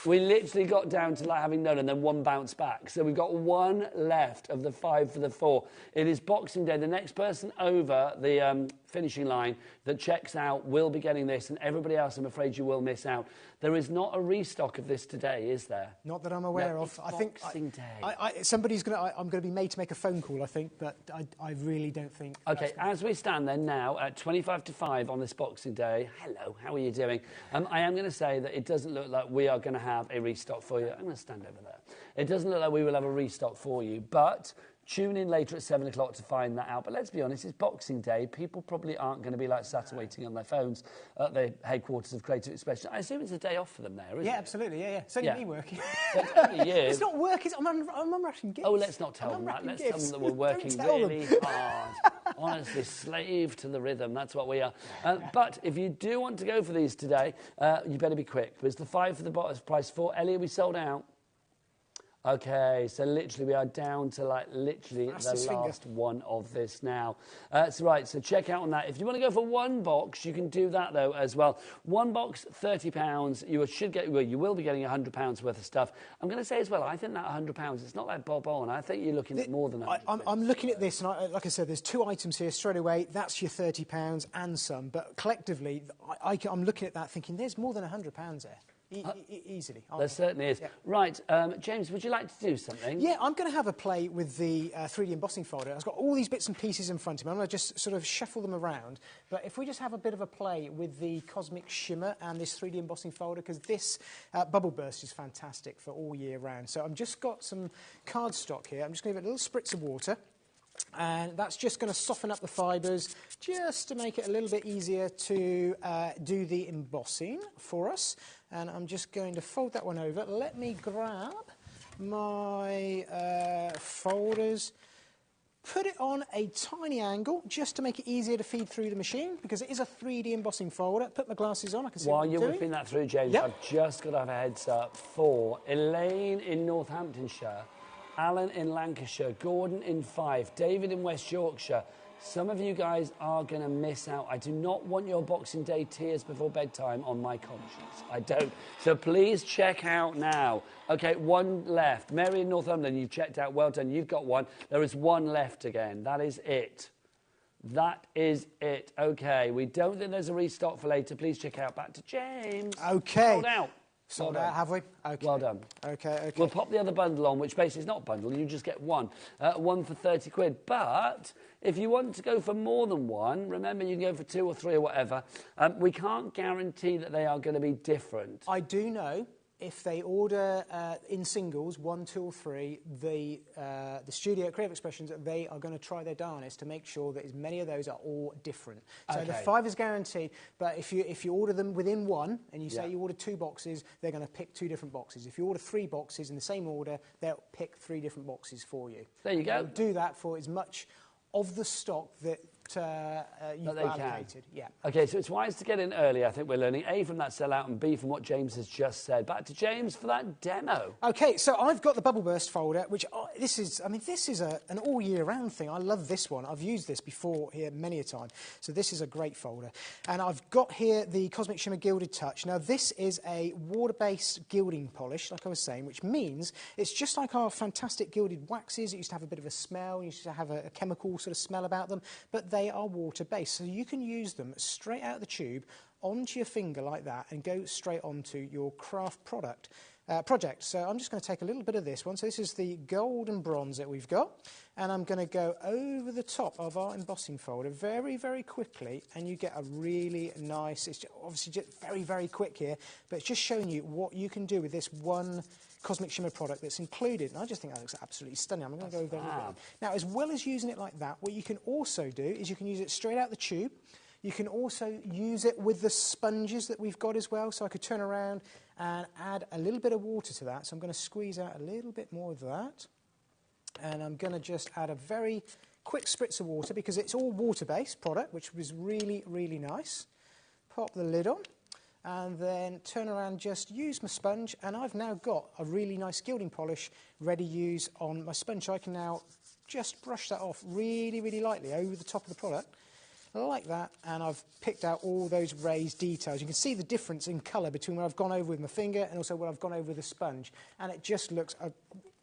We literally got down to like having none and then 1 bounce back. So we've got 1 left of the 5 for the 4. It is Boxing Day. The next person over the finishing line that checks out will be getting this, and everybody else, I'm afraid you will miss out. There is not a restock of this today, is there? Not that I'm aware of. I think Boxing Day. Somebody's going to. I'm going to be made to make a phone call, I think, but I really don't think. Okay, as we stand then now at 25 to 5 on this Boxing Day. Hello, how are you doing? I am going to say that it doesn't look like we are going to have a restock for you. I'm going to stand over there. It doesn't look like we will have a restock for you, but Tune in later at 7 o'clock to find that out. But let's be honest, it's Boxing Day. People probably aren't going to be like sat waiting on their phones at the headquarters of Creative Expression. I assume it's a day off for them there, isn't it? Yeah, absolutely. Yeah, yeah. It's only me working. So it's only you. It's not work. I'm unwrapping gifts. Oh, let's not tell them that. Let's tell them that we're working really hard. Honestly, slave to the rhythm. That's what we are. But if you do want to go for these today, you better be quick. Because the 5 for the bottom price 4. Ellie, we sold out. Okay, so literally we are down to like literally the last one of this now. So right, so check out on that. If you want to go for one box, you can do that though as well. One box, £30. You should get, well, you will be getting £100 worth of stuff. I'm going to say as well, I think that £100, it's not like bob on. I think you're looking at more than that. I'm looking at this, and like I said, there's 2 items here straight away. That's your £30 and some. But collectively, I'm looking at that thinking there's more than £100 there. Easily. There certainly is. Yeah. Right, James, would you like to do something? Yeah, I'm going to have a play with the 3D embossing folder. I've got all these bits and pieces in front of me. I'm going to just sort of shuffle them around. But if we just have a bit of a play with the Cosmic Shimmer and this 3D embossing folder, because this bubble burst is fantastic for all year round. So I've just got some cardstock here. I'm just going to give it a little spritz of water. And that's just going to soften up the fibres just to make it a little bit easier to do the embossing for us. And I'm just going to fold that one over. Let me grab my folders, put it on a tiny angle just to make it easier to feed through the machine because it is a 3D embossing folder. Put my glasses on, I can see what I'm doing. While you're whipping that through, James, I've just got to have a heads up for Elaine in Northamptonshire, Alan in Lancashire, Gordon in Fife, David in West Yorkshire. Some of you guys are going to miss out. I do not want your Boxing Day tears before bedtime on my conscience. I don't. So please check out now. OK, one left. Mary in Northumberland, you've checked out. Well done. You've got one. There is one left again. That is it. That is it. OK, we don't think there's a restock for later. Please check out. Back to James. OK. Sold out. Sold out, have we? Okay. Well done. OK. We'll pop the other bundle on, which basically is not a bundle. You just get one. One for 30 quid. But if you want to go for more than one, remember you can go for 2 or 3 or whatever. We can't guarantee that they are going to be different. I do know if they order in singles, 1, 2 or 3, the studio at Creative Expressions, they are going to try their darnest to make sure that as many of those are all different. So the 5 is guaranteed, but if you order them within 1 and you say you order 2 boxes, they're going to pick 2 different boxes. If you order 3 boxes in the same order, they'll pick 3 different boxes for you. There you go. They'll do that for as much of the stock that you've allocated. Yeah. OK, so it's wise to get in early, I think we're learning. A, from that sellout, and B, from what James has just said. Back to James for that demo. OK, so I've got the Bubble Burst folder, which this is an all-year-round thing. I love this one. I've used this before here many a time. So this is a great folder. And I've got here the Cosmic Shimmer Gilded Touch. Now, this is a water-based gilding polish, like I was saying, which means it's just like our fantastic gilded waxes. It used to have a bit of a smell. You used to have a chemical sort of smell about them. But they are water-based, so you can use them straight out of the tube onto your finger like that and go straight onto your craft project. So I'm just going to take a little bit of this one. So this is the gold and bronze that we've got, and I'm going to go over the top of our embossing folder very, very quickly, and you get a really nice, it's obviously just very, very quick here, but it's just showing you what you can do with this one Cosmic Shimmer product that's included. And I just think that looks absolutely stunning. I'm going to go over there. Now, as well as using it like that, what you can also do is you can use it straight out the tube. You can also use it with the sponges that we've got as well. So I could turn around and add a little bit of water to that. So I'm going to squeeze out a little bit more of that. And I'm going to just add a very quick spritz of water because it's all water-based product, which was really, really nice. Pop the lid on. And then turn around, just use my sponge, and I've now got a really nice gilding polish ready to use on my sponge. So I can now just brush that off really, really lightly over the top of the product, like that, and I've picked out all those raised details. You can see the difference in colour between where I've gone over with my finger and also where I've gone over with the sponge, and it just looks a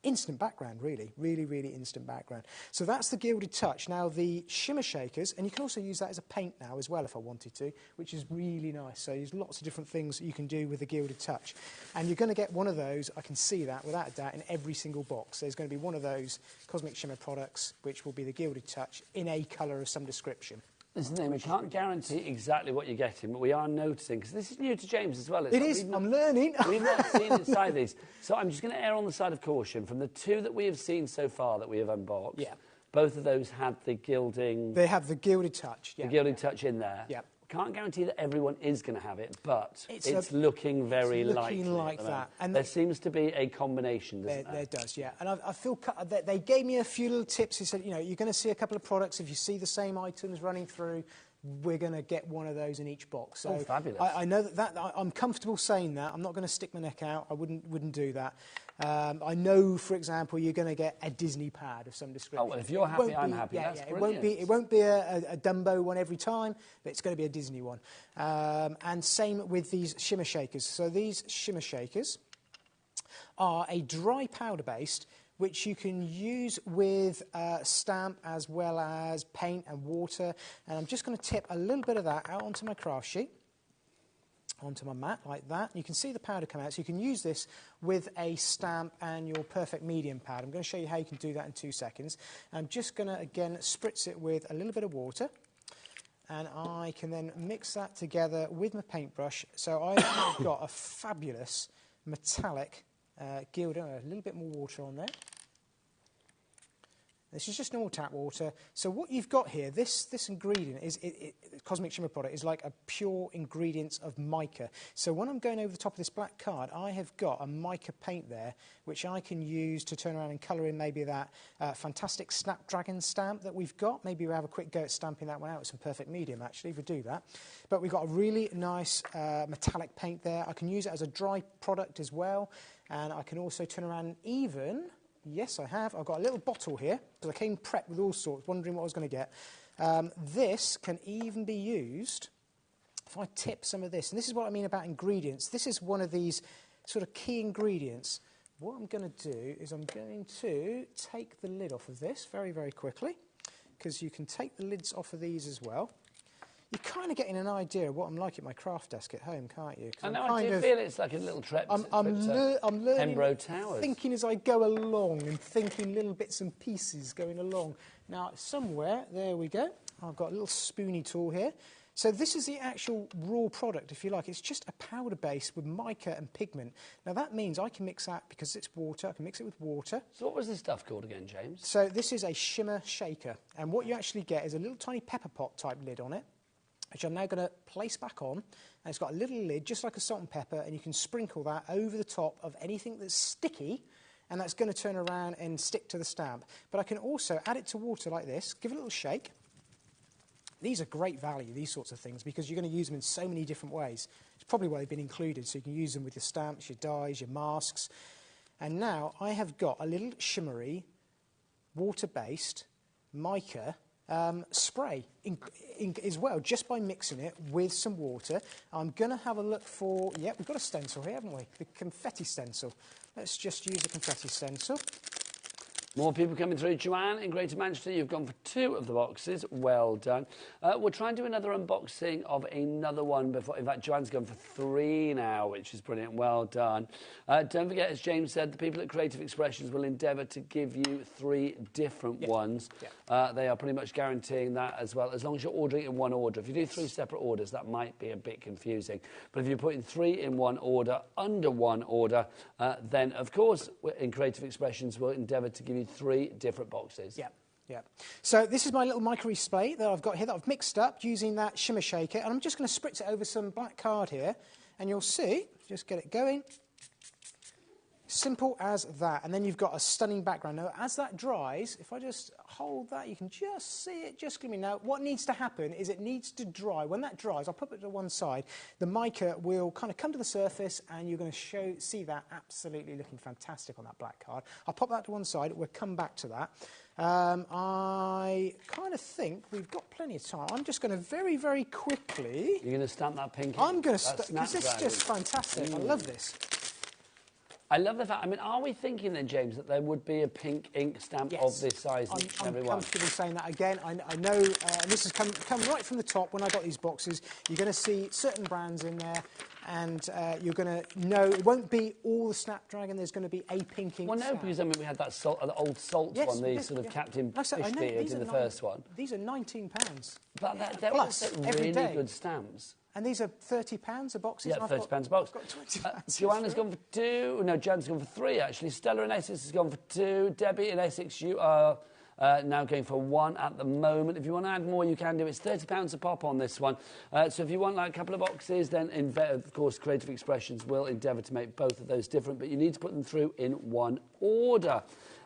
instant background, really, really, really instant background. So that's the Gilded Touch. Now, the shimmer shakers, and you can also use that as a paint now as well if I wanted to, which is really nice. So there's lots of different things that you can do with the Gilded Touch. And you're going to get one of those, I can see that, without a doubt, in every single box. There's going to be one of those Cosmic Shimmer products, which will be the Gilded Touch in a colour of some description. This is the thing, we can't guarantee exactly what you're getting, but we are noticing, because this is new to James as well. It is, I'm learning. We've not seen inside these. So I'm just going to err on the side of caution. From the two that we have seen so far that we have unboxed, both of those had the gilding... They have the gilded touch, The gilded touch in there. Yeah. Can't guarantee that everyone is going to have it, but it's looking very likely. Looking like that. And there seems to be a combination, doesn't there? There does, yeah. And I feel they gave me a few little tips. They said, you know, you're going to see a couple of products. If you see the same items running through, we're going to get one of those in each box. So fabulous. I know that I'm comfortable saying that. I'm not going to stick my neck out. I wouldn't do that. I know, for example, you're going to get a Disney pad of some description. Oh, well, if you're happy, I'm happy. Yeah, That's brilliant. It won't be a Dumbo one every time, but it's going to be a Disney one. And same with these shimmer shakers. So these shimmer shakers are a dry powder based, which you can use with stamp as well as paint and water. And I'm just going to tip a little bit of that out onto my craft sheet, onto my mat like that. You can see the powder come out, so you can use this with a stamp and your perfect medium pad. I'm going to show you how you can do that in 2 seconds. I'm just going to, again, spritz it with a little bit of water. And I can then mix that together with my paintbrush. So I've got a fabulous metallic gilding, a little bit more water on there. This is just normal tap water. So what you've got here, this ingredient is, Cosmic Shimmer product is like a pure ingredient of mica. So when I'm going over the top of this black card, I have got a mica paint there, which I can use to turn around and colour in maybe that fantastic Snapdragon stamp that we've got. Maybe we'll have a quick go at stamping that one out with some perfect medium, actually, if we do that. But we've got a really nice metallic paint there. I can use it as a dry product as well. And I can also turn around and even... Yes, I have. I've got a little bottle here, because I came prepped with all sorts, wondering what I was going to get. This can even be used, if I tip some of this, and this is what I mean about ingredients. This is one of these sort of key ingredients. What I'm going to do is I'm going to take the lid off of this very, very quickly, because you can take the lids off of these as well. You're kind of getting an idea of what I'm like at my craft desk at home, can't you? I know, I do feel it's like a little trip. I'm learning, Embro Towers. thinking as I go along and thinking little bits and pieces going along. Now, somewhere, there we go. I've got a little spoony tool here. So this is the actual raw product, if you like. It's just a powder base with mica and pigment. Now, that means I can mix that, because it's water, I can mix it with water. So what was this stuff called again, James? So this is a shimmer shaker. And what you actually get is a little tiny pepper pot type lid on it, which I'm now going to place back on. And it's got a little lid, just like a salt and pepper, and you can sprinkle that over the top of anything that's sticky, and that's going to turn around and stick to the stamp. But I can also add it to water like this, give it a little shake. These are great value, these sorts of things, because you're going to use them in so many different ways. It's probably why they've been included, so you can use them with your stamps, your dies, your masks. And now I have got a little shimmery, water-based mica spray as well, just by mixing it with some water. I'm going to have a look for, yeah, we've got a stencil here, haven't we? The confetti stencil. Let's just use the confetti stencil. More people coming through. Joanne in Greater Manchester, you've gone for 2 of the boxes. Well done. We'll try and do another unboxing of another one before. In fact, Joanne's gone for 3 now, which is brilliant. Well done. Don't forget, as James said, the people at Creative Expressions will endeavour to give you 3 different ones. Yeah. They are pretty much guaranteeing that as well, as long as you're ordering in one order. If you do 3 separate orders, that might be a bit confusing. But if you're putting 3 in one order, under one order, then, of course, in Creative Expressions, we'll endeavour to give you 3 different boxes. Yeah, yeah. So this is my little micro spray that I've got here that I've mixed up using that shimmer shaker, and I'm just going to spritz it over some black card here, and you'll see, just get it going. Simple as that, and then you've got a stunning background. Now, as that dries, if I just hold that, you can just see it just gleaming. Now, what needs to happen is it needs to dry. When that dries, I'll put it to one side. The mica will kind of come to the surface, and you're going to see that absolutely looking fantastic on that black card. I'll pop that to one side. We'll come back to that. I kind of think we've got plenty of time. I'm just going to very, very quickly... You're going to stamp that pink? I'm going to because this is just fantastic. I love this. I love the fact, I mean, are we thinking then, James, that there would be a pink ink stamp of this size in every one? I'm comfortable saying that again. I know, and this has come right from the top when I got these boxes. You're going to see certain brands in there, and you're going to know it won't be all the Snapdragon. There's going to be a pink ink. Well, no, because I mean we had that the old salt one, the sort of Captain Fishbeard in the first one. These are £19. But they're Plus, really good stamps. And these are £30 a box. Yeah, £30 a box. I've got £20. Joanna's gone for 2. No, Jan's gone for 3, actually. Stella in Essex has gone for 2. Debbie in Essex, you are now going for 1 at the moment. If you want to add more, you can do. It's £30 a pop on this one. So if you want like a couple of boxes, then of course Creative Expressions will endeavour to make both of those different, but you need to put them through in one order.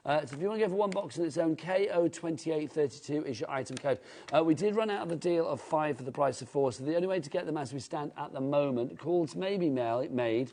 So if you want to go for one box on its own, KO2832 is your item code. We did run out of the deal of 5 for the price of 4, so the only way to get them as we stand at the moment, calls may be made,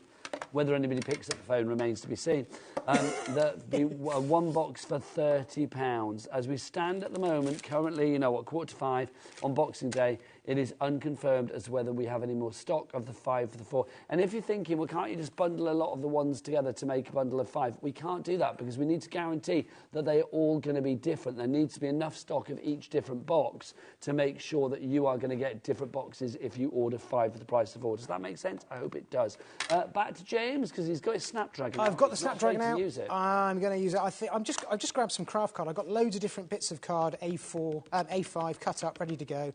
whether anybody picks up the phone remains to be seen. One box for £30. As we stand at the moment, currently, you know what, 4:45 on Boxing Day, it is unconfirmed as to whether we have any more stock of the 5 for the 4. And if you're thinking, well, can't you just bundle a lot of the ones together to make a bundle of 5? We can't do that because we need to guarantee that they are all going to be different. There needs to be enough stock of each different box to make sure that you are going to get different boxes if you order 5 for the price of 4. Does that make sense? I hope it does. Back to James, because he's got his Snapdragon. I've got the Snapdragon out. Use it. I'm going to use it. I've just grabbed some craft card. I've got loads of different bits of card, A5, cut up, ready to go.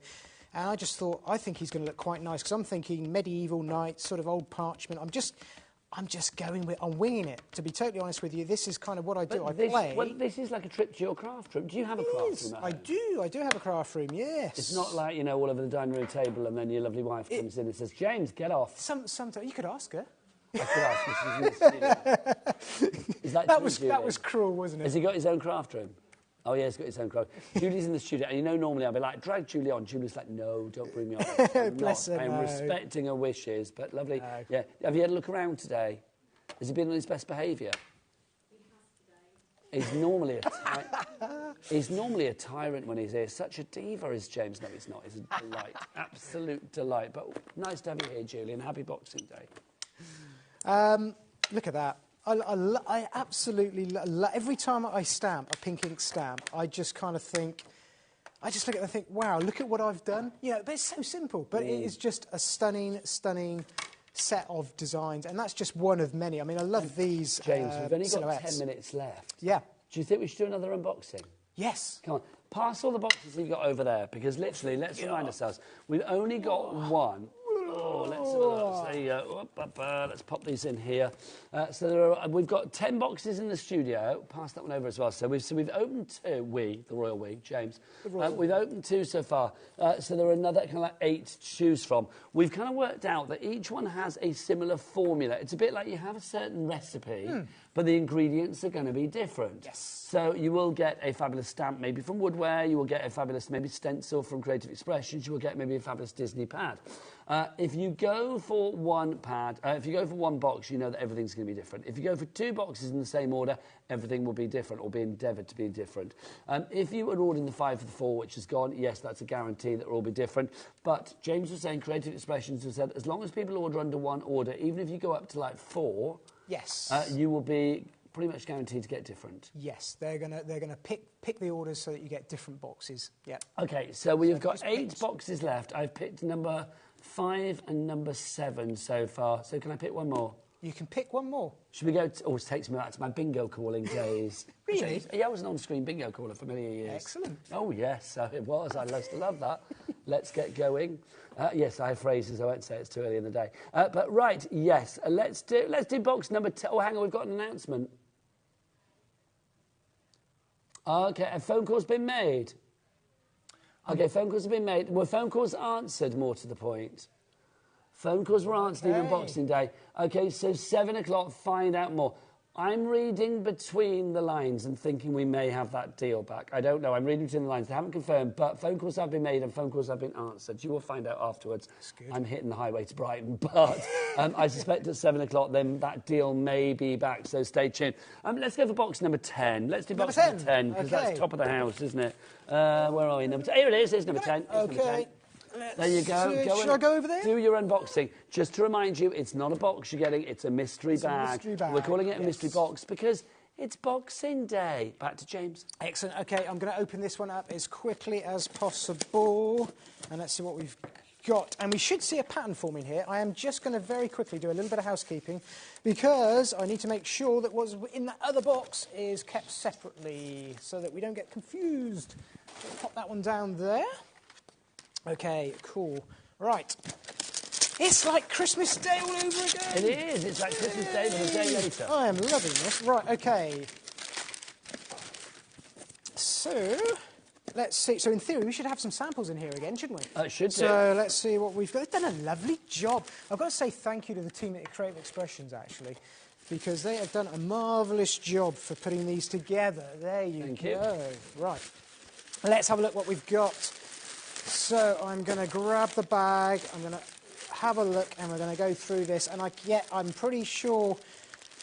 And I just thought, I think he's going to look quite nice, because I'm thinking medieval knights, sort of old parchment. I'm just going with, I'm winging it. To be totally honest with you, this is kind of what I do. Play. Well, this is like a trip to your craft room. Do you have a craft room? I do have a craft room, yes. It's not like, you know, all over the dining room table and then your lovely wife comes in and says, James, get off. Sometimes you could ask her. I could ask her. She's in the studio. Is that was cruel, wasn't it? Has he got his own craft room? Oh, yeah, he's got his own craft. Julie's in the studio, and you know normally I'll be like, drag Julie on. Julie's like, no, don't bring me on. Bless her, I'm respecting her wishes, but lovely. No. Yeah. Have you had a look around today? Has he been on his best behaviour? He has today. He's normally a tyrant when he's here. Such a diva is James. No, he's not. He's a delight. Absolute delight. But nice to have you here, Julie, and happy Boxing Day. Look at that. I absolutely love... Every time I stamp a pink ink stamp, I just kind of think... I just look at it and think, wow, look at what I've done. You know, but it's so simple. But it is just a stunning, stunning set of designs. And that's just one of many. I mean, I love these James, we've only got silhouettes. 10 minutes left. Yeah. Do you think we should do another unboxing? Yes. Come on. Pass all the boxes you've got over there, because literally, let's remind ourselves, we've only got one. Oh, let's have a look. There you go. Let's pop these in here. So we've got 10 boxes in the studio. Pass that one over as well. So we've opened 2. The royal we, James. We've opened 2 so far. So there are another kind of like 8 to choose from. We've kind of worked out that each one has a similar formula. It's a bit like you have a certain recipe, but the ingredients are going to be different. Yes. So you will get a fabulous stamp maybe from Woodware. You will get a fabulous maybe stencil from Creative Expressions. You will get maybe a fabulous Disney pad. If you go for one pad, if you go for one box, you know that everything's going to be different. If you go for 2 boxes in the same order, everything will be different or be endeavoured to be different. If you had ordered the 5 for the 4, which is gone, yes, that's a guarantee that it will all be different. But James was saying, Creative Expressions has said, as long as people order under one order, even if you go up to like 4, yes, you will be pretty much guaranteed to get different. Yes, they're gonna pick the orders so that you get different boxes. Yeah. Okay, so we've got 8 boxes left. I've picked number 5 and number 7 so far. So can I pick one more? You can pick one more. Should we go to... Oh, it takes me back to my bingo calling days. Really? Yeah, I was an on-screen bingo caller for many years. Excellent. Oh, yes, it was. I used to love that. Let's get going. Yes, I have phrases. I won't say it's too early in the day. But right, yes, let's do box number 10. Oh, hang on, we've got an announcement. Okay, a phone call's been made. Okay, phone calls have been made. Were phone calls answered, more to the point? Phone calls were answered even Boxing Day. Okay, so 7 o'clock, find out more. I'm reading between the lines and thinking we may have that deal back. I don't know. I'm reading between the lines. They haven't confirmed, but phone calls have been made and phone calls have been answered. You will find out afterwards. That's good. I'm hitting the highway to Brighton, but I suspect at 7 o'clock then that deal may be back, so stay tuned. Let's go for box number 10. Let's do box number 10, because that's top of the house, isn't it? Where are we? Number 10. Here it is. Here's number 10. Okay. There you go. Should I go over there? Do your unboxing. Just to remind you, it's not a box you're getting, it's a mystery bag. We're calling it a mystery box because it's Boxing Day. Back to James. Excellent. Okay, I'm going to open this one up as quickly as possible. And let's see what we've got, and we should see a pattern forming here. I am just going to very quickly do a little bit of housekeeping because I need to make sure that what's in that other box is kept separately so that we don't get confused. Just pop that one down there. Okay, cool. Right. It's like Christmas Day all over again. It is. It's like Christmas Day, but a day later. I am loving this. Right, okay. So, let's see. So, in theory, we should have some samples in here again, shouldn't we? Should do. So, let's see what we've got. They've done a lovely job. I've got to say thank you to the team at Creative Expressions, actually, because they have done a marvellous job for putting these together. There you Thank go. you. Right. Let's have a look what we've got. So, I'm going to grab the bag. I'm going to have a look, and we're going to go through this. And I'm pretty sure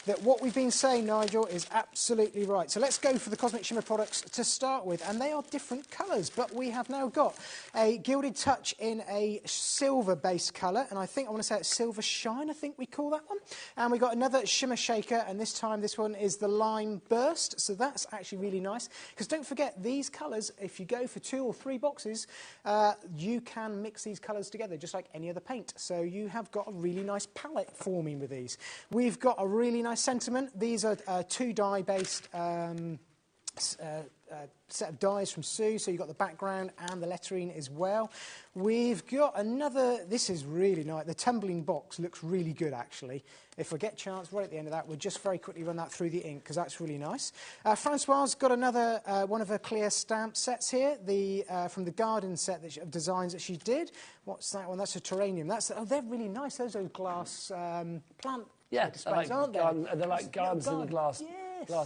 that what we've been saying, Nigel, is absolutely right. So let's go for the Cosmic Shimmer products to start with, and they are different colours, but we have now got a Gilded Touch in a silver-based colour, and I want to say it's Silver Shine, I think we call that one. And we've got another Shimmer Shaker, and this time this one is the Lime Burst, so that's actually really nice. Because don't forget, these colours, if you go for 2 or 3 boxes, you can mix these colours together, just like any other paint. So you have got a really nice palette forming with these. We've got a really nice sentiment. These are 2 die-based set of dies from Sue, so you've got the background and the lettering as well. We've got another, this is really nice, the tumbling box looks really good actually. If I get a chance, right at the end of that, we'll just very quickly run that through the ink because that's really nice. Francois's got another one of her clear stamp sets here, from the garden set of designs that she did. What's that one? That's a terrarium. Oh, they're really nice. Those are glass plant displays, aren't they? They're like gardens in a glass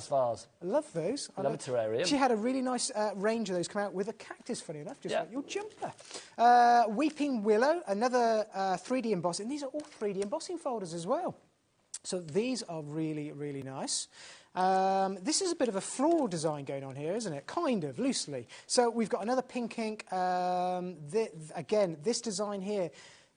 vase. I love those. I love a terrarium. She had a really nice range of those come out with a cactus, funny enough, just like your jumper. Weeping Willow, another 3D embossing. These are all 3D embossing folders as well. So these are really, really nice. This is a bit of a floral design going on here, isn't it? Kind of, loosely. So we've got another pink ink. Again, this design here,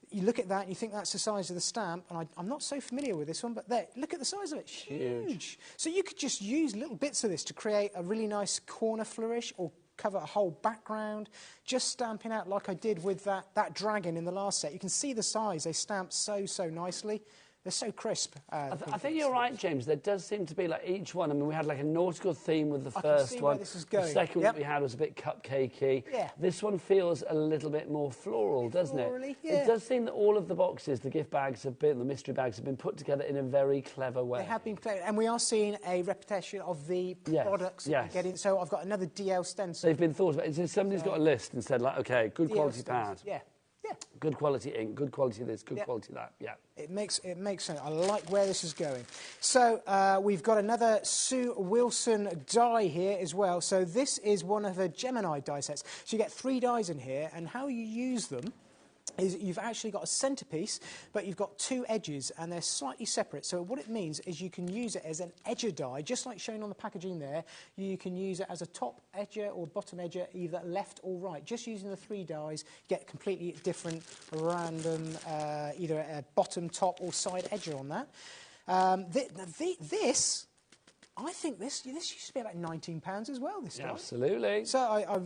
you look at that and you think that's the size of the stamp, and I'm not so familiar with this one, but there, look at the size of it. Huge. So you could just use little bits of this to create a really nice corner flourish or cover a whole background, just stamping out like I did with that dragon in the last set. You can see the size. They stamp so nicely. They're so crisp. I think you're right, James. There does seem to be, like, each one. I mean, we had, like, a nautical theme with the first one. This is going. The second one we had was a bit cupcakey. Yeah. This one feels a little bit more floral, doesn't it? Yeah. It does seem that all of the boxes, the gift bags the mystery bags have been put together in a very clever way. They have been clever. And we are seeing a repetition of the products yes. getting. So I've got another DL stencil. They've been thought about. So somebody's got a list and said, like, OK, good quality pad. Yeah. Good quality ink, good quality this, good quality that, It makes sense. I like where this is going. So we've got another Sue Wilson die here as well. So this is one of her Gemini die sets. So you get 3 dies in here, and how you use them is you've actually got a centerpiece, but you've got 2 edges, and they're slightly separate. So what it means is you can use it as an edger die, just like shown on the packaging there. You can use it as a top edger or bottom edger, either left or right. Just using the 3 dies, get completely different, random, either a bottom, top, or side edger on that. I think this used to be about £19 as well, this die. Absolutely. So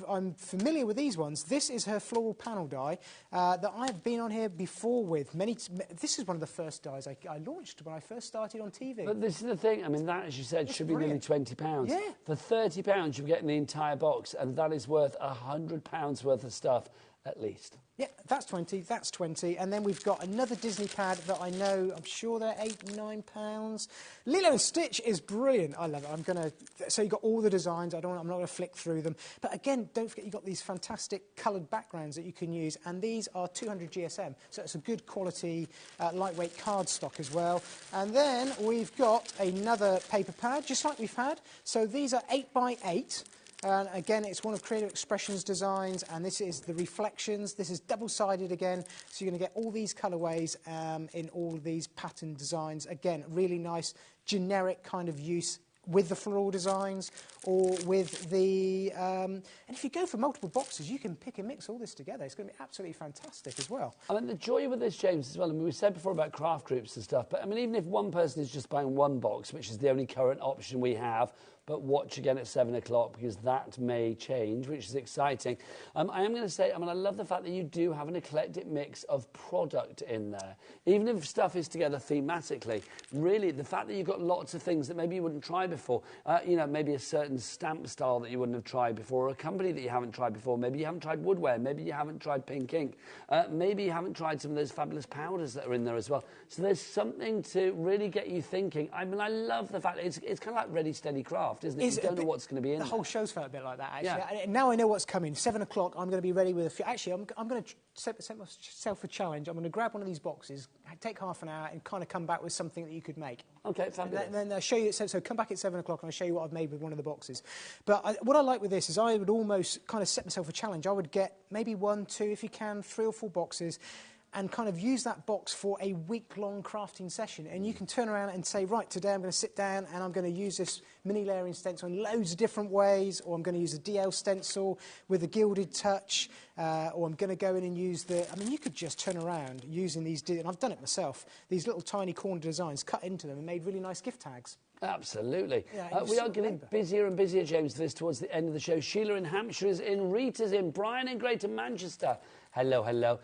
I'm familiar with these ones. This is her floral panel die that I've been on here before with. This is one of the first dies I launched when I first started on TV. But this is the thing. I mean, that, as you said, should be nearly £20. Yeah. For £30, you're getting the entire box, and that is worth £100 worth of stuff, at least. Yeah, that's 20, that's 20. And then we've got another Disney pad that I know, I'm sure they're £8-9. Lilo and Stitch is brilliant. I love it. So you've got all the designs. I'm not going to flick through them. But again, don't forget you've got these fantastic coloured backgrounds that you can use. And these are 200 GSM. So it's a good quality, lightweight cardstock as well. And then we've got another paper pad, just like we've had. So these are 8x8. And again, it's one of Creative Expressions designs, and this is the Reflections. This is double-sided again, so you're going to get all these colourways in all these pattern designs. Again, really nice, generic kind of use with the floral designs or with the... and if you go for multiple boxes, you can pick and mix all this together. It's going to be absolutely fantastic as well. I mean, the joy with this, James, as well, I mean, we said before about craft groups and stuff, but I mean, even if one person is just buying one box, which is the only current option we have, but watch again at 7 o'clock because that may change, which is exciting. I am going to say, I love the fact that you do have an eclectic mix of product in there. Even if stuff is together thematically, really, the fact that you've got lots of things that maybe you wouldn't try before, maybe a certain stamp style that you wouldn't have tried before, or a company that you haven't tried before, maybe you haven't tried woodware, maybe you haven't tried pink ink, maybe you haven't tried some of those fabulous powders that are in there as well. So there's something to really get you thinking. I love the fact that it's kind of like ready, steady craft, isn't it? You don't know what's going to be in there. The whole show's felt a bit like that, actually. Yeah. And now I know what's coming. 7 o'clock, I'm going to be ready with a few. Actually, I'm going to set myself a challenge. I'm going to grab one of these boxes, take half an hour, and kind of come back with something that you could make. Okay, fabulous. And then I'll show you. So come back at 7 o'clock, and I'll show you what I've made with one of the boxes. But what I like with this is I would almost kind of set myself a challenge. I would get maybe 1, 2, if you can, 3 or 4 boxes, and kind of use that box for a week-long crafting session. And you can turn around and say, right, today I'm going to sit down and I'm going to use this mini layering stencil in loads of different ways, or I'm going to use a DL stencil with a gilded touch, or I'm going to go in and use you could just turn around using these, and I've done it myself, these little tiny corner designs, cut into them and made really nice gift tags. Absolutely. Yeah, we are getting busier and busier, James, for this towards the end of the show. Sheila in Hampshire is in, Rita's in, Brian in Greater Manchester. Hello, hello.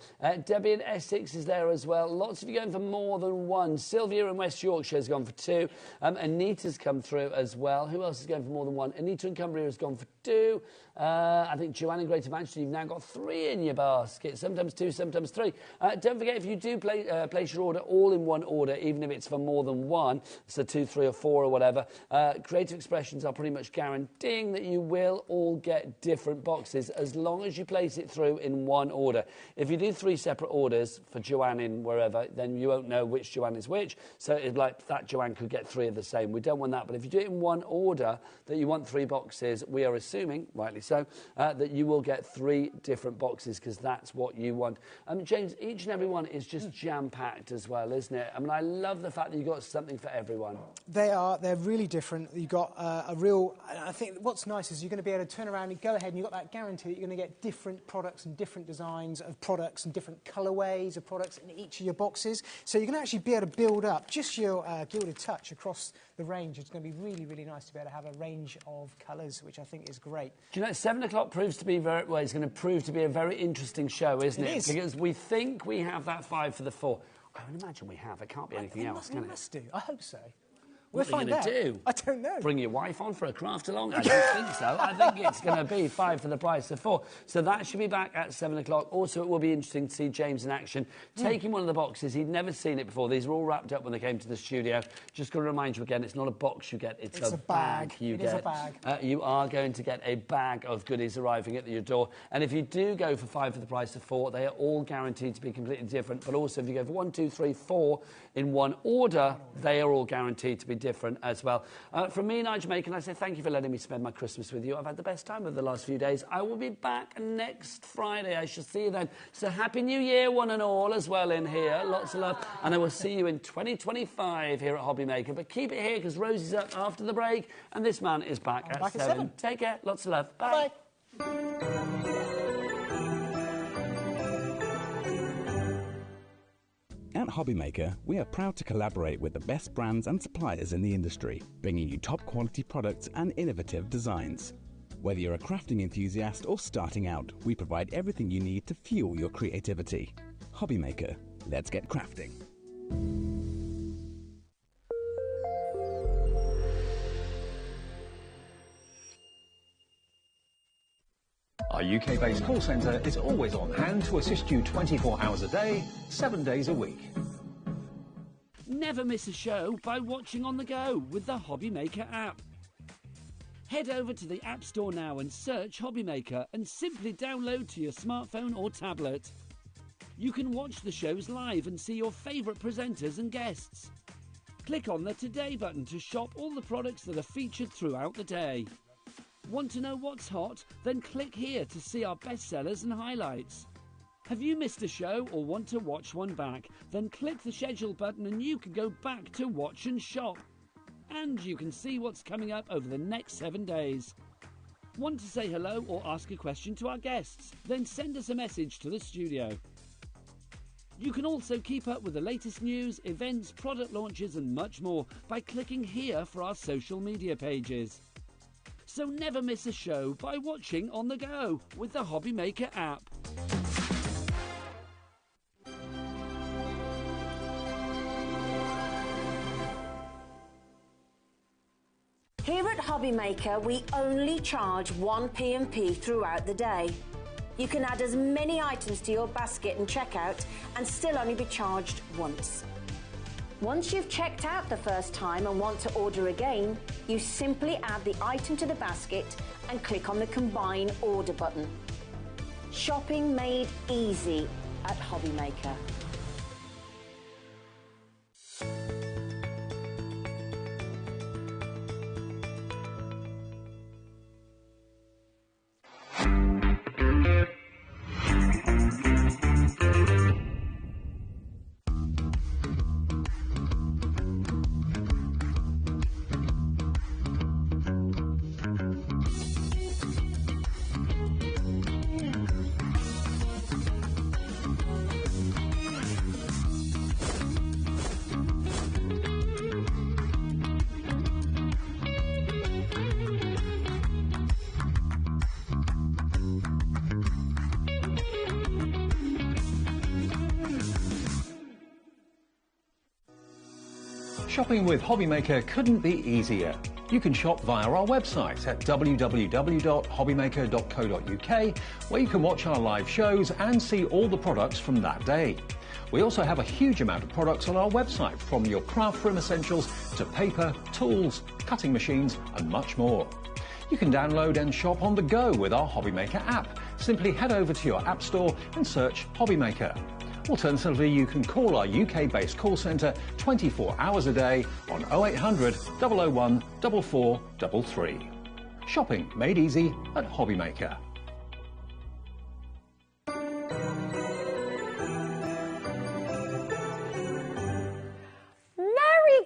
Debbie in Essex is there as well. Lots of you going for more than 1. Sylvia in West Yorkshire has gone for 2. Anita's come through as well. Who else is going for more than 1? Anita in Cumbria has gone for 2. I think Joanne in Greater Manchester, you've now got 3 in your basket. Sometimes 2, sometimes 3. Don't forget, if you do place your order all in one order, even if it's for more than 1, so 2, 3 or 4 or whatever, Creative Expressions are pretty much guaranteeing that you will all get different boxes as long as you place it through in one order. If you do 3 separate orders for Joanne in wherever, then you won't know which Joanne is which. So it's like that Joanne could get 3 of the same. We don't want that. But if you do it in one order, that you want 3 boxes, we are assuming, rightly so, that you will get 3 different boxes because that's what you want. James, each and every one is just jam-packed as well, isn't it? I love the fact that you've got something for everyone. They're really different. You've got I think what's nice is you're going to be able to turn around and go ahead and you've got that guarantee that you're going to get different products and different designs of products and different colourways of products in each of your boxes. So you're going to actually be able to build up just your gilded touch across the range. It's going to be really, really nice to be able to have a range of colours, which I think is great. Do you know, 7 o'clock proves to be it's going to prove to be a very interesting show, isn't it? It is. Because we think we have that 5 for the 4. I would imagine we have. It can't be anything else, can it? We must do. I hope so. We'll find out. Do? I don't know. Bring your wife on for a craft along? I don't think so. I think it's going to be 5 for the price of 4. So that should be back at 7 o'clock. Also, it will be interesting to see James in action, taking one of the boxes. He'd never seen it before. These were all wrapped up when they came to the studio. Just got to remind you again, it's not a box you get, it's a bag you get. It is a bag. You are going to get a bag of goodies arriving at your door. And if you do go for 5 for the price of 4, they are all guaranteed to be completely different. But also, if you go for 1, 2, 3, 4 in one order, they are all guaranteed to be different as well. From me, Nigel Maker, I say thank you for letting me spend my Christmas with you. I've had the best time over the last few days. I will be back next Friday. I shall see you then. So Happy New Year, one and all, as well in here. Lots of love. And I will see you in 2025 here at HobbyMaker. But keep it here because Rosie's up after the break and this man is back at 7. Take care. Lots of love. Bye. Bye. At HobbyMaker, we are proud to collaborate with the best brands and suppliers in the industry, bringing you top quality products and innovative designs. Whether you're a crafting enthusiast or starting out, we provide everything you need to fuel your creativity. HobbyMaker, let's get crafting. Our UK-based call centre is always on hand to assist you 24 hours a day, 7 days a week. Never miss a show by watching on the go with the HobbyMaker app. Head over to the App Store now and search HobbyMaker and simply download to your smartphone or tablet. You can watch the shows live and see your favourite presenters and guests. Click on the Today button to shop all the products that are featured throughout the day. Want to know what's hot? Then click here to see our bestsellers and highlights. Have you missed a show or want to watch one back? Then click the schedule button and you can go back to watch and shop. And you can see what's coming up over the next 7 days. Want to say hello or ask a question to our guests? Then send us a message to the studio. You can also keep up with the latest news, events, product launches and much more by clicking here for our social media pages. So never miss a show by watching on the go with the HobbyMaker app. Here at HobbyMaker, we only charge 1 P&P throughout the day. You can add as many items to your basket and checkout and still only be charged once. Once you've checked out the first time and want to order again, you simply add the item to the basket and click on the Combine Order button. Shopping made easy at HobbyMaker. Shopping with HobbyMaker couldn't be easier. You can shop via our website at www.hobbymaker.co.uk, where you can watch our live shows and see all the products from that day. We also have a huge amount of products on our website, from your craft room essentials to paper, tools, cutting machines and much more. You can download and shop on the go with our HobbyMaker app. Simply head over to your app store and search HobbyMaker. Alternatively, you can call our UK-based call centre 24 hours a day on 0800 001 4433. Shopping made easy at HobbyMaker.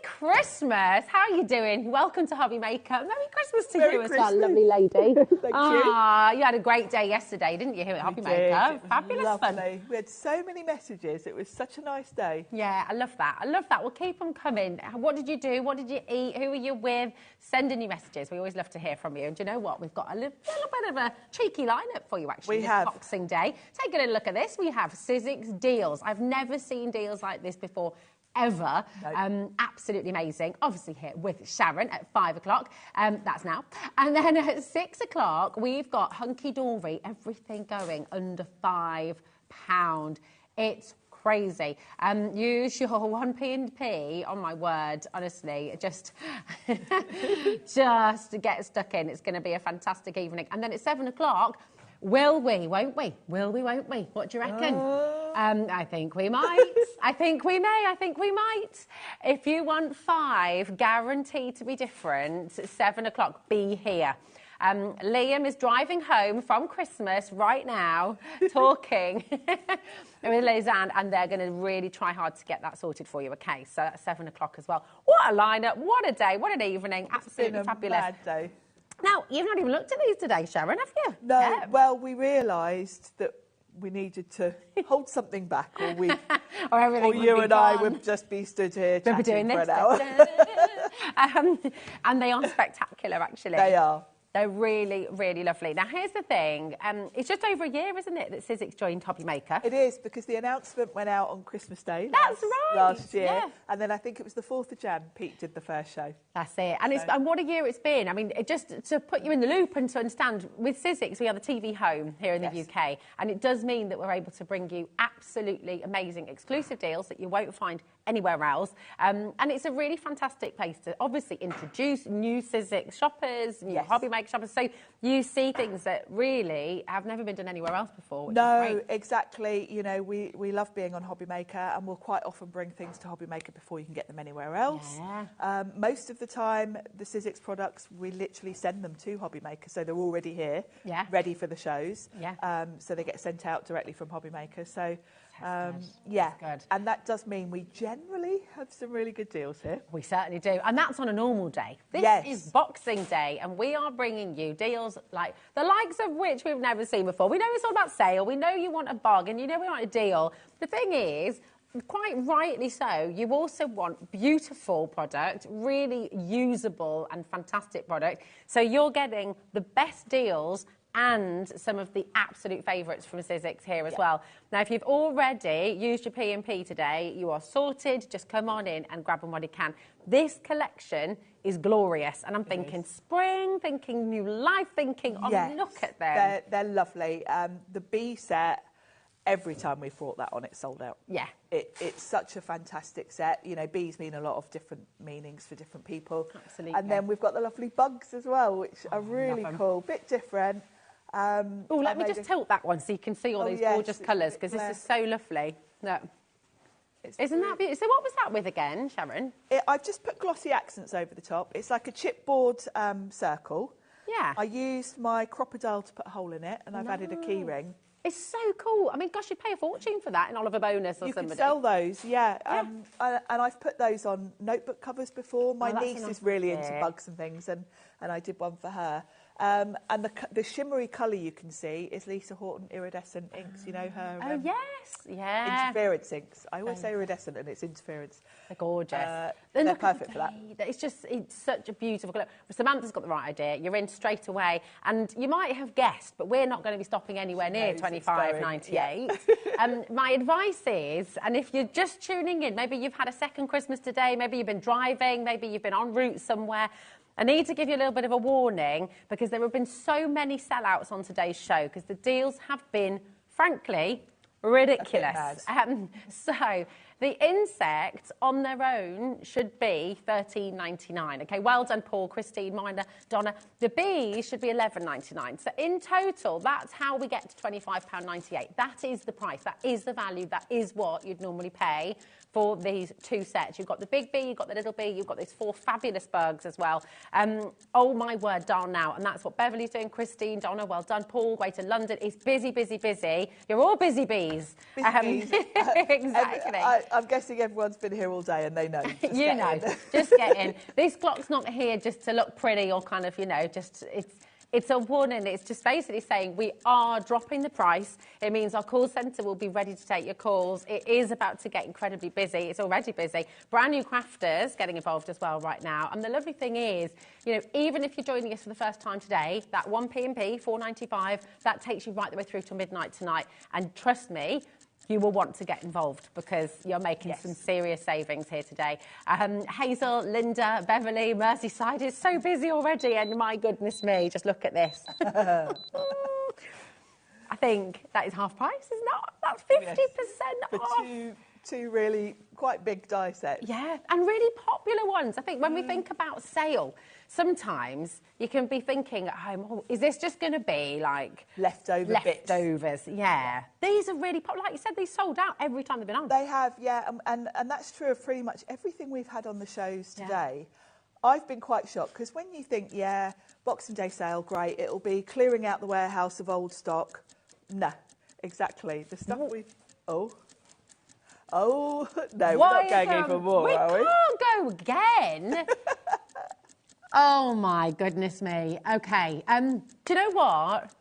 Christmas. How are you doing? Welcome to HobbyMaker. Merry Christmas to Merry you Christmas. as well, lovely lady. Thank you. You had a great day yesterday, didn't you, here at HobbyMaker? Fabulous fun. We had so many messages. It was such a nice day. Yeah, I love that. I love that. We'll keep them coming. What did you do? What did you eat? Who were you with? Send in your messages. We always love to hear from you. And do you know what? We've got a little bit of a cheeky lineup for you, actually. We have. Boxing Day. Take a little look at this. We have Sizzix deals. I've never seen deals like this before. Ever. No. Absolutely amazing. Obviously here with Sharon at 5 o'clock. That's now. And then at 6 o'clock, we've got hunky-dory, everything going under £5. It's crazy. Use your 1p&p, oh my word, honestly, just get stuck in. It's going to be a fantastic evening. And then at 7 o'clock, will we, won't we? Will we, won't we? What do you reckon? I think we might. I think we may. I think we might. If you want 5 guaranteed to be different, 7 o'clock, be here. Liam is driving home from Christmas right now, talking with Lisanne, and they're going to really try hard to get that sorted for you. Okay, so that's 7 o'clock as well. What a lineup, what a day, what an evening. Absolutely fabulous. Bad day. Now, you've not even looked at these today, Sharon, have you? No, yeah. Well, we realised that we needed to hold something back, or we, or you and I would just be stood here chatting for an hour. And they are spectacular, actually. They are. They're really, really lovely. Now, here's the thing. It's just over a year, isn't it, that Sizzix joined HobbyMaker? It is, because the announcement went out on Christmas Day. That's right. Last year. Yeah. And then I think it was the 4th of Jan, Pete did the first show. That's it. And, and what a year it's been. I mean, just to put you in the loop and to understand, with Sizzix, we are the TV home here in the UK. And it does mean that we're able to bring you absolutely amazing exclusive deals that you won't find anywhere else. And it's a really fantastic place to obviously introduce new Sizzix shoppers, new HobbyMaker shoppers. So you see things that really have never been done anywhere else before, which is great. Exactly. You know, we love being on HobbyMaker, and we'll quite often bring things to HobbyMaker before you can get them anywhere else. Yeah. Most of the time, the Sizzix products, we literally send them to HobbyMaker, so they're already here, ready for the shows. Yeah. So they get sent out directly from HobbyMaker. So, good. And that does mean we generally have some really good deals here. We certainly do. And that's on a normal day. This is Boxing Day, and we are bringing you deals like the likes of which we've never seen before. We know it's all about sale. We know you want a bargain. You know we want a deal. The thing is, quite rightly so, you also want beautiful product, really usable and fantastic product. So you're getting the best deals and some of the absolute favourites from Sizzix here as well. Now, if you've already used your P&P today, you are sorted. Just come on in and grab them what you can. This collection is glorious, and I'm thinking spring, thinking new life, thinking, look at them. They're lovely. The bee set, every time we've brought that on, it's sold out. Yeah. It's such a fantastic set. You know, bees mean a lot of different meanings for different people. Absolutely. And then we've got the lovely bugs as well, which are really cool, bit different. Let me just tilt that one so you can see all these gorgeous colours, because this is so lovely. Look. Isn't that beautiful? So what was that with again, Sharon? I've just put glossy accents over the top. It's like a chipboard circle. Yeah. I used my crocodile to put a hole in it, and I've added a key ring. It's so cool. I mean, gosh, you'd pay a fortune for that in Oliver Bonus or somebody. You can sell those, and I've put those on notebook covers before. My niece is really into bugs and things, and I did one for her. And the shimmery colour you can see is Lisa Horton Iridescent inks. You know her. Interference inks. I always say iridescent, and it's interference. They're gorgeous. They're perfect for that. It's such a beautiful colour. Well, Samantha's got the right idea. You're in straight away, and you might have guessed, but we're not going to be stopping anywhere near $25.98. My advice is, and if you're just tuning in, maybe you've had a second Christmas today, maybe you've been driving, maybe you've been en route somewhere. I need to give you a little bit of a warning, because there have been so many sellouts on today's show, because the deals have been, frankly, ridiculous. So the insects on their own should be $13.99. Okay, well done, Paul, Christine, Minda, Donna. The bees should be $11.99. So in total, that's how we get to £25.98. That is the price. That is the value. That is what you'd normally pay for these two sets. You've got the big bee, you've got the little bee, you've got these 4 fabulous bugs as well. Oh my word, darn now. And that's what Beverly's doing. Christine, Donna, well done. Paul, Greater London. It's busy, busy, busy. You're all busy bees. Bees. Exactly. I'm guessing everyone's been here all day and they know. You know, just get in. This clock's not here just to look pretty or kind of, you know, just it's a warning. It's just basically saying we are dropping the price. It means our call centre will be ready to take your calls. It is about to get incredibly busy. It's already busy. Brand new crafters getting involved as well right now. And the lovely thing is, you know, even if you're joining us for the first time today, that one P&P, $4.95, that takes you right the way through till midnight tonight. And trust me, you will want to get involved, because you're making some serious savings here today. Hazel, Linda, Beverly, Merseyside is so busy already, and my goodness me, just look at this. I think that is half price, isn't it? That's 50% off. For two really quite big die sets. Yeah, and really popular ones. I think when we think about sale, sometimes you can be thinking at home, oh, is this just going to be like leftovers? Yeah. These are really popular. Like you said, these sold out every time they've been on. They have, yeah, and that's true of pretty much everything we've had on the shows today. I've been quite shocked, because when you think, Boxing Day sale, great, it'll be clearing out the warehouse of old stock. No, exactly. The stuff we've... Oh, no, we're not going even more, are we? We can't go again. Oh, my goodness me. OK, do you know what?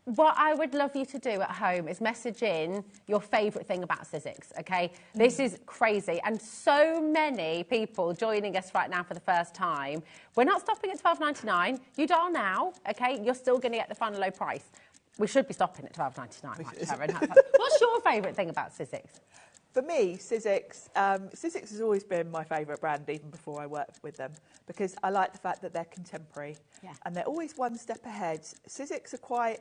What I would love you to do at home is message in your favourite thing about Sizzix, OK? This is crazy. And so many people joining us right now for the first time. We're not stopping at $12.99. You dial now, OK? You're still going to get the final low price. We should be stopping at $12.99, right, Sharon? What's your favourite thing about Sizzix? For me, Sizzix has always been my favourite brand, even before I worked with them, because I like the fact that they're contemporary and they're always one step ahead. Sizzix are quite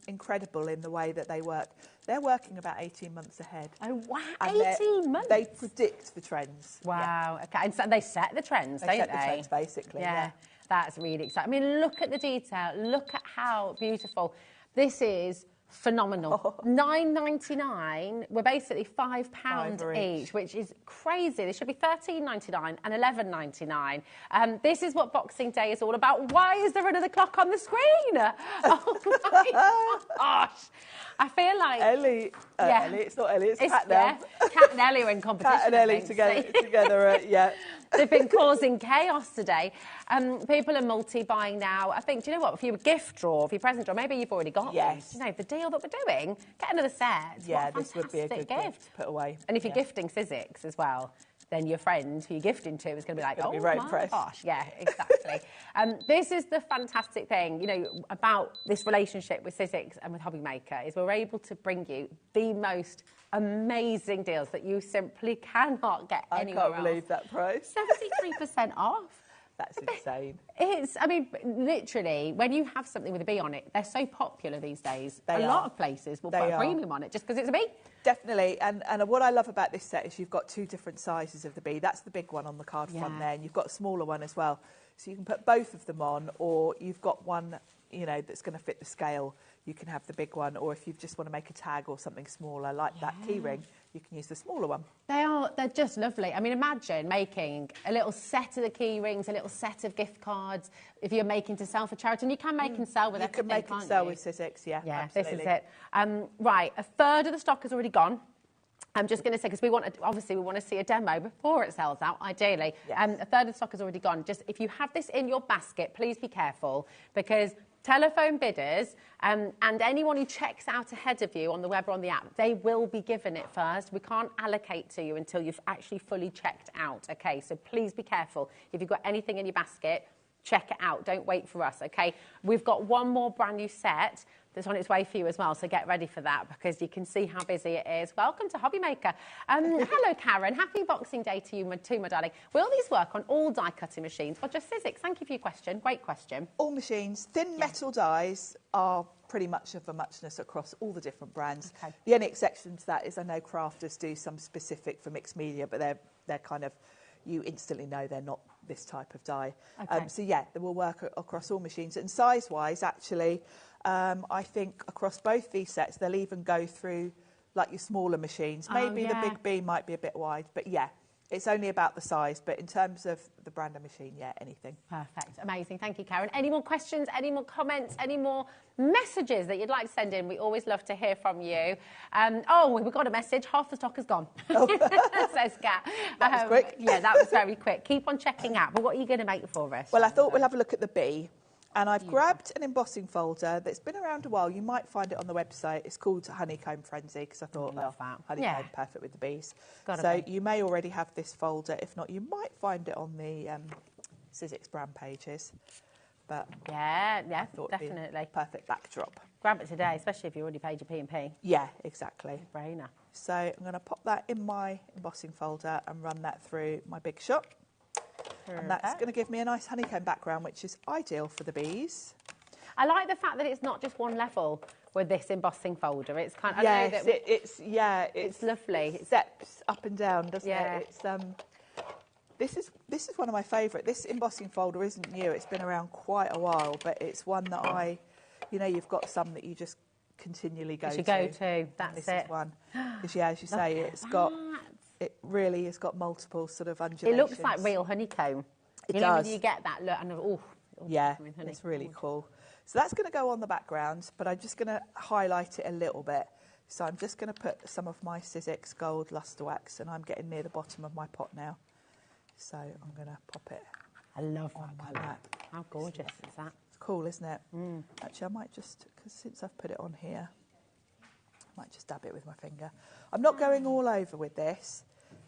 incredible in the way that they work. They're working about 18 months ahead. Oh, wow, 18 months? They predict the trends. Wow, OK. And so they set the trends, don't they? They set the trends, basically, yeah. That's really exciting. I mean, look at the detail. Look at how beautiful. This is phenomenal. $9.99. We're basically £5 each, which is crazy. They should be $13.99 and $11.99. This is what Boxing Day is all about. Why is there another clock on the screen? Oh my gosh! I feel like Ellie. Ellie. It's not Ellie. It's Cat now. Cat and Ellie are in competition. Cat and Ellie together. They've been causing chaos today. People are multi-buying now. I think, do you know what? If you're a gift drawer, if you're a present drawer, maybe you've already got Yes. one. You know, the deal that we're doing, get another set. Yeah, What a this would be a good gift to put away. And if you're gifting physics as well, then your friend who you're gifting to is going to be like, oh, be very my impressed. gosh. Yeah, exactly. This is the fantastic thing, you know, about this relationship with Sizzix and with HobbyMaker is we're able to bring you the most amazing deals that you simply cannot get anywhere else. I can't believe that price. 73% off. That's insane. It's, I mean, literally, when you have something with a bee on it, they're so popular these days. A lot of places will put a premium on it just because it's a bee. Definitely. And what I love about this set is you've got two different sizes of the bee. That's the big one on the card front there, and you've got a smaller one as well. So you can put both of them on, or you've got one, you know, that's going to fit the scale. You can have the big one, or if you just want to make a tag or something smaller, like that key ring, you can use the smaller one. They're just lovely. I mean, imagine making a little set of the key rings, a little set of gift cards, if you're making to sell for charity. And you can make and sell with everything, You can make and sell with Sizzix, yeah, absolutely. This is it. Right, a third of the stock has already gone. I'm just going to say, because we want to see a demo before it sells out, ideally. Yes. A third of the stock is already gone. Just if you have this in your basket, please be careful, because telephone bidders and anyone who checks out ahead of you on the web or on the app, they will be given it first. We can't allocate to you until you've actually fully checked out, okay? So please be careful. If you've got anything in your basket, check it out. Don't wait for us, okay? We've got one more brand new set that's on its way for you as well, so get ready for that because you can see how busy it is. Welcome to HobbyMaker. Hello, Karen. Happy Boxing Day to you, my darling. Will these work on all die cutting machines or just Sizzix? Thank you for your question. Great question. All machines. Thin metal dies are pretty much of a muchness across all the different brands. Okay. The only exception to that is I know crafters do some specific for mixed media, but they're kind of, you instantly know they're not this type of die. Okay. So yeah, they will work across all machines. And size-wise, actually, I think across both these sets, they'll even go through like your smaller machines. Maybe the big B might be a bit wide, but yeah, it's only about the size. But in terms of the brand of machine, yeah, anything. Perfect. Amazing. Thank you, Karen. Any more questions, any more comments, any more messages that you'd like to send in? We always love to hear from you. We've got a message. Half the stock is gone, says Kat. That was quick. Yeah, that was very quick. Keep on checking out. But what are you going to make for us? Well, I thought we'll have a look at the B. And I've grabbed an embossing folder that's been around a while. You might find it on the website. It's called Honeycomb Frenzy because I thought, honeycomb, perfect with the bees. So you may already have this folder. If not, you might find it on the Sizzix brand pages. But yeah, I thought definitely. Perfect backdrop. Grab it today, especially if you already paid your P&P. Yeah, exactly. Brainer. So I'm going to pop that in my embossing folder and run that through my big shot. And that's going to give me a nice honeycomb background, which is ideal for the bees. I like the fact that it's not just one level with this embossing folder. It's kind of it's lovely. It steps up and down, doesn't it? It's this is one of my favourite. This embossing folder isn't new. It's been around quite a while, but it's one that you've got some that you just continually go to. That's this it. Is one because as you say, it really has got multiple sort of undulations. It looks like real honeycomb. It does. When you get that look, and it's really cool. So that's going to go on the background, but I'm just going to highlight it a little bit. So I'm just going to put some of my Sizzix Gold Luster Wax, and I'm getting near the bottom of my pot now. So I'm going to pop it. I love on like that. How gorgeous is that? It's cool, isn't it? Actually, I might just, because since I've put it on here, I might just dab it with my finger. I'm not going all over with this.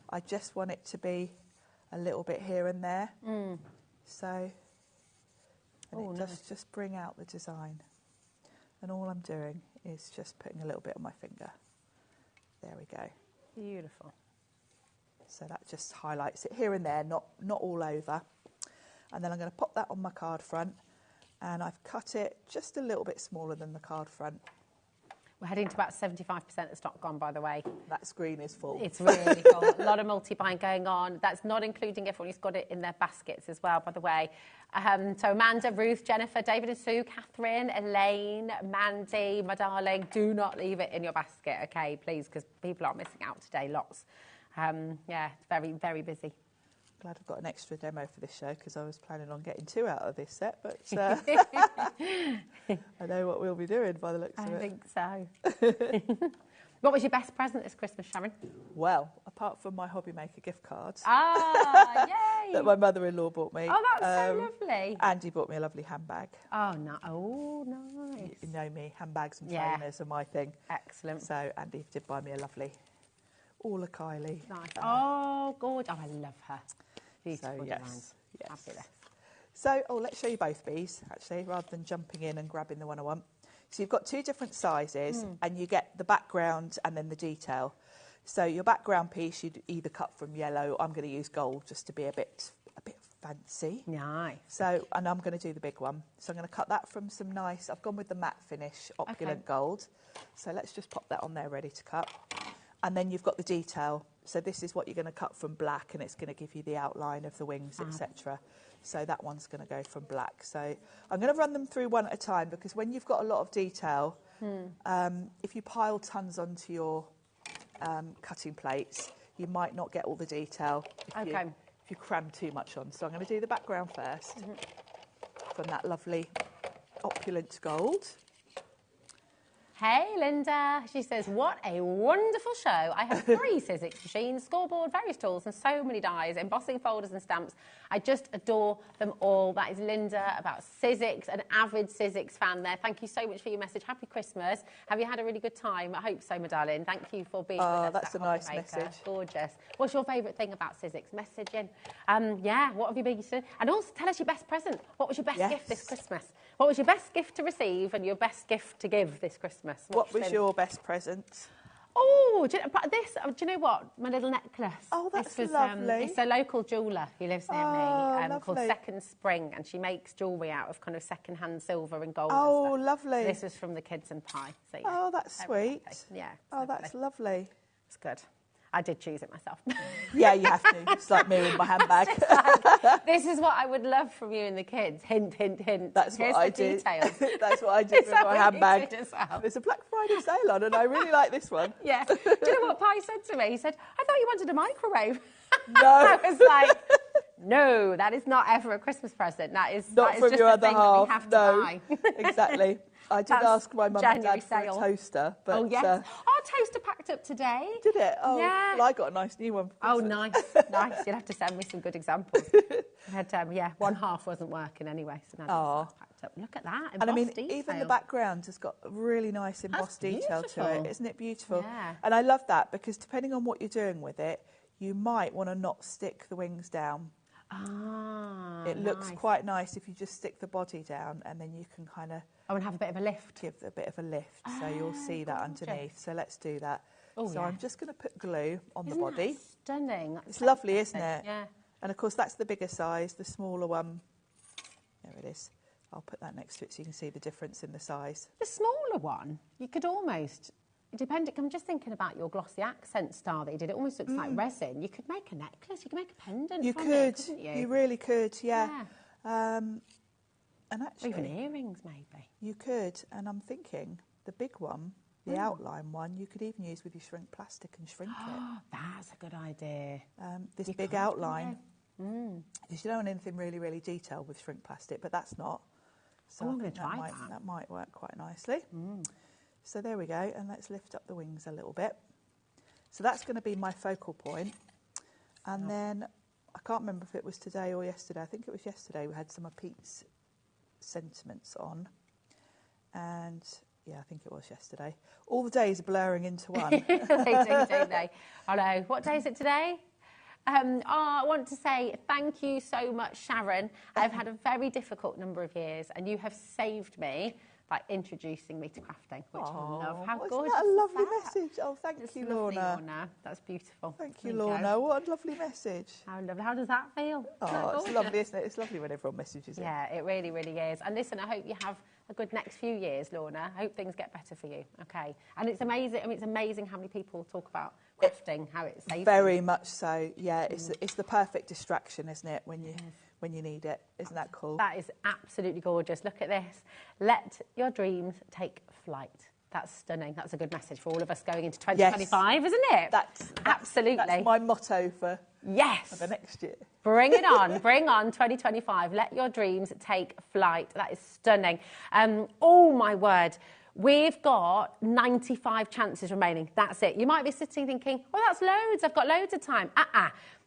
I just want it to be a little bit here and there. So, and it does just bring out the design. And all I'm doing is just putting a little bit on my finger. There we go. Beautiful. So that just highlights it here and there, not all over. And then I'm going to pop that on my card front. And I've cut it just a little bit smaller than the card front. We're heading to about 75% of the stock gone, by the way. That screen is full. It's really full. A lot of multi-buying going on. That's not including everyone who's got it in their baskets as well, by the way. So Amanda, Ruth, Jennifer, David and Sue, Catherine, Elaine, Mandy, my darling, do not leave it in your basket, okay, please, because people are missing out today, lots. It's very, very busy. Glad I've got an extra demo for this show because I was planning on getting 2 out of this set, but I know what we'll be doing by the looks of it. I think so. What was your best present this Christmas, Sharon? Well, apart from my HobbyMaker gift cards. Yay! that my mother-in-law bought me. Oh, that's so lovely. Andy bought me a lovely handbag. Oh, no. Oh, nice. You know me, handbags and trainers are my thing. Excellent. So Andy did buy me a lovely Orla Kylie. Nice. Oh, gorgeous. Oh, I love her. Beautiful So, design. yes. Fabulous. So, let's show you both these, actually, rather than jumping in and grabbing the one I want. So you've got two different sizes, and you get the background and then the detail. So your background piece, you'd either cut from yellow. I'm going to use gold just to be a bit fancy. Nice. So, and I'm going to do the big one. So I'm going to cut that from some nice, I've gone with the matte finish, opulent gold. So let's just pop that on there ready to cut. And then you've got the detail. So this is what you're going to cut from black, and it's going to give you the outline of the wings, etc. So that one's going to go from black. So I'm going to run them through one at a time, because when you've got a lot of detail, if you pile tons onto your cutting plates, you might not get all the detail if you cram too much on. So I'm going to do the background first from that lovely opulent gold. Hey, Linda. She says, what a wonderful show. I have 3 Sizzix machines, scoreboard, various tools, and so many dies, embossing folders and stamps. I just adore them all. That is Linda about Sizzix, an avid Sizzix fan there. Thank you so much for your message. Happy Christmas. Have you had a really good time? I hope so, my darling. Thank you for being with us. That's a nice message. Gorgeous. What's your favourite thing about Sizzix? Messaging. Yeah, what have you been doing? And also tell us your best present. What was your best gift this Christmas? What was your best gift to receive and your best gift to give this Christmas? What was your best present? Oh, do you know what? My little necklace. Oh, that's lovely. It's a local jeweller who lives near me called lovely. Second Spring, and she makes jewellery out of kind of second-hand silver and gold. Oh, and stuff. lovely. This was from the kids and pie. So, yeah, oh, that's sweet. Yeah. Oh, that's lovely. It's good. I did choose it myself. Yeah, you have to. It's like me with my handbag. This is what I would love from you and the kids. Hint, hint, hint. That's Here's what I the did. details. That's what I did with my handbag. Well. There's a Black Friday sale on, and I really like this one. Yeah. Do you know what Pi said to me? He said, I thought you wanted a microwave. No. I was like, no, that is not ever a Christmas present. That is not from just your a other thing half. that we have to buy. Exactly. I did ask my mum and dad for a toaster. But, oh, yes. Our toaster packed up today. Did it? Oh, yeah. Well, I got a nice new one. Oh, nice. Nice. You'll have to send me some good examples. I had, one half wasn't working anyway, so now it's packed up. Look at that. And I mean, detail. even the background has got a really nice embossed detail to it. Isn't it beautiful? Yeah. And I love that, because depending on what you're doing with it, you might want to not stick the wings down. It looks quite nice if you just stick the body down, and then you can kind of... and have a bit of a lift. Give a bit of a lift, so you'll see that underneath. So let's do that. Oh, so I'm just going to put glue on the body. That stunning. It's lovely, isn't it? Yeah. And of course, that's the bigger size. The smaller one, there it is. I'll put that next to it so you can see the difference in the size. The smaller one, you could almost... I'm just thinking about your glossy accent style that you did. It almost looks like resin. You could make a necklace. You could make a pendant. You from could. It, couldn't you? You really could. Yeah. And actually, or even earrings, maybe. You could. And I'm thinking the big one, the outline one, you could even use with your shrink plastic and shrink it. That's a good idea. This big outline. Because you don't want anything really, really detailed with shrink plastic, but that's not. So I'm going to try that. That might work quite nicely. So there we go, and let's lift up the wings a little bit. So that's going to be my focal point. And then, I can't remember if it was today or yesterday. I think it was yesterday. We had some of Pete's sentiments on. And, yeah, I think it was yesterday. All the days are blurring into one. They do, don't they? I know. What day is it today? I want to say thank you so much, Sharon. I've had a very difficult number of years, and you have saved me by introducing me to crafting, which I love. How gorgeous that a lovely is that? message? Oh, thank you, Lovely, Lorna. That's beautiful. Thank you, Lorna. What a lovely message. How lovely. How does that feel? Oh, it's lovely, isn't it? It's lovely when everyone messages it. Yeah, it really, really is. And listen, I hope you have a good next few years, Lorna. I hope things get better for you. Okay. And it's amazing. I mean, it's amazing how many people talk about crafting, how it saves Very much so. Yeah, it's the perfect distraction, isn't it? When you need it. Isn't that cool? That is absolutely gorgeous. Look at this. Let your dreams take flight. That's stunning. That's a good message for all of us going into 2025, isn't it? That's absolutely. That's my motto for the next year. Bring it on. Bring on 2025. Let your dreams take flight. That is stunning. Oh, my word. We've got 95 chances remaining. That's it. You might be sitting thinking, well, that's loads. I've got loads of time.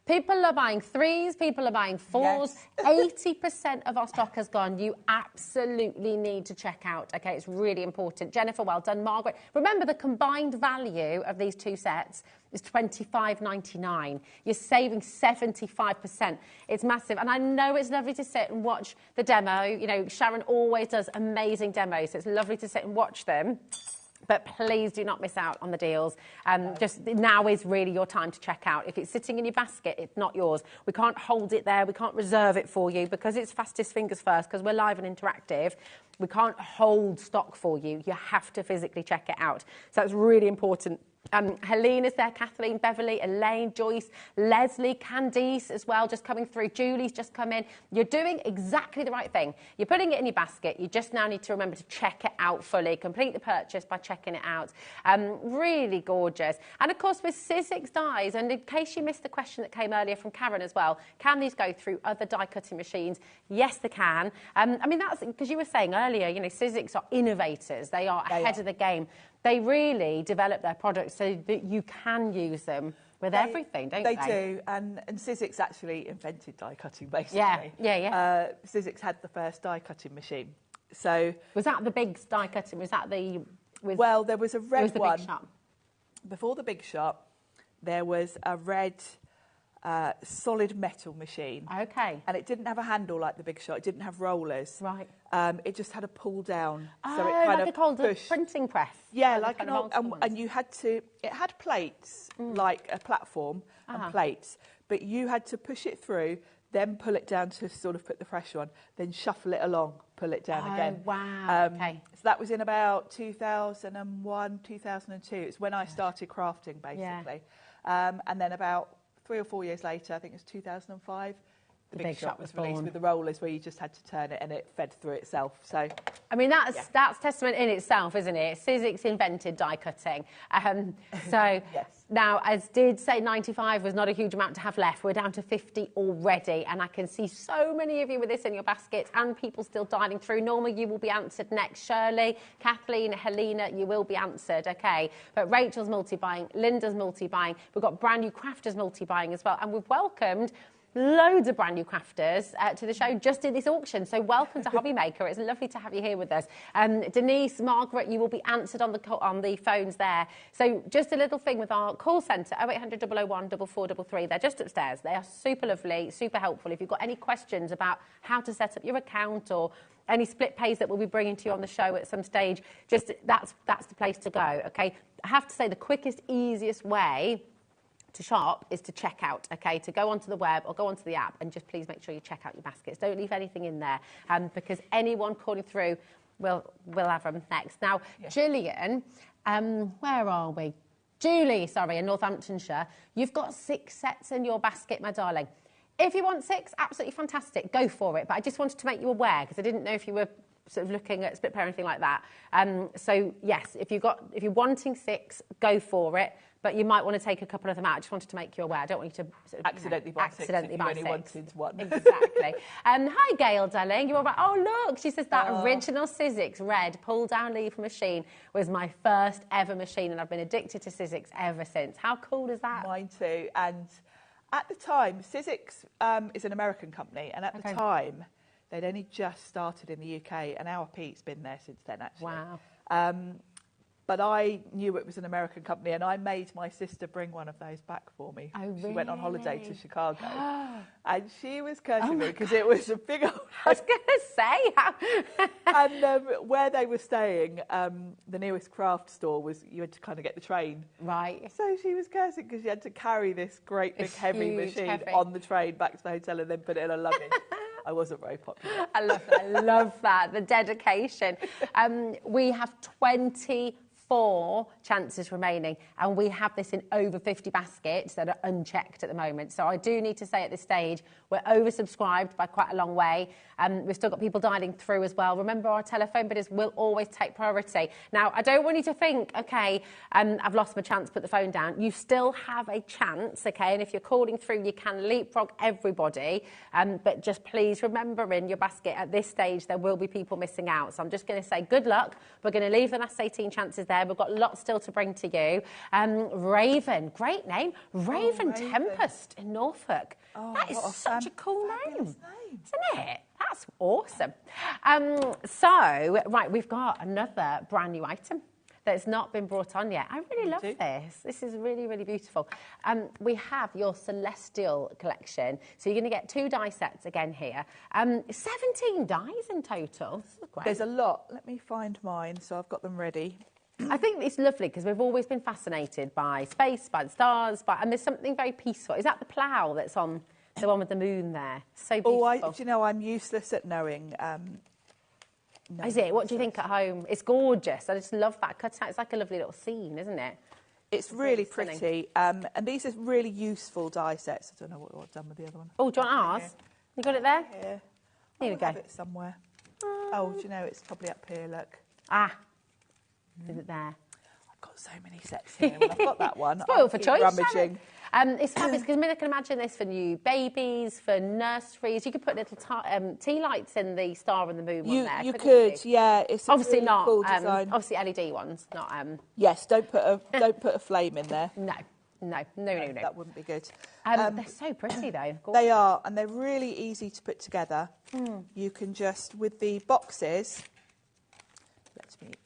People are buying 3s, people are buying 4s. 80% of our stock has gone. You absolutely need to check out. Okay, it's really important. Jennifer, well done. Margaret, remember the combined value of these 2 sets is $25.99. You're saving 75%. It's massive. And I know it's lovely to sit and watch the demo. You know, Sharon always does amazing demos, so it's lovely to sit and watch them. But please do not miss out on the deals. Just now is really your time to check out. If it's sitting in your basket, it's not yours. We can't hold it there. We can't reserve it for you because it's fastest fingers first, because we're live and interactive. We can't hold stock for you. You have to physically check it out. So it's really important. Helena's there, Kathleen, Beverly, Elaine, Joyce, Leslie, Candice as well, just coming through. Julie's just come in. You're doing exactly the right thing. You're putting it in your basket. You just now need to remember to check it out fully. Complete the purchase by checking it out. Really gorgeous. And of course, with Sizzix dies, and in case you missed the question that came earlier from Karen as well, can these go through other die cutting machines? Yes, they can. I mean, that's because you were saying earlier, you know, Sizzix are innovators. They are ahead of the game. They really develop their products so that you can use them with everything, don't they? They do, and Sizzix actually invented die cutting, basically. Yeah. Sizzix had the first die cutting machine. So was that the big die cutting? Was that the? Well, there was a red the one. Big Shot? Before the Big Shot, there was a red solid metal machine. Okay. And it didn't have a handle like the Big Shot. It didn't have rollers. Right. It just had a pull down. Oh, so it kind like of a old pushed. printing press. Yeah, like an old, and you had to, it had plates, like a platform and plates, but you had to push it through, then pull it down to sort of put the pressure on, then shuffle it along, pull it down again. Wow, okay. So that was in about 2001, 2002. It's when I started crafting, basically. And then about 3 or 4 years later, I think it was 2005, the Big Shot was released with the rollers where you just had to turn it and it fed through itself. So, I mean, that's testament in itself, isn't it? Sizzix invented die cutting. So now, as did say, 95 was not a huge amount to have left. We're down to 50 already, and I can see so many of you with this in your baskets and people still dialing through. Norma, you will be answered next. Shirley, Kathleen, Helena, you will be answered, okay? But Rachel's multi-buying, Linda's multi-buying. We've got brand new crafters multi-buying as well, and we've welcomed loads of brand new crafters to the show just in this auction. So welcome to HobbyMaker. It's lovely to have you here with us. Denise, Margaret, you will be answered on the phones there. So just a little thing with our call centre, 0800 001 4433. They're just upstairs. They are super lovely, super helpful. If you've got any questions about how to set up your account or any split pays that we'll be bringing to you on the show at some stage, just that's the place to go, okay? I have to say the quickest, easiest way to shop is to check out, okay? To go onto the web or go onto the app and just please make sure you check out your baskets. Don't leave anything in there because anyone calling through will have them next. Now, Gillian, where are we? Julie, sorry, in Northamptonshire. You've got 6 sets in your basket, my darling. If you want 6, absolutely fantastic, go for it. But I just wanted to make you aware because I didn't know if you were sort of looking at split pair or anything like that. So yes, if you're wanting 6, go for it. But you might want to take a couple of them out. I just wanted to make you aware. I don't want you to sort of, accidentally buy 6 if you only wanted one. Exactly. Hi, Gail, darling. You're all right. Oh, look. She says that original Sizzix red pull-down lever machine was my first ever machine, and I've been addicted to Sizzix ever since. How cool is that? Mine too. And at the time, Sizzix is an American company, and at the time, they'd only just started in the UK, and our Pete's been there since then, actually. Wow. But I knew it was an American company, and I made my sister bring one of those back for me. Oh, really? She went on holiday to Chicago, and she was cursing me because it was a big old... I was going to say... And where they were staying, the nearest craft store was, you had to kind of get the train. Right. So she was cursing because she had to carry this great big heavy machine on the train back to the hotel and then put it in her luggage. I wasn't very popular. I love that, the dedication. We have 24 chances remaining, and we have this in over 50 baskets that are unchecked at the moment. So I do need to say at this stage, we're oversubscribed by quite a long way. We've still got people dialing through as well. Remember, our telephone bidders will always take priority. Now, I don't want you to think, okay, I've lost my chance, put the phone down. You still have a chance, okay? And if you're calling through, you can leapfrog everybody. But just please remember in your basket at this stage, there will be people missing out. So I'm just going to say good luck. We're going to leave the last 18 chances there. there. We've got lots still to bring to you. Raven, great name. Raven Tempest in Norfolk. That is such a cool name, isn't it? That's awesome. So, right, we've got another brand new item that's not been brought on yet. I really love this. This is really, really beautiful. We have your Celestial collection. So you're going to get 2 die sets again here. 17 dies in total. This is great. There's a lot. Let me find mine, so I've got them ready. I think it's lovely because we've always been fascinated by space, by the stars, and there's something very peaceful. Is that the plough that's on the one with the moon there? So beautiful. Do you know, I'm useless at knowing. Is it? What do you think at home? It's gorgeous. I just love that cutout. It's like a lovely little scene, isn't it? It's really pretty. And these are really useful die sets. I don't know what I've done with the other one. Oh, do you want ours? You got it there? Here. Here we go. I have it somewhere. Oh, do you know, it's probably up here, look. Ah. Is it there? I've got so many sets here. Well, I've got that one. Spoiled for choice, rummaging. It's fabulous because I can imagine this for new babies, for nurseries. You could put little tea lights in the star and the moon one there. You could, yeah. It's obviously really not. Cool design. Obviously LED ones, not. Yes, don't put a flame in there. No. That wouldn't be good. They're so pretty though. Gorgeous. They are, and they're really easy to put together. You can just with the boxes.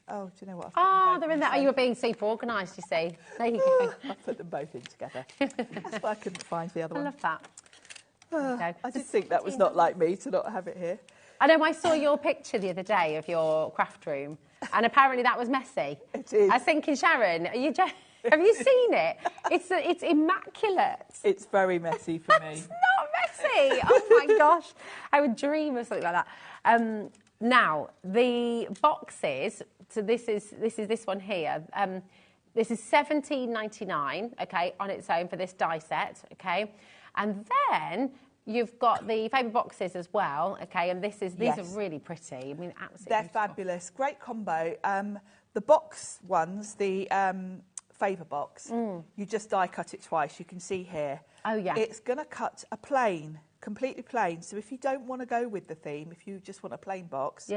Oh, do you know what? They're in there. Oh, you were being super organised, you see. There you go. I put them both in together. That's why I couldn't find the other one. I love that. I did think that was not like me to not have it here. I know, I saw your picture the other day of your craft room, and apparently that was messy. It is. I was thinking, Sharon, have you seen it? It's immaculate. It's very messy for me. It's not messy. Oh my gosh. I would dream of something like that. Now, the boxes, so this is this one here. This is $17.99, okay, on its own for this die set, okay? And then you've got the favourite boxes as well, okay? And these are really pretty. I mean, absolutely They're beautiful. fabulous. Great combo. The box ones, the favour box, you just die cut it twice. You can see here. Oh, yeah. It's going to cut a plain, completely plain. So if you don't want to go with the theme, if you just want a plain box,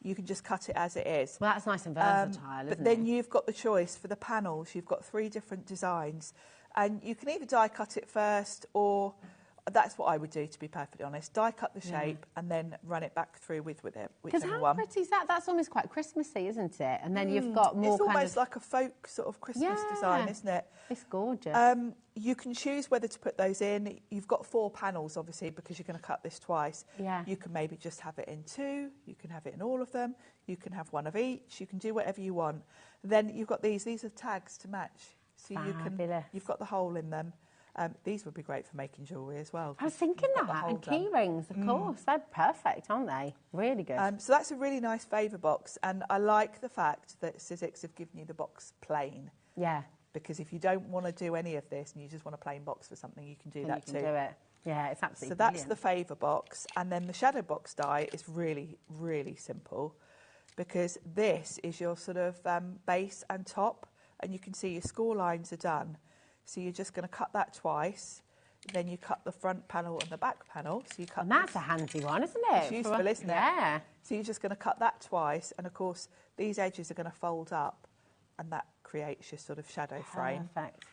you can just cut it as it is. Well, that's nice and versatile, isn't it? But then you've got the choice for the panels. You've got 3 different designs. And you can either die cut it first, or that's what I would do, to be perfectly honest. Die cut the shape and then run it back through with it. Because how pretty is that? That's almost quite Christmassy, isn't it? And then you've got more It's almost like a folk sort of Christmas design, isn't it? It's gorgeous. You can choose whether to put those in. You've got 4 panels, obviously, because you're going to cut this twice. Yeah. You can maybe just have it in 2. You can have it in all of them. You can have one of each. You can do whatever you want. Then you've got these. These are tags to match. So you've got the hole in them. These would be great for making jewellery as well. I was thinking that, and key rings, of course. They're perfect, aren't they? Really good. So that's a really nice favour box, and I like the fact that Sizzix have given you the box plain. Yeah. Because if you don't want to do any of this and you just want a plain box for something, you can do that too. You can do it. Yeah, it's absolutely So that's brilliant. the favour box, and then the shadow box die is really, really simple, because this is your sort of base and top, and you can see your score lines are done. So you're just going to cut that twice. Then you cut the front panel and the back panel. So you cut. And that's a handy one, isn't it? It's useful, isn't it? Yeah. So you're just going to cut that twice, and of course these edges are going to fold up, and that creates your sort of shadow frame. Perfect.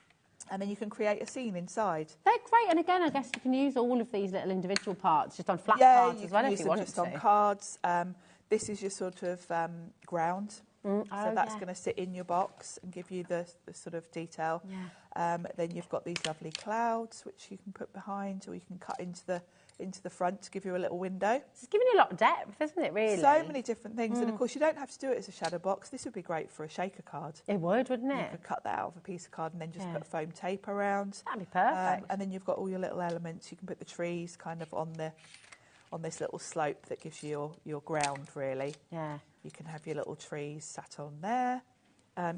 And then you can create a scene inside. They're great, and again, I guess you can use all of these little individual parts just on flat cards as well if you want to. Yeah, you can use them just on cards. This is your sort of ground. So that's going to sit in your box and give you the sort of detail. Yeah. Then you've got these lovely clouds which you can put behind, or you can cut into the front to give you a little window. It's giving you a lot of depth, isn't it, really? So many different things. And of course you don't have to do it as a shadow box. This would be great for a shaker card. It would, wouldn't it? You could cut that out of a piece of card and then just put foam tape around. That'd be perfect. And then you've got all your little elements. You can put the trees kind of on this little slope that gives you your ground, really. Yeah. You can have your little trees sat on there.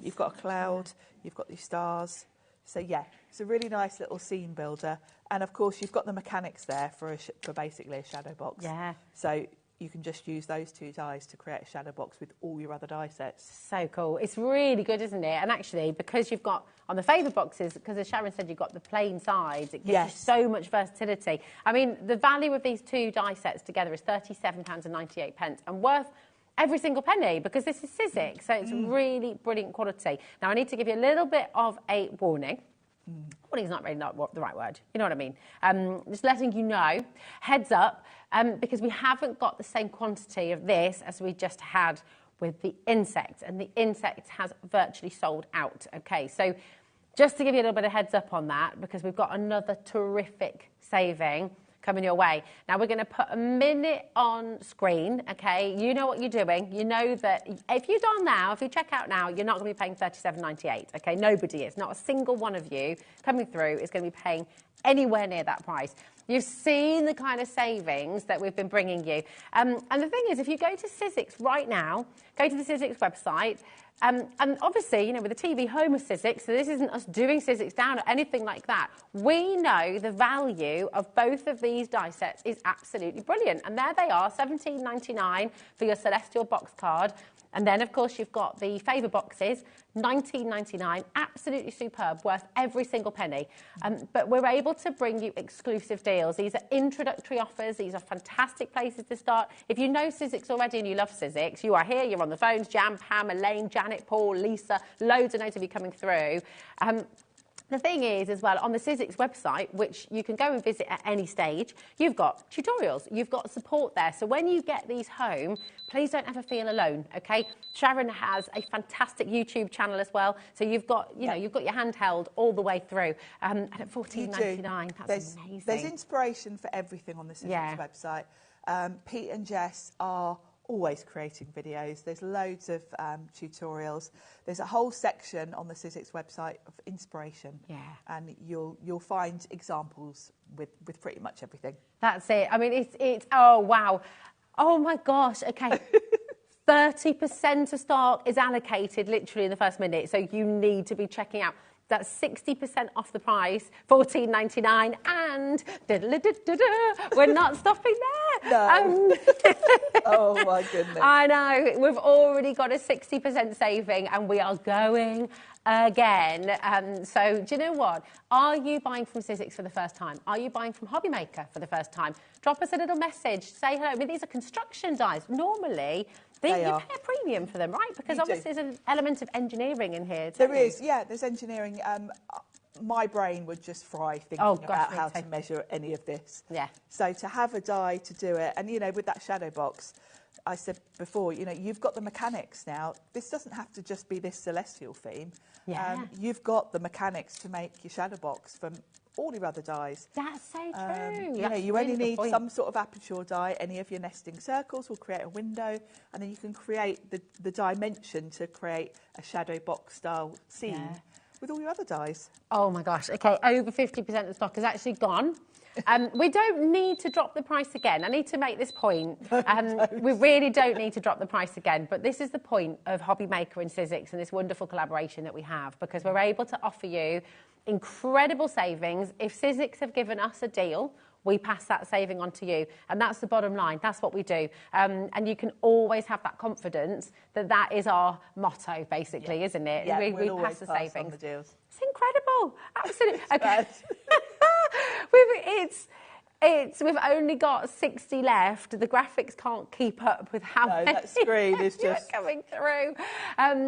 You've got a cloud. You've got these stars. So, yeah, it's a really nice little scene builder. And, of course, you've got the mechanics there for basically a shadow box. Yeah. So you can just use those 2 dies to create a shadow box with all your other die sets. So cool. It's really good, isn't it? And actually, because you've got, on the favourite boxes, because as Sharon said, you've got the plain sides, it gives you so much versatility. I mean, the value of these 2 die sets together is £37.98 and worth every single penny, because this is Sizzix, so it's really brilliant quality. Now, I need to give you a little bit of a warning. Warning is not really the right word. You know what I mean? Just letting you know, heads up, because we haven't got the same quantity of this as we just had with the insect, and the insect has virtually sold out. Okay, so just to give you a little bit of heads up on that, because we've got another terrific saving coming your way. Now, we're going to put a minute on screen, okay? You know what you're doing. You know that if you're done now, if you check out now, you're not going to be paying $37.98, okay? Nobody is. Not a single one of you coming through is going to be paying anywhere near that price. You've seen the kind of savings that we've been bringing you. And the thing is, if you go to Sizzix right now, go to the Sizzix website, and obviously, you know, with the TV home of Sizzix, so this isn't us doing Sizzix down or anything like that. We know the value of both of these die sets is absolutely brilliant. And there they are, $17.99 for your Celestial box card. And then, of course, you've got the favour boxes, $19.99, absolutely superb, worth every single penny. But we're able to bring you exclusive deals. These are introductory offers. These are fantastic places to start. If you know Sizzix already and you love Sizzix, you are here, you're on the phones, Jan, Pam, Elaine, Janet, Paul, Lisa, loads and loads of you coming through. The thing is, as well, on the Sizzix website, which you can go and visit at any stage, you've got tutorials, you've got support there. So when you get these home, please don't ever feel alone, okay? Sharon has a fantastic YouTube channel as well. So you've got, you know, you've got your handheld all the way through. And at $14.99, that's amazing. There's inspiration for everything on the Sizzix website. Pete and Jess are always creating videos. There's loads of tutorials. There's a whole section on the Sizzix website of inspiration. Yeah. And you'll find examples with pretty much everything. That's it. I mean, it's oh, wow. Oh, my gosh. Okay. 30% of stock is allocated literally in the first minute. So you need to be checking out. That's 60% off the price, $14.99, and we're not stopping there. No. Oh, my goodness. I know. We've already got a 60% saving, and we are going again. So do you know what? Are you buying from Sizzix for the first time? Are you buying from HobbyMaker for the first time? Drop us a little message. Say hello. I mean, these are construction dies. Normally, you pay a premium for them, right? Because obviously there's an element of engineering in here. There is, yeah. There's engineering. My brain would just fry thinking about how to measure any of this. Yeah. So to have a die to do it, and, you know, with that shadow box, I said before, you know, you've got the mechanics now. This doesn't have to just be this celestial theme. Yeah. You've got the mechanics to make your shadow box from all your other dies. That's so true. You know, you only need some sort of aperture die. Any of your nesting circles will create a window, and then you can create the dimension to create a shadow box style scene with all your other dies. Oh my gosh. Okay, over 50% of the stock is actually gone. We don't need to drop the price again. I need to make this point. We really don't need to drop the price again. But this is the point of HobbyMaker and Sizzix and this wonderful collaboration that we have, because we're able to offer you incredible savings. If Sizzix have given us a deal, we pass that saving on to you. And that's the bottom line. That's what we do. And you can always have that confidence that that is our motto, basically, isn't it? Yeah, we pass the savings. The deals. It's incredible. Absolutely. Okay. We've only got 60 left. The graphics can't keep up with how many that screen is just coming through.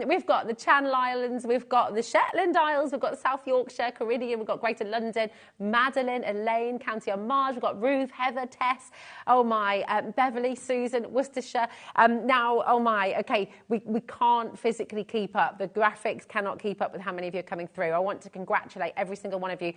We've got the Channel Islands, we've got the Shetland Isles, we've got South Yorkshire, Caridian, we've got Greater London, Madeline, Elaine, County on Marge, we've got Ruth, Heather, Tess, oh my, Beverly, Susan, Worcestershire. Now, oh my, okay, we can't physically keep up. The graphics cannot keep up with how many of you are coming through. I want to congratulate every single one of you.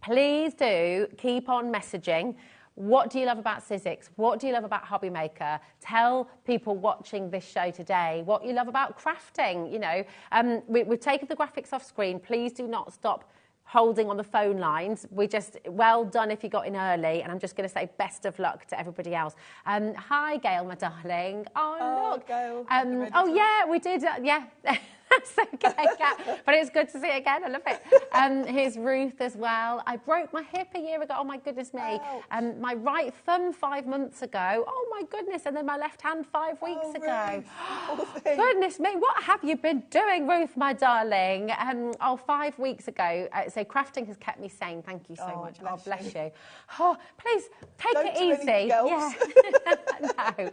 Please do keep on messaging. What do you love about Sizzix? What do you love about HobbyMaker? Tell people watching this show today what you love about crafting. You know, we've taken the graphics off screen. Please do not stop holding on the phone lines. Well done if you got in early, and I'm just going to say best of luck to everybody else. Hi, Gail, my darling. Oh, look. Gail. Oh, yeah, we did. Yeah. That's okay, Kat. But it's good to see it again. I love it. Here's Ruth as well. I broke my hip a year ago. Oh, my goodness me. My right thumb 5 months ago. Oh, my my goodness. And then my left hand 5 weeks ago. Ruth, Goodness me, what have you been doing, Ruth, my darling? 5 weeks ago. So crafting has kept me sane. Thank you so much. Bless you. Oh, please take it easy. Yeah. No.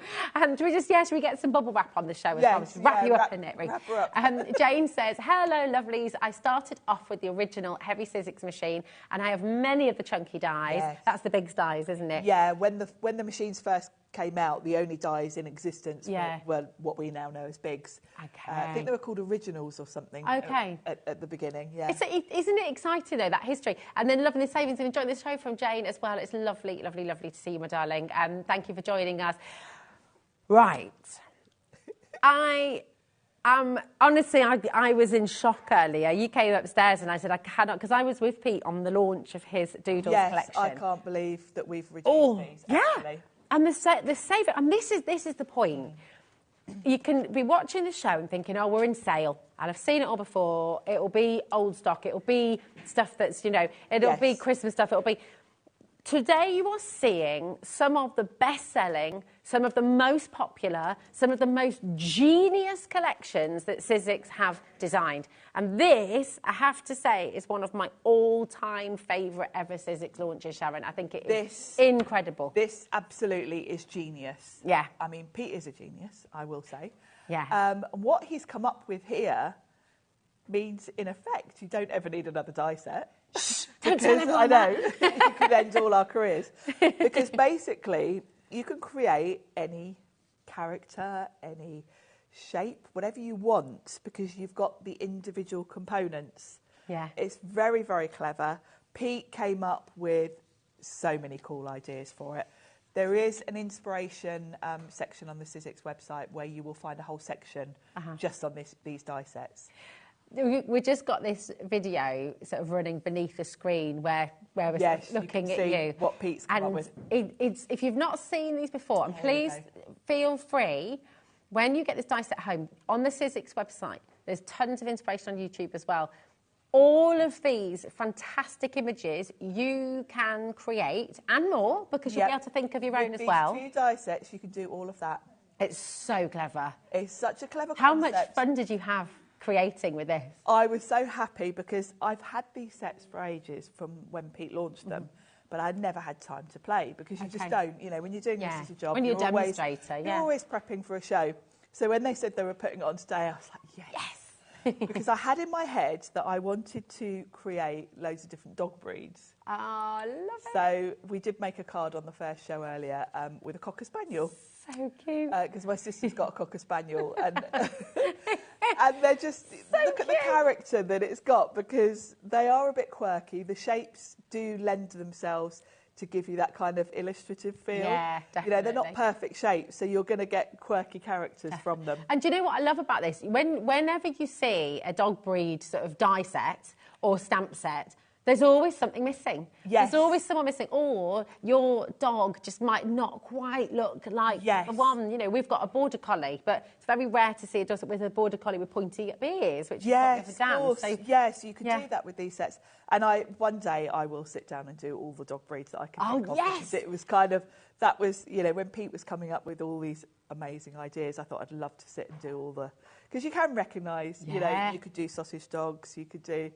Should we get some bubble wrap on the show as well? Just wrap you up in it, Ruth. Jane says, hello, lovelies. I started off with the original heavy Sizzix machine, and I have many of the chunky dies. Yes. That's the big dies, isn't it? Yeah, when the machines first came out, the only dies in existence were what we now know as bigs. Okay. I think they were called originals or something. Okay. At the beginning, yeah. Isn't it exciting though, that history? And then loving the savings and enjoying the show from Jane as well. It's lovely, lovely, lovely to see you, my darling. Thank you for joining us. Right. Honestly, I was in shock earlier. You came upstairs and I said, I cannot, because I was with Pete on the launch of his Doodles collection. I can't believe that we've reduced these, actually. And the save, and this is the point. You can be watching the show and thinking, oh, we're in sale. And I've seen it all before. It'll be old stock. It'll be stuff that's, it'll be Christmas stuff. It'll be... Today you are seeing some of the best-selling, some of the most popular, some of the most genius collections that Sizzix have designed. And this, I have to say, is one of my all-time favourite ever Sizzix launches, Sharon. I think it is incredible. This absolutely is genius. Yeah. I mean, Pete is a genius, I will say. Yeah. What he's come up with here means, in effect, you don't ever need another die set. Because I know you could end all our careers. Because basically, you can create any character, any shape, whatever you want, because you've got the individual components. Yeah. It's very, very clever. Pete came up with so many cool ideas for it. There is an inspiration section on the Sizzix website where you will find a whole section just on these die sets. We just got this video sort of running beneath the screen where we're looking at you. What Pete's come up with. It's, if you've not seen these before, and please feel free, when you get this die set home, on the Sizzix website, there's tons of inspiration on YouTube as well. All of these fantastic images you can create, and more, because you'll be able to think of your own as well. With these 2 die sets, you can do all of that. It's so clever. It's such a clever concept. How much fun did you have creating with this? I was so happy because I've had these sets for ages from when Pete launched them, but I'd never had time to play because you just don't, when you're doing this as a job, when you're a demonstrator, you're always prepping for a show. So when they said they were putting it on today, I was like, yes. Because I had in my head that I wanted to create loads of different dog breeds. Oh, I love it. So we did make a card on the first show earlier with a Cocker Spaniel. So cute. Because my sister's got a Cocker Spaniel. And and they're just, look at the character that it's got, because they are a bit quirky. The shapes do lend themselves to give you that kind of illustrative feel. Yeah, definitely. They're not perfect shapes, so you're going to get quirky characters from them. And do you know what I love about this? Whenever you see a dog breed sort of die set or stamp set, there's always something missing. Yes. There's always someone missing, or your dog just might not quite look like the one. We've got a border collie, but it's very rare to see a dog with a border collie with pointy ears, which is of course. So, yes, you can do that with these sets. And one day I will sit down and do all the dog breeds that I can think of. Yes. It was kind of, that was, when Pete was coming up with all these amazing ideas, I thought I'd love to sit and do all the, because you can recognise, you could do sausage dogs, you could do...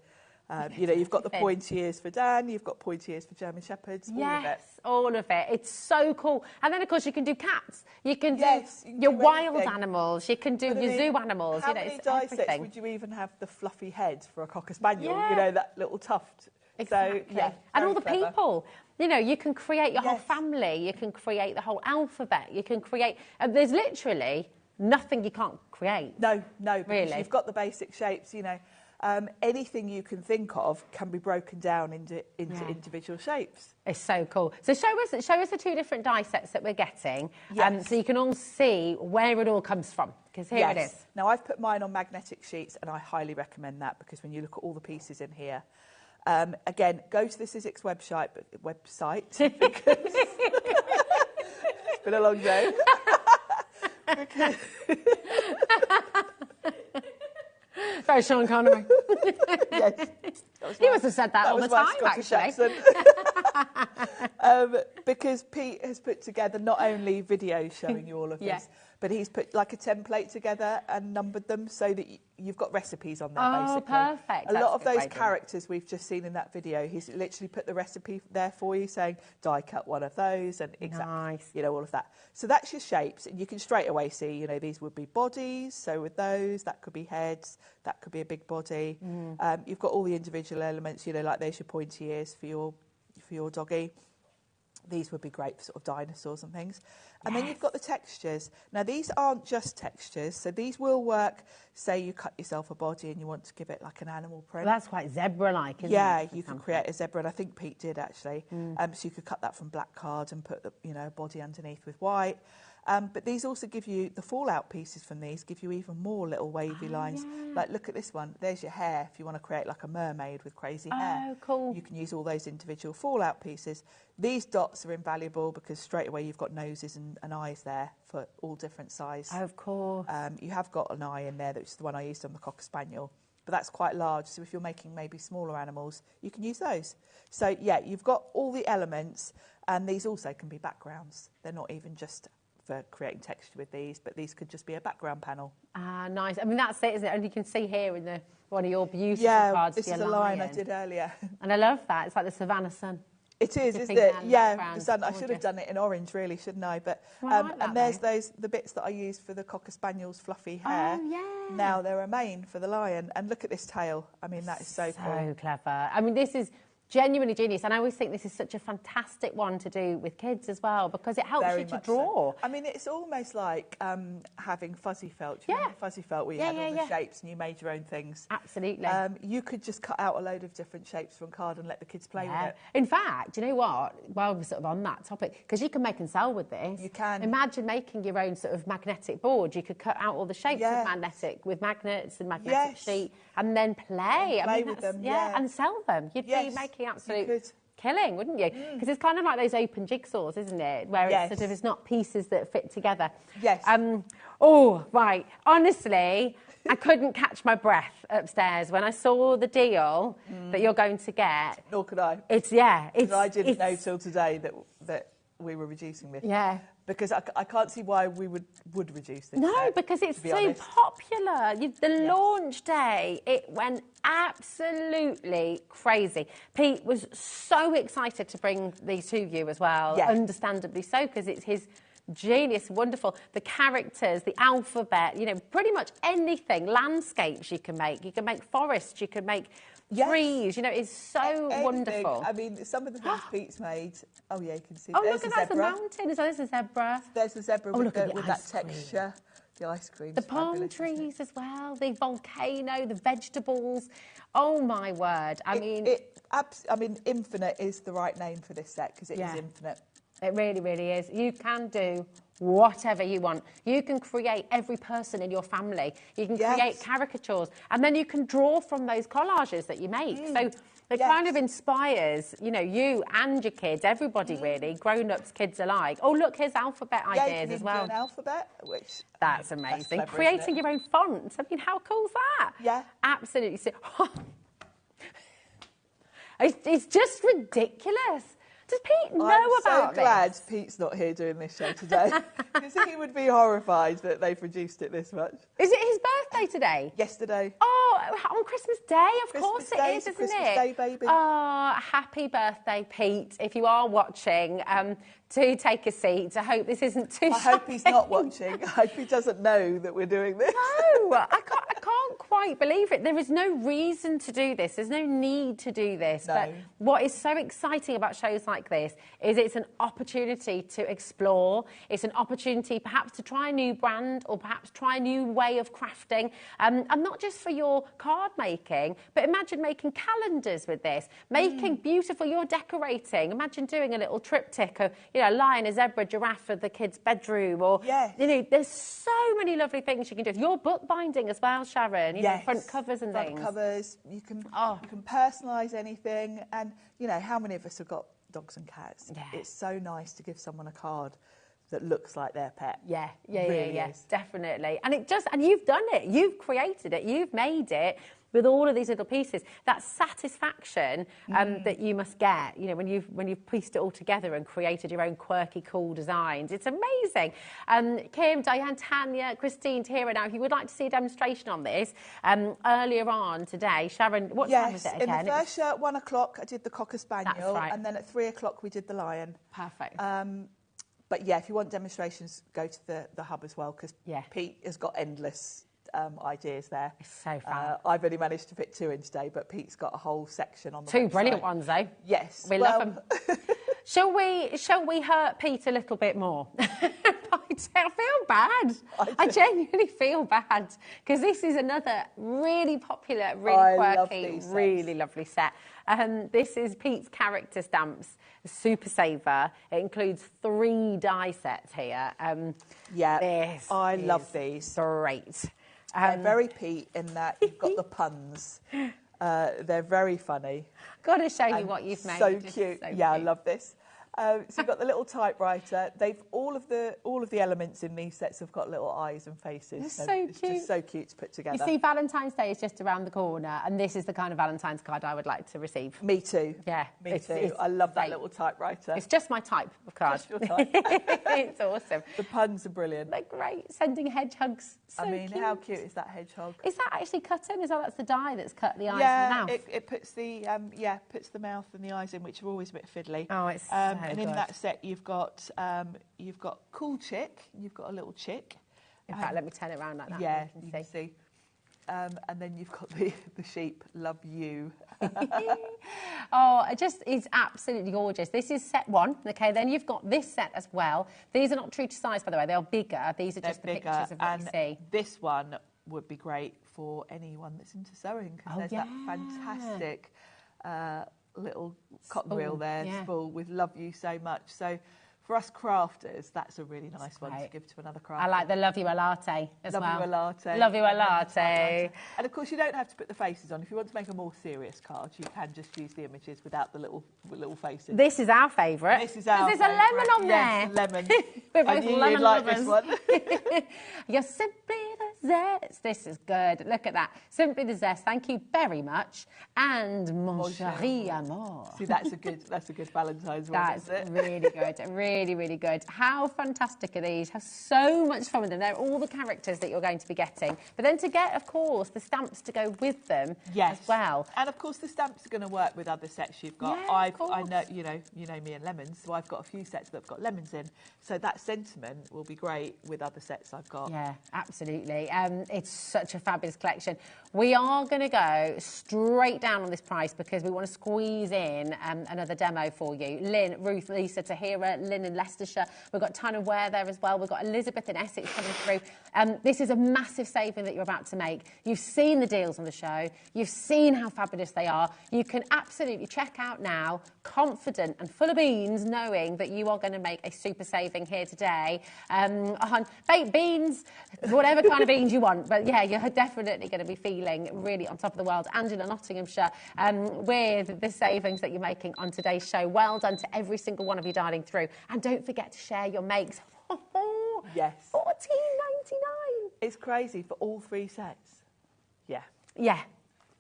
you've got the pointy ears for Dan, you've got pointy ears for German Shepherds, all of it. All of it. It's so cool. And then, of course, you can do cats. You can do your wild animals. You can do your zoo animals. How many die sets would you even have the fluffy head for a Cocker Spaniel? That little tuft. Exactly. So, and all the people. You can create your whole family. You can create the whole alphabet. You can create... there's literally nothing you can't create. No, because really. You've got the basic shapes, anything you can think of can be broken down into individual shapes. It's so cool. So show us the 2 different die sets that we're getting, so you can all see where it all comes from. Because here it is. Now I've put mine on magnetic sheets, and I highly recommend that because when you look at all the pieces in here, again, go to the Sizzix website because it's been a long day. Very Sean Connery. Yes. He must have said that all the time, actually. because Pete has put together not only videos showing you all of this, but he's put like a template together and numbered them so that you've got recipes on there, basically. Perfect. A lot of those characters we've just seen in that video, he's literally put the recipe there for you, saying die cut one of those and exactly, all of that. So that's your shapes, and you can straight away see, these would be bodies. So with those, that could be heads, that could be a big body. You've got all the individual elements, like there's your pointy ears for your doggy. These would be great for sort of dinosaurs and things. And then you've got the textures. Now, these aren't just textures. So these will work, say you cut yourself a body and you want to give it like an animal print. Well, that's quite zebra-like, isn't it? Yeah, you can create a zebra, and I think Pete did, actually. So you could cut that from black card and put the body underneath with white. But these also give you, the fallout pieces from these give you even more little wavy lines. Like, look at this one. There's your hair. If you want to create like a mermaid with crazy hair. Oh, cool. You can use all those individual fallout pieces. These dots are invaluable because straight away you've got noses and eyes there for all different size. Oh, of course. You have got an eye in there, that's the one I used on the Cocker Spaniel. But that's quite large, so if you're making maybe smaller animals, you can use those. So, yeah, you've got all the elements, and these also can be backgrounds. They're not even just for creating texture with these, but these could just be a background panel. Ah, nice. I mean, that's it, isn't it? And you can see here in one of your beautiful cards. This is a line I did earlier. And I love that. It's like the Savannah sun. It is, isn't it? Yeah, the sun. I should have done it in orange, really, shouldn't I? But and there's the bits that I used for the Cocker Spaniel's fluffy hair. Oh, yeah. Now they're a mane for the lion. And look at this tail. I mean, that is so cool. So clever. I mean, this is genuinely genius, and I always think this is such a fantastic one to do with kids as well, because it helps you to draw. So. I mean, it's almost like having fuzzy felt. Do you remember fuzzy felt where you had all the shapes and you made your own things? Absolutely. You could just cut out a load of different shapes from card and let the kids play with it. In fact, you know what? While we're sort of on that topic, because you can make and sell with this. You can. Imagine making your own sort of magnetic board. You could cut out all the shapes with magnets and magnetic sheet, and then play. And play with them, and sell them. You'd be making absolute killing, wouldn't you? Because it's kind of like those open jigsaws, isn't it? Where it's sort of, it's not pieces that fit together. Yes. Oh, right. Honestly, I couldn't catch my breath upstairs when I saw the deal that you're going to get. Nor could I. I didn't know till today that we were reducing this. Yeah. Because I can't see why we would reduce this. No, because it's so popular. The launch day, it went absolutely crazy. Pete was so excited to bring these to you as well, understandably so, because it's his genius, wonderful. The characters, the alphabet, pretty much anything. Landscapes you can make. You can make forests, you can make trees, it's so wonderful. I mean, some of the things Pete's made, you can see. Oh, look at that, the mountain. So there's a zebra. There's a zebra with that texture. The ice cream. The palm trees as well, the volcano, the vegetables. Oh, my word. I mean, infinite is the right name for this set, because it is infinite. It really, really is. You can do whatever you want. You can create every person in your family. You can create caricatures, and then you can draw from those collages that you make. So it kind of inspires, you and your kids, everybody really, grown-ups, kids alike. Oh, look, here's alphabet ideas as well. Do an alphabet, which that's amazing. That's clever, creating your own font. I mean, how cool is that? Yeah, absolutely. It's just ridiculous. Does Pete know about this? I'm so glad Pete's not here doing this show today, because he would be horrified that they've reduced it this much. Is it his birthday today? Yesterday. Oh, on Christmas Day? Of course it is, isn't Christmas it? Day, baby. Oh, happy birthday, Pete. If you are watching, do take a seat. I hope this isn't too I hope he's not watching. I hope he doesn't know that we're doing this. No, I can't quite believe it. There is no reason to do this. There's no need to do this. No. But what is so exciting about shows like this is it's an opportunity to explore. It's an opportunity perhaps to try a new brand, or perhaps try a new way of crafting. And not just for your card making, but imagine making calendars with this, making beautiful, you're decorating. Imagine doing a little triptych of, a lion, a zebra, giraffe for the kids' bedroom, or, there's so many lovely things you can do. Your book binding as well, Sharon, front covers and things. Front covers, you can personalise anything. And, how many of us have got dogs and cats? Yeah. It's so nice to give someone a card that looks like their pet. Yes, definitely. And you've done it. You've created it. You've made it. with all of these little pieces. That satisfaction that you must get, you know, when you've pieced it all together and created your own quirky, cool designs. It's amazing. Kim, Diane, Tanya, Christine, Tara. Now, if you would like to see a demonstration on this, earlier on today, Sharon, what time was it again? In the first show at 1 o'clock, I did the Cocker Spaniel. That's right. And then at 3 o'clock, we did the Lion. Perfect. But yeah, if you want demonstrations, go to the hub as well, because Pete has got endless ideas there. It's so fun. I've only managed to fit 2 in today, but Pete's got a whole section on the Two website. brilliant ones, though. Yes. We love them. Shall we hurt Pete a little bit more? I feel bad. I genuinely feel bad, because this is another really popular, really quirky, really lovely set. This is Pete's character stamps, Super Saver. It includes 3 die sets here. I love these. Great. They're very Pete in that you've got the puns. They're very funny. Got to show you what you've made. So cute. So cute. I love this. So you've got the little typewriter. All of the elements in these sets have got little eyes and faces. It's so cute. It's just so cute to put together. You see, Valentine's Day is just around the corner, and this is the kind of Valentine's card I would like to receive. Me too. Yeah, me too. I love that little typewriter. It's just my type of card. Just your type. It's awesome. The puns are brilliant. They're great. Sending hedgehogs. So cute. How cute is that hedgehog? Is that actually cut in? Is that's the die that's cut the eyes and and the mouth? It puts the puts the mouth and the eyes in, which are always a bit fiddly. Oh, it's so and good. in that set you've got Cool Chick. You've got a little chick. In fact, let me turn it around like that. Yeah, you can see. And then you've got the sheep. Love you. It's absolutely gorgeous. This is set 1. Okay, then you've got this set as well. These are not true to size, by the way. They are bigger. These are just the pictures of what you see. This one would be great for anyone that's into sewing, because there's that fantastic little cotton reel there, spool with "Love You So Much." So for us crafters, that's a really nice one to give to another crafter. I like the "Love You a Latte" as well. Love You a Latte. Love You a Latte. And of course, you don't have to put the faces on. If you want to make a more serious card, you can just use the images without the little faces. This is our favourite. This is our There's a lemon on there. Lemon. We're both lemon like lovers. this one. You're simply the zest. This is good. Look at that. Simply the zest. Thank you very much. And mon chéri amour. See, that's a good Valentine's one. That's really good. Really, really good. How fantastic are these? Have so much fun with them. They're all the characters that you're going to be getting. But then to get, of course, the stamps to go with them as well. And of course, the stamps are going to work with other sets you've got. Yeah, I know you know me and lemons, so I've got a few sets that have got lemons in. So that sentiment will be great with other sets I've got. Yeah, absolutely. It's such a fabulous collection. We are going to go straight down on this price because we want to squeeze in another demo for you. Lynn, Ruth, Lisa, Tahira, Lynn in Leicestershire. We've got Tana Ware there as well. We've got Elizabeth in Essex coming through. This is a massive saving that you're about to make. You've seen the deals on the show. You've seen how fabulous they are. You can absolutely check out now, confident and full of beans, knowing that you are going to make a super saving here today on baked beans, whatever kind of beans you want. But yeah, you're definitely going to be feeling really on top of the world. Angela, Nottinghamshire, with the savings that you're making on today's show. Well done to every single one of you dialing through. And don't forget to share your makes. Yes. $14.99. It's crazy for all 3 sets. Yeah. Yeah.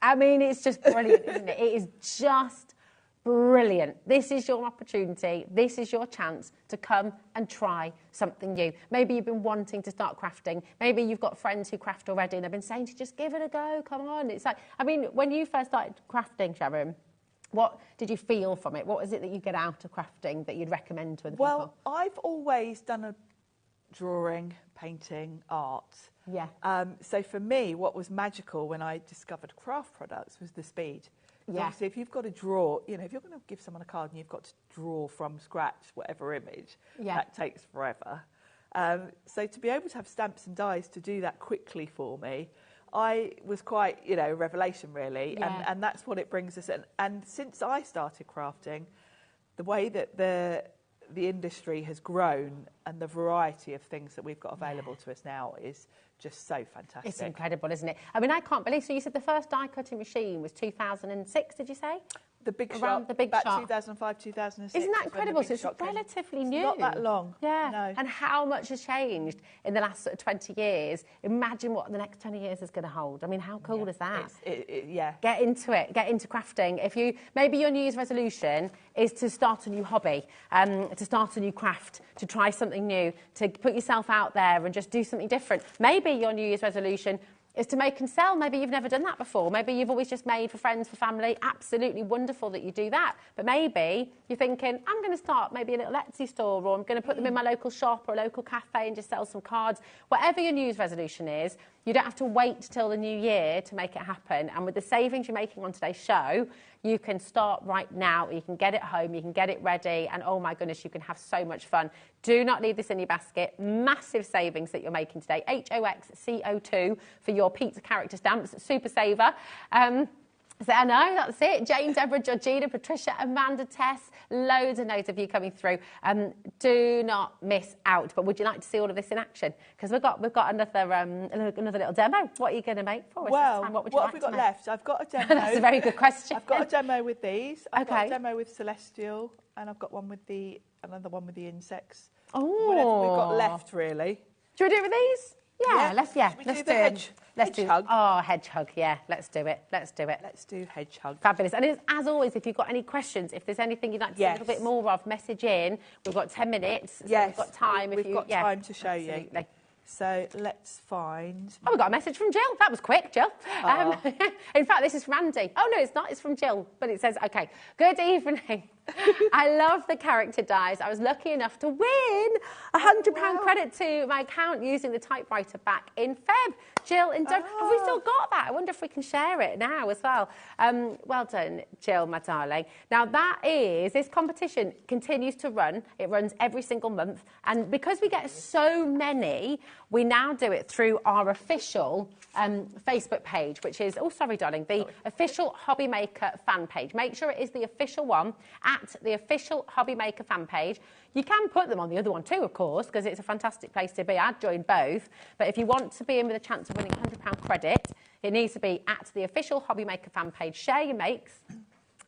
I mean, it's just brilliant, isn't it? It is just brilliant. This is your opportunity. This is your chance to come and try something new. Maybe you've been wanting to start crafting. Maybe you've got friends who craft already and they've been saying to just give it a go. Come on. It's like, I mean, when you first started crafting, Sharon, what did you feel from it? What is it that you get out of crafting that you'd recommend to other people? Well, I've always done a drawing, painting, art. Yeah. So for me, what was magical when I discovered craft products was the speed. Yeah. Obviously, if you've got to draw, you know, if you're going to give someone a card and you've got to draw from scratch whatever image, that takes forever. So to be able to have stamps and dies to do that quickly for me, I was quite, you know, a revelation really. Yeah. And that's what it brings us in. And since I started crafting, the way that the industry has grown and the variety of things that we've got available to us now is just so fantastic. It's incredible, isn't it? I mean, I can't believe, so you said the first die cutting machine was 2006, did you say? The big around shot, the big about shot. 2005, 2006. Isn't that is when the incredible? big So it's shot came. relatively It's new. not that long. Yeah. No. And how much has changed in the last sort of 20 years? Imagine what the next 20 years is going to hold. I mean, how cool is that? Yeah. Get into it. Get into crafting. If you maybe your New Year's resolution is to start a new hobby, to start a new craft, to try something new, to put yourself out there and just do something different. Maybe your New Year's resolution is to make and sell. Maybe you've never done that before. Maybe you've always just made for friends, for family. Absolutely wonderful that you do that. But maybe you're thinking, I'm going to start maybe a little Etsy store, or I'm going to put them in my local shop or a local cafe and just sell some cards. Whatever your New Year's resolution is, you don't have to wait till the new year to make it happen. And with the savings you're making on today's show, you can start right now. You can get it home, you can get it ready, and oh my goodness, you can have so much fun. Do not leave this in your basket. Massive savings that you're making today. HOXCO2 for your pizza character stamps. Super saver. So I know, that's it. Jane, Deborah, Georgina, Patricia, Amanda, Tess, loads and loads of you coming through. Do not miss out. But would you like to see all of this in action? Because we've got another little demo. What are you going to make for us this time? What would you like have we got to left? I've got a demo. That's a very good question. I've got a demo with these. I've got Okay. a demo with Celestial, and I've got one with another one with the insects. Oh. Whatever we've got left, really. Do you want to do it with these? Yeah, let's do the hedgehog. Oh, hedgehog, yeah, let's do it. Let's do hedgehog. Fabulous. And as always, if you've got any questions, if there's anything you'd like to see a little bit more of, message in. We've got 10 minutes. So Yes, we've got time. We've got time to show absolutely. you. So let's find... Oh, we got a message from Jill. That was quick, Jill. In fact, this is from Randy. Oh, no, it's not. It's from Jill. But it says, OK, good evening. I love the character dies. I was lucky enough to win £100 credit to my account using the typewriter back in Feb. Jill in Have we still got that? I wonder if we can share it now as well. Well done, Jill, my darling. Now, this competition continues to run. It runs every single month. And because we get so many, we now do it through our official Facebook page, which is, the official HobbyMaker fan page. Make sure it is the official one at the official HobbyMaker fan page. You can put them on the other one too, of course, because it's a fantastic place to be. I'd join both. But if you want to be in with a chance of winning £100 credit, it needs to be at the official HobbyMaker fan page. Share your makes.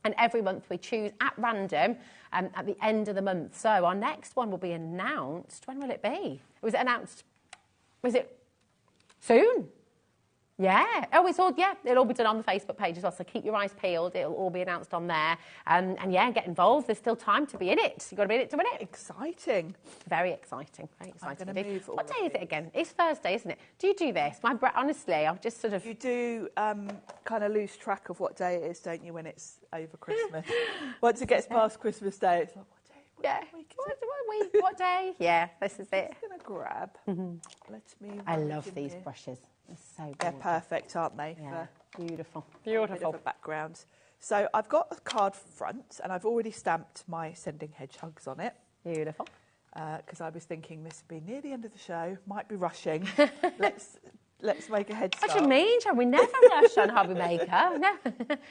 And every month we choose at random at the end of the month. So our next one will be announced. When will it be? Was it announced? Was it soon? Yeah. Oh, it'll all be done on the Facebook page as well. So keep your eyes peeled. It'll all be announced on there. And yeah, get involved. There's still time to be in it. You've got to be in it to win it. Exciting. Very exciting. Very exciting. I'm gonna move all what of day is it again? It's Thursday, isn't it? Do you do this? Honestly, I've just sort of... You do kind of lose track of what day it is, don't you, when it's over Christmas? Once it gets past Christmas Day, it's like, what day? What day? Yeah, this is it. I'm going to grab. Let me... I love these brushes. They're so good. They're perfect, aren't they? Yeah. Beautiful. A bit of a background. So I've got a card front, and I've already stamped my sending hedgehogs on it. Beautiful. Because I was thinking this would be near the end of the show, might be rushing. Let's make a head start. What do you mean, John? We never rush on HobbyMaker. No.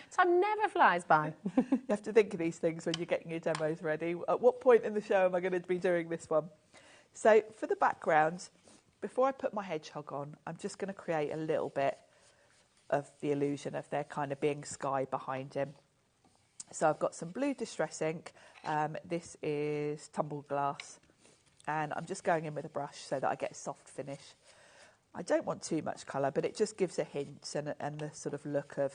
Time never flies by. You have to think of these things when you're getting your demos ready. At what point in the show am I going to be doing this one? So for the background, before I put my hedgehog on, I'm just going to create a little bit of the illusion of there kind of being sky behind him. So I've got some blue distress ink. This is tumbled glass. And I'm just going in with a brush so that I get a soft finish. I don't want too much colour, but it just gives a hint and the sort of look of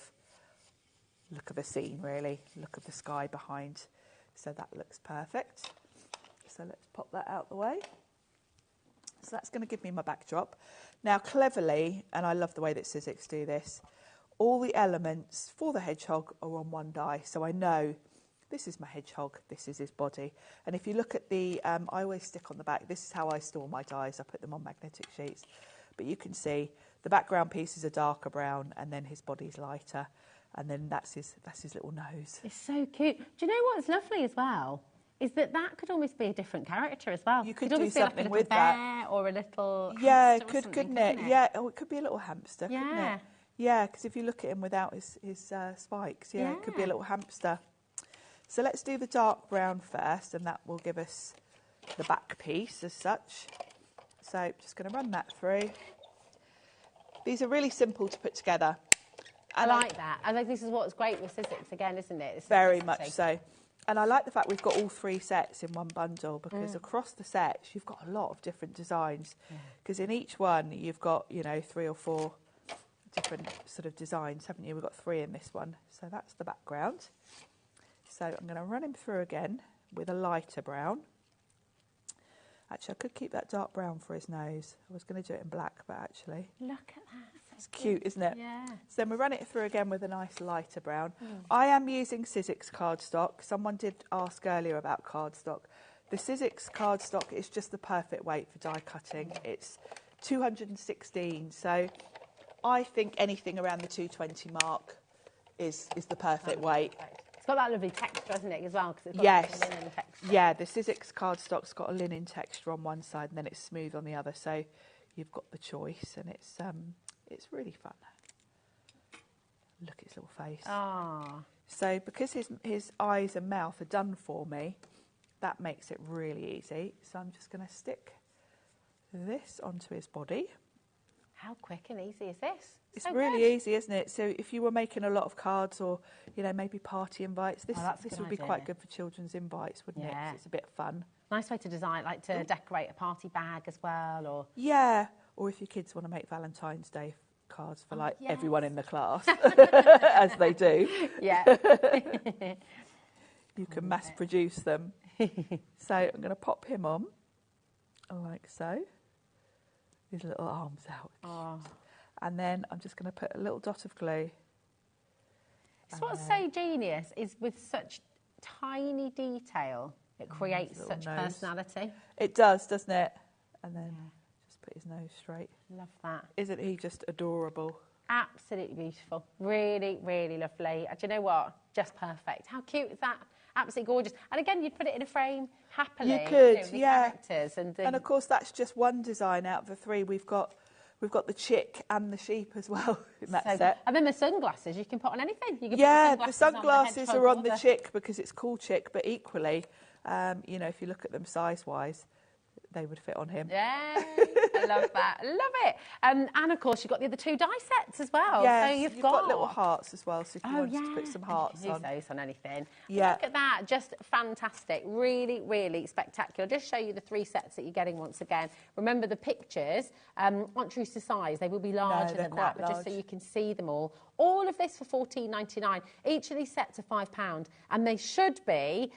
a scene, really, look of the sky behind. So that looks perfect. So let's pop that out the way. So that's going to give me my backdrop. Now, cleverly, and I love the way that Sizzix do this, all the elements for the hedgehog are on one die. So I know this is my hedgehog, this is his body. And if you look at the, I always stick on the back, this is how I store my dies. I put them on magnetic sheets. But you can see the background piece is a darker brown, and then his body's lighter, and then that's his little nose. It's so cute. Do you know what's lovely as well? Is that could almost be a different character as well. You could almost do something be like a with little bear that, or a little hamster couldn't it? Yeah, it could be a little hamster, yeah. couldn't it? Yeah, because if you look at him without his spikes, it could be a little hamster. So let's do the dark brown first, and that will give us the back piece as such. So just going to run that through. These are really simple to put together. I like that. I think this is what's great with Sizzix again, isn't it? It's very much so. And I like the fact we've got all 3 sets in one bundle, because across the sets you've got a lot of different designs. Because in each one you've got, you know, 3 or 4 different sort of designs, haven't you? We've got 3 in this one. So that's the background. So I'm going to run him through again with a lighter brown. Actually, I could keep that dark brown for his nose. I was going to do it in black, but actually... Look at that. It's cute, isn't it? Yeah. So then we run it through again with a nice lighter brown. I am using Sizzix cardstock. Someone did ask earlier about cardstock. The Sizzix cardstock is just the perfect weight for die cutting. It's 216, so I think anything around the 220 mark is the perfect weight. It's got that lovely texture, hasn't it, as well? 'Cause it's got Yes. like a linen texture. Yeah, the Sizzix cardstock's got a linen texture on one side and then it's smooth on the other. So you've got the choice, and it's really fun. Look at his little face. Ah. So because his eyes and mouth are done for me, that makes it really easy. So I'm just going to stick this onto his body. How quick and easy is this? It's so really good. easy, isn't it? So if you were making a lot of cards, or, you know, maybe party invites, this would be quite good for children's invites, wouldn't it? 'Cause it's a bit of fun. Nice way to design, like to decorate a party bag as well, or... Yeah, or if your kids want to make Valentine's Day cards for, like, everyone in the class, as they do. Yeah. You can mass produce them. So I'm going to pop him on, like so. His little arms out. Oh. And then I'm just going to put a little dot of glue. It's what's so genius is with such tiny detail, it creates such personality. It does, doesn't it? And then just put his nose straight. Love that. Isn't he just adorable? Absolutely beautiful. Really, really lovely. And do you know what? Just perfect. How cute is that? Absolutely gorgeous. And again, you'd put it in a frame happily. You could, with the yeah. characters and of course, that's just one design out of the 3. We've got the chick and the sheep as well in that set. And then the sunglasses you can put on anything. You can put the sunglasses are on the hedgehog chick because it's cool chick, but equally, you know, if you look at them size-wise, they would fit on him. Yeah, I love that. I love it. And of course, you've got the other 2 die sets as well. Yes, so you've got little hearts as well, so if you wanted to put some hearts use on. those on anything. Yeah. Look at that, just fantastic. Really, really spectacular. Just show you the 3 sets that you're getting once again. Remember, the pictures aren't true to size. They will be larger than that, but just so you can see them all. All of this for $14.99. Each of these sets are £5, and they should be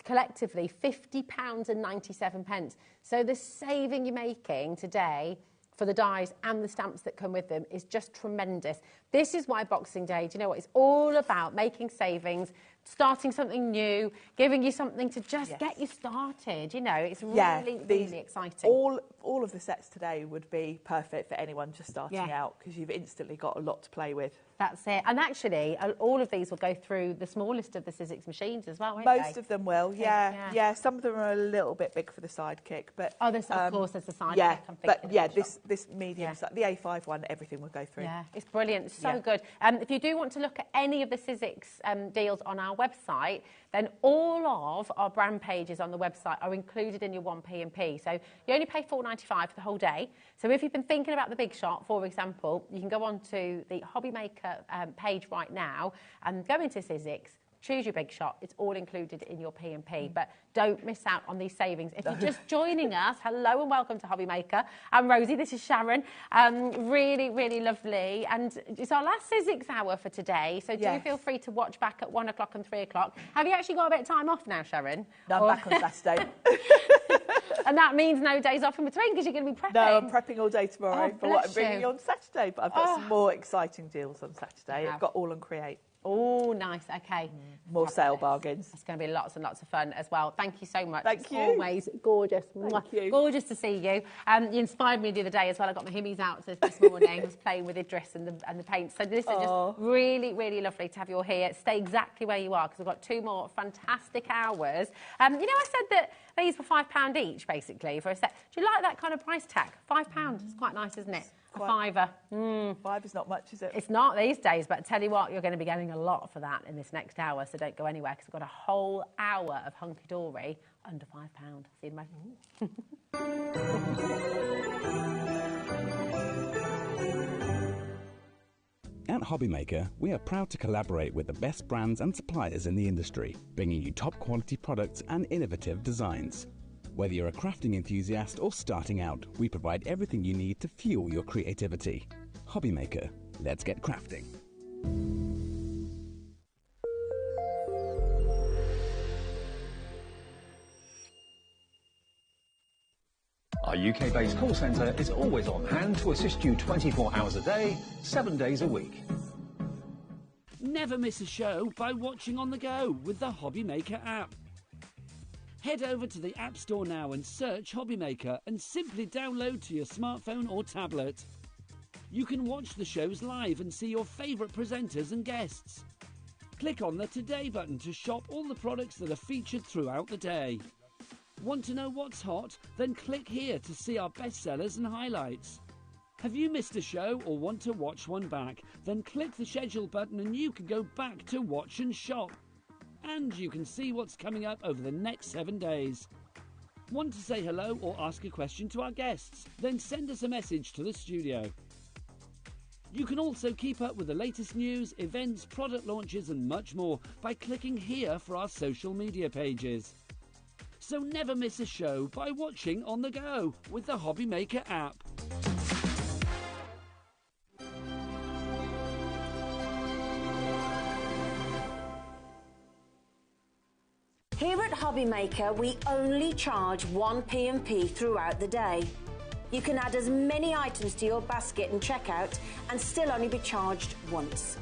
collectively £50.97. So the saving you're making today for the dies and the stamps that come with them is just tremendous. This is why Boxing Day, do you know what, it's all about making savings, starting something new, giving you something to just get you started. You know, it's really, really exciting. All of the sets today would be perfect for anyone just starting out, because you've instantly got a lot to play with. That's it. And actually, all of these will go through the smallest of the Sizzix machines as well, won't Most they? of them will, yeah. Some of them are a little bit big for the sidekick, but of course, there's the sidekick. Yeah, but yeah, this medium, the A5 one, everything will go through. Yeah, it's brilliant, so good. If you do want to look at any of the Sizzix deals on our website, then all of our brand pages on the website are included in your 1p&p. So you only pay $4.95 for the whole day. So if you've been thinking about the big shot, for example, you can go on to the HobbyMaker page right now and go into Sizzix, choose your big shot. It's all included in your P&P. But don't miss out on these savings. If you're just joining us, hello and welcome to HobbyMaker. I'm Rosie, this is Sharon. Really, really lovely. And it's our last Sizzix hour for today, so do feel free to watch back at 1 o'clock and 3 o'clock. Have you actually got a bit of time off now, Sharon? No, I'm back on Saturday. And that means no days off in between because you're going to be prepping. No, I'm prepping all day tomorrow for what I'm bringing you on Saturday. But I've got some more exciting deals on Saturday. I've got All and Create. Oh, nice. Okay. More sale bargains. It's going to be lots and lots of fun as well. Thank you so much. Thank you. Always gorgeous. Thank you. Gorgeous to see you. You inspired me the other day as well. I got my Himmies out this morning. I was playing with Idris and the paint. So this is just really, really lovely to have you all here. Stay exactly where you are because we've got 2 more fantastic hours. You know, I said that these were £5 each, basically, for a set. Do you like that kind of price tag? £5. It's quite nice, isn't it? A £5. £5 is not much, is it? It's not these days, but I tell you what, you're going to be getting a lot for that in this next hour, so don't go anywhere because we've got a whole hour of hunky-dory under £5. See you in a moment. At At HobbyMaker, we are proud to collaborate with the best brands and suppliers in the industry, bringing you top quality products and innovative designs. Whether you're a crafting enthusiast or starting out, we provide everything you need to fuel your creativity. HobbyMaker, let's get crafting. Our UK-based call centre is always on hand to assist you 24 hours a day, 7 days a week. Never miss a show by watching on the go with the HobbyMaker app. Head over to the App Store now and search HobbyMaker and simply download to your smartphone or tablet. You can watch the shows live and see your favourite presenters and guests. Click on the Today button to shop all the products that are featured throughout the day. Want to know what's hot? Then click here to see our bestsellers and highlights. Have you missed a show or want to watch one back? Then click the schedule button and you can go back to watch and shop. And you can see what's coming up over the next 7 days. Want to say hello or ask a question to our guests? Then send us a message to the studio. You can also keep up with the latest news, events, product launches and much more by clicking here for our social media pages. So never miss a show by watching on the go with the HobbyMaker app. Here at HobbyMaker, we only charge 1 P&P throughout the day. You can add as many items to your basket and checkout and still only be charged once.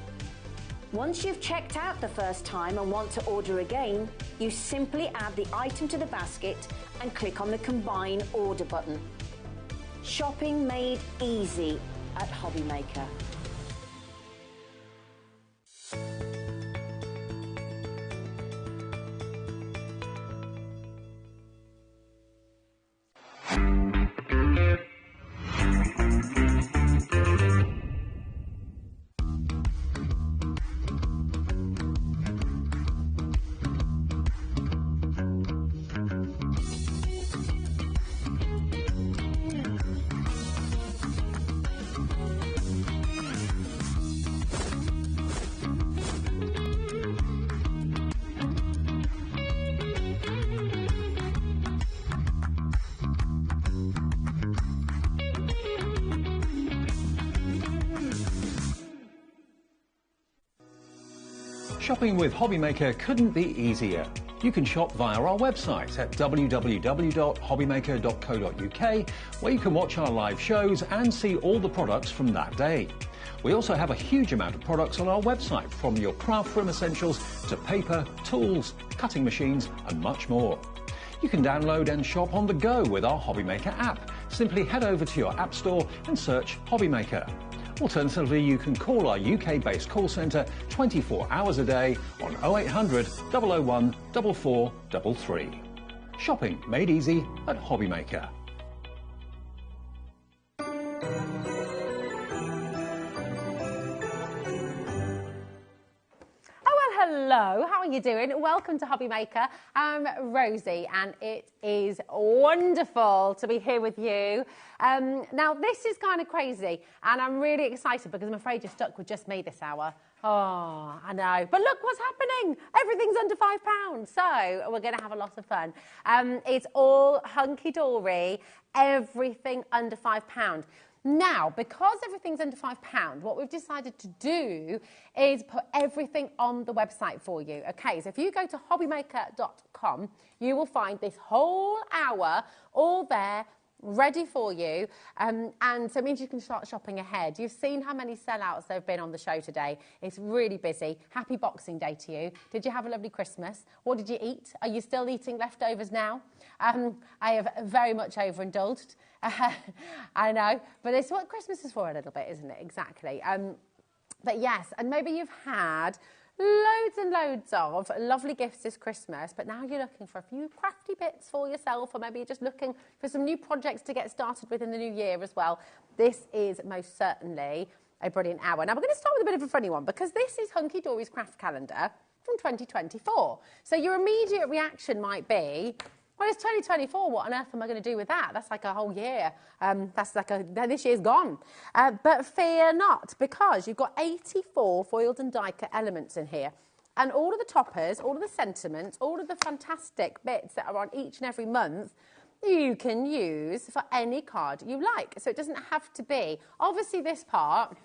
Once you've checked out the first time and want to order again, you simply add the item to the basket and click on the Combine Order button. Shopping made easy at HobbyMaker. Shopping with HobbyMaker couldn't be easier. You can shop via our website at www.hobbymaker.co.uk, where you can watch our live shows and see all the products from that day. We also have a huge amount of products on our website, from your craft room essentials to paper, tools, cutting machines and much more. You can download and shop on the go with our HobbyMaker app. Simply head over to your app store and search HobbyMaker. Alternatively, you can call our UK-based call centre 24 hours a day on 0800 001 4433. Shopping made easy at HobbyMaker. Hello, how are you doing? Welcome to HobbyMaker. I'm Rosie and it is wonderful to be here with you. Now this is kind of crazy and I'm really excited because I'm afraid you're stuck with just me this hour. Oh, I know. But look what's happening. Everything's under £5. So we're going to have a lot of fun. It's all hunky-dory, everything under £5. Now, because everything's under £5, what we've decided to do is put everything on the website for you. Okay, so if you go to hobbymaker.com, you will find this whole hour all there, ready for you, and so it means you can start shopping ahead. You've seen how many sellouts there have been on the show today. It's really busy. Happy Boxing Day to you. Did you have a lovely Christmas? What did you eat? Are you still eating leftovers now? I have very much overindulged. I know, but it's what Christmas is for a little bit, isn't it? Exactly. But yes, and maybe you've had loads and loads of lovely gifts this Christmas, but now you're looking for a few crafty bits for yourself, or maybe you're just looking for some new projects to get started with in the new year as well. This is most certainly a brilliant hour. Now we're going to start with a bit of a funny one, because this is Hunky Dory's craft calendar from 2024. So your immediate reaction might be, Well, it's 2024. What on earth am I going to do with that? That's like a whole year. This year's gone. But fear not, because you've got 84 foiled and die-cut elements in here. And all of the toppers, all of the sentiments, all of the fantastic bits that are on each and every month, you can use for any card you like. So it doesn't have to be. Obviously, this part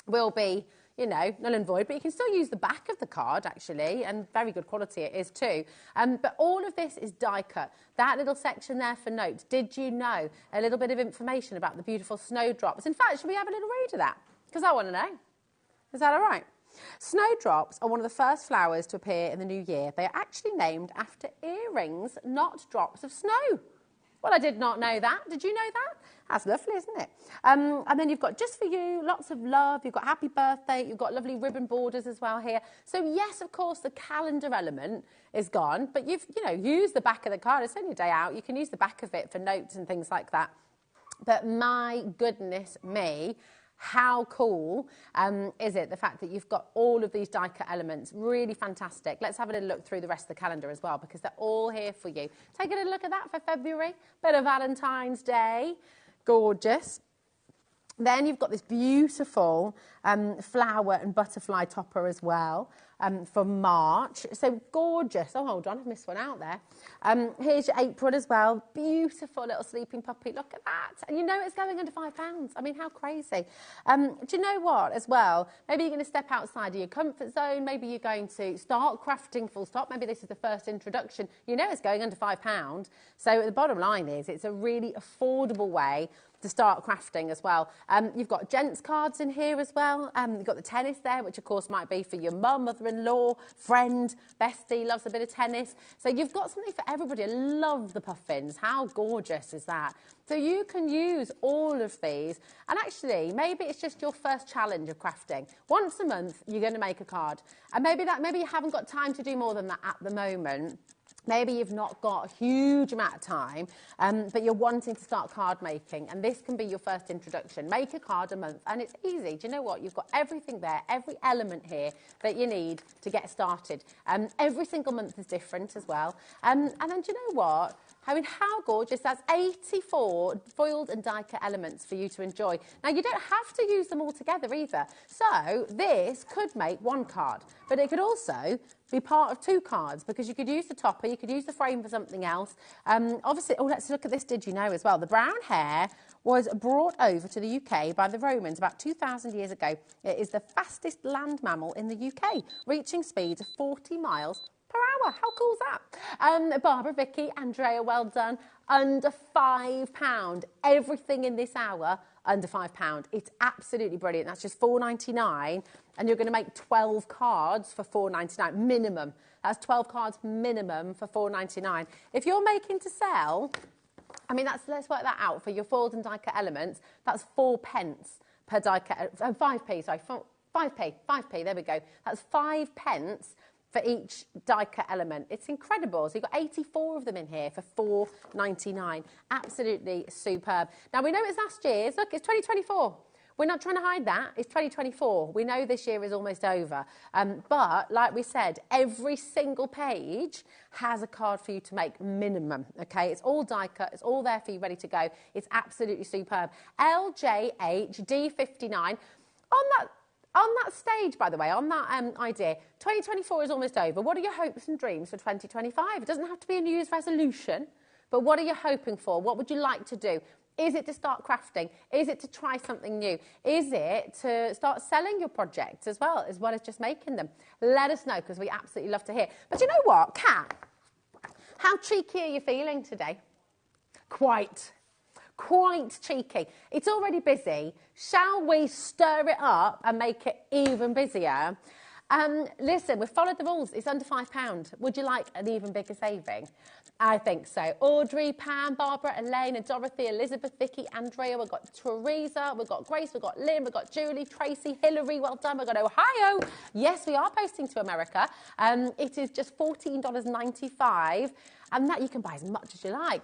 will be, you know, null and void, but you can still use the back of the card, actually, and very good quality it is too. But all of this is die cut. That little section there for notes, did you know? A little bit of information about the beautiful snowdrops. In fact, should we have a little read of that? Because I want to know. Is that all right? Snowdrops are one of the first flowers to appear in the new year. They are actually named after earrings, not drops of snow. Well, I did not know that. Did you know that? That's lovely, isn't it? And then you've got just for you, lots of love. You've got happy birthday. You've got lovely ribbon borders as well here. So yes, of course, the calendar element is gone, but you've, you know, used the back of the card. It's only a day out. You can use the back of it for notes and things like that. But my goodness me, how cool is it, the fact that you've got all of these die-cut elements? Really fantastic. Let's have a little look through the rest of the calendar as well, because they're all here for you. Take a little look at that for February. Bit of Valentine's Day. Gorgeous. Then you've got this beautiful flower and butterfly topper as well for March. So gorgeous. Oh, hold on, I've missed one out there. Here's your April as well. Beautiful little sleeping puppy. Look at that. And you know it's going under £5. I mean, how crazy. Do you know what as well? Maybe you're going to step outside of your comfort zone. Maybe you're going to start crafting full stop. Maybe this is the first introduction. You know it's going under £5. So the bottom line is it's a really affordable way to start crafting as well. You've got gents cards in here as well. You've got the tennis there, which of course might be for your mum, mother-in-law, friend, bestie, loves a bit of tennis. So you've got something for everybody. I love the puffins. How gorgeous is that? So you can use all of these. And actually, maybe it's just your first challenge of crafting. Once a month, you're going to make a card. And maybe you haven't got time to do more than that at the moment. Maybe you've not got a huge amount of time, but you're wanting to start card making, and this can be your first introduction. Make a card a month, and it's easy. Do you know what? You've got everything there, every element here that you need to get started. Every single month is different as well. And then do you know what? I mean, how gorgeous. That's 84 foiled and die-cut elements for you to enjoy. Now, you don't have to use them all together either. So this could make one card, but it could also be part of two cards, because you could use the topper, you could use the frame for something else. Obviously, oh, let's look at this. Did you know as well? The brown hare was brought over to the UK by the Romans about 2,000 years ago. It is the fastest land mammal in the UK, reaching speeds of 40 miles per hour. How cool is that? Barbara, Vicky, Andrea, well done. Under £5. Everything in this hour under £5. It's absolutely brilliant. That's just $4.99, and you're going to make 12 cards for $4.99 minimum. That's 12 cards minimum for $4.99. If you're making to sell, I mean, let's work that out for your foiled and die-cut elements. That's 4p per die-cut. 5p, sorry, 5p. There we go. That's 5p for each die-cut element. It's incredible. So you've got 84 of them in here for $4.99. Absolutely superb. Now, we know it's last year's. Look, it's 2024. We're not trying to hide that. It's 2024. We know this year is almost over. But, like we said, every single page has a card for you to make minimum, OK? It's all die-cut. It's all there for you, ready to go. It's absolutely superb. LJHD59. On that stage, by the way, on that idea, 2024 is almost over. What are your hopes and dreams for 2025? It doesn't have to be a New Year's resolution, but what are you hoping for? What would you like to do? Is it to start crafting? Is it to try something new? Is it to start selling your projects as well as just making them? Let us know, because we absolutely love to hear. But you know what, Kat? How cheeky are you feeling today? Quite cheeky. It's already busy. Shall we stir it up and make it even busier? Listen, we've followed the rules. It's under £5. Would you like an even bigger saving? I think so. Audrey, Pam, Barbara, Elaine, and Dorothy, Elizabeth, Vicky, Andrea. We've got Teresa. We've got Grace. We've got Lynn. We've got Julie, Tracy, Hillary. Well done. We've got Ohio. Yes, we are posting to America. It is just $14.95. And that you can buy as much as you like.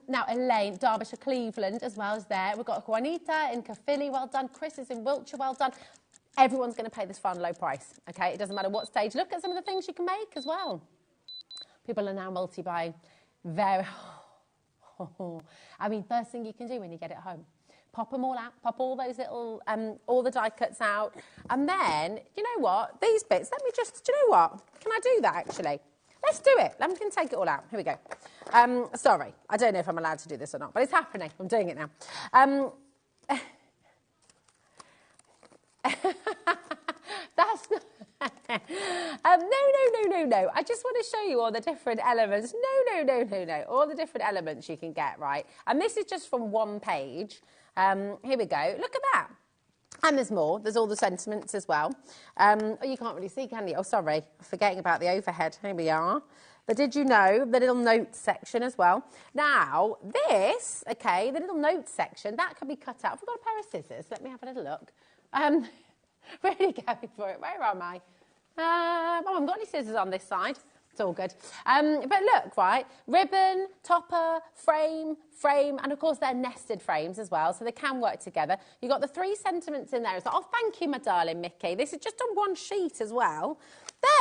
Now, Elaine, Derbyshire, Cleveland, as well as there. We've got Juanita in Caerphilly. Well done. Chris is in Wiltshire. Well done. Everyone's going to pay this fun low price, OK? It doesn't matter what stage. Look at some of the things you can make as well. People are now multi-buying. Very, I mean, first thing you can do when you get it home, pop them all out, pop all those little, all the die cuts out. And then, you know what, these bits, let me just, do you know what? Can I do that actually? Let's do it. I'm going to take it all out. Here we go. Sorry, I don't know if I'm allowed to do this or not, but it's happening. I'm doing it now. That's not... No. I just want to show you all the different elements. No. All the different elements you can get, right? And this is just from one page. Here we go. Look at that. And there's more. There's all the sentiments as well. Oh, you can't really see, can you? Oh, sorry. I'm forgetting about the overhead. Here we are. But did you know the little notes section as well? Now, this, okay, the little notes section, that can be cut out. I've got a pair of scissors. Let me have a little look. Really going for it. Where am I? Oh, I haven't got any scissors on this side. It's all good. But look, right, ribbon, topper, frame, and of course they're nested frames as well, so they can work together. You've got the 3 sentiments in there. It's like, oh, thank you, my darling Mickey. This is just on one sheet as well.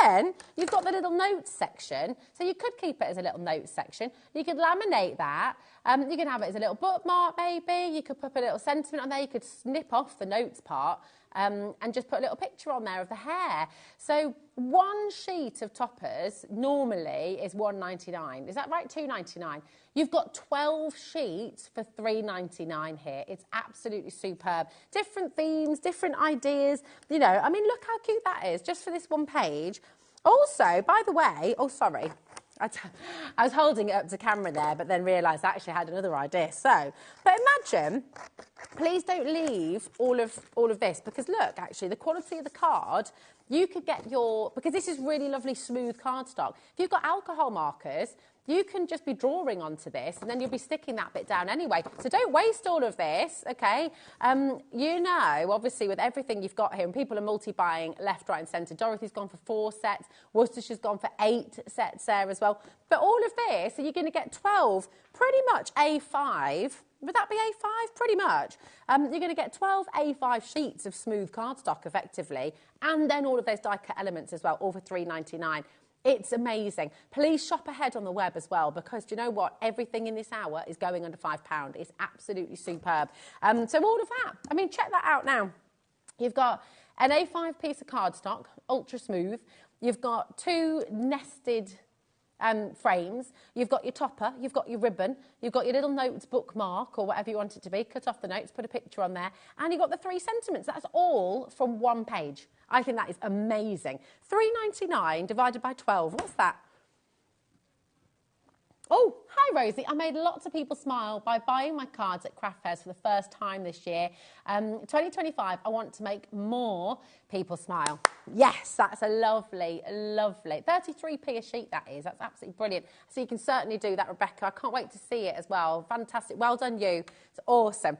Then you've got the little notes section, so you could keep it as a little notes section. You could laminate that. You can have it as a little bookmark, maybe. You could put a little sentiment on there. You could snip off the notes part. And just put a little picture on there of the hair. So one sheet of toppers normally is $1.99. Is that right? $2.99. You've got 12 sheets for $3.99 here. It's absolutely superb. Different themes, different ideas. You know, I mean, look how cute that is, just for this one page. Also, by the way, oh, sorry. I was holding it up to camera there, but then realised I actually had another idea. So, but imagine, please don't leave all of this, because look, actually, the quality of the card, you could get your, because this is really lovely smooth cardstock. If you've got alcohol markers, you can just be drawing onto this, and then you'll be sticking that bit down anyway. So don't waste all of this, okay? You know, obviously, with everything you've got here, and people are multi-buying left, right, and centre. Dorothy's gone for 4 sets. Worcestershire's gone for 8 sets there as well. But all of this, so you're going to get 12, pretty much A5. Would that be A5? Pretty much. You're going to get 12 A5 sheets of smooth cardstock, effectively, and then all of those die-cut elements as well, all for $3.99. It's amazing. Please shop ahead on the web as well, because do you know what? Everything in this hour is going under £5. It's absolutely superb. So all of that. I mean, check that out now. You've got an A5 piece of cardstock, ultra smooth. You've got 2 nested frames. You've got your topper, you've got your ribbon, you've got your little notes bookmark or whatever you want it to be. Cut off the notes, put a picture on there, and you've got the 3 sentiments. That's all from one page. I think that is amazing. $3.99 divided by 12. What's that? Oh, hi, Rosie. I made lots of people smile by buying my cards at craft fairs for the first time this year. 2025, I want to make more people smile. Yes, that's a lovely, lovely. 33p a sheet, that is. That's absolutely brilliant. So you can certainly do that, Rebecca. I can't wait to see it as well. Fantastic. Well done, you. It's awesome.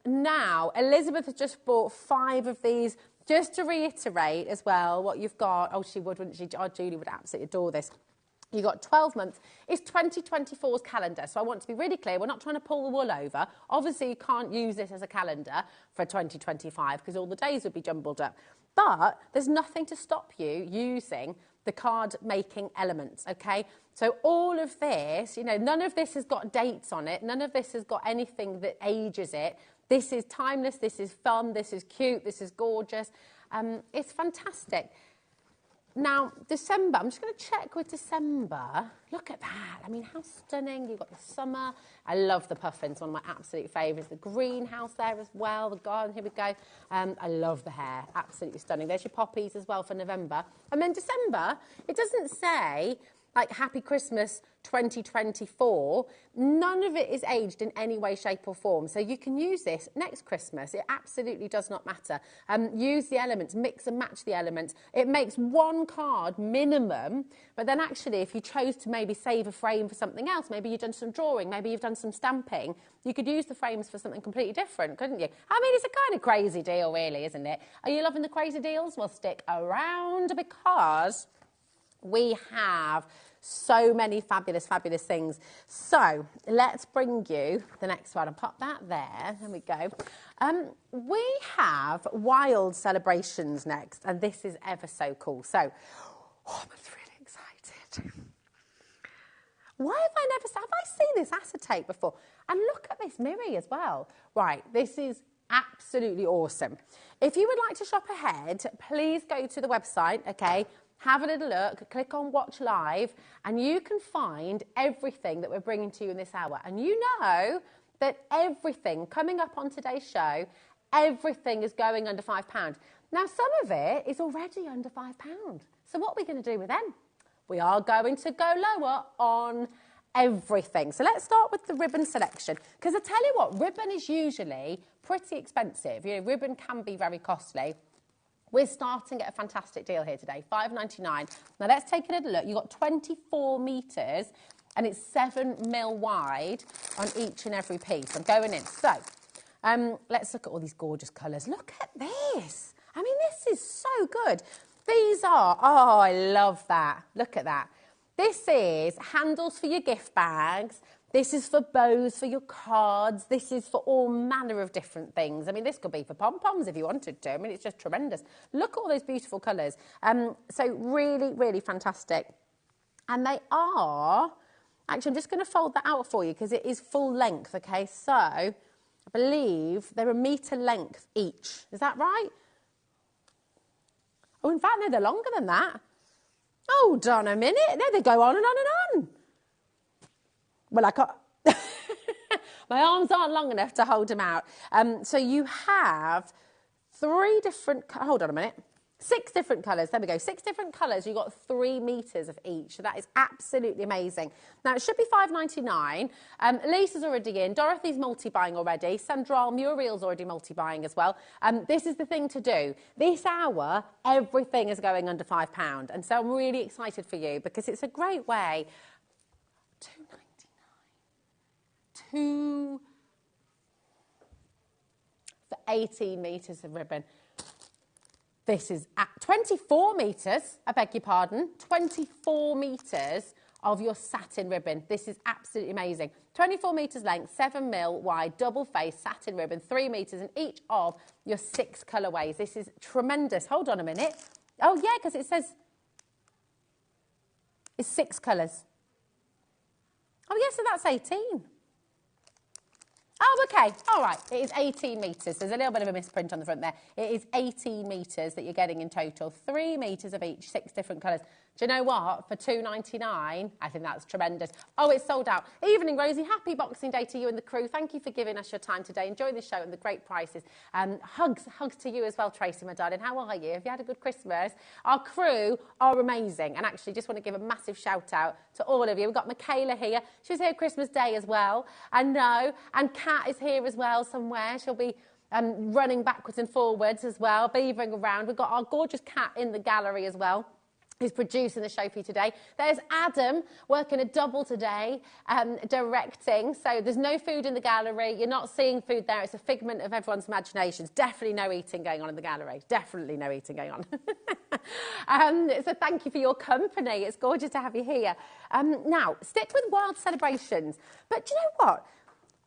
Now, Elizabeth has just bought 5 of these. Just to reiterate as well what you've got. Oh, she would, wouldn't she? Oh, Julie would absolutely adore this. You've got 12 months. It's 2024's calendar. So I want to be really clear. We're not trying to pull the wool over. Obviously, you can't use this as a calendar for 2025 because all the days would be jumbled up. But there's nothing to stop you using the card-making elements, OK? So all of this, you know, none of this has got dates on it. None of this has got anything that ages it. This is timeless. This is fun. This is cute. This is gorgeous. It's fantastic. Now, December, I'm just going to check with December. Look at that. I mean, how stunning. You've got the summer. I love the puffins, one of my absolute favourites. The greenhouse there as well, the garden, here we go. I love the hair, absolutely stunning. There's your poppies as well for November. And then December, it doesn't say, like, Happy Christmas 2024. None of it is aged in any way, shape or form. So you can use this next Christmas. It absolutely does not matter. Use the elements, mix and match the elements. It makes 1 card minimum, but then actually if you chose to maybe save a frame for something else, maybe you've done some drawing, maybe you've done some stamping, you could use the frames for something completely different, couldn't you? I mean, it's a kind of crazy deal, really, isn't it? Are you loving the crazy deals? Well, stick around because we have so many fabulous, fabulous things. So let's bring you the next one and pop that there. There we go. We have Wild Celebrations next, and this is ever so cool. So, I'm really excited. Why have I seen this acetate before? And look at this Miri as well. Right, this is absolutely awesome. If you would like to shop ahead, please go to the website, okay? Have a little look, click on Watch Live, and you can find everything that we're bringing to you in this hour. And you know that everything coming up on today's show, everything is going under £5. Now, some of it is already under £5. So what are we going to do with them? We are going to go lower on everything. So let's start with the ribbon selection. Because I tell you what, ribbon is usually pretty expensive. You know, ribbon can be very costly. We're starting at a fantastic deal here today, £5.99. Now let's take a little look. You've got 24 metres and it's 7 mil wide on each and every piece. I'm going in. So let's look at all these gorgeous colours. Look at this. I mean, this is so good. These are, oh, I love that. Look at that. This is handles for your gift bags. This is for bows for your cards. This is for all manner of different things. I mean, this could be for pom-poms if you wanted to. I mean, it's just tremendous. Look at all those beautiful colours. So really, really fantastic. And they are, actually, I'm just going to fold that out for you because it is full length, okay? So I believe they're a metre length each. Is that right? Oh, in fact, no, they're longer than that. Hold on a minute. No, they go on and on and on. Well, I can't. My arms aren't long enough to hold them out. So you have 3 different... Hold on a minute. 6 different colours. There we go. 6 different colours. You've got 3 metres of each. So that is absolutely amazing. Now, it should be £5.99. Lisa's already in. Dorothy's multi-buying already. Sandra Muriel's already multi-buying as well. This is the thing to do. This hour, everything is going under £5. And so I'm really excited for you because it's a great way... £2.99 for 18 metres of ribbon. This is at 24 metres, I beg your pardon, 24 metres of your satin ribbon. This is absolutely amazing. 24 metres length, 7 mil wide, double face satin ribbon, 3 metres in each of your 6 colourways. This is tremendous. Hold on a minute. Oh, yeah, because it says it's 6 colours. Oh, yeah, so that's 18. Oh, OK. All right. It is 18 metres. There's a little bit of a misprint on the front there. It is 18 metres that you're getting in total. 3 metres of each, 6 different colours. Do you know what? For £2.99, I think that's tremendous. Oh, it's sold out. Evening, Rosie. Happy Boxing Day to you and the crew. Thank you for giving us your time today. Enjoy the show and the great prices. Hugs to you as well, Tracy, my darling. How are you? Have you had a good Christmas? Our crew are amazing. And actually, just want to give a massive shout out to all of you. We've got Michaela here. She was here Christmas Day as well. And Kat is here as well somewhere. She'll be running backwards and forwards as well, beavering around. We've got our gorgeous Kat in the gallery as well, who's producing the show for you today. There's Adam working a double today, directing. So there's no food in the gallery. You're not seeing food there. It's a figment of everyone's imaginations. Definitely no eating going on in the gallery. Definitely no eating going on. So thank you for your company. It's gorgeous to have you here. Now, stick with Wild Celebrations. But do you know what?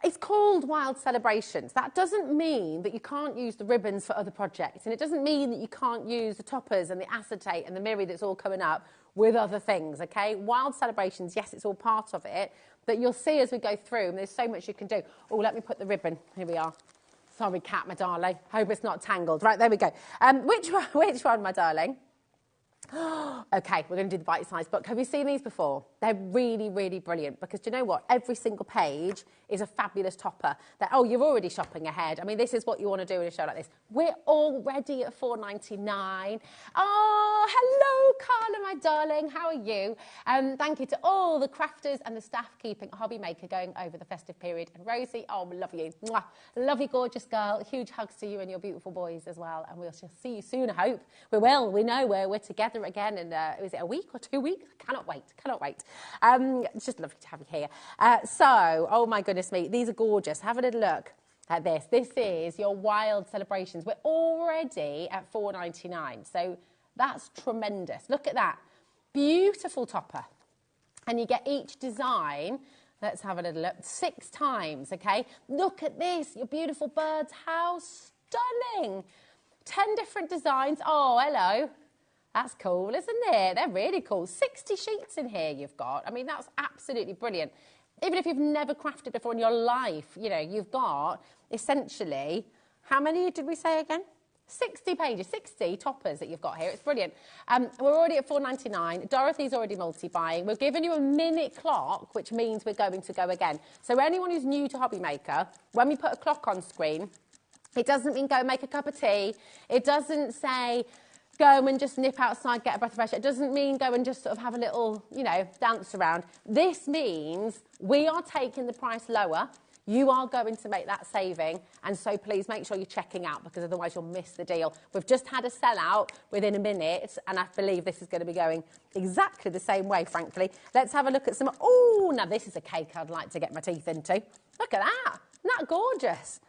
It's called Wild Celebrations. That doesn't mean that you can't use the ribbons for other projects. And it doesn't mean that you can't use the toppers and the acetate and the Miri that's all coming up with other things, OK? Wild Celebrations, yes, it's all part of it. But you'll see as we go through, and there's so much you can do. Oh, let me put the ribbon. Here we are. Sorry, Kat, my darling. Hope it's not tangled. Right, there we go. Which one, my darling? OK, we're going to do the bite-sized book. Have you seen these before? They're really, really brilliant because do you know what? Every single page is a fabulous topper. Oh, you're already shopping ahead. I mean, this is what you want to do in a show like this. We're already at £4.99. Oh, hello, Carla, my darling. How are you? Thank you to all the crafters and the staff keeping HobbyMaker going over the festive period. And Rosie, oh, love you. Mwah. Love you, gorgeous girl. Huge hugs to you and your beautiful boys as well. And we'll see you soon, I hope. We will. We know we're together again in, is it a week or 2 weeks? Cannot wait. It's just lovely to have you here. So, oh my goodness me, these are gorgeous. Have a little look at this. This is your Wild Celebrations. We're already at £4.99, so that's tremendous. Look at that. Beautiful topper. And you get each design, let's have a little look, 6 times, okay? Look at this, your beautiful bird's house. Stunning. 10 different designs. Oh, hello. That's cool, isn't it? They're really cool. 60 sheets in here you've got. I mean, that's absolutely brilliant. Even if you've never crafted before in your life, you know, you've got essentially, how many did we say again? 60 pages, 60 toppers that you've got here. It's brilliant. We're already at £4.99. Dorothy's already multi-buying. We're giving you a minute clock, which means we're going to go again. So anyone who's new to HobbyMaker, when we put a clock on screen, it doesn't mean go make a cup of tea. It doesn't say go and just nip outside, get a breath of fresh air. It doesn't mean go and just sort of have a little, you know, dance around. This means we are taking the price lower. You are going to make that saving, and so please make sure you're checking out, because otherwise you'll miss the deal. We've just had a sellout within a minute, and I believe this is going to be going exactly the same way, frankly. Let's have a look at some... Oh, now this is a cake I'd like to get my teeth into. Look at that. Isn't that gorgeous?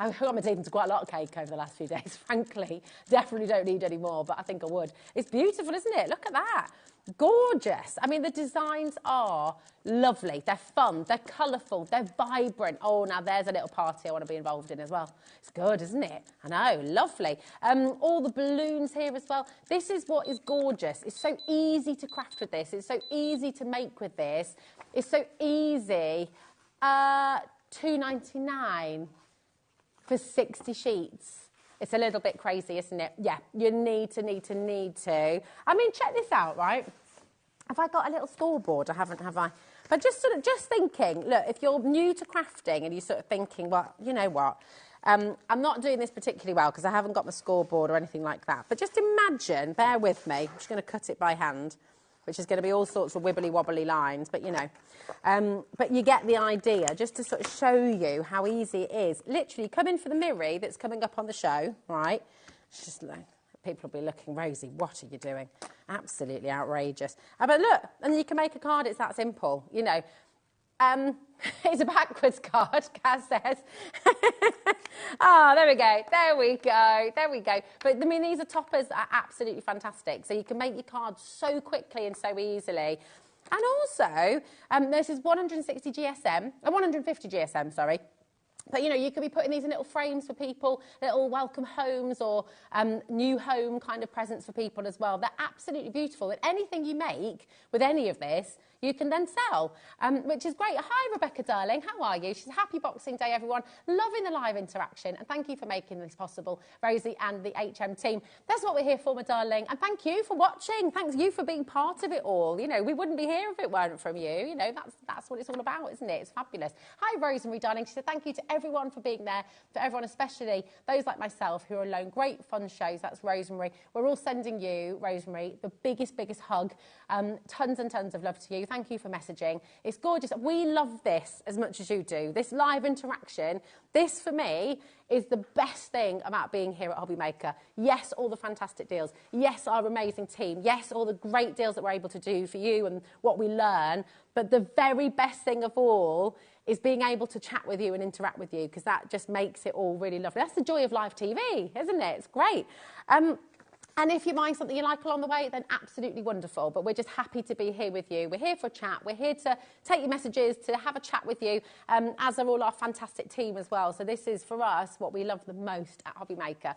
I've got my teeth into quite a lot of cake over the last few days, frankly. Definitely don't need any more, but I think I would. It's beautiful, isn't it? Look at that. Gorgeous. I mean, the designs are lovely. They're fun. They're colourful. They're vibrant. Oh, now there's a little party I want to be involved in as well. It's good, isn't it? I know. Lovely. All the balloons here as well. This is what is gorgeous. It's so easy to craft with this. It's so easy to make with this. It's so easy. $2.99 for 60 sheets. It's a little bit crazy, isn't it? Yeah, you need to. I mean, check this out, right? Have I got a little scoreboard? I haven't, have I? But just thinking, look, if you're new to crafting and you're sort of thinking, well, you know what? I'm not doing this particularly well because I haven't got my scoreboard or anything like that. But just imagine, bear with me, I'm just going to cut it by hand, which is going to be all sorts of wibbly-wobbly lines, but you know. But you get the idea, just to sort of show you how easy it is. Literally, come in for the mirror that's coming up on the show, right? It's just like, people will be looking, Rosie, what are you doing? Absolutely outrageous. But look, and you can make a card, it's that simple, you know. It's a backwards card, Kaz says. There we go. But, I mean, these are toppers that are absolutely fantastic. So you can make your cards so quickly and so easily. And also, this is 150 GSM, sorry. But, you know, you could be putting these in little frames for people, little welcome homes or new home kind of presents for people as well. They're absolutely beautiful. And anything you make with any of this, you can then sell, which is great. Hi, Rebecca, darling. How are you? She's happy Boxing Day, everyone. Loving the live interaction. And thank you for making this possible, Rosie and the HM team. That's what we're here for, my darling. And thank you for watching. Thanks you for being part of it all. You know, we wouldn't be here if it weren't from you. You know, that's what it's all about, isn't it? It's fabulous. Hi, Rosemary, darling. She said thank you to everyone for being there, for everyone, especially those like myself who are alone. Great fun shows. That's Rosemary. We're all sending you, Rosemary, the biggest hug. Tons and tons of love to you. Thank you for messaging. It's gorgeous. We love this as much as you do. This live interaction, this for me is the best thing about being here at HobbyMaker. Yes, all the fantastic deals. Yes, our amazing team. Yes, all the great deals that we're able to do for you and what we learn. But the very best thing of all is being able to chat with you and interact with you, because that just makes it all really lovely. That's the joy of live TV, isn't it? It's great. And if you find something you like along the way, then absolutely wonderful. But we're just happy to be here with you. We're here for a chat. We're here to take your messages, to have a chat with you, as are all our fantastic team as well. So this is, for us, what we love the most at HobbyMaker,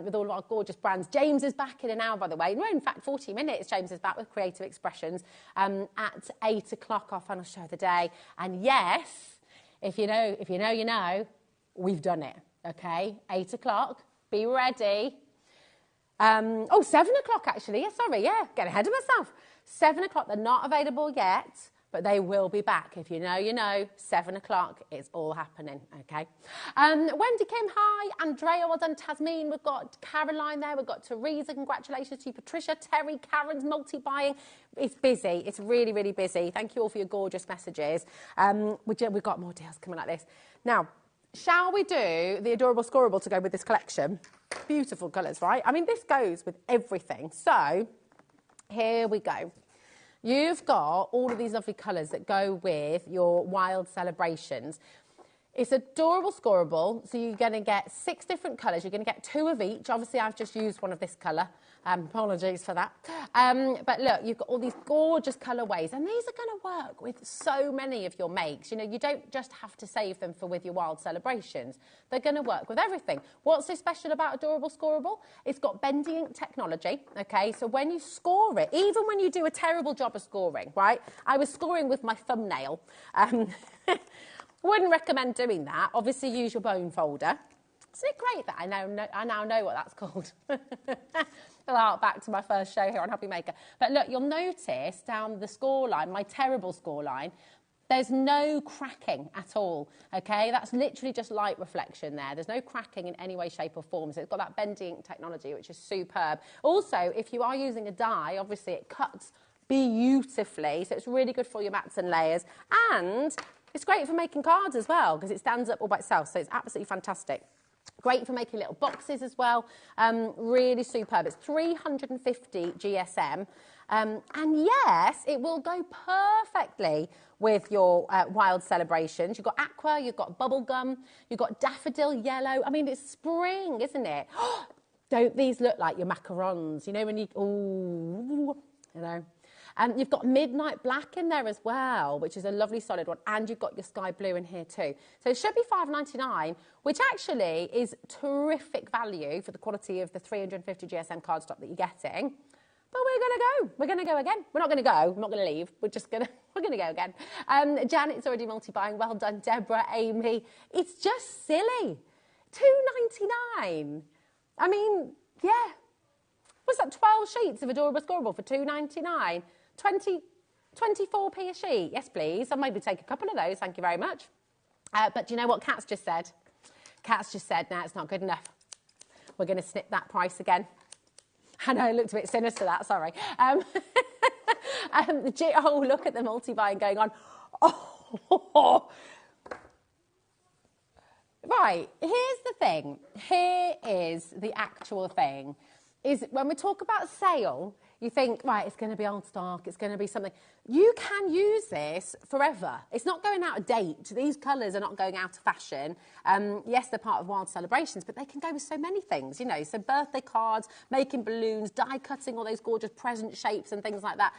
with all our gorgeous brands. James is back in an hour, by the way. No, in fact, 40 minutes, James is back with Creative Expressions at 8 o'clock, our final show of the day. And yes, if you know, we've done it, okay? 8 o'clock, be ready. 7 o'clock actually. Yeah, sorry, yeah, get ahead of myself. 7 o'clock, they're not available yet, but they will be back. If you know, you know. 7 o'clock, it's all happening, okay? Wendy Kim, hi. Andrea, well done. Tasmeen, we've got Caroline there. We've got Teresa, congratulations to you. Patricia, Terry, Karen's multi-buying. It's busy. It's really, really busy. Thank you all for your gorgeous messages. We've got more deals coming like this. Now, shall we do the adorable Scorable to go with this collection? Beautiful colours, right? I mean, this goes with everything. So, here we go. You've got all of these lovely colours that go with your wild celebrations. It's adorable scorable, so you're going to get 6 different colours. You're going to get 2 of each. Obviously, I've just used one of this colour. Apologies for that. But look, you've got all these gorgeous colourways, and these are going to work with so many of your makes. You know, you don't just have to save them for with your wild celebrations. They're going to work with everything. What's so special about Adorable Scorable? It's got bending ink technology, okay? So when you score it, even when you do a terrible job of scoring, right? I was scoring with my thumbnail. Wouldn't recommend doing that. Obviously, use your bone folder. Isn't it great that I now know what that's called? Well, back to my first show here on HobbyMaker. But look, you'll notice down the score line, my terrible score line, there's no cracking at all, okay? That's literally just light reflection there. There's no cracking in any way, shape or form. So it's got that bending ink technology, which is superb. Also, if you are using a die, obviously it cuts beautifully. So it's really good for your mats and layers. And it's great for making cards as well, because it stands up all by itself. So it's absolutely fantastic. Great for making little boxes as well. Really superb. It's 350 GSM. And yes, it will go perfectly with your wild celebrations. You've got aqua, you've got bubblegum, you've got daffodil yellow. I mean, it's spring, isn't it? Don't these look like your macarons? You know, when you, ooh, you know. And you've got midnight black in there as well, which is a lovely solid one. And you've got your sky blue in here too. So it should be $5.99, which actually is terrific value for the quality of the 350 GSM cardstock that you're getting. But we're going to go. We're going to go again. We're not going to go. We're not going to leave. We're going to go again. Janet's already multi-buying. Well done, Deborah, Amy. It's just silly. $2.99. I mean, yeah. What's that? 12 sheets of Adorable Scorable for $2.99. 24p a sheet. Yes, please. I'll maybe take a couple of those. Thank you very much. But do you know what Kat's just said? Kat's just said, no, it's not good enough. We're going to snip that price again. I know, it looked a bit sinister, that, sorry. Oh, look at the multi-buying going on. Oh. Right, here's the thing. Here is the actual thing. Is when we talk about sale, you think, right, it's going to be old stock, it's going to be something. You can use this forever. It's not going out of date. These colours are not going out of fashion. Yes, they're part of wild celebrations, but they can go with so many things, you know. So birthday cards, making balloons, die cutting all those gorgeous present shapes and things like that.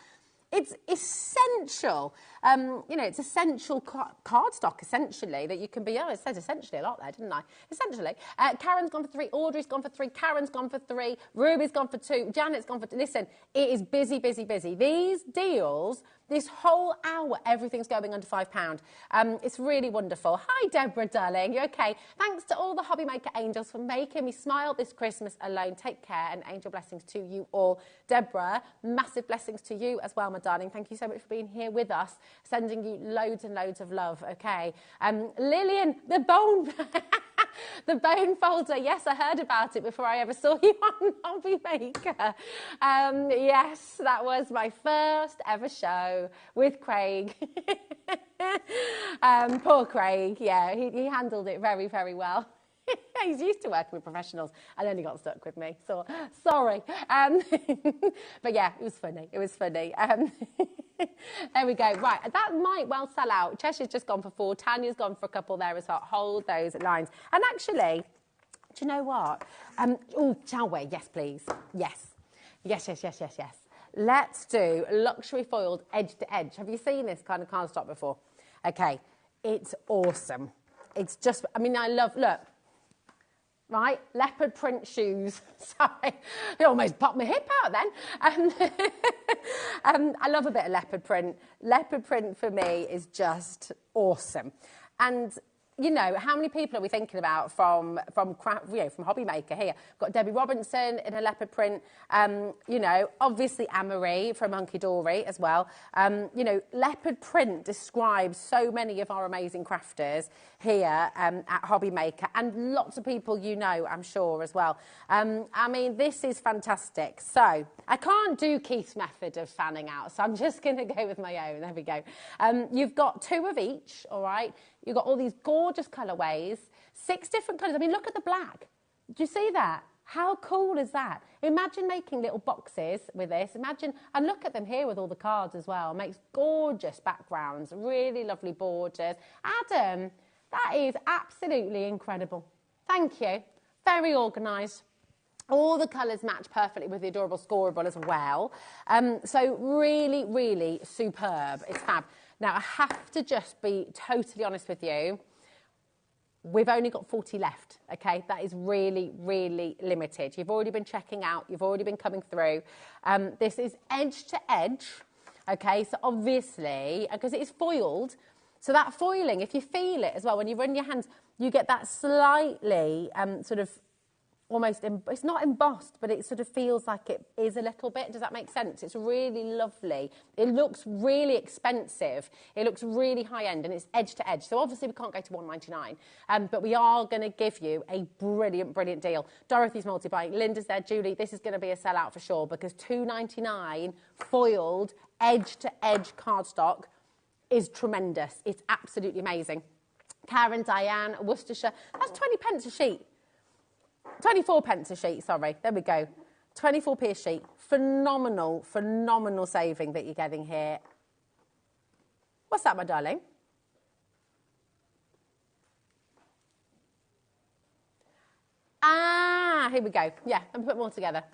It's essential, you know, it's essential cardstock, essentially, that you can be, oh, it says essentially a lot there, didn't I? Essentially. Karen's gone for 3, Audrey's gone for 3, Karen's gone for 3, Ruby's gone for 2, Janet's gone for 2. Listen, it is busy, busy, busy. These deals, this whole hour, everything's going under £5. It's really wonderful. Hi, Deborah, darling. You okay? Thanks to all the HobbyMaker angels for making me smile this Christmas alone. Take care and angel blessings to you all. Deborah, massive blessings to you as well, my darling. Thank you so much for being here with us. Sending you loads and loads of love, okay? Lillian, the bone... The bone folder, yes, I heard about it before I ever saw you on HobbyMaker. Yes, that was my first ever show with Craig. Poor Craig, yeah, he handled it very, very well. He's used to working with professionals and then he got stuck with me, so sorry. But yeah, it was funny, it was funny. There we go. Right, that might well sell out. Cheshire's just gone for 4. Tanya's gone for a couple there as well. Hold those lines. And actually, do you know what? Oh, shall we? Yes, please. Yes. Yes, yes, yes, yes, yes. Let's do luxury foiled edge to edge. Have you seen this kind of cardstock before? Okay, it's awesome. It's just, I mean, I love, look. Right, leopard print shoes. Sorry, it almost popped my hip out then. I love a bit of leopard print. Leopard print for me is just awesome. And you know, how many people are we thinking about from HobbyMaker here? We've got Debbie Robinson in a leopard print. You know, obviously Anne-Marie from Hunky Dory as well. You know, leopard print describes so many of our amazing crafters here at HobbyMaker, and lots of people you know, I'm sure, as well. I mean, this is fantastic. So I can't do Keith's method of fanning out, so I'm just going to go with my own. There we go. You've got 2 of each, all right? You've got all these gorgeous colourways, 6 different colours. I mean, look at the black. Do you see that? How cool is that? Imagine making little boxes with this. Imagine, and look at them here with all the cards as well. It makes gorgeous backgrounds, really lovely borders. Adam, That is absolutely incredible. Thank you. Very organised. All the colours match perfectly with the adorable Scorable as well. So really, really superb. It's fab. Now, I have to just be totally honest with you. We've only got 40 left, okay? That is really, really limited. You've already been checking out. You've already been coming through. This is edge to edge, okay? So obviously, because it is foiled, so that foiling, if you feel it as well, when you run your hands, you get that slightly sort of almost, it's not embossed, but it sort of feels like it is a little bit. Does that make sense? It's really lovely. It looks really expensive. It looks really high end, and it's edge to edge. So obviously we can't go to £1.99, but we are going to give you a brilliant, brilliant deal. Dorothy's multi-buying. Linda's there. Julie, this is going to be a sellout for sure, because £2.99 foiled edge to edge cardstock is tremendous. It's absolutely amazing. Karen, Diane, Worcestershire. That's 20 pence a sheet. 24 pence a sheet, sorry. There we go. 24p a sheet. Phenomenal, phenomenal saving that you're getting here. What's that, my darling? Ah, here we go. Yeah, and put them all together.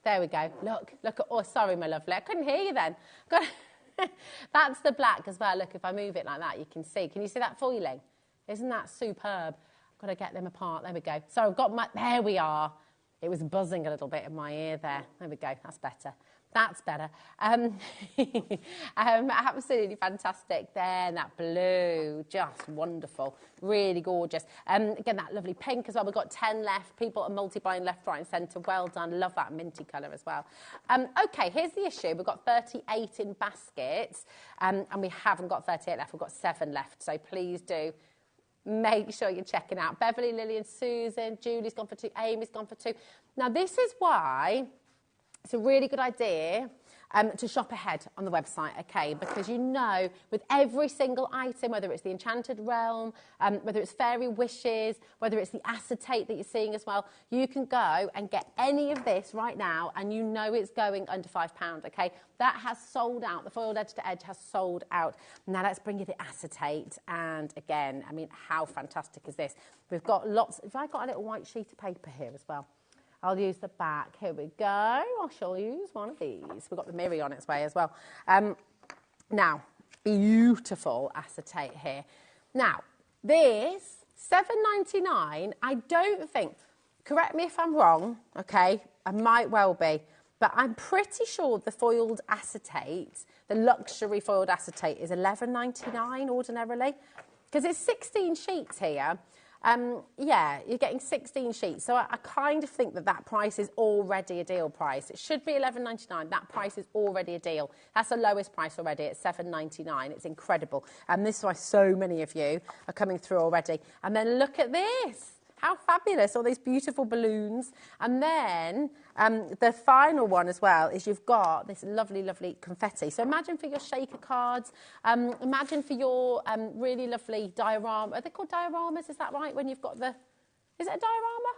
There we go. Look, look at, oh, sorry, my lovely. I couldn't hear you then. That's the black as well. Look, if I move it like that, you can see. Can you see that foiling? Isn't that superb? Got to get them apart. There we go. So I've got my, there we are. It was buzzing a little bit in my ear there. There we go. That's better. That's better. Absolutely fantastic there. That blue, just wonderful. Really gorgeous. Again, that lovely pink as well. We've got 10 left. People are multi-buying left, right and centre. Well done. Love that minty colour as well. OK, here's the issue. We've got 38 in baskets and we haven't got 38 left. We've got 7 left. So please do make sure you're checking out. Beverly, Lillian, Susan, Julie's gone for 2, Amy's gone for 2. Now, this is why it's a really good idea to shop ahead on the website, okay? Because you know, with every single item, whether it's the Enchanted Realm, whether it's Fairy Wishes, whether it's the Acetate that you're seeing as well, you can go and get any of this right now and you know it's going under £5, okay? That has sold out. The foiled edge to edge has sold out. Now let's bring you the Acetate. And again, I mean, how fantastic is this? We've got lots. Have I got a little white sheet of paper here as well? I'll use the back. Here we go. I shall use one of these. We've got the mirror on its way as well. Now, beautiful acetate here. Now, this, £7.99, I don't think, correct me if I'm wrong, okay, I might well be, but I'm pretty sure the foiled acetate, the luxury foiled acetate, is £11.99 ordinarily, because it's 16 sheets here. Yeah, you're getting 16 sheets. So I kind of think that that price is already a deal price. It should be £11.99. That price is already a deal. That's the lowest price already at £7.99. It's incredible. And this is why so many of you are coming through already. And then look at this. How fabulous, all these beautiful balloons. And then the final one as well is you've got this lovely, lovely confetti. So imagine for your shaker cards, imagine for your really lovely diorama. Are they called dioramas, is that right? When you've got the, is it a diorama?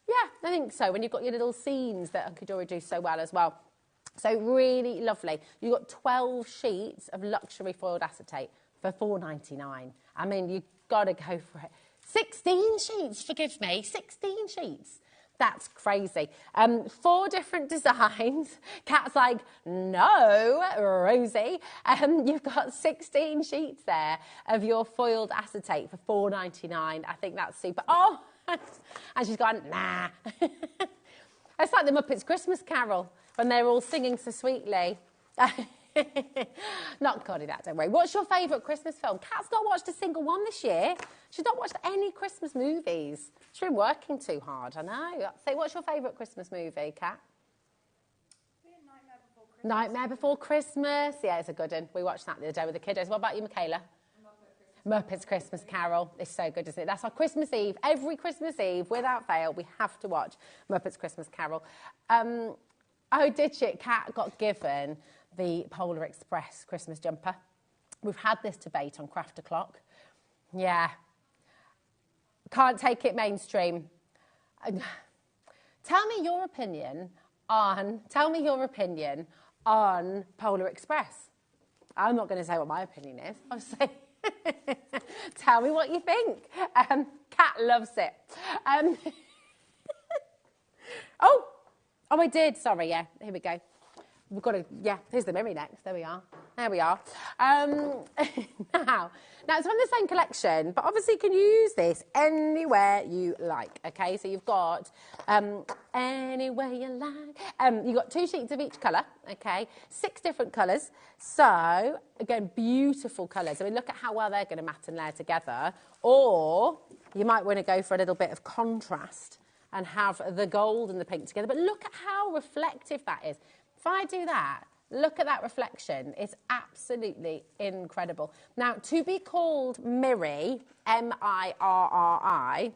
Yeah, I think so. When you've got your little scenes that Uncle do so well as well. So really lovely. You've got 12 sheets of luxury foiled acetate for £4.99. I mean, you've got to go for it. 16 sheets, forgive me, 16 sheets. That's crazy. 4 different designs. Kat's like, no, Rosie. You've got 16 sheets there of your foiled acetate for £4.99. I think that's super. Oh, and she's gone, nah. It's like the Muppets Christmas Carol when they're all singing so sweetly. Not Connie, that, don't worry. What's your favourite Christmas film? Kat's not watched a single one this year. She's not watched any Christmas movies. She's been working too hard, I know. So what's your favourite Christmas movie, Kat? Nightmare Before Christmas. Yeah, it's a good one. We watched that the other day with the kiddos. What about you, Michaela? Muppets Christmas Carol. It's so good, isn't it? That's our Christmas Eve. Every Christmas Eve, without fail, we have to watch Muppets Christmas Carol. Oh, did she? Kat got given the Polar Express Christmas jumper. We've had this debate on Craft O'Clock. Yeah. Can't take it mainstream. Tell me your opinion on Polar Express. I'm not going to say what my opinion is. I'll say Tell me what you think. Kat loves it. Oh, I did. Sorry, yeah. Here we go. We've got to, yeah, here's the mirror next. There we are. There we are. Now, it's from the same collection, but obviously you can use this anywhere you like, okay? So you've got anywhere you like. You've got 2 sheets of each colour, okay? 6 different colours. So, again, beautiful colours. I mean, look at how well they're going to matte and layer together. Or you might want to go for a little bit of contrast and have the gold and the pink together. But look at how reflective that is. If I do that, look at that reflection. It's absolutely incredible. Now, to be called Mirri, M-I-R-R-I,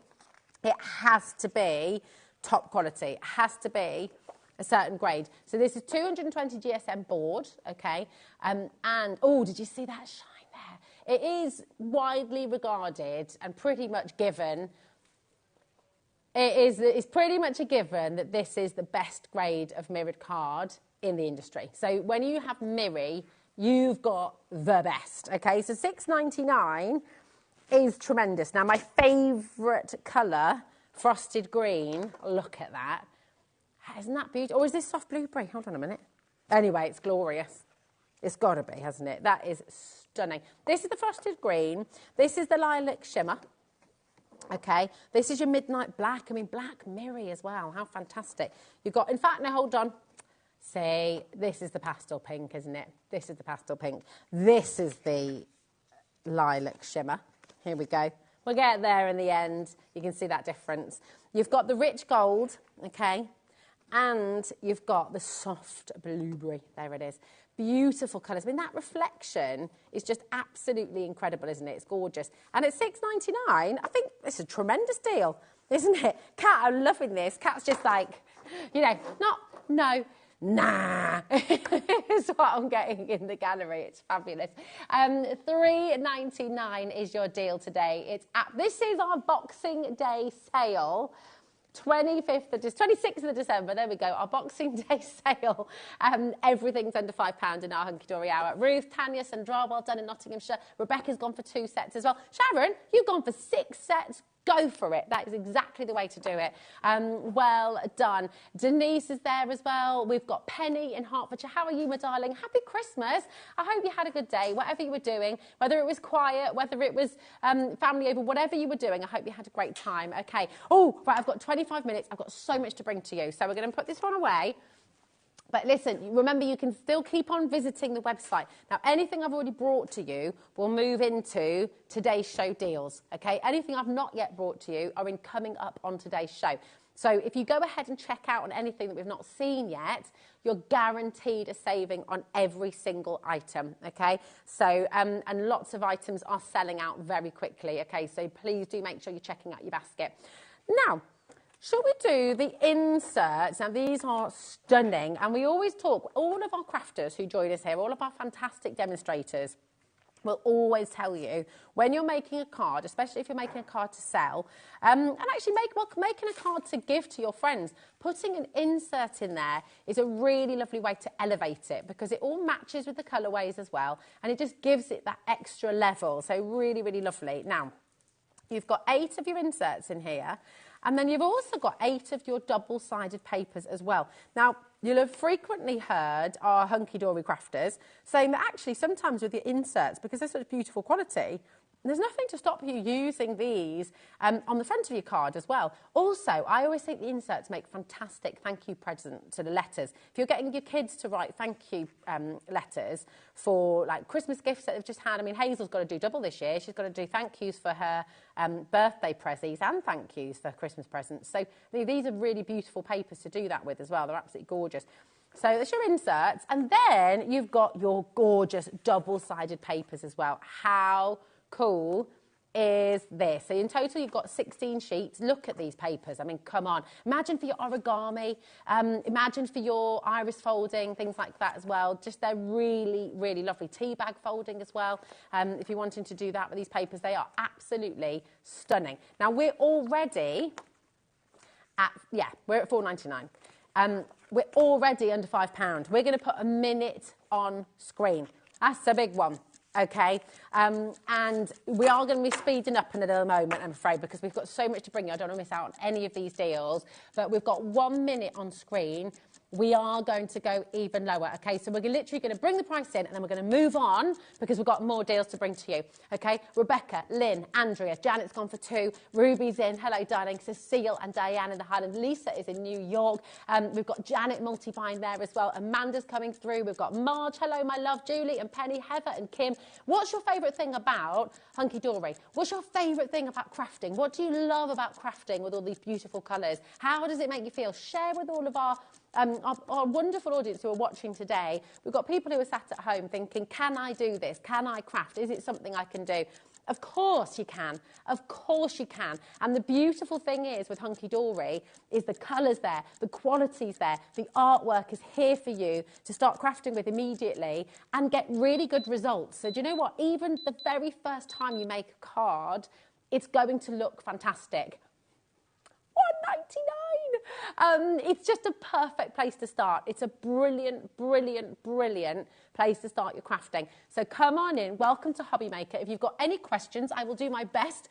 it has to be top quality. It has to be a certain grade. So this is 220 GSM board, okay? And, oh, did you see that shine there? It is widely regarded and pretty much given. It's pretty much a given that this is the best grade of mirrored card in the industry. So when you have Mirri, you've got the best, okay? So $6.99 is tremendous. Now, my favourite colour, frosted green, look at that. Isn't that beautiful? Or is this soft blueberry? Hold on a minute. Anyway, it's glorious. It's got to be, hasn't it? That is stunning. This is the frosted green. This is the lilac shimmer. Okay, this is your midnight black. I mean, black Mirri as well. How fantastic. You've got, in fact, now hold on. See, this is the pastel pink, isn't it? This is the pastel pink. This is the lilac shimmer. Here we go. We'll get there in the end. You can see that difference. You've got the rich gold, okay, and you've got the soft blueberry. There it is. Beautiful colours. I mean, that reflection is just absolutely incredible, isn't it? It's gorgeous. And at $6.99, I think it's a tremendous deal, isn't it? Kat, I'm loving this. Kat's just like, you know, no, nah, is what I'm getting in the gallery. It's fabulous. $3.99 is your deal today. This is our Boxing Day sale. 26th of December, there we go, our Boxing Day sale. Everything's under £5 in our Hunky Dory Hour. Ruth, Tanya, Sandra, well done in Nottinghamshire. Rebecca's gone for 2 sets as well. Sharon, you've gone for 6 sets. Go for it. That is exactly the way to do it. Well done. Denise is there as well. We've got Penny in Hertfordshire. How are you, my darling? Happy Christmas. I hope you had a good day, whatever you were doing, whether it was quiet, whether it was family over, whatever you were doing. I hope you had a great time. Okay. Oh, right, I've got 25 minutes. I've got so much to bring to you. So we're going to put this one away. But listen, remember, you can still keep on visiting the website. Now, anything I've already brought to you will move into today's show deals, okay? Anything I've not yet brought to you are coming up on today's show. So if you go ahead and check out on anything that we've not seen yet, you're guaranteed a saving on every single item, okay? So, and lots of items are selling out very quickly, okay? So please do make sure you're checking out your basket. Now, shall we do the inserts? Now, these are stunning, and we always talk, all of our crafters who join us here, all of our fantastic demonstrators, will always tell you when you're making a card, especially if you're making a card to sell, and actually making a card to give to your friends, putting an insert in there is a really lovely way to elevate it because it all matches with the colourways as well, and it just gives it that extra level. So really, really lovely. Now, you've got 8 of your inserts in here. And then you've also got 8 of your double-sided papers as well. Now, you'll have frequently heard our hunky-dory crafters saying that actually sometimes with your inserts, because they're such beautiful quality, there's nothing to stop you using these on the front of your card as well. Also, I always think the inserts make fantastic thank you present to the letters. If you're getting your kids to write thank you letters for like Christmas gifts that they've just had, I mean, Hazel's got to do double this year. She's got to do thank yous for her birthday presents and thank yous for Christmas presents. So these are really beautiful papers to do that with as well. They're absolutely gorgeous. So that's your inserts. And then you've got your gorgeous double-sided papers as well. How cool is this? So in total, you've got 16 sheets. Look at these papers. I mean, come on. Imagine for your origami. Imagine for your iris folding, things like that as well. Just they're really, really lovely. Tea bag folding as well. If you're wanting to do that with these papers, they are absolutely stunning. Now, we're already at, we're at $4.99. We're already under £5. We're going to put a minute on screen. That's a big one. okay? And we are going to be speeding up in a little moment, I'm afraid, because we've got so much to bring you. I don't want to miss out on any of these deals, but we've got 1 minute on screen. We are going to go even lower, okay? So we're literally going to bring the price in, and then we're going to move on because we've got more deals to bring to you, okay? Rebecca, Lynn, Andrea, Janet's gone for 2, Ruby's in, hello darling, Cecile and Diane in the Highlands, Lisa is in New York, we've got Janet multi-buying there as well, Amanda's coming through, we've got Marge, hello my love, Julie and Penny, Heather and Kim. What's your favourite thing about Hunky Dory? What's your favourite thing about crafting? What do you love about crafting with all these beautiful colours? How does it make you feel? Share with all of our wonderful audience who are watching today. We've got people who are sat at home thinking, can I do this? Can I craft? Is it something I can do? Of course you can. Of course you can. And the beautiful thing is with Hunky Dory is the colours there, the quality's there, the artwork is here for you to start crafting with immediately and get really good results. So do you know what? Even the very first time you make a card, it's going to look fantastic. $1.99. It's just a perfect place to start. It's a brilliant, brilliant, brilliant place to start your crafting. So come on in. Welcome to HobbyMaker. If you've got any questions, I will do my best.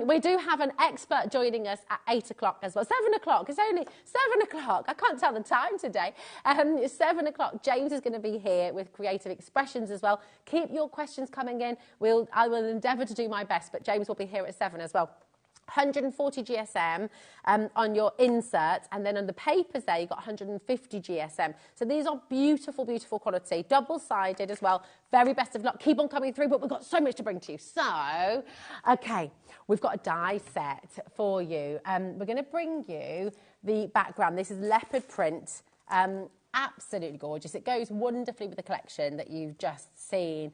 We do have an expert joining us at 8 o'clock as well. 7 o'clock. It's only 7 o'clock. I can't tell the time today. It's 7 o'clock. James is going to be here with Creative Expressions as well. Keep your questions coming in. I will endeavour to do my best, but James will be here at 7 as well. 140 GSM on your inserts, and then on the papers there you've got 150 GSM. So these are beautiful, beautiful quality, double-sided as well. Very best of luck. Keep on coming through, but we've got so much to bring to you. So, okay, we've got a die set for you. We're going to bring you the background. This is Leopard Print. Absolutely gorgeous. It goes wonderfully with the collection that you've just seen.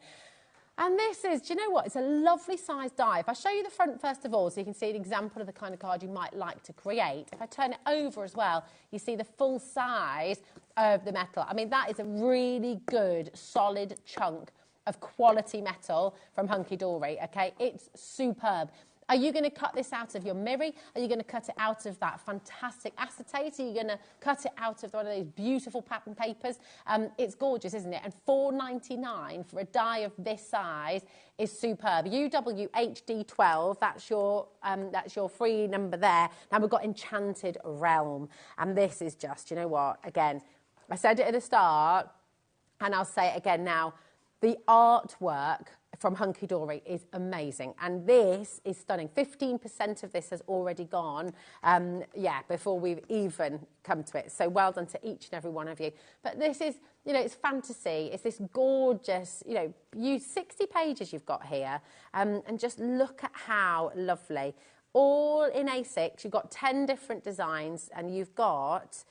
And this is, do you know what? It's a lovely size die. If I show you the front first of all, so you can see an example of the kind of card you might like to create. If I turn it over as well, you see the full size of the metal. I mean, that is a really good, solid chunk of quality metal from Hunky Dory, okay? It's superb. Are you going to cut this out of your Miri? Are you going to cut it out of that fantastic acetate? Are you going to cut it out of one of those beautiful pattern papers? It's gorgeous, isn't it? And $4.99 for a die of this size is superb. UWHD12, that's your free number there. Now we've got Enchanted Realm. And this is just, you know what? Again, I said it at the start, and I'll say it again now. The artwork from Hunky Dory is amazing, and this is stunning. 15% of this has already gone, before we've even come to it. So well done to each and every one of you. But this is, you know, it's fantasy. It's this gorgeous, 60 pages you've got here, and just look at how lovely. All in A6, you've got 10 different designs, and you've got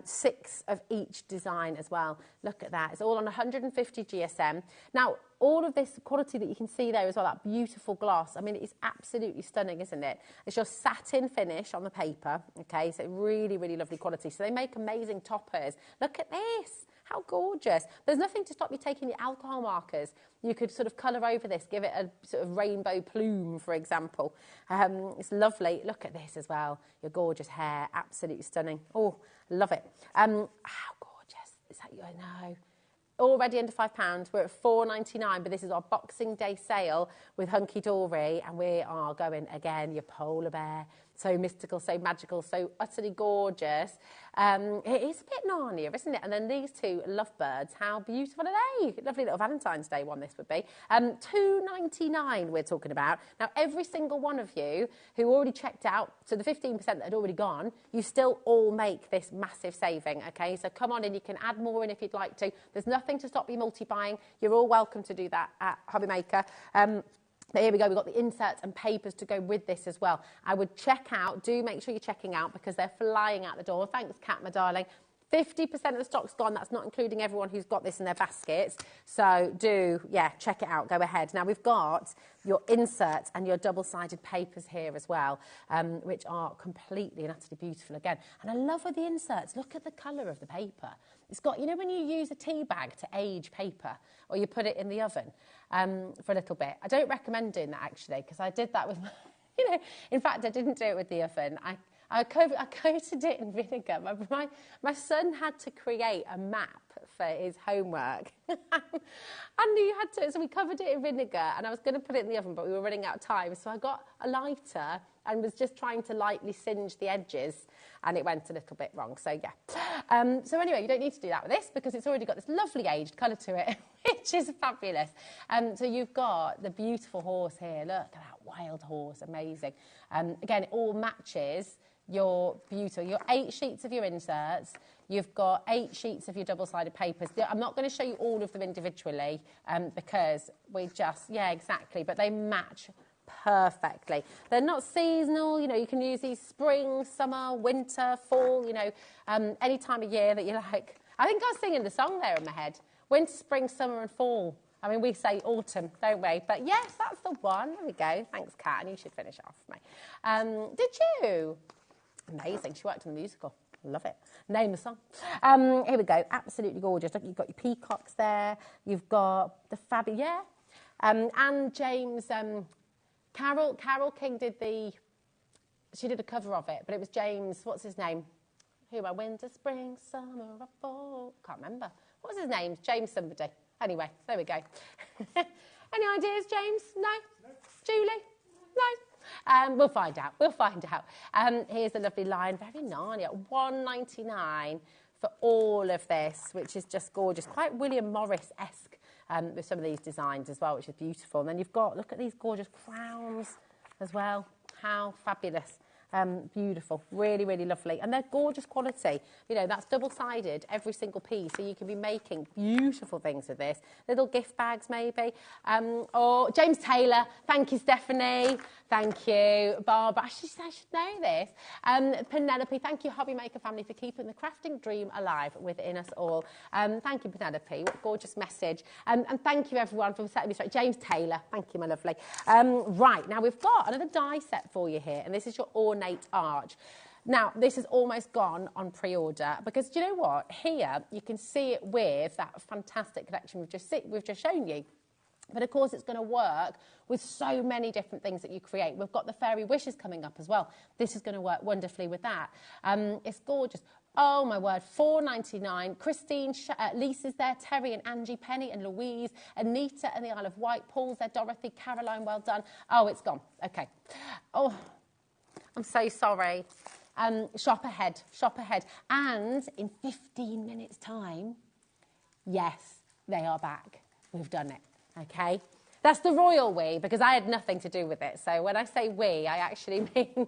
6 of each design as well. Look at that. It's all on 150 GSM. Now, all of this quality that you can see there as well, that beautiful gloss, I mean, it's absolutely stunning, isn't it? It's your satin finish on the paper, okay? So really, really lovely quality. So they make amazing toppers. Look at this. How gorgeous. There's nothing to stop you taking your alcohol markers. You could sort of colour over this, give it a sort of rainbow plume, for example. It's lovely. Look at this as well. Your gorgeous hair. Absolutely stunning. Oh, love it. How gorgeous. Is that you? I know. Already under £5. We're at $4.99, but this is our Boxing Day sale with Hunky Dory, and we are going again, your polar bear. So mystical, so magical, so utterly gorgeous. It is a bit Narnia, isn't it? And then these two lovebirds, how beautiful are they? Lovely little Valentine's Day one this would be. $2.99 we're talking about. Now, every single one of you who already checked out, so the 15% that had already gone, you still all make this massive saving, okay? So come on in, you can add more in if you'd like to. There's nothing to stop you multi-buying. You're all welcome to do that at HobbyMaker. But here we go, we've got the inserts and papers to go with this as well. I would check out, do make sure you're checking out because they're flying out the door. Thanks, Kat, my darling. 50% of the stock's gone. That's not including everyone who's got this in their baskets. So check it out. Go ahead. Now, we've got your inserts and your double-sided papers here as well, which are completely and utterly beautiful again. And I love with the inserts, look at the colour of the paper. It's got, you know, when you use a tea bag to age paper or you put it in the oven for a little bit. I don't recommend doing that, actually, because I did that with, in fact, I didn't do it with the oven. I coated it in vinegar. My son had to create a map for his homework. And he had to, so we covered it in vinegar, and I was going to put it in the oven, but we were running out of time. So I got a lighter and was just trying to lightly singe the edges, and it went a little bit wrong. So yeah. So anyway, you don't need to do that with this because it's already got this lovely aged colour to it, which is fabulous. So you've got the beautiful horse here. Look at that wild horse, amazing. Again, it all matches your beautiful, your 8 sheets of your inserts. You've got 8 sheets of your double-sided papers. I'm not going to show you all of them individually because we just, yeah, exactly, but they match perfectly. They're not seasonal, you know, you can use these spring, summer, winter, fall, you know, any time of year that you like. I think I was singing the song there in my head. Winter, spring, summer and fall. I mean, we say autumn, don't we? But yes, that's the one. There we go. Thanks, Kat, and you should finish off for me. Did you? Amazing. She worked on the musical. Love it. Name the song. Here we go. Absolutely gorgeous. Look, you've got your peacocks there. You've got the fabulous, yeah. And James, Carol King did she did a cover of it, but it was James, what's his name? Who am I? Winter, spring, summer, or fall. Can't remember. What was his name? James somebody. Anyway, there we go. Any ideas, James? No? Julie? No? We'll find out. We'll find out. Here's a lovely line. Very Narnia. £1.99 for all of this, which is just gorgeous. Quite William Morris-esque with some of these designs as well, which is beautiful. And then you've got, look at these gorgeous crowns as well. How fabulous. Beautiful, really, really lovely. And they're gorgeous quality. You know, that's double-sided, every single piece. So you can be making beautiful things with this. Little gift bags, maybe. Or James Taylor. Thank you, Stephanie. Thank you, Barbara. I should know this. Penelope, thank you, HobbyMaker family, for keeping the crafting dream alive within us all. Thank you, Penelope. What a gorgeous message. And thank you, everyone, for setting me straight. James Taylor. Thank you, my lovely. Right, now we've got another die set for you here, and this is your Ornate Arch. Now, this is almost gone on pre-order because, do you know what? Here, you can see it with that fantastic collection we've just shown you. But, of course, it's going to work with so many different things that you create. We've got the Fairy Wishes coming up as well. This is going to work wonderfully with that. It's gorgeous. Oh, my word, £4.99. Christine, Lisa's there, Terry and Angie, Penny and Louise, Anita and the Isle of Wight, Paul's there, Dorothy, Caroline, well done. Oh, it's gone. OK. Oh, I'm so sorry. Shop ahead, shop ahead. And in 15 minutes' time, yes, they are back. We've done it. OK? That's the royal we, because I had nothing to do with it. So when I say we, I actually mean...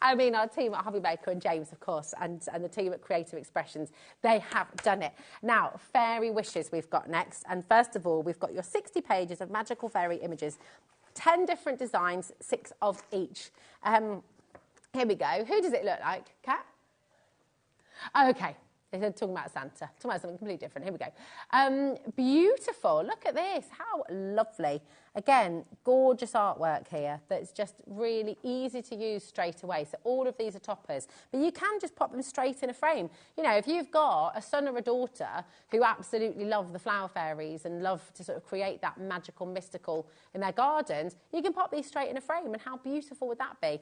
I mean our team at HobbyMaker and James, of course, and the team at Creative Expressions. They have done it. Now, Fairy Wishes we've got next. And first of all, we've got your 60 pages of magical fairy images. 10 different designs, 6 of each. Here we go. Who does it look like? Kat? Oh, OK. They're talking about Santa. Talking about something completely different. Here we go. Beautiful. Look at this. How lovely. Again, gorgeous artwork here that's just really easy to use straight away. So all of these are toppers. But you can just pop them straight in a frame. You know, if you've got a son or a daughter who absolutely love the flower fairies and love to sort of create that magical, mystical in their gardens, you can pop these straight in a frame. And how beautiful would that be?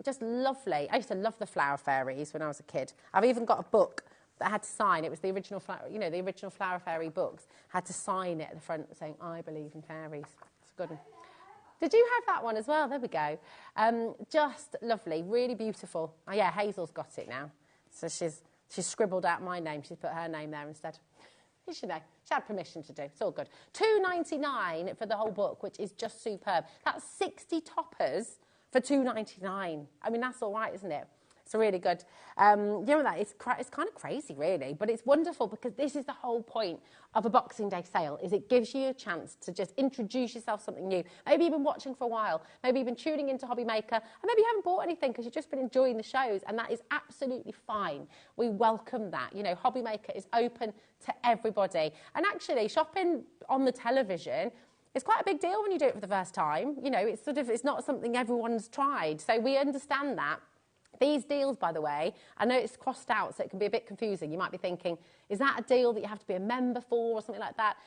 Just lovely. I used to love the flower fairies when I was a kid. I've even got a book that I had to sign. It was the original, you know, the original Flower Fairy books. Had to sign it at the front saying, I believe in fairies. It's a good one. Did you have that one as well? There we go. Just lovely, really beautiful. Oh, yeah, Hazel's got it now. So she's scribbled out my name. She's put her name there instead. You should know. She had permission to do. It's all good. £2.99 for the whole book, which is just superb. That's 60 toppers for £2.99. I mean, that's all right, isn't it? It's really good. You know that it's kind of crazy, really, but it's wonderful because this is the whole point of a Boxing Day sale. Is it gives you a chance to just introduce yourself something new. Maybe you've been watching for a while. Maybe you've been tuning into HobbyMaker, and maybe you haven't bought anything because you've just been enjoying the shows, and that is absolutely fine. We welcome that. You know, HobbyMaker is open to everybody, and actually shopping on the television. It's quite a big deal when you do it for the first time. You know, it's not something everyone's tried, so we understand that. These deals, by the way, I know it's crossed out, so it can be a bit confusing. You might be thinking, is that a deal that you have to be a member for or something like that?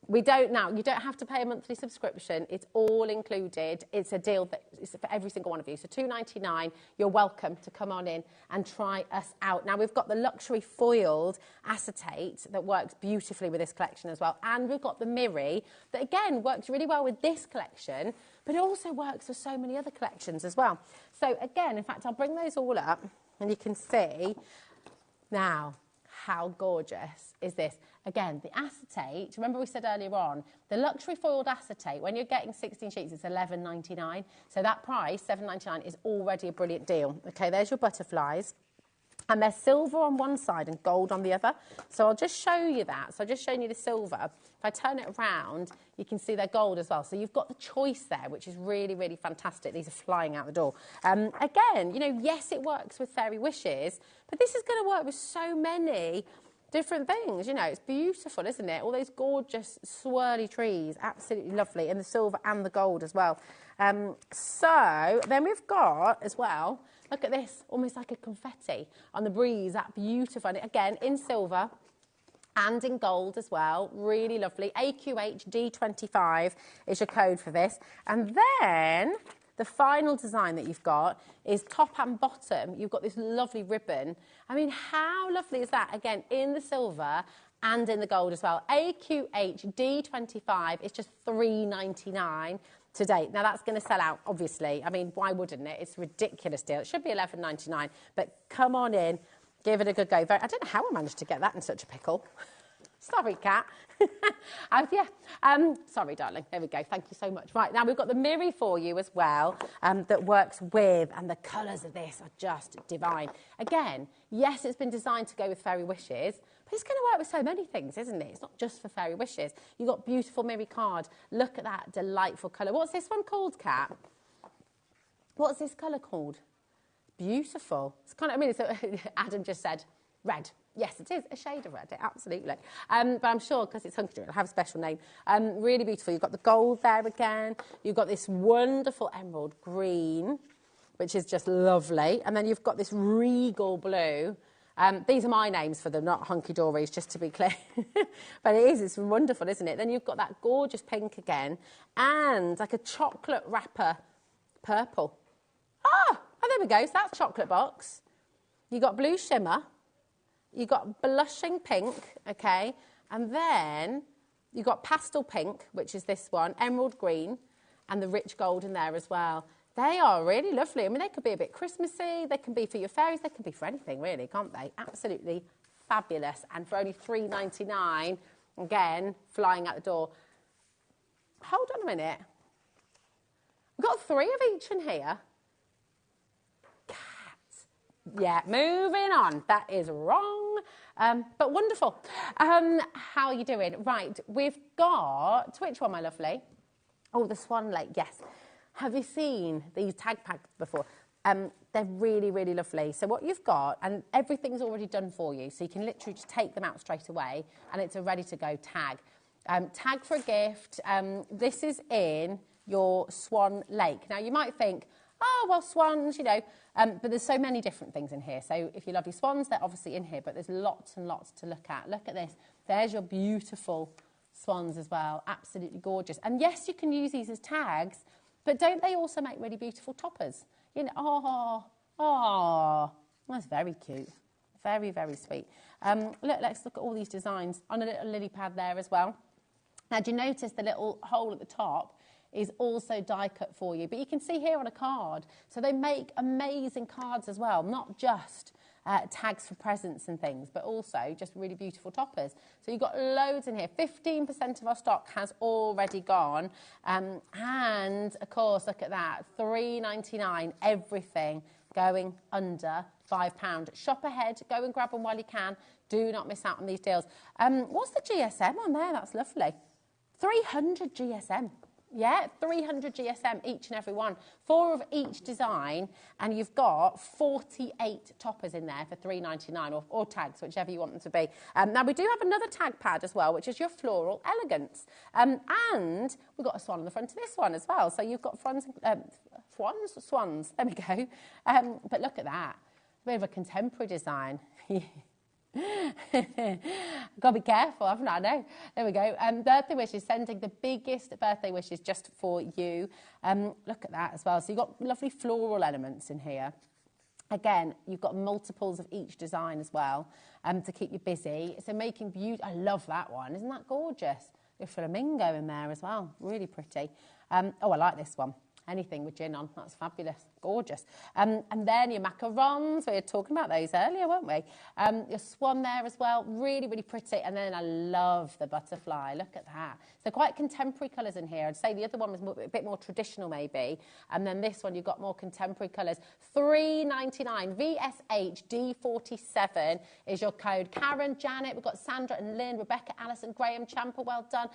We don't now. You don't have to pay a monthly subscription. It's all included. It's a deal that is for every single one of you. So $2.99. You're welcome to come on in and try us out. Now we've got the luxury foiled acetate that works beautifully with this collection as well, and we've got the mirror that again works really well with this collection, but it also works for so many other collections as well. So again, in fact, I'll bring those all up, and you can see now. How gorgeous is this? Again, the acetate, remember we said earlier on, the luxury foiled acetate, when you're getting 16 sheets, it's $11.99. So that price, $7.99, is already a brilliant deal. Okay, there's your butterflies. And they're silver on one side and gold on the other. So I'll just show you that. So I've just shown you the silver. If I turn it around, you can see they're gold as well. So you've got the choice there, which is really, really fantastic. These are flying out the door. Again, you know, yes, it works with Fairy Wishes, but this is going to work with so many different things. You know, it's beautiful, isn't it? All those gorgeous swirly trees, absolutely lovely, and the silver and the gold as well. So then we've got as well, look at this, almost like a confetti on the breeze, that beautiful. And again, in silver and in gold as well, really lovely. AQHD25 is your code for this. And then the final design that you've got is top and bottom. You've got this lovely ribbon. I mean, how lovely is that? Again, in the silver and in the gold as well. AQHD25 is just $3.99 today. Now, that's going to sell out, obviously. I mean, why wouldn't it? It's a ridiculous deal. It should be $11.99, but come on in, give it a good go. I don't know how I managed to get that in such a pickle. Sorry, Kat. Sorry, darling. There we go. Thank you so much. Right, now we've got the mirror for you as well that works with, and the colours of this are just divine. Again, yes, it's been designed to go with Fairy Wishes, but it's going to work with so many things, isn't it? It's not just for Fairy Wishes. You've got beautiful mirror card. Look at that delightful colour. What's this one called, Kat? What's this colour called? Beautiful. It's kind of, I mean, it's Adam just said red. Yes, it is a shade of red, absolutely. But I'm sure, because it's hunky, it'll have a special name. Really beautiful. You've got the gold there again. You've got this wonderful emerald green, which is just lovely. And then you've got this regal blue. These are my names for them, not hunky-dories, just to be clear. But it is, it's wonderful, isn't it? Then you've got that gorgeous pink again, and like a chocolate wrapper purple. Oh, there we go. So that's chocolate box. You've got blue shimmer. You've got blushing pink, okay, and then you've got pastel pink, which is this one, emerald green, and the rich gold in there as well. They are really lovely. I mean, they could be a bit Christmassy, they can be for your fairies, they can be for anything, really, can't they? Absolutely fabulous. And for only $3.99, again, flying out the door. Hold on a minute. We've got 3 of each in here. Yeah, moving on. That is wrong, but wonderful. How are you doing? Right, we've got, which one, my lovely? Oh, the Swan Lake, yes. Have you seen these tag packs before? They're really, really lovely. So what you've got, and everything's already done for you, so you can literally just take them out straight away, and it's a ready-to-go tag. Tag for a gift. This is in your Swan Lake. Now, you might think, oh, well, swans, you know, but there's so many different things in here. So if you love your swans, they're obviously in here, but there's lots and lots to look at. Look at this. There's your beautiful swans as well. Absolutely gorgeous. And yes, you can use these as tags, but don't they also make really beautiful toppers? You know, that's very cute. Very, very sweet. Let's look at all these designs on a little lily pad there as well. Now, do you notice the little hole at the top is also die cut for you, but you can see here on a card, so they make amazing cards as well, not just tags for presents and things, but also just really beautiful toppers. So you've got loads in here. 15% of our stock has already gone, and of course, look at that, $3.99, everything going under £5. Shop ahead, go and grab them while you can. Do not miss out on these deals. What's the GSM on there? That's lovely. 300 GSM. Yeah, 300 GSM, each and every one. 4 of each design, and you've got 48 toppers in there for $3.99, or tags, whichever you want them to be. Now, we do have another tag pad as well, which is your Floral Elegance. And we've got a swan on the front of this one as well. So you've got swans, there we go. But look at that, a bit of a contemporary design. Got to be careful, haven't I? No. There we go. Birthday wishes, sending the biggest birthday wishes just for you. Look at that as well. So you've got lovely floral elements in here. Again, you've got multiples of each design as well to keep you busy. So making beauty. I love that one. Isn't that gorgeous? A flamingo in there as well. Really pretty. Oh, I like this one. Anything with gin on. That's fabulous. Gorgeous. And then your macarons. We were talking about those earlier, weren't we? Your swan there as well. Really, really pretty. And then I love the butterfly. Look at that. So quite contemporary colours in here. I'd say the other one was a bit more traditional maybe. And then this one, you've got more contemporary colours. $3.99. VSH D47 is your code. Karen, Janet, we've got Sandra and Lynn, Rebecca, Alison, Graham, Champa, well done.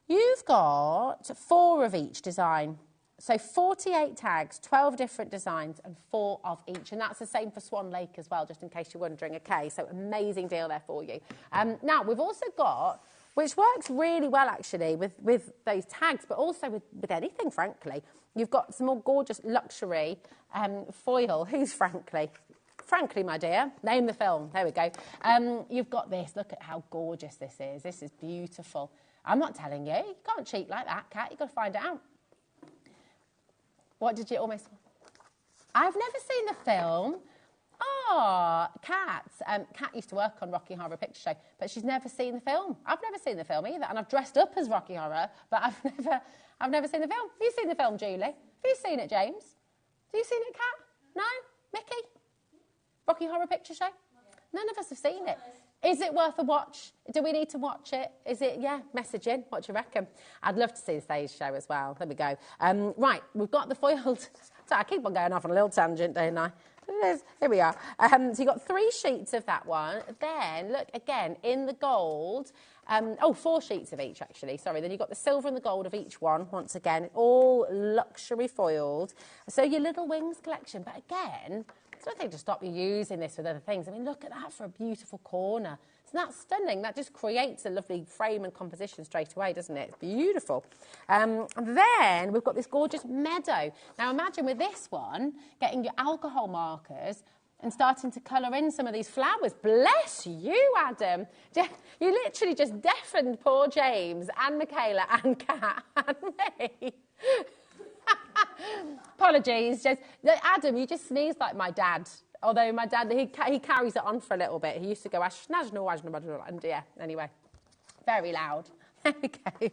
You've got 4 of each design. So 48 tags, 12 different designs and 4 of each. And that's the same for Swan Lake as well, just in case you're wondering. Okay, so amazing deal there for you. Now, we've also got, which works really well actually with those tags, but also with anything, frankly. You've got some more gorgeous luxury foil. Who's Frankly? Frankly, my dear, name the film. There we go. You've got this. Look at how gorgeous this is. This is beautiful. I'm not telling you. You can't cheat like that, Kat. You've got to find out. What did you almost... I've never seen the film. Oh, Kat. Kat used to work on Rocky Horror Picture Show, but she's never seen the film. I've never seen the film either, and I've dressed up as Rocky Horror, but I've never seen the film. Have you seen the film, Julie? Have you seen it, James? Have you seen it, Kat? No? Mickey? Rocky Horror Picture Show? None of us have seen it. Is it worth a watch? Do we need to watch it? Is it, yeah, message in. What do you reckon? I'd love to see the stage show as well. There we go. Right, we've got the foiled... So I keep on going off on a little tangent, don't I? Here we are. So you've got 3 sheets of that one. Then, look, again, in the gold... 4 sheets of each, actually. Sorry. Then you've got the silver and the gold of each one, once again. All luxury foiled. So your Little Wings collection. But again... There's nothing to stop you using this with other things. I mean, look at that for a beautiful corner. Isn't that stunning? That just creates a lovely frame and composition straight away, doesn't it? It's beautiful. And then we've got this gorgeous meadow. Now, imagine with this one, getting your alcohol markers and starting to colour in some of these flowers. Bless you, Adam. You literally just deafened poor James and Michaela and Kat and me. Apologies, Adam, you just sneezed like my dad. Although my dad, he carries it on for a little bit. He used to go, and yeah, anyway, very loud. There we go.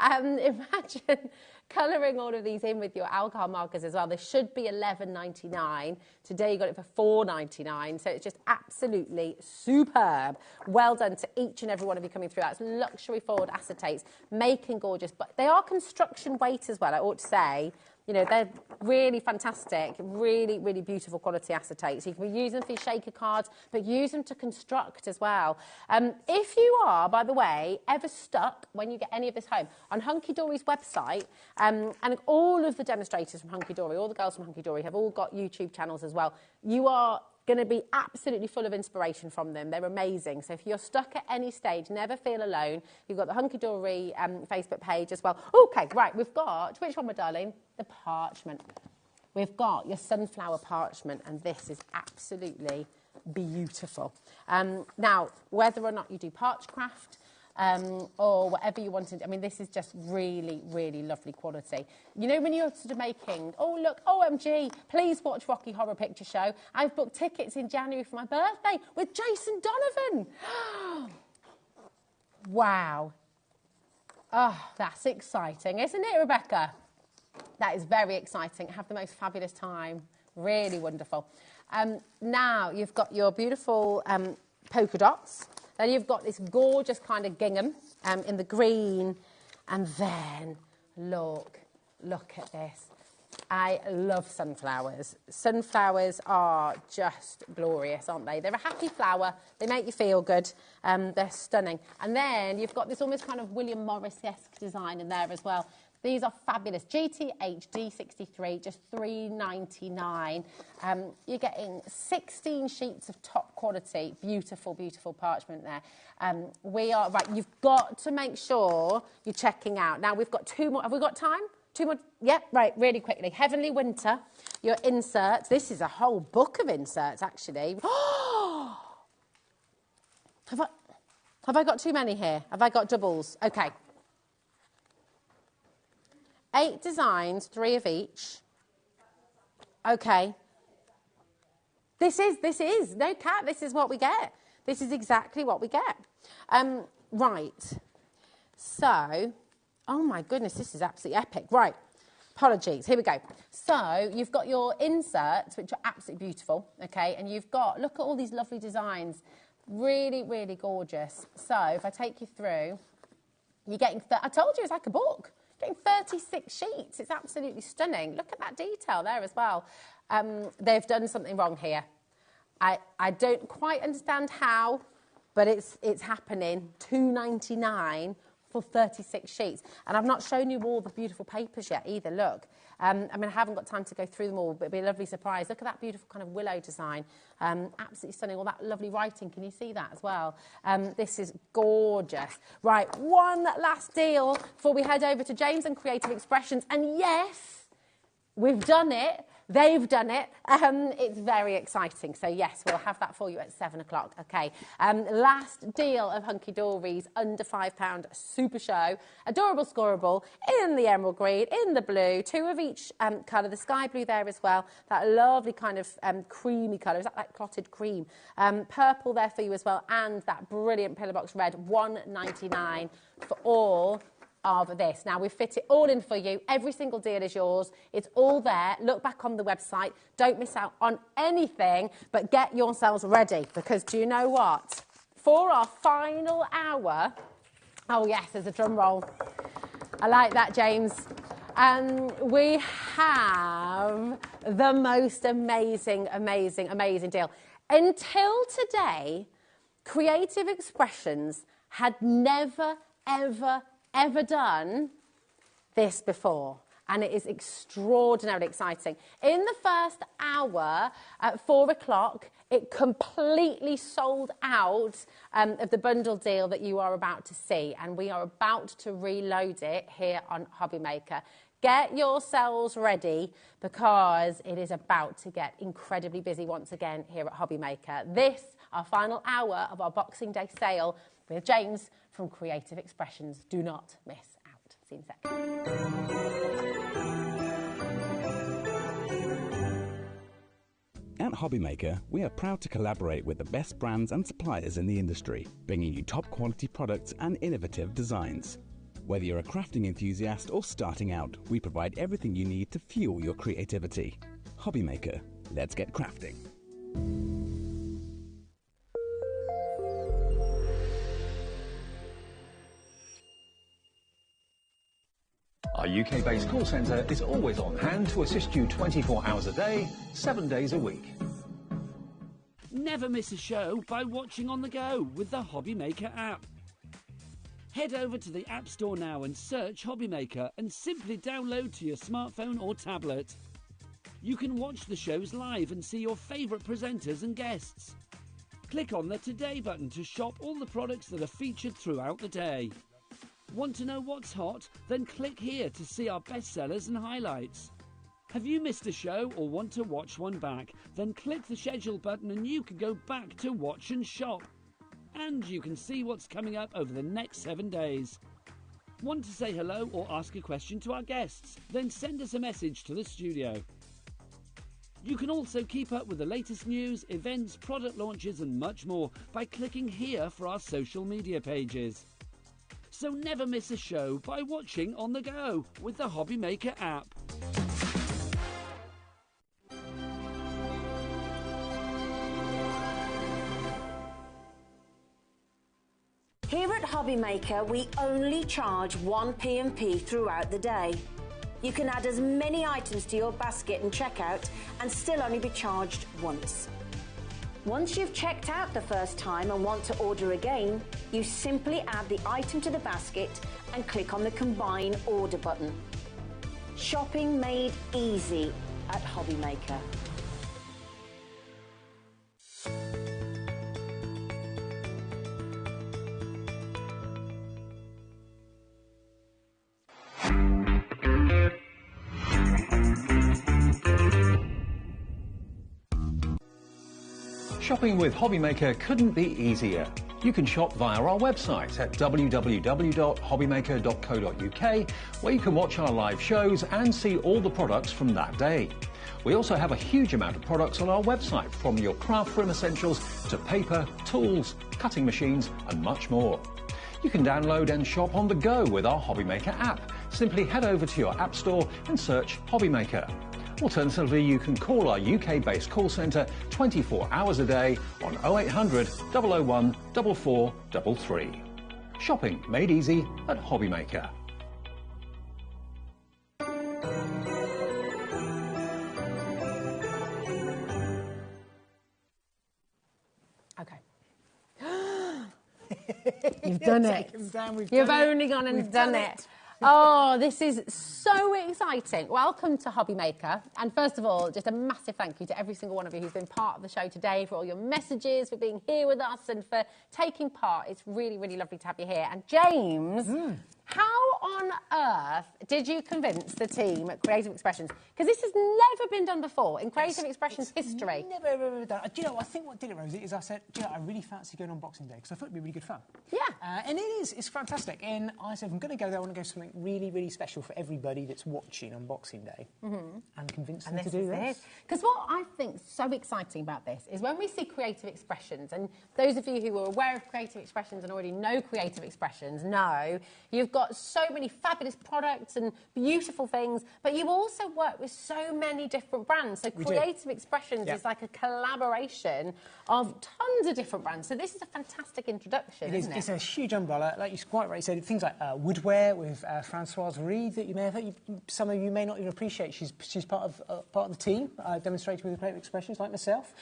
Imagine colouring all of these in with your alcohol markers as well. They should be $11.99. Today you got it for $4.99. So it's just absolutely superb. Well done to each and every one of you coming through. That's luxury forward acetates, making gorgeous. But they are construction weight as well, I ought to say. You know, they're really fantastic, really, really beautiful quality acetates. You can be using them for your shaker cards, but use them to construct as well. If you are, by the way, ever stuck when you get any of this home, on Hunky Dory's website, and all of the demonstrators from Hunky Dory, all the girls from Hunky Dory have all got YouTube channels as well. You are going to be absolutely full of inspiration from them. They're amazing. So if you're stuck at any stage, never feel alone. You've got the Hunky Dory Facebook page as well. Okay, right, we've got, which one, my darling? The parchment. We've got your sunflower parchment, and this is absolutely beautiful. Now, whether or not you do Parchcraft, or whatever you wanted. I mean, this is just really, really lovely quality. You know, when you're sort of making, oh, look, OMG, please watch Rocky Horror Picture Show. I've booked tickets in January for my birthday with Jason Donovan. Wow. Oh, that's exciting, isn't it, Rebecca? That is very exciting. Have the most fabulous time. Really wonderful. Now, you've got your beautiful polka dots. Then you've got this gorgeous kind of gingham in the green. And then, look at this. I love sunflowers. Sunflowers are just glorious, aren't they? They're a happy flower. They make you feel good. They're stunning. And then you've got this almost kind of William Morris-esque design in there as well. These are fabulous. GTH D63, just $3.99. You're getting 16 sheets of top quality, beautiful, beautiful parchment there. Right, you've got to make sure you're checking out. Now, we've got 2 more. Have we got time? Two more. Yeah, right, really quickly. Heavenly Winter, your inserts. This is a whole book of inserts, actually. Have I got too many here? Have I got doubles? Okay. 8 designs, 3 of each. Okay. This is. No, Kat, this is what we get. This is exactly what we get. Right. So, oh my goodness, this is absolutely epic. Right. Apologies. Here we go. So, you've got your inserts, which are absolutely beautiful, okay? And you've got, look at all these lovely designs. Really, really gorgeous. So, if I take you through, you're getting, I told you it's like a book. Getting 36 sheets. It's absolutely stunning. Look at that detail there as well. They've done something wrong here. I don't quite understand how, but it's happening. $2.99 for 36 sheets. And I've not shown you all the beautiful papers yet either, look. I mean, I haven't got time to go through them all, but it'll be a lovely surprise. Look at that beautiful kind of willow design. Absolutely stunning. All that lovely writing. Can you see that as well? This is gorgeous. Right, one last deal before we head over to James and Creative Expressions. And yes, we've done it. They've done it. It's very exciting. So, yes, we'll have that for you at 7 o'clock. OK. Last deal of Hunky Dories, under £5, super show. Adorable Scorable in the emerald green, in the blue, 2 of each colour. The sky blue there as well. That lovely kind of creamy colour. Is that like clotted cream? Purple there for you as well. And that brilliant pillar box red, $1.99 for all of this. Now, we've fit it all in for you. Every single deal is yours. It's all there. Look back on the website. Don't miss out on anything, but get yourselves ready, because do you know what? For our final hour, oh yes, there's a drum roll. I like that, James. We have the most amazing, amazing, amazing deal. Until today, Creative Expressions had never, ever done this before, and it is extraordinarily exciting. In the first hour at 4 o'clock, it completely sold out of the bundle deal that you are about to see, and we are about to reload it here on HobbyMaker. Get yourselves ready, because it is about to get incredibly busy once again here at HobbyMaker. This, our final hour of our Boxing Day sale with James from Creative Expressions. Do not miss out. See you in a sec. At HobbyMaker, we are proud to collaborate with the best brands and suppliers in the industry, bringing you top quality products and innovative designs. Whether you're a crafting enthusiast or starting out, we provide everything you need to fuel your creativity. HobbyMaker, let's get crafting. Our UK-based call centre is always on hand to assist you 24 hours a day, 7 days a week. Never miss a show by watching on the go with the HobbyMaker app. Head over to the App Store now and search HobbyMaker and simply download to your smartphone or tablet. You can watch the shows live and see your favourite presenters and guests. Click on the Today button to shop all the products that are featured throughout the day. Want to know what's hot? Then click here to see our bestsellers and highlights. Have you missed a show or want to watch one back? Then click the schedule button and you can go back to watch and shop. And you can see what's coming up over the next 7 days. Want to say hello or ask a question to our guests? Then send us a message to the studio. You can also keep up with the latest news, events, product launches and much more by clicking here for our social media pages. So never miss a show by watching on the go with the HobbyMaker app. Here at HobbyMaker, we only charge 1 P&P throughout the day. You can add as many items to your basket and checkout and still only be charged once. Once you've checked out the first time and want to order again, you simply add the item to the basket and click on the Combine Order button. Shopping made easy at HobbyMaker. Shopping with HobbyMaker couldn't be easier. You can shop via our website at www.hobbymaker.co.uk, where you can watch our live shows and see all the products from that day. We also have a huge amount of products on our website, from your craft room essentials to paper, tools, cutting machines and much more. You can download and shop on the go with our HobbyMaker app. Simply head over to your app store and search HobbyMaker. Alternatively, you can call our UK-based call centre 24 hours a day on 0800 001 4433. Shopping made easy at HobbyMaker. Okay. You've done it. You've only gone and done it. Oh, this is so exciting. Welcome to HobbyMaker. And first of all, just a massive thank you to every single one of you who's been part of the show today, for all your messages, for being here with us and for taking part. It's really, really lovely to have you here. And James, how on earth did you convince the team at Creative Expressions? Because this has never been done before in Creative Expressions history. Never, ever done. Do you know, I think what did it, Rosie, is I said, do you know, I really fancy going on Boxing Day, because I thought it'd be really good fun. Yeah. And it is, it's fantastic. And I said, if I'm going to go there, I want to go something really, really special for everybody that's watching on Boxing Day, and convince them to do this. Because what I think is so exciting about this is when we see Creative Expressions, and those of you who are aware of Creative Expressions and already know Creative Expressions know you've got so many fabulous products and beautiful things, but you also work with so many different brands. So Creative Expressions is like a collaboration of tons of different brands. So this is a fantastic introduction, isn't it? It's a huge umbrella. Like you quite rightly said, things like woodwear with Françoise Reed that you may have heard. Some of you may not even appreciate. She's part of the team, demonstrating with the Creative Expressions, like myself.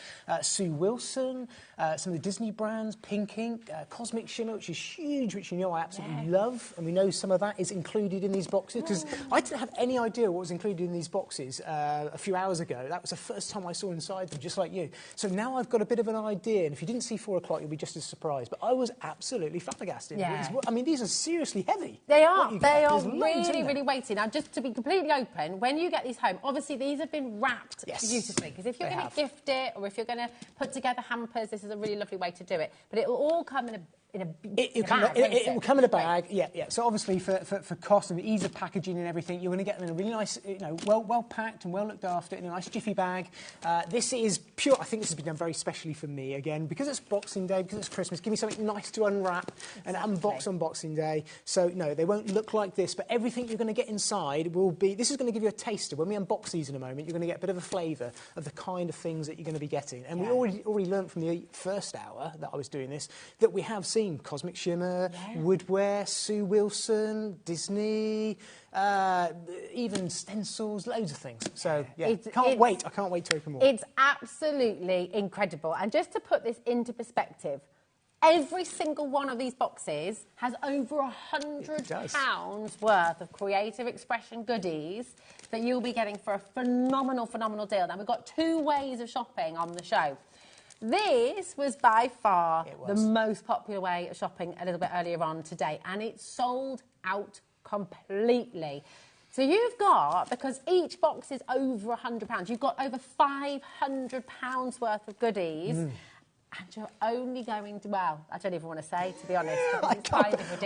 Sue Wilson, some of the Disney brands, Pink Ink, Cosmic Shimmer, which is huge, which you know I absolutely love, and we know some of that is included in these boxes, because I didn't have any idea what was included in these boxes a few hours ago. That was the first time I saw inside them, just like you. So now I've got a bit of an idea, and if you didn't see 4 o'clock, you'll be just as surprised. But I was absolutely flabbergasted. Yeah. I mean, these are seriously heavy. They are. They are really, really weighty. Now, just to be completely open, when you get these home, obviously these have been wrapped beautifully, because if you're going to gift it or if you're going to put together hampers, this is a really lovely way to do it. But it will all come in a bag. It will come in a bag, yeah. So obviously for cost and ease of packaging and everything, you're going to get them in a really nice, well packed and well looked after in a nice jiffy bag. This is pure. I think this has been done very specially for me again, because it's Boxing Day, because it's Christmas. Give me something nice to unwrap and unbox on Boxing Day. So no, they won't look like this, but everything you're going to get inside will be. This is going to give you a taster. When we unbox these in a moment, you're going to get a bit of a flavour of the kind of things that you're going to be getting. And we already learned from the first hour that I was doing this that we have seen Cosmic Shimmer, woodwear, Sue Wilson, Disney, even stencils, loads of things. So, I can't wait to open more. It's absolutely incredible. And just to put this into perspective, every single one of these boxes has over £100 worth of Creative Expression goodies that you'll be getting for a phenomenal, phenomenal deal. Now, we've got 2 ways of shopping on the show. This was by far the most popular way of shopping a little bit earlier on today, and it sold out completely. So you've got, because each box is over £100, you've got over £500 worth of goodies. And you're only going to, well, I don't even want to say, to be honest.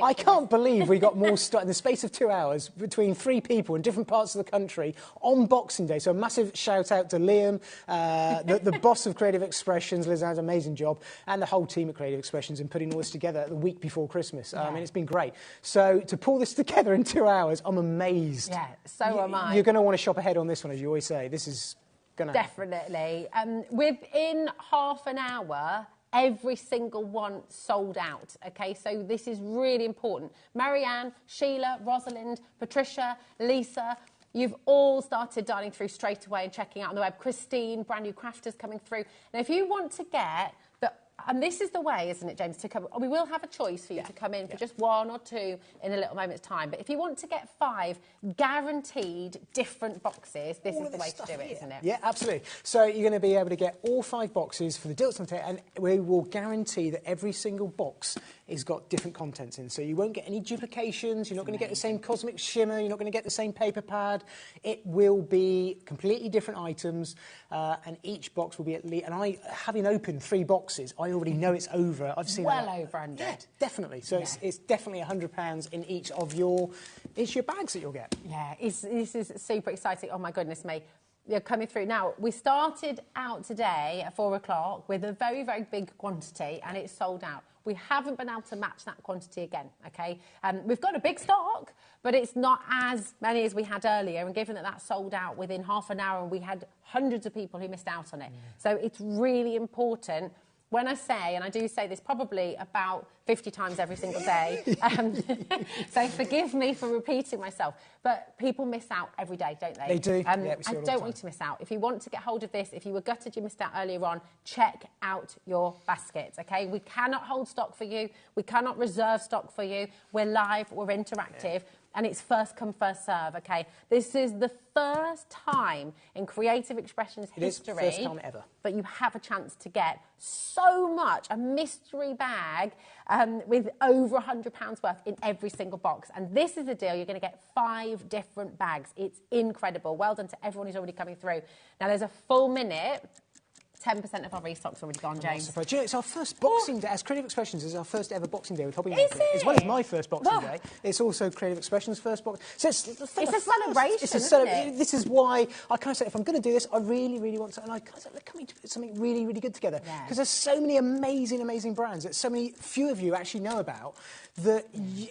I can't believe we got more stuff in the space of 2 hours between 3 people in different parts of the country on Boxing Day. So a massive shout out to Liam, the boss of Creative Expressions. Liz has an amazing job, and the whole team at Creative Expressions in putting all this together the week before Christmas. I mean, it's been great. So to pull this together in 2 hours, I'm amazed. Yeah, so am I. You're going to want to shop ahead on this one, as you always say. This is... Definitely. Within half an hour, every single one sold out, OK? So this is really important. Marianne, Sheila, Rosalind, Patricia, Lisa, you've all started dialing through straight away and checking out on the web. Christine, brand new crafters coming through. Now, if you want to get the And this is the way, isn't it, James, to come... We will have a choice for you to come in for just 1 or 2 in a little moment's time. But if you want to get 5 guaranteed different boxes, this is the way to do it, isn't it? Yeah, absolutely. So you're going to be able to get all 5 boxes for the Doodles, and we will guarantee that every single box has got different contents in. So you won't get any duplications, you're not going to get the same cosmic shimmer, you're not going to get the same paper pad. It will be completely different items, and each box will be at least... And I, having opened 3 boxes, I already know it's over. I've seen well over 100. Yeah, definitely. So it's definitely £100 in each of your bags that you'll get. Yeah, this is super exciting. Oh my goodness me. You're coming through. Now, we started out today at 4 o'clock with a very, very big quantity, and it's sold out. We haven't been able to match that quantity again, OK? We've got a big stock, but it's not as many as we had earlier, and given that that sold out within half an hour, and we had hundreds of people who missed out on it. So it's really important. When I say, and I do say this probably about 50 times every single day, so forgive me for repeating myself, but people miss out every day, don't they? They do. I don't want you to miss out. If you want to get hold of this, if you were gutted you missed out earlier on, check out your basket, OK? We cannot hold stock for you. We cannot reserve stock for you. We're live, we're interactive. And it's first come, first serve, OK? This is the first time in Creative Expressions history... It is first time ever. But you have a chance to get so much, a mystery bag with over £100 worth in every single box. And this is the deal. You're going to get 5 different bags. It's incredible. Well done to everyone who's already coming through. Now, there's a full minute... 10% of our restock's already gone, James. Do you know, it's our first Boxing Day, as Creative Expressions is our first ever Boxing Day with HobbyMaker. As well as my first Boxing Day. It's also Creative Expressions' first Boxing Day. So it's a celebration, isn't it? This is why I kind of say, if I'm going to do this, I really, really want to, and I kind of say, can we put something really, really good together? Because there's so many amazing, amazing brands that so many, few of you actually know about, that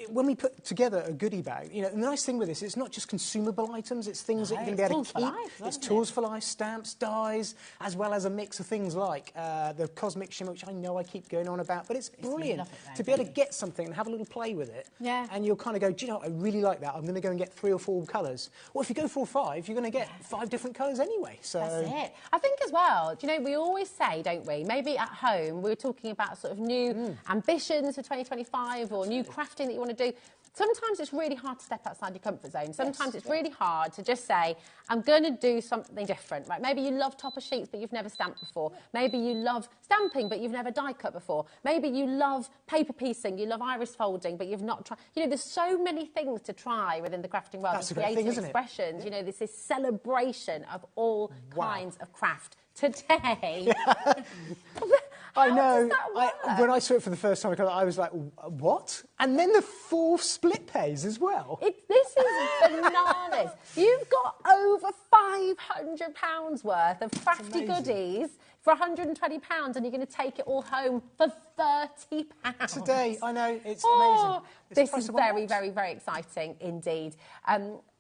when we put together a goodie bag, you know, the nice thing with this, it's not just consumable items, it's things that you're going to be able to keep. It's tools for life, stamps, dies, as well as a mix of things like the Cosmic Shimmer, which I know I keep going on about, but it's brilliant to be able to get something and have a little play with it. Yeah. And you'll kind of go, do you know what, I really like that. I'm going to go and get 3 or 4 colours. Well, if you go 4 or 5, you're going to get 5 different colours anyway. So that's it. I think as well, do you know, we always say, don't we, maybe at home, we were talking about sort of new ambitions for 2025 or new crafting that you want to do. Sometimes it's really hard to step outside your comfort zone. Sometimes it's really hard to just say, I'm going to do something different, right? Maybe you love topper sheets, but you've never stamped before. Maybe you love stamping, but you've never die cut before. Maybe you love paper piecing, you love iris folding, but you've not tried. You know, there's so many things to try within the crafting world. That's a great thing, isn't it? Expressions. You know, this is celebration of all kinds of craft. Today... I know. When I saw it for the first time, I was like, what? And then the 4 split pays as well. This is bananas. You've got over £500 worth of crafty goodies for £120, and you're going to take it all home for £30. Today, I know. It's amazing. This is very, very, very exciting indeed.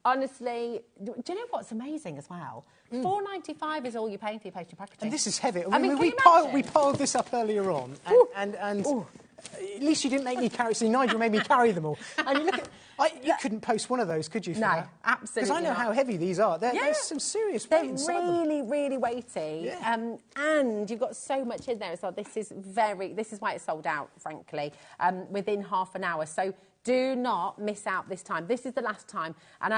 Honestly, do you know what's amazing as well? £4.95 is all you're paying for your postage packaging. And this is heavy. I mean, we piled this up earlier on, and at least you didn't make me carry. See, Nigel made me carry them all. And you look at, you couldn't post one of those, could you? For no, absolutely. Because I know how heavy these are. There's some serious weight inside them. They're really, really weighty. Yeah. And you've got so much in there as well. This is why it's sold out, frankly, within half an hour. So do not miss out this time. This is the last time, and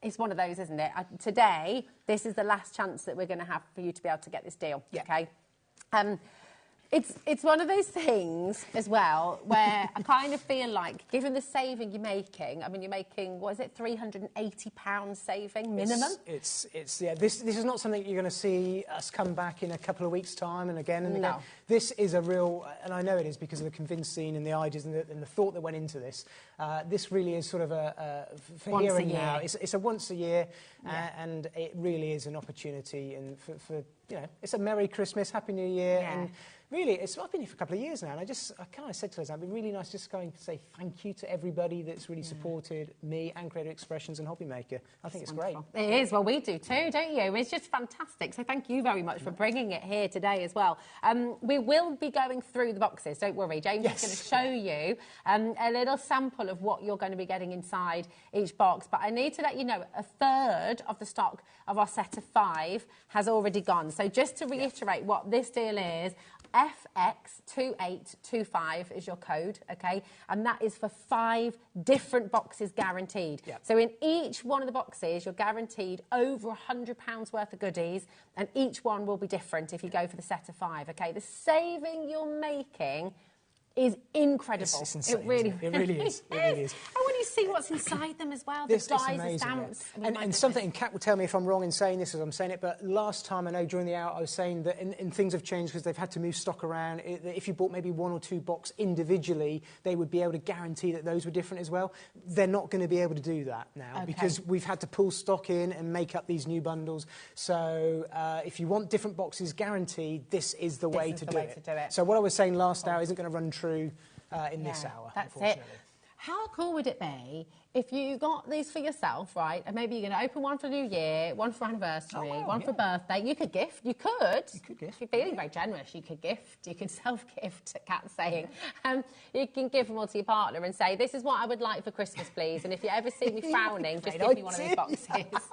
it's one of those, isn't it? Today, this is the last chance that we're going to have for you to be able to get this deal, OK? It's one of those things as well where I kind of feel like, given the saving you're making, I mean, you're making, what is it, £380 saving minimum? This is not something you're going to see us come back in a couple of weeks' time and again and again. This is a real, and I know it is because of the convincing and the ideas and the thought that went into this. This really is sort of for here and now. It's a once a year, and it really is an opportunity. And for you know, it's a Merry Christmas, Happy New Year, and really, I've been here for a couple of years now, and I kind of said to us, it'd be really nice just going to say thank you to everybody that's really supported me and Creative Expressions and HobbyMaker. I think it's great. It is. Well, we do too, don't you? It's just fantastic. So thank you very much for bringing it here today as well. We will be going through the boxes, don't worry. James is going to show you a little sample of what you're going to be getting inside each box. But I need to let you know, a third of the stock of our set of 5 has already gone. So just to reiterate what this deal is, FX2825 is your code, okay? And that is for 5 different boxes guaranteed. Yep. So in each one of the boxes, you're guaranteed over £100 worth of goodies, and each one will be different if you go for the set of 5, okay? The saving you're making is incredible. It's insane, it really, isn't it? It really is. It really is. And when you see what's inside them as well, This the is dies, amazing, the stamps. yeah. I mean, my And goodness. something, and Kat will tell me if I'm wrong in saying this as I'm saying it, but last time I know during the hour I was saying that and things have changed because they've had to move stock around. If you bought maybe 1 or 2 boxes individually, they would be able to guarantee that those were different as well. They're not going to be able to do that now because we've had to pull stock in and make up these new bundles. So if you want different boxes guaranteed, this is the way to do it. So what I was saying last hour isn't going to run true in this hour, that's unfortunately. it. How cool would it be if you got these for yourself, right? And maybe you're going to open one for New Year, one for anniversary, one for birthday. You could gift. You could. You could gift. If you're feeling very generous, you could gift. You could self-gift, Kat's saying. You can give them all to your partner and say, this is what I would like for Christmas, please. And if you ever see me frowning, just give me one of these boxes. That's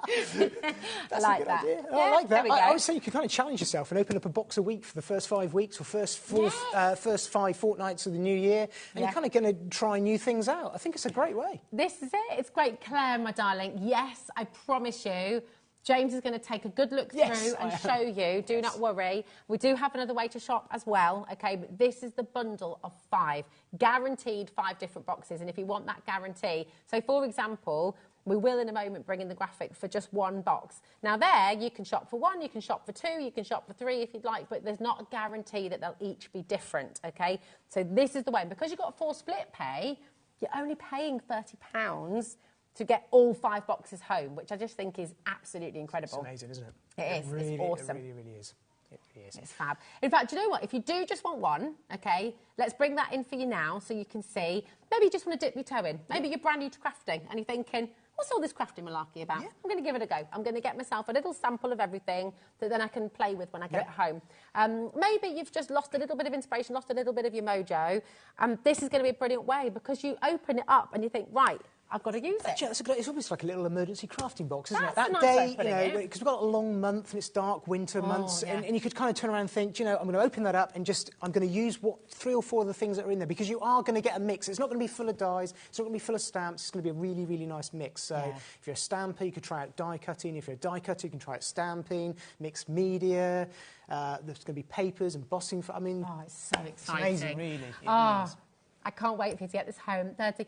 I like a good that. idea. Yeah, I like that. there we go. I would say you could kind of challenge yourself and open up a box a week for the first 5 weeks or first 5 fortnights of the new year. And you're kind of going to try new things out. I think it's a great way. This is it. It's great. Claire, my darling, yes, I promise you, James is going to take a good look through and show you. Do not worry. We do have another way to shop as well, okay? But this is the bundle of 5, guaranteed 5 different boxes. And if you want that guarantee, so for example, we will in a moment bring in the graphic for just 1 box. Now there, you can shop for 1, you can shop for 2, you can shop for 3 if you'd like, but there's not a guarantee that they'll each be different, okay? So this is the way. And because you've got 4 split pay, you're only paying £30 to get all 5 boxes home, which I just think is absolutely incredible. It's amazing, isn't it? It is. Really, it's awesome. It really is. It really is. It's fab. In fact, do you know what? If you do just want 1, okay, let's bring that in for you now so you can see. Maybe you just want to dip your toe in. Maybe you're brand new to crafting and you're thinking, what's all this crafting malarkey about? I'm going to give it a go. I'm going to get myself a little sample of everything that then I can play with when I get it home. Maybe you've just lost a little bit of inspiration, lost a little bit of your mojo. This is going to be a brilliant way because you open it up and you think, right, I've got to use it. Yeah, it's almost like a little emergency crafting box, isn't That's it? That a nice day, way of putting it. because we've got a long month and it's dark winter months, and you could kind of turn around and think, I'm going to open that up and I'm going to use 3 or 4 of the things that are in there because you are going to get a mix. It's not going to be full of dyes. It's not going to be full of stamps. It's going to be a really, really nice mix. So if you're a stamper, you could try out die cutting. If you're a die cutter, you can try out stamping, mixed media. There's going to be papers, embossing. It's so exciting. It's amazing, really. It really is. I can't wait for you to get this home. 30.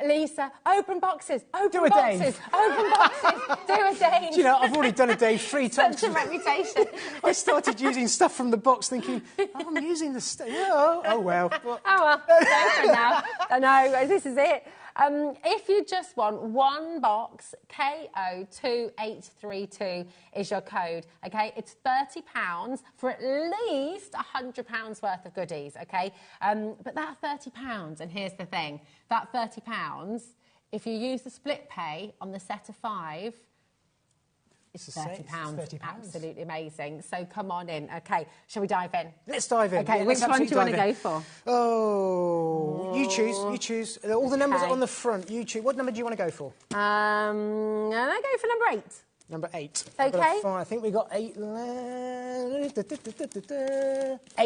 Lisa, open boxes. Do a Dave. Open boxes. Do a Dave. Do you know, I've already done a Dave 3 times. Such a reputation. I started using stuff from the box thinking, I'm using the stuff. Oh, well. Oh, well. Don't now. I know, this is it. If you just want 1 box, KO2832 is your code, okay? It's £30 for at least £100 worth of goodies, okay? But that £30, and here's the thing, that £30, if you use the split pay on the set of 5, it's £30. Absolutely amazing. So come on in. Okay, shall we dive in? Let's dive in. Okay, which one do you want to go for? Oh, you choose. You choose. All the numbers are on the front. You choose. What number do you want to go for? And I go for number 8. Number 8. Okay. I think we got 8 left. 8. There we I'm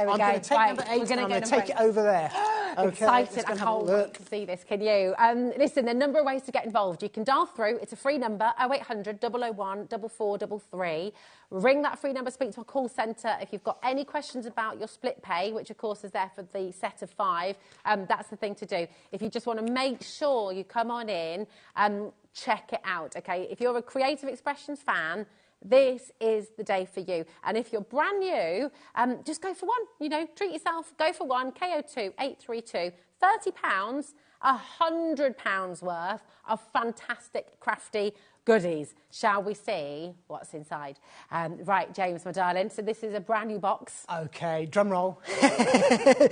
go. going to take number 8 and I'm going to take it over there. Okay, excited. I can't wait to see this. Can you? Listen, there are a number of ways to get involved. You can dial through. It's a free number, 0800 001 4433. Ring that free number, speak to our call centre. If you've got any questions about your split pay, which of course is there for the set of 5, that's the thing to do. If you just want to make sure you come on in, check it out, okay? If you're a Creative Expressions fan, this is the day for you. And if you're brand new, just go for 1. Treat yourself, go for 1, KO2832, £30, £100 worth of fantastic crafty goodies. Shall we see what's inside? Right, James, my darling, so this is a brand new box. OK, drum roll. I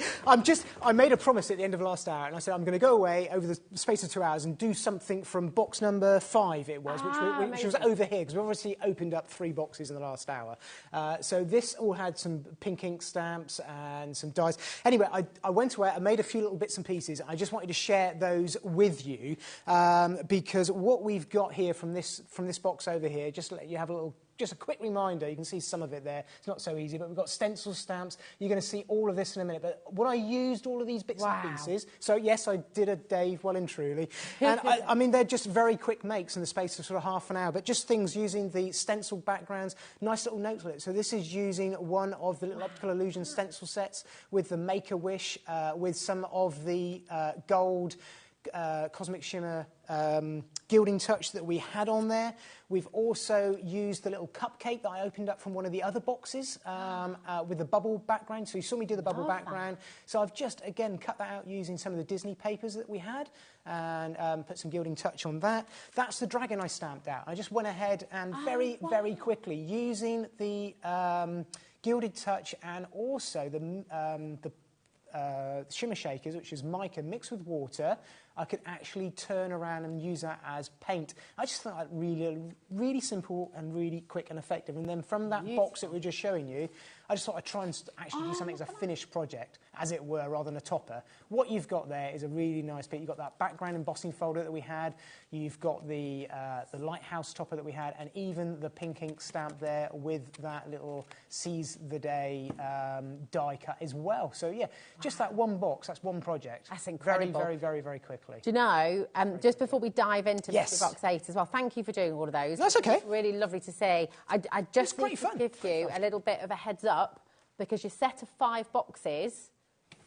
made a promise at the end of last hour, and I said I'm going to go away over the space of 2 hours and do something from box number 5, it was, which was over here, because we obviously opened up 3 boxes in the last hour. So this all had some pink ink stamps and some dies. Anyway, I went away, I made a few little bits and pieces, and I just wanted to share those with you, because what we've got here from this box over here, just to let you have a little just a quick reminder, you can see some of it there. It's not so easy, but we've got stencil stamps. You're going to see all of this in a minute. But what I used all of these bits and pieces. So, yes, I did a Dave well and truly. And, I mean, they're just very quick makes in the space of sort of half an hour. But just things using the stencil backgrounds, nice little notes with it. So this is using one of the little Optical Illusion stencil sets with the Make-A-Wish, with some of the gold Cosmic Shimmer gilding touch that we had on there. We've also used the little cupcake that I opened up from one of the other boxes with the bubble background. So you saw me do the bubble background. So I've just, again, cut that out using some of the Disney papers that we had and put some gilding touch on that. That's the dragon I stamped out. I just went ahead and very quickly, using the gilded touch and also the shimmer shakers, which is mica mixed with water, I could actually turn around and use that as paint. I just thought that really simple and really quick and effective. And then from that box that we were just showing you, I just thought I'd try and actually do something as a finished project, as it were, rather than a topper. What you've got there is a really nice bit. You've got that background embossing folder that we had. You've got the lighthouse topper that we had, and even the pink ink stamp there with that little Seize the Day die cut as well. So, yeah, just that one box, that's one project. That's incredible. Very quickly. Do you know, just before we dive into Mystery Box 8 as well, thank you for doing all of those. That's okay. It's really lovely to see. I just need to give you a little bit of a heads up, because your set of 5 boxes,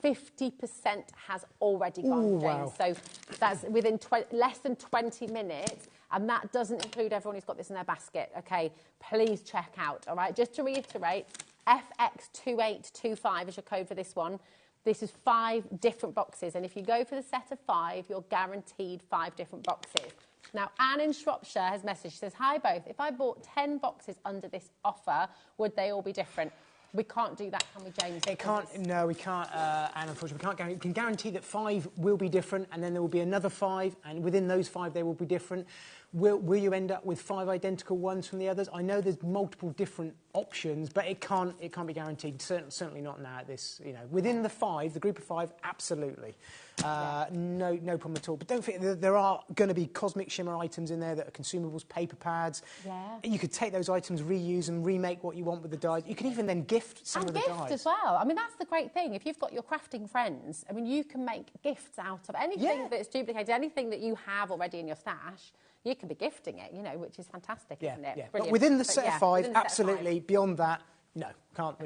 50% has already gone, James. So that's within less than 20 minutes, and that doesn't include everyone who's got this in their basket, OK? Please check out, all right? Just to reiterate, FX2825 is your code for this one. This is 5 different boxes, and if you go for the set of 5, you're guaranteed 5 different boxes. Now, Anne in Shropshire has messaged. She says, hi both. If I bought 10 boxes under this offer, would they all be different? We can't do that, can we, James? It can't. No, we can't. And unfortunately, we can't guarantee. We can guarantee that 5 will be different, and then there will be another 5, and within those 5, they will be different. Will you end up with 5 identical ones from the others? I know there's multiple different options, but it can't be guaranteed. Certainly not now. This, you know, within the 5, the group of 5, absolutely. No problem at all. But don't forget, there are going to be Cosmic Shimmer items in there that are consumables, paper pads. Yeah. You could take those items, reuse and remake what you want with the dies. You can even then gift some of the dies. And gift as well. I mean, that's the great thing. If you've got your crafting friends, I mean, you can make gifts out of anything that's duplicated, anything that you have already in your stash. You can be gifting it, you know, which is fantastic, isn't it? Yeah. But within the set of 5, absolutely. Beyond that, no, can't,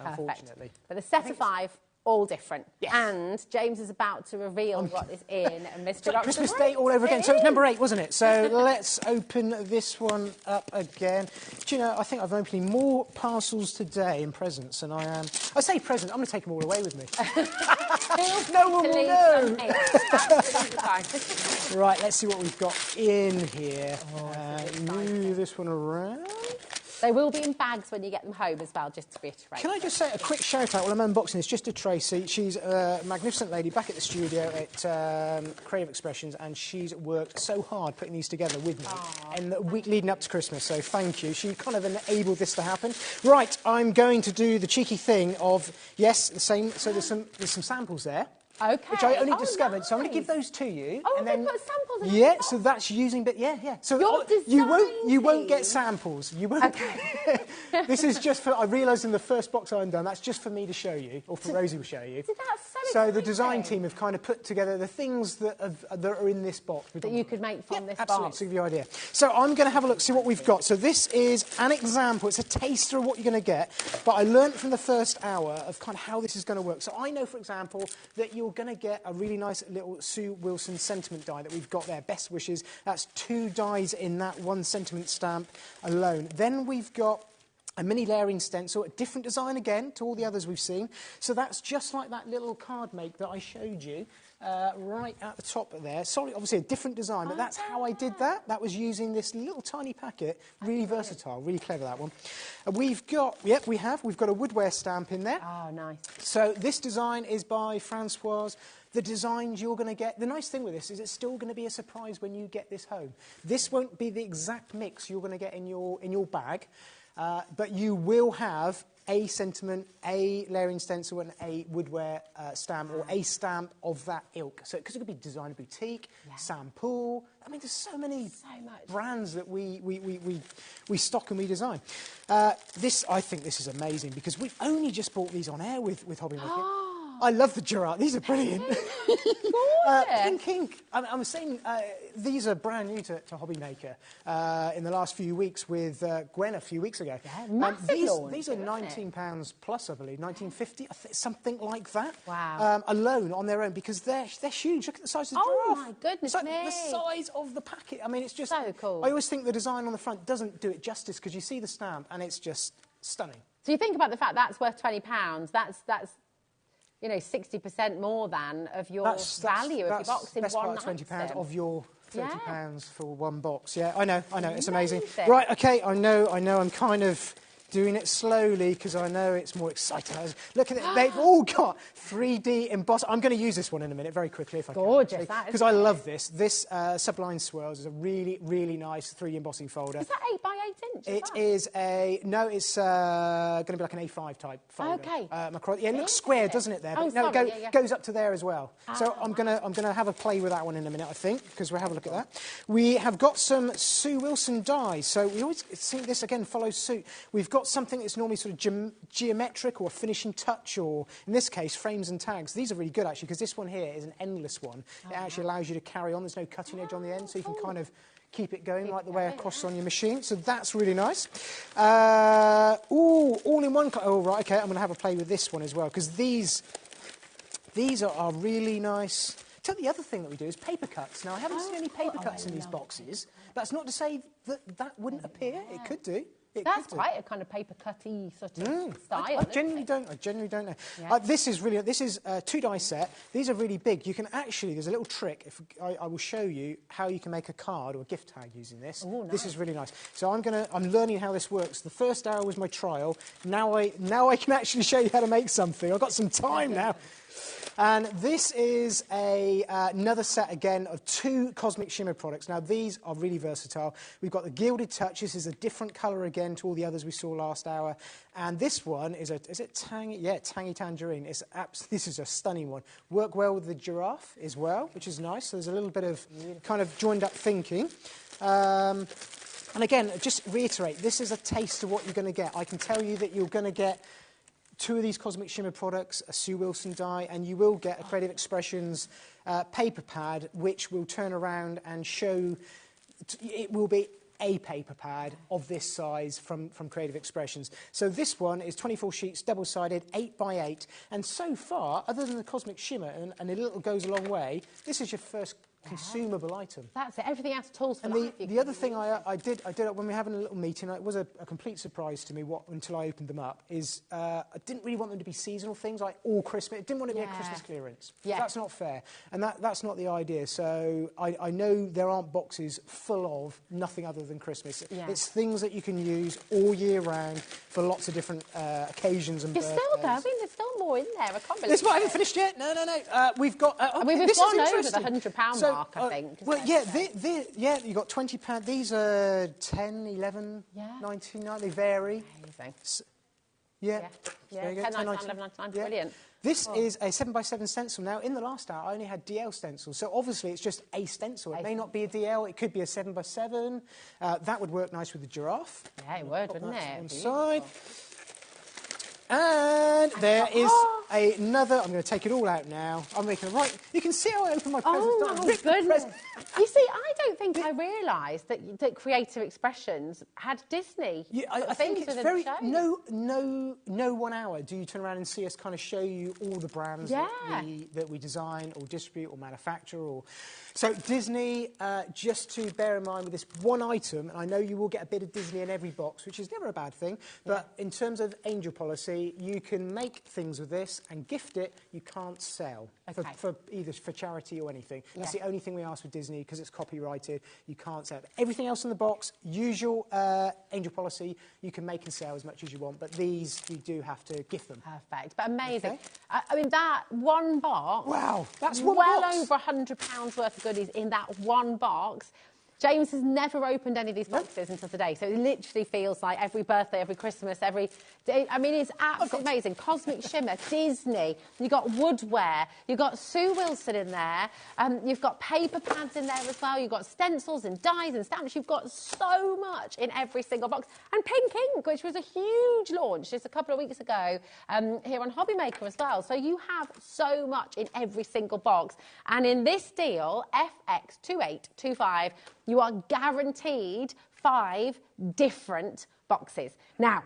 unfortunately. But the set of 5, all different. Yes. And James is about to reveal what is in a Mystery Box. Christmas Day all over again. So it's number 8, wasn't it? So let's open this one up again. Do you know, I think I'm opening more parcels today in presents than I am. I say presents, I'm going to take them all away with me. No one will know. Right, let's see what we've got in here. Move this one around. They will be in bags when you get them home as well, just to reiterate. Can I just say a quick shout-out while I'm unboxing this, just to Tracy. She's a magnificent lady back at the studio at Creative Expressions, and she's worked so hard putting these together with me in the week leading up to Christmas, so thank you. She kind of enabled this to happen. Right, I'm going to do the cheeky thing of, yes, the same, so there's some samples there. Okay. Which I only discovered, nice. So I'm going to give those to you. Oh, and then put samples in the box. So that's using, but yeah. So you won't get samples. You won't. Okay. This is just for. I realised in the first box I undone, that's just for me to show you, or for Rosie to show you. So that's so exciting. The design team have kind of put together the things that are in this box. That you could make from this absolutely, box. to give you an idea. So I'm going to have a look, see what we've got. So this is an example. It's a taster of what you're going to get. But I learned from the first hour of kind of how this is going to work. So I know, for example, that you're going to get a really nice little Sue Wilson sentiment die that we've got there. Best wishes. That's 2 dies in that 1 sentiment stamp alone. Then we've got a mini layering stencil, a different design again to all the others we've seen. So that's just like that little card make that I showed you right at the top of there. Sorry, obviously a different design, but that's how I did that. That was using this little tiny packet. Really versatile, really clever, that one. We've got, we've got a woodware stamp in there. Oh, nice. So this design is by Francoise. The designs you're going to get, the nice thing with this is it's still going to be a surprise when you get this home. This won't be the exact mix you're going to get in your bag, but you will have a sentiment, a layering stencil, and a woodware stamp, or a stamp of that ilk. So, because it could be designer boutique, Sam Pool. I mean, there's so many brands that we stock and we design. I think this is amazing because we only just bought these on air with HobbyMaker. I love the giraffe. These are brilliant. Pink ink. I'm saying these are brand new to HobbyMaker in the last few weeks with Gwen a few weeks ago. Yeah, massive launch, these are £19 plus, I believe, £19.50, something like that. Wow. Alone on their own because they're huge. Look at the size of the giraffe. Oh my goodness me. The size of the packet. I mean, it's just so cool. I always think the design on the front doesn't do it justice because you see the stamp and it's just stunning. So you think about the fact that's worth £20. That's 60% more than of your value of your box in one item. £20 of your £30 for one box. Yeah, I know, it's amazing. Amazing. Right, okay, I know, I'm kind of doing it slowly because I know it's more exciting. Look at it, they've all got 3D embossed. I'm going to use this one in a minute very quickly if I can. Gorgeous, because I love this. This Sublime Swirls is a really, really nice 3D embossing folder. Is that 8 by 8 inches? It's going to be like an A5 type folder. Okay. Yeah, it looks square, doesn't it? There, but it goes up to there as well. So I'm gonna have a play with that one in a minute, I think, because we'll have a look at that. We have got some Sue Wilson dies. So we always think this again follows suit. We've got something that's normally sort of geometric or a finishing touch, or in this case frames and tags. These are really good actually because this one here is an endless one. It actually allows you to carry on. There's no cutting edge on the end, so you can kind of keep it going right the way across on your machine. So that's really nice. All in one. Oh right, okay. I'm going to have a play with this one as well because these are really nice. So the other thing that we do is paper cuts. Now I haven't seen any paper cuts in these boxes. That's not to say that wouldn't appear. It could do. That's quite a kind of paper cutty sort of style. I genuinely don't know. Yeah. This is a 2 die set. These are really big. You can actually, there's a little trick. I will show you how you can make a card or a gift tag using this. Ooh, nice. This is really nice. So I'm learning how this works. The first hour was my trial. Now I can actually show you how to make something. I've got some time now. And this is another set, again, of 2 Cosmic Shimmer products. Now, these are really versatile. We've got the Gilded Touch. This is a different colour, again, to all the others we saw last hour. And this one is it tangy? Yeah, Tangy Tangerine. This is a stunning one. Work well with the giraffe as well, which is nice. So there's a little bit of kind of joined-up thinking. And again, just reiterate, this is a taste of what you're going to get. I can tell you that you're going to get 2 of these Cosmic Shimmer products, a Sue Wilson die, and you will get a Creative Expressions paper pad, which will turn around and show. It will be a paper pad of this size from Creative Expressions. So this one is 24 sheets, double-sided, 8 by 8, and so far, other than the Cosmic Shimmer, and a little goes a long way, this is your first consumable item. That's it. Everything else tools for and life. The other thing I did when we were having a little meeting, it was a complete surprise to me until I opened them up, is I didn't really want them to be seasonal things, like all Christmas. I didn't want it to be a Christmas clearance. Yeah. That's not fair. And that's not the idea. So I know there aren't boxes full of nothing other than Christmas. Yeah. It's things that you can use all year round for lots of different occasions and birthdays. Still going. There's still more in there. I can't believe this. I haven't finished yet. No. We've got... we've gone over the £100 mark, I think. Well, you've got £20. These are 10, 11, 99. They vary. Amazing. Yeah. Yeah. 10, 99, 11, brilliant. This is a 7x7 stencil. Now, in the last hour, I only had DL stencils, so obviously it's just a stencil. It may not be a DL, it could be a 7x7. That would work nice with the giraffe. Yeah, it would, wouldn't it? One side. And there is another. I'm going to take it all out now. I'm making a right. You can see how I open my presents. Oh, my goodness. You see, I don't think I realised that Creative Expressions had Disney. Yeah, I think it's very... No 1 hour do you turn around and see us kind of show you all the brands that we design or distribute or manufacture. So Disney, just to bear in mind with this one item, and I know you will get a bit of Disney in every box, which is never a bad thing, but in terms of angel policy, you can make things with this and gift it. You can't sell for either for charity or anything. That's the only thing we ask with Disney because it's copyrighted. You can't sell. Everything else in the box, usual angel policy, you can make and sell as much as you want, but these you do have to gift them. Perfect, but amazing. Okay. I mean, that one box. Wow, that's one well box. Over £100 worth of goodies in that one box. James has never opened any of these boxes until today, so it literally feels like every birthday, every Christmas, every day. I mean, it's absolutely amazing. Cosmic Shimmer, Disney, you've got woodware, you've got Sue Wilson in there, you've got paper pads in there as well, you've got stencils and dies and stamps, you've got so much in every single box. And Pink Ink, which was a huge launch just a couple of weeks ago here on HobbyMaker as well. So you have so much in every single box. And in this deal, FX2825, you are guaranteed 5 different boxes. Now,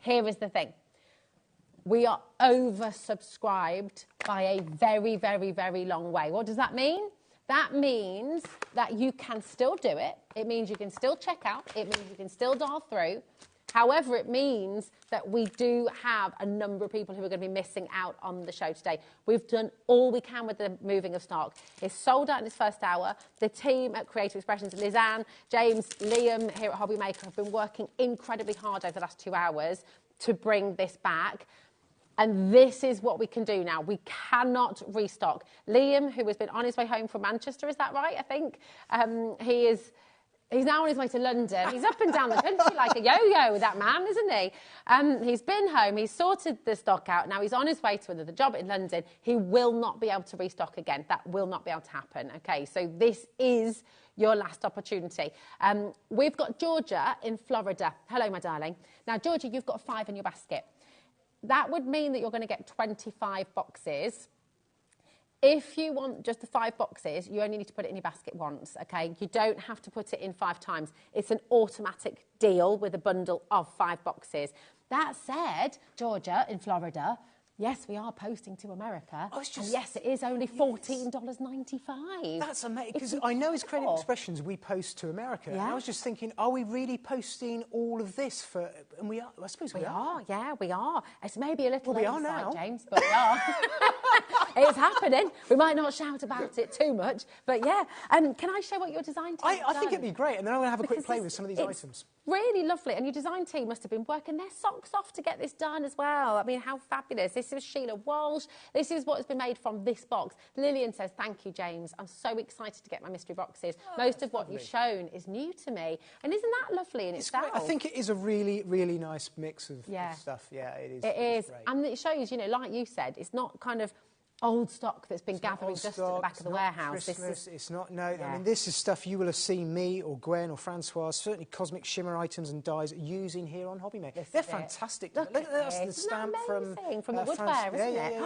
here is the thing. We are oversubscribed by a very, very, very long way. What does that mean? That means that you can still do it. It means you can still check out. It means you can still dial through. However, it means that we do have a number of people who are going to be missing out on the show today. We've done all we can with the moving of stock. It's sold out in its first hour. The team at Creative Expressions, Lizanne, James, Liam here at HobbyMaker have been working incredibly hard over the last 2 hours to bring this back. And this is what we can do now. We cannot restock. Liam, who has been on his way home from Manchester, is that right, I think? He's now on his way to London. He's up and down the country like a yo-yo, that man, isn't he? He's been home. He's sorted the stock out. Now he's on his way to another job in London. He will not be able to restock again. That will not be able to happen. Okay, so this is your last opportunity. We've got Georgia in Florida. Hello, my darling. Now, Georgia, you've got 5 in your basket. That would mean that you're going to get 25 boxes. If you want just the 5 boxes, you only need to put it in your basket once, okay? You don't have to put it in 5 times. It's an automatic deal with a bundle of 5 boxes. That said, Georgia in Florida, yes, we are posting to America. Oh, it's just... yes, it is only $14.95. That's amazing, because I know as Creative Expressions we post to America. Yeah. And I was just thinking, are we really posting all of this for... And we are, I suppose we are. Yeah, we are. It's maybe a little late now, James, but we are. It's happening. We might not shout about it too much, but yeah. Can I show what your design team I think it'd be great, and then I'm going to have a quick play with some of these items. Really lovely, and your design team must have been working their socks off to get this done as well. I mean, how fabulous. This is Sheila Walsh. This is what has been made from this box. Lillian says, thank you, James. I'm so excited to get my mystery boxes. Most of what you've shown is new to me. And isn't that lovely in itself? Great. I think it is a really, really nice mix of stuff. Yeah, it is. It is. Great. And it shows, you know, like you said, it's not kind of old stock that's been gathering dust at the back of the warehouse. It's not, no, I mean, this is stuff you will have seen me or Gwen or Francois, certainly Cosmic Shimmer items and dies using here on HobbyMaker. They're fantastic. Look at this, the stamp from the woodware, isn't it?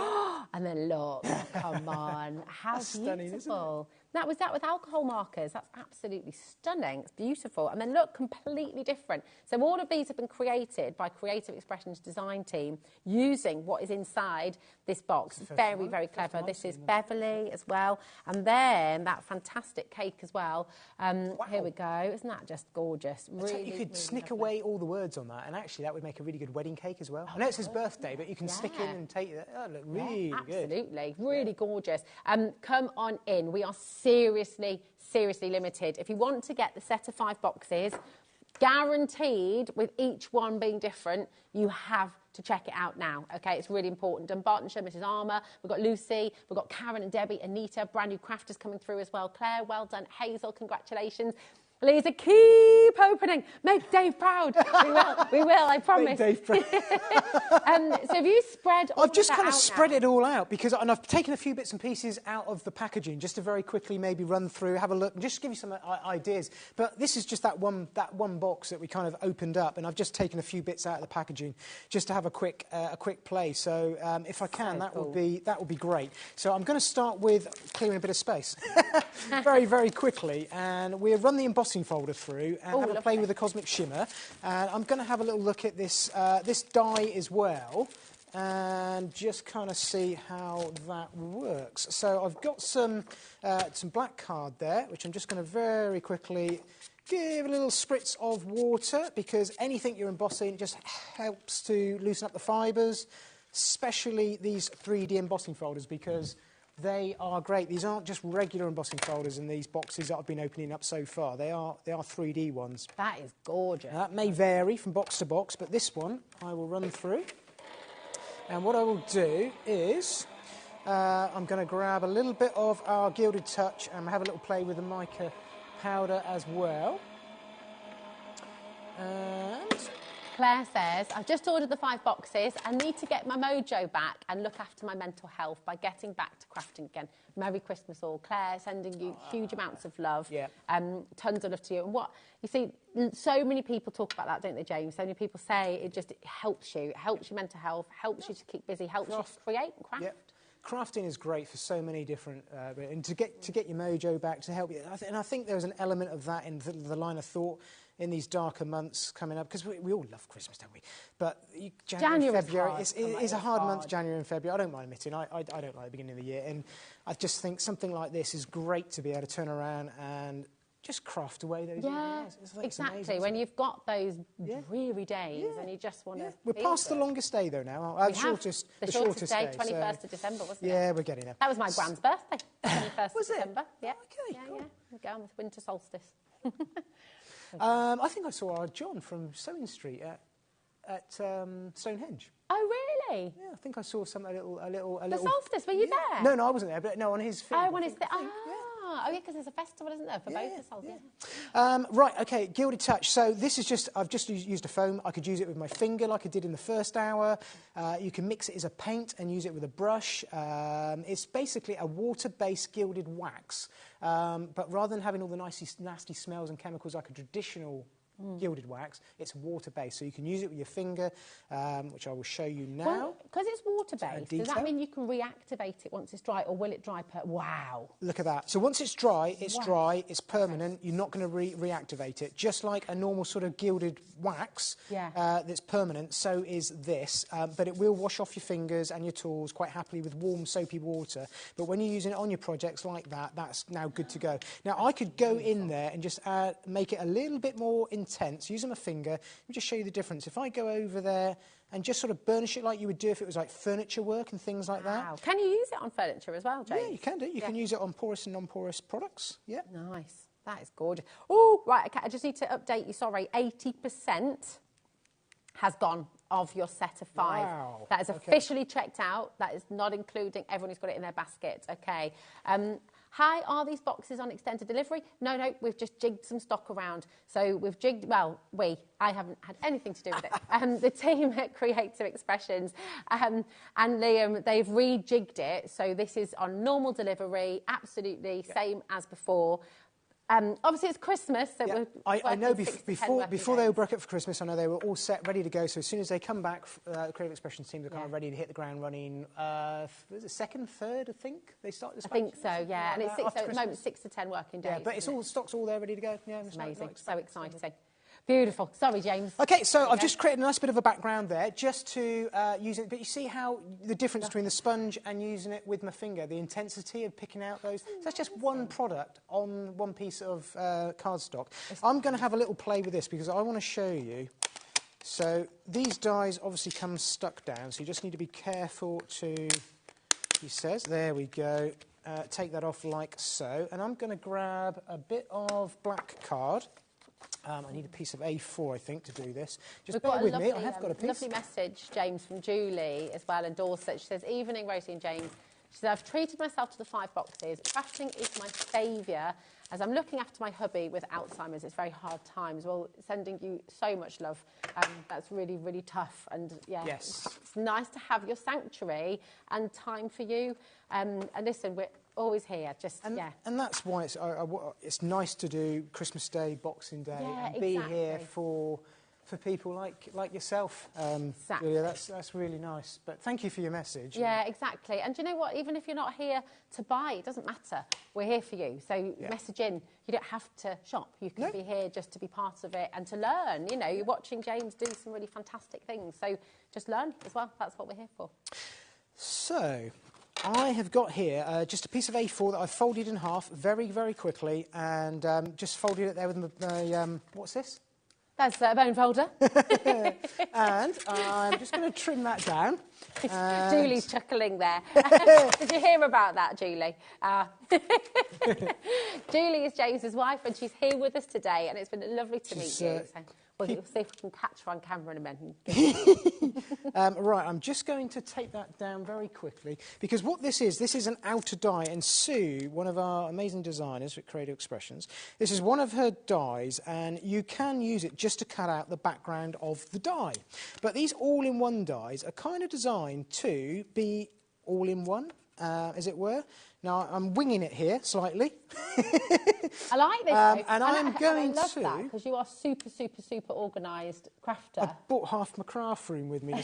And then look, come on, how beautiful. Stunning, isn't it? That was that with alcohol markers. That's absolutely stunning. It's beautiful. And then look, completely different. So all of these have been created by Creative Expressions design team using what is inside this box. Very, very clever. This is Beverly as well. And then that fantastic cake as well. Wow. Here we go. Isn't that just gorgeous? Really, you could snick away all the words on that, and actually that would make a really good wedding cake as well. I know it's his birthday, but you can stick in and take it. Oh, look really good. Absolutely. Really gorgeous. Come on in. We are seriously limited. If you want to get the set of 5 boxes, guaranteed with each one being different, you have to check it out now, okay? It's really important. Dumbartonshire, Mrs. Armour, we've got Lucy, we've got Karen and Debbie, Anita, brand new crafters coming through as well. Claire, well done. Hazel, congratulations. Lisa, keep opening. Make Dave proud. We will, I promise. Make Dave proud. So have you spread all I've just kind of spread it all out, because and I've taken a few bits and pieces out of the packaging just to very quickly maybe run through, have a look, and just give you some ideas. But this is just that one box that we kind of opened up, and I've just taken a few bits out of the packaging just to have a quick play. So if I can, that would be great. So I'm going to start with clearing a bit of space very, very quickly, and we'll run the embossing folder through and have a play with the Cosmic Shimmer. And I'm going to have a little look at this this die as well, and just kind of see how that works. So I've got some black card there, which I'm just going to very quickly give a little spritz of water, because anything you're embossing just helps to loosen up the fibres, especially these 3D embossing folders, because they are great. These aren't just regular embossing folders in these boxes that I've been opening up so far. They are 3D ones. That is gorgeous. That may vary from box to box, but this one I will run through. And what I will do is I'm going to grab a little bit of our Gilded Touch and have a little play with the mica powder as well. And Claire says, I've just ordered the 5 boxes. I need to get my mojo back and look after my mental health by getting back to crafting again. Merry Christmas all. Claire, sending you huge amounts of love. Yeah. Tons of love to you. And what, you see, so many people talk about that, don't they, James? So many people say it helps you. It helps your mental health, helps you to keep busy, helps you to create and craft. Yeah. Crafting is great for so many different, and to get your mojo back, to help you. And I think there's an element of that in the line of thought in these darker months coming up, because we all love Christmas, don't we? But January and February is a hard month, January and February. I don't mind admitting, I don't like the beginning of the year. And I just think something like this is great to be able to turn around and just craft away those years. Exactly. Amazing, when you've got those dreary days and you just want to. We're past the longest day though now. The shortest day, 21st of December, wasn't it? Yeah, we're getting there. That was my grand's birthday, 21st of December. Yeah. Okay, cool. Yeah. We go on with winter solstice. I think I saw our John from Sewing Street at Stonehenge. Oh, really? Yeah, I think I saw a little. The solstice, were you there? No, I wasn't there, but no, on his film. Oh, on his thing. Oh, yeah, because there's a festival, isn't there, for both the solstices? Right, okay, Gilded Touch. So this is just, I've just used a foam. I could use it with my finger like I did in the first hour. You can mix it as a paint and use it with a brush. It's basically a water-based gilded wax. But rather than having all the nasty smells and chemicals like a traditional gilded wax, it's water-based, so you can use it with your finger, which I will show you now. Well, because it's water-based, does that mean you can reactivate it once it's dry, or will it dry Wow. Look at that. So once it's dry, it's permanent. You're not going to reactivate it. Just like a normal sort of gilded wax that's permanent, so is this. But it will wash off your fingers and your tools quite happily with warm, soapy water. But when you're using it on your projects like that, that's now good to go. Now, I could go in there and just make it a little bit more intense, using my finger. Let me just show you the difference. If I go over there and just sort of burnish it like you would do if it was like furniture work and things like that. Wow. Can you use it on furniture as well, James? Yeah, you can do. You can use it on porous and non-porous products. Yeah. Nice. That is gorgeous. Oh, right, okay, I just need to update you. Sorry, 80% has gone of your set of 5. Wow. That is officially checked out. That is not including everyone who's got it in their basket. Okay. Hi, are these boxes on extended delivery? No, we've just jigged some stock around. So we've jigged, I haven't had anything to do with it. The team at Creative Expressions and Liam, they've rejigged it. So this is on normal delivery, absolutely same as before. Obviously, it's Christmas, so we're I know before they were broke up for Christmas, I know they were all set, ready to go. So as soon as they come back, the Creative Expressions team are kind of ready to hit the ground running. Was it second, third, I think they start dispatching? I think so, yeah. And it's at the moment 6 to 10 working days. Yeah, but stock's all there, ready to go. Yeah, it's amazing, so exciting. Beautiful. Sorry, James. Okay, so I've just created a nice bit of a background there just to use it. But you see how the difference between the sponge and using it with my finger, the intensity of picking out those. So that's just one product on one piece of cardstock. I'm going to have a little play with this because I want to show you. So these dies obviously come stuck down, so you just need to be careful to, he says, there we go, take that off like so. And I'm going to grab a bit of black card. I need a piece of A4, I think, to do this. Just bear with me, I have got a piece. Lovely message, James, from Julie as well in Dorset. She says, evening, Rosie and James. She says, I've treated myself to the 5 boxes. Crafting is my saviour. As I'm looking after my hubby with Alzheimer's, it's very hard times. Well, sending you so much love. That's really, really tough. And, it's nice to have your sanctuary and time for you. And listen, we're always here, And that's why it's nice to do Christmas Day, Boxing Day, and be here for people like yourself. Exactly. Yeah, that's really nice. But thank you for your message. Yeah, exactly. And do you know what? Even if you're not here to buy, it doesn't matter. We're here for you. So message in. You don't have to shop. You can be here just to be part of it and to learn. You know, you're watching James do some really fantastic things. So just learn as well. That's what we're here for. So I have got here just a piece of A4 that I've folded in half very, very quickly and just folded it there with my, what's this? That's a bone folder. And I'm just going to trim that down. Julie's chuckling there. Did you hear about that, Julie? Julie is James's wife and she's here with us today and it's been lovely to meet you. So We'll see if we can catch her on camera in a minute. Right, I'm just going to take that down very quickly, because what this is an outer die, and Sue, one of our amazing designers at Creative Expressions, this is one of her dies, and you can use it just to cut out the background of the die. But these all-in-one dies are kind of designed to be all-in-one, as it were. Now, I'm winging it here slightly. I like this. And I'm going I love to... that, because you are super, super, super organised crafter. I brought half my craft room with me.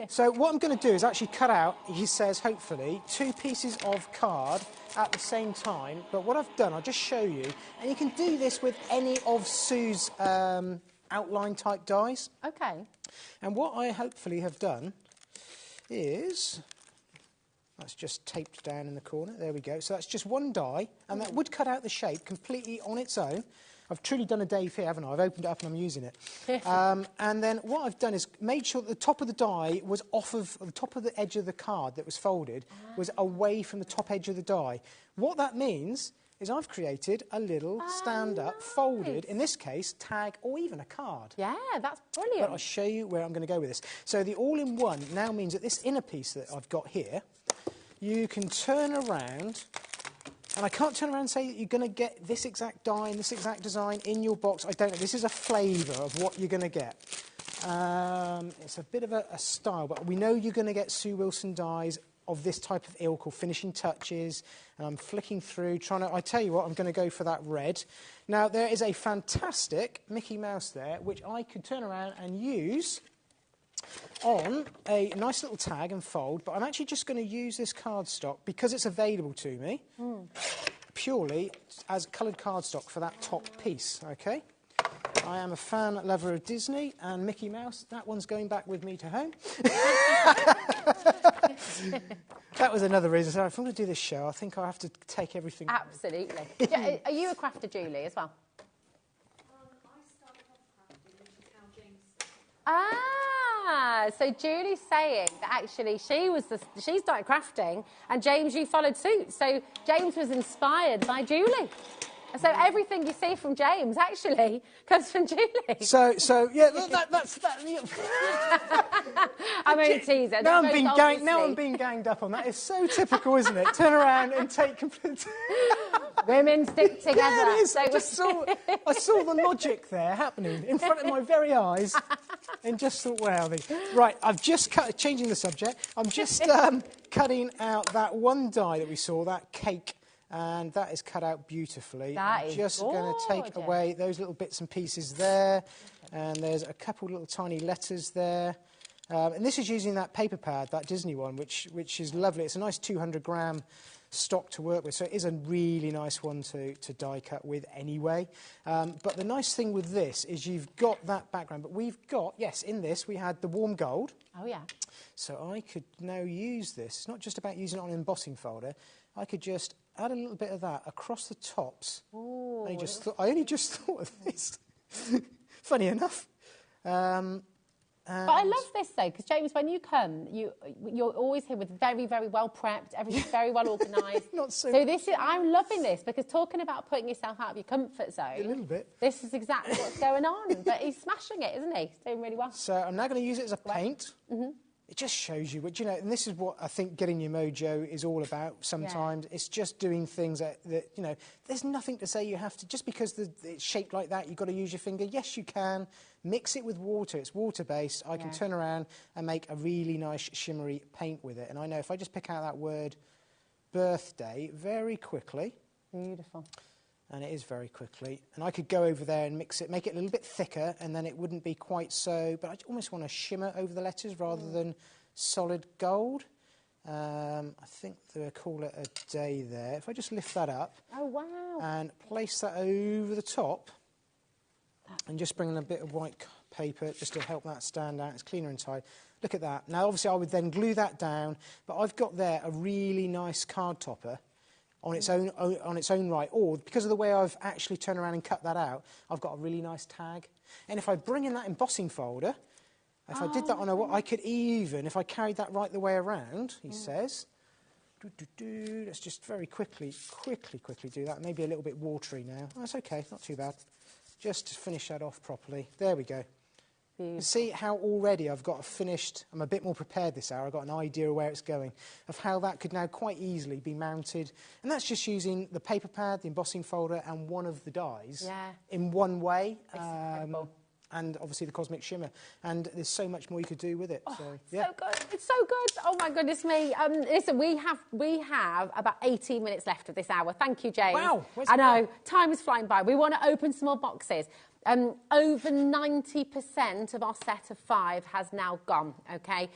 So what I'm going to do is actually cut out, he says, hopefully, 2 pieces of card at the same time. But what I've done, I'll just show you. And you can do this with any of Sue's outline-type dies. OK. And what I hopefully have done is... That's just taped down in the corner. There we go. So that's just one die, and that would cut out the shape completely on its own. I've truly done a Dave here, haven't I? I've opened it up and I'm using it. And then what I've done is made sure that the top of the die was off of the top of the edge of the card that was folded, was away from the top edge of the die. What that means is I've created a little stand-up, folded, in this case, tag or even a card. Yeah, that's brilliant. But I'll show you where I'm going to go with this. So the all-in-one now means that this inner piece that I've got here, you can turn around, and I can't turn around and say that you're going to get this exact die and this exact design in your box. I don't know. This is a flavour of what you're going to get. It's a bit of a style, but we know you're going to get Sue Wilson dies of this type of ilk called Finishing Touches, and I'm flicking through, I tell you what, I'm going to go for that red. Now, there is a fantastic Mickey Mouse there, which I could turn around and use on a nice little tag and fold, but I'm actually just going to use this cardstock because it's available to me purely as coloured cardstock for that top piece, OK? I am a fan lover of Disney and Mickey Mouse. That one's going back with me to home. That was another reason. So if I'm going to do this show, I think I have to take everything. Absolutely. Are you a crafter, Julie, as well? I started off crafting, which is how James started. So Julie's saying that actually she started crafting, and James, you followed suit. So James was inspired by Julie. So everything you see from James actually comes from Julie. So yeah, that's that. I'm only teasing. Now I'm being ganged up on that. It's so typical, isn't it? Turn around and take complete. Women stick together. Yeah, it is. So I saw the logic there happening in front of my very eyes, and just thought, wow. Right, I've just changing the subject. I'm just cutting out that one die that we saw, that cake. And that is cut out beautifully. That is just going to take away those little bits and pieces there. And there's a couple little tiny letters there. And this is using that paper pad, that Disney one, which is lovely. It's a nice 200-gram stock to work with. So it is a really nice one to die cut with anyway. But the nice thing with this is you've got that background. But we've got, yes, in this we had the warm gold. Oh, yeah. So I could now use this. It's not just about using it on an embossing folder. I could just add a little bit of that across the tops. Ooh, I only just thought of this. Funny enough. But I love this though, because James, when you come, you're always here with very, very well prepped, everything's very well organised. Not so. So I'm loving this, because talking about putting yourself out of your comfort zone. A little bit. This is exactly what's going on. But he's smashing it, isn't he? He's doing really well. So I'm now going to use it as a paint. It just shows you, and this is what I think getting your mojo is all about sometimes. Yeah. It's just doing things that, there's nothing to say you have to, just because it's shaped like that, you've got to use your finger. Yes, you can. Mix it with water. It's water-based. I can turn around and make a really nice shimmery paint with it. And I know if I just pick out that word birthday very quickly. Beautiful. And it is very quickly. And I could go over there and mix it, make it a little bit thicker, and then it wouldn't be quite so... But I almost want to shimmer over the letters rather than solid gold. I think they'll call it a day there. If I just lift that up... Oh, wow. And place that over the top, and just bring in a bit of white paper just to help that stand out. It's cleaner inside. Look at that. Now, obviously, I would then glue that down, but I've got there a really nice card topper on its own right, or because of the way I've actually turned around and cut that out, I've got a really nice tag. And if I bring in that embossing folder, if I did that on I could even, if I carried that right the way around, he says, let's just very quickly do that. Maybe a little bit watery now. That's okay, not too bad. just to finish that off properly. There we go. Beautiful. You see how already I've got a finished, I'm a bit more prepared this hour, I've got an idea of where it's going, of how that could now quite easily be mounted. And that's just using the paper pad, the embossing folder, and one of the dies in one way. And obviously the Cosmic Shimmer. And there's so much more you could do with it. Oh, so, it's so good. It's so good. Oh, my goodness me. Listen, we have about 18 minutes left of this hour. Thank you, James. Wow. I know. Time is flying by. We want to open some more boxes. Over 90% of our set of 5 has now gone, OK?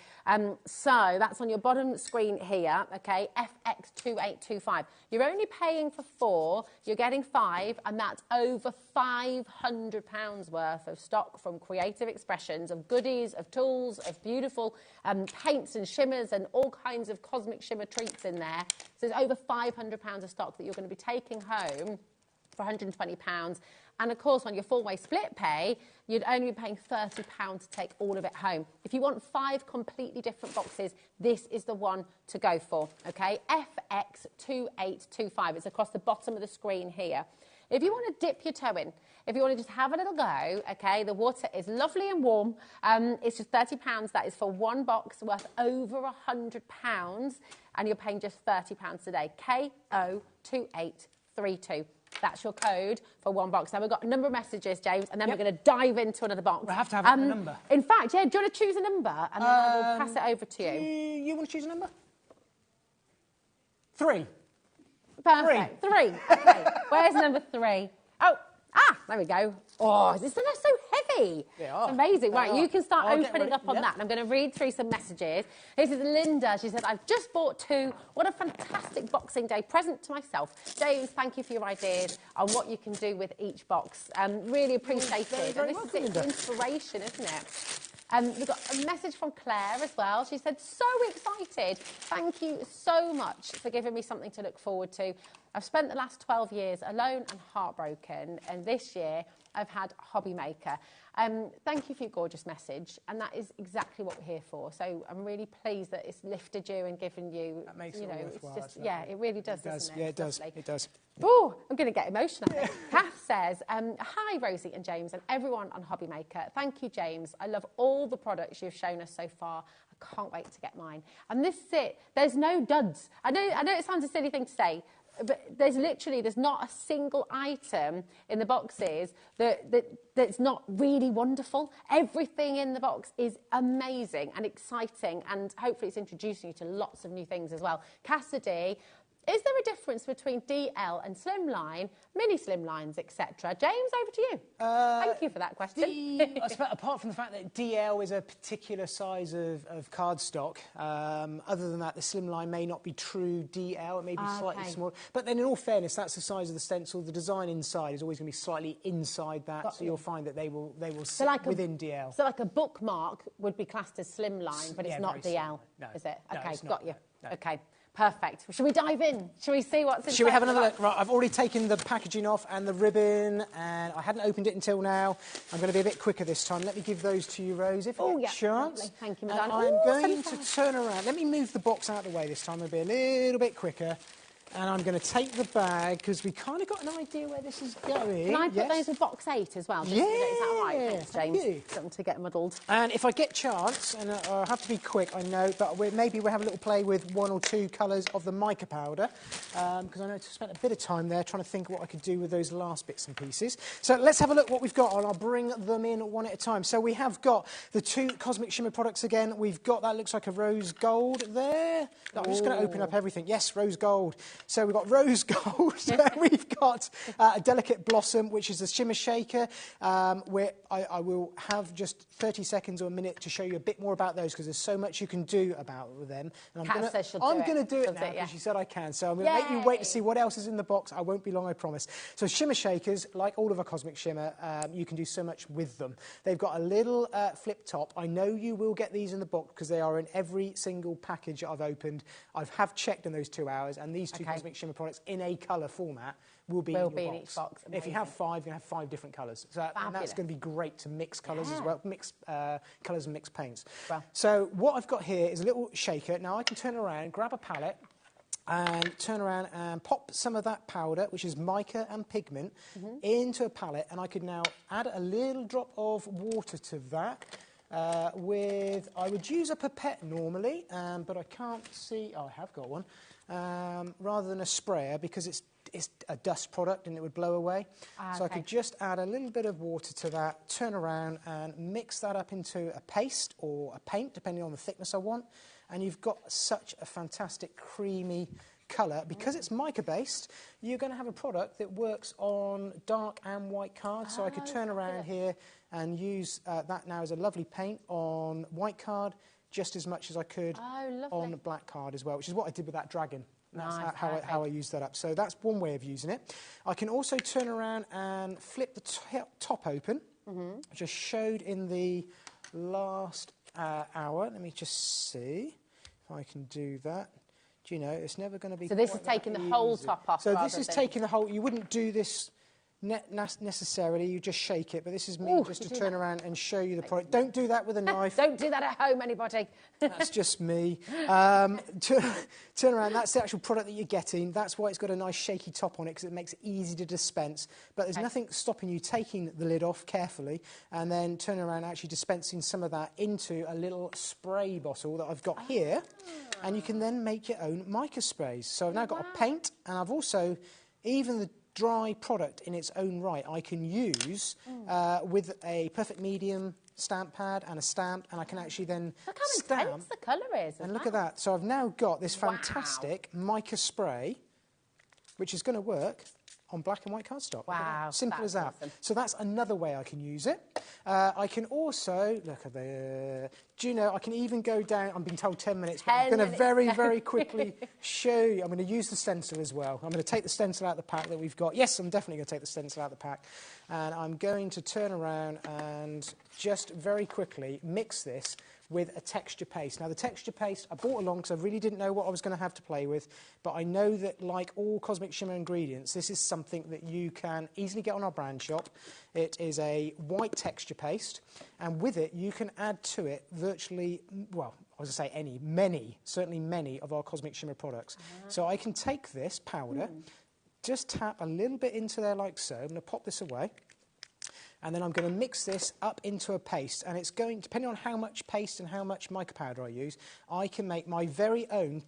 So that's on your bottom screen here, OK? FX2825. You're only paying for 4, you're getting 5, and that's over £500 worth of stock from Creative Expressions, of goodies, of tools, of beautiful paints and shimmers and all kinds of cosmic shimmer treats in there. So there's over £500 of stock that you're going to be taking home for £120. And, of course, on your full-way split pay, you'd only be paying £30 to take all of it home. If you want 5 completely different boxes, this is the one to go for, OK? FX2825. It's across the bottom of the screen here. If you want to dip your toe in, if you want to just have a little go, OK, the water is lovely and warm. It's just £30. That is for one box worth over £100, and you're paying just £30 today. KO2832. That's your code for one box. Now, we've got a number of messages, James, and then we're going to dive into another box. We have to have a number. In fact, do you want to choose a number? And then I will pass it over to you. You want to choose a number? 3. Perfect. 3. OK. Where's number 3? Oh, there we go. Oh, they're so heavy. They are. It's amazing. Right, you can start opening up on Yep. that. And I'm going to read through some messages. This is Linda. She said, I've just bought 2. What a fantastic Boxing Day present to myself. James, thank you for your ideas on what you can do with each box. Really appreciated. Very And this welcome, is Linda. inspiration, isn't it? We've got a message from Claire as well. She said, so excited. Thank you so much for giving me something to look forward to. I've spent the last 12 years alone and heartbroken, and this year I've had HobbyMaker. Thank you for your gorgeous message, and that is exactly what we're here for. So I'm really pleased that it's lifted you and given you, That makes you know, it worthwhile, it's just, yeah, it really does, doesn't it? Yeah, it It's does. lovely. It does. Oh, I'm going to get emotional. Kath says, hi, Rosie and James and everyone on HobbyMaker. Thank you, James. I love all the products you've shown us so far. I can't wait to get mine. And this is it. There's no duds. I know it sounds a silly thing to say, but there's not a single item in the boxes that's not really wonderful. Everything in the box is amazing and exciting, and hopefully it's introducing you to lots of new things as well. Cassidy, is there a difference between DL and slimline, mini slimlines, etc.? James, over to you. Thank you for that question. Apart from the fact that DL is a particular size of cardstock, other than that, the slimline may not be true DL. It may be slightly smaller. But then, in all fairness, that's the size of the stencil. The design inside is always going to be slightly inside that, so you'll find that they will sit within DL. So, like a bookmark would be classed as slimline, but it's not DL, no, is it? no, Okay, it's not, got you. no. Okay. Perfect. Shall we dive in? Shall we see what's inside? Shall we have another look? Right, I've already taken the packaging off and the ribbon, and I hadn't opened it until now. I'm going to be a bit quicker this time. Let me give those to you, Rose, if I get a chance. Lovely. Thank you, Madonna. I'm going to turn around. Let me move the box out of the way this time. I'll be a little bit quicker. And I'm going to take the bag, because we kind of got an idea where this is going. Can I put those in box 8 as well? Just Yeah, is that all right? Thanks, James. thank you. Something to get muddled. And if I get chance, and I'll have to be quick, I know, but maybe we'll have a little play with 1 or 2 colours of the mica powder, because I know I spent a bit of time there trying to think what I could do with those last bits and pieces. So let's have a look what we've got, and I'll bring them in one at a time. So we have got the 2 Cosmic Shimmer products again. We've got, that looks like a rose gold there. No, I'm just going to open up everything. Yes, rose gold. So we've got rose gold. We've got a delicate blossom, which is a shimmer shaker, where I will have just 30 seconds or a minute to show you a bit more about those, because there's so much you can do about them. And I'm going to do it now, because she said I can. So I'm going to make you wait to see what else is in the box. I won't be long, I promise. So shimmer shakers, like all of our Cosmic Shimmer, you can do so much with them. They've got a little flip top. I know you will get these in the box, because they are in every single package I've opened. I have checked in those 2 hours, and these 2 Cosmic Shimmer products in a colour format will be in your box. each box. If you have 5, you're going to have 5 different colours. So and that's going to be great to mix colours as well, mix colours and mix paints. So what I've got here is a little shaker. Now I can turn around, grab a palette, and turn around and pop some of that powder, which is mica and pigment, into a palette, and I could now add a little drop of water to that. I would use a pipette normally, but I can't see. Oh, I have got one. Rather than a sprayer, because it's a dust product and it would blow away. So I could just add a little bit of water to that, turn around and mix that up into a paste or a paint, depending on the thickness I want. And you've got such a fantastic creamy colour. Because it's mica-based, you're going to have a product that works on dark and white cards. So I could turn around here and use that now as a lovely paint on white card, just as much as I could on black card as well, which is what I did with that dragon. That's how I used that up. So that's one way of using it. I can also turn around and flip the top open, which I showed in the last hour. Let me just see if I can do that. Do you know, it's never going to be. So this is taking the whole top off. So this is taking the whole. You wouldn't do this necessarily. You just shake it. But this is me just to turn around and show you the product. Don't do that with a knife. Don't do that at home, anybody. That's just me. Turn around. That's the actual product that you're getting. That's why it's got a nice shaky top on it, because it makes it easy to dispense. But there's nothing stopping you taking the lid off carefully and then turning around and actually dispensing some of that into a little spray bottle that I've got here. And you can then make your own mica sprays. So I've now got a paint, and I've also, even the dry product in its own right, I can use with a perfect medium stamp pad and a stamp, and I can actually then stamp. Look how intense the colour is. And look at that. So I've now got this fantastic mica spray, which is going to work on black and white cardstock. Wow. Simple as that. Awesome. So that's another way I can use it. I can also, look at the, do you know, I can even go down, I'm being told 10 minutes, but I'm going to very, very quickly show you. I'm going to use the stencil as well. I'm going to take the stencil out of the pack that we've got. Yes, I'm definitely going to take the stencil out of the pack. And I'm going to turn around and just very quickly mix this with a texture paste. Now, the texture paste I bought along because I really didn't know what I was going to have to play with, but I know that, like all Cosmic Shimmer ingredients, this is something that you can easily get on our brand shop. It is a white texture paste, and with it, you can add to it virtually, well, I was going to say certainly many of our Cosmic Shimmer products. So I can take this powder, just tap a little bit into there like so. I'm going to pop this away. And then I'm going to mix this up into a paste, and it's going, depending on how much paste and how much mica powder I use, I can make my very own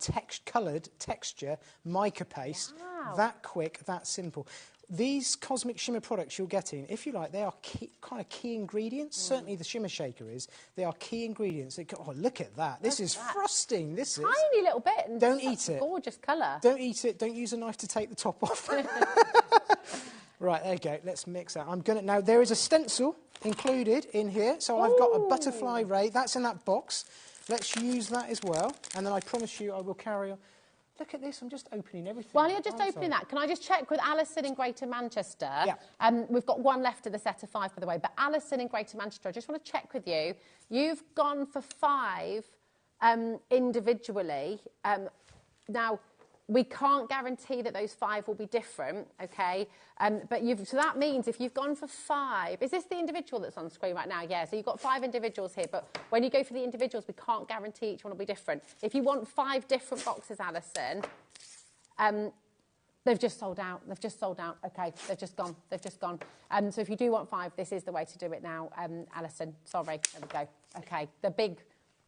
coloured texture mica paste. That quick, that simple. These Cosmic Shimmer products you're getting, if you like, they are kind of key ingredients. Certainly the Shimmer Shaker is. They are key ingredients. Oh, look at that. This is frosting. This is. Tiny little bit. And don't eat it. Gorgeous colour. Don't eat it. Don't use a knife to take the top off. Right, there you go. Let's mix that. Now, there is a stencil included in here. So I've got a butterfly ray. That's in that box. Let's use that as well. And then I promise you I will carry on. Look at this. I'm just opening everything. While you're just opening that, can I just check with Alison in Greater Manchester? Yeah. We've got one left of the set of 5, by the way. But Alison in Greater Manchester, I just want to check with you. You've gone for 5 individually. Now, we can't guarantee that those 5 will be different, okay? So that means if you've gone for 5, is this the individual that's on screen right now? Yeah, so you've got 5 individuals here, but when you go for the individuals, we can't guarantee each one will be different. If you want 5 different boxes, Alison, they've just sold out. They've just sold out. Okay, they've just gone. They've just gone. So if you do want 5, this is the way to do it now, Alison. Sorry, there we go. Okay, the big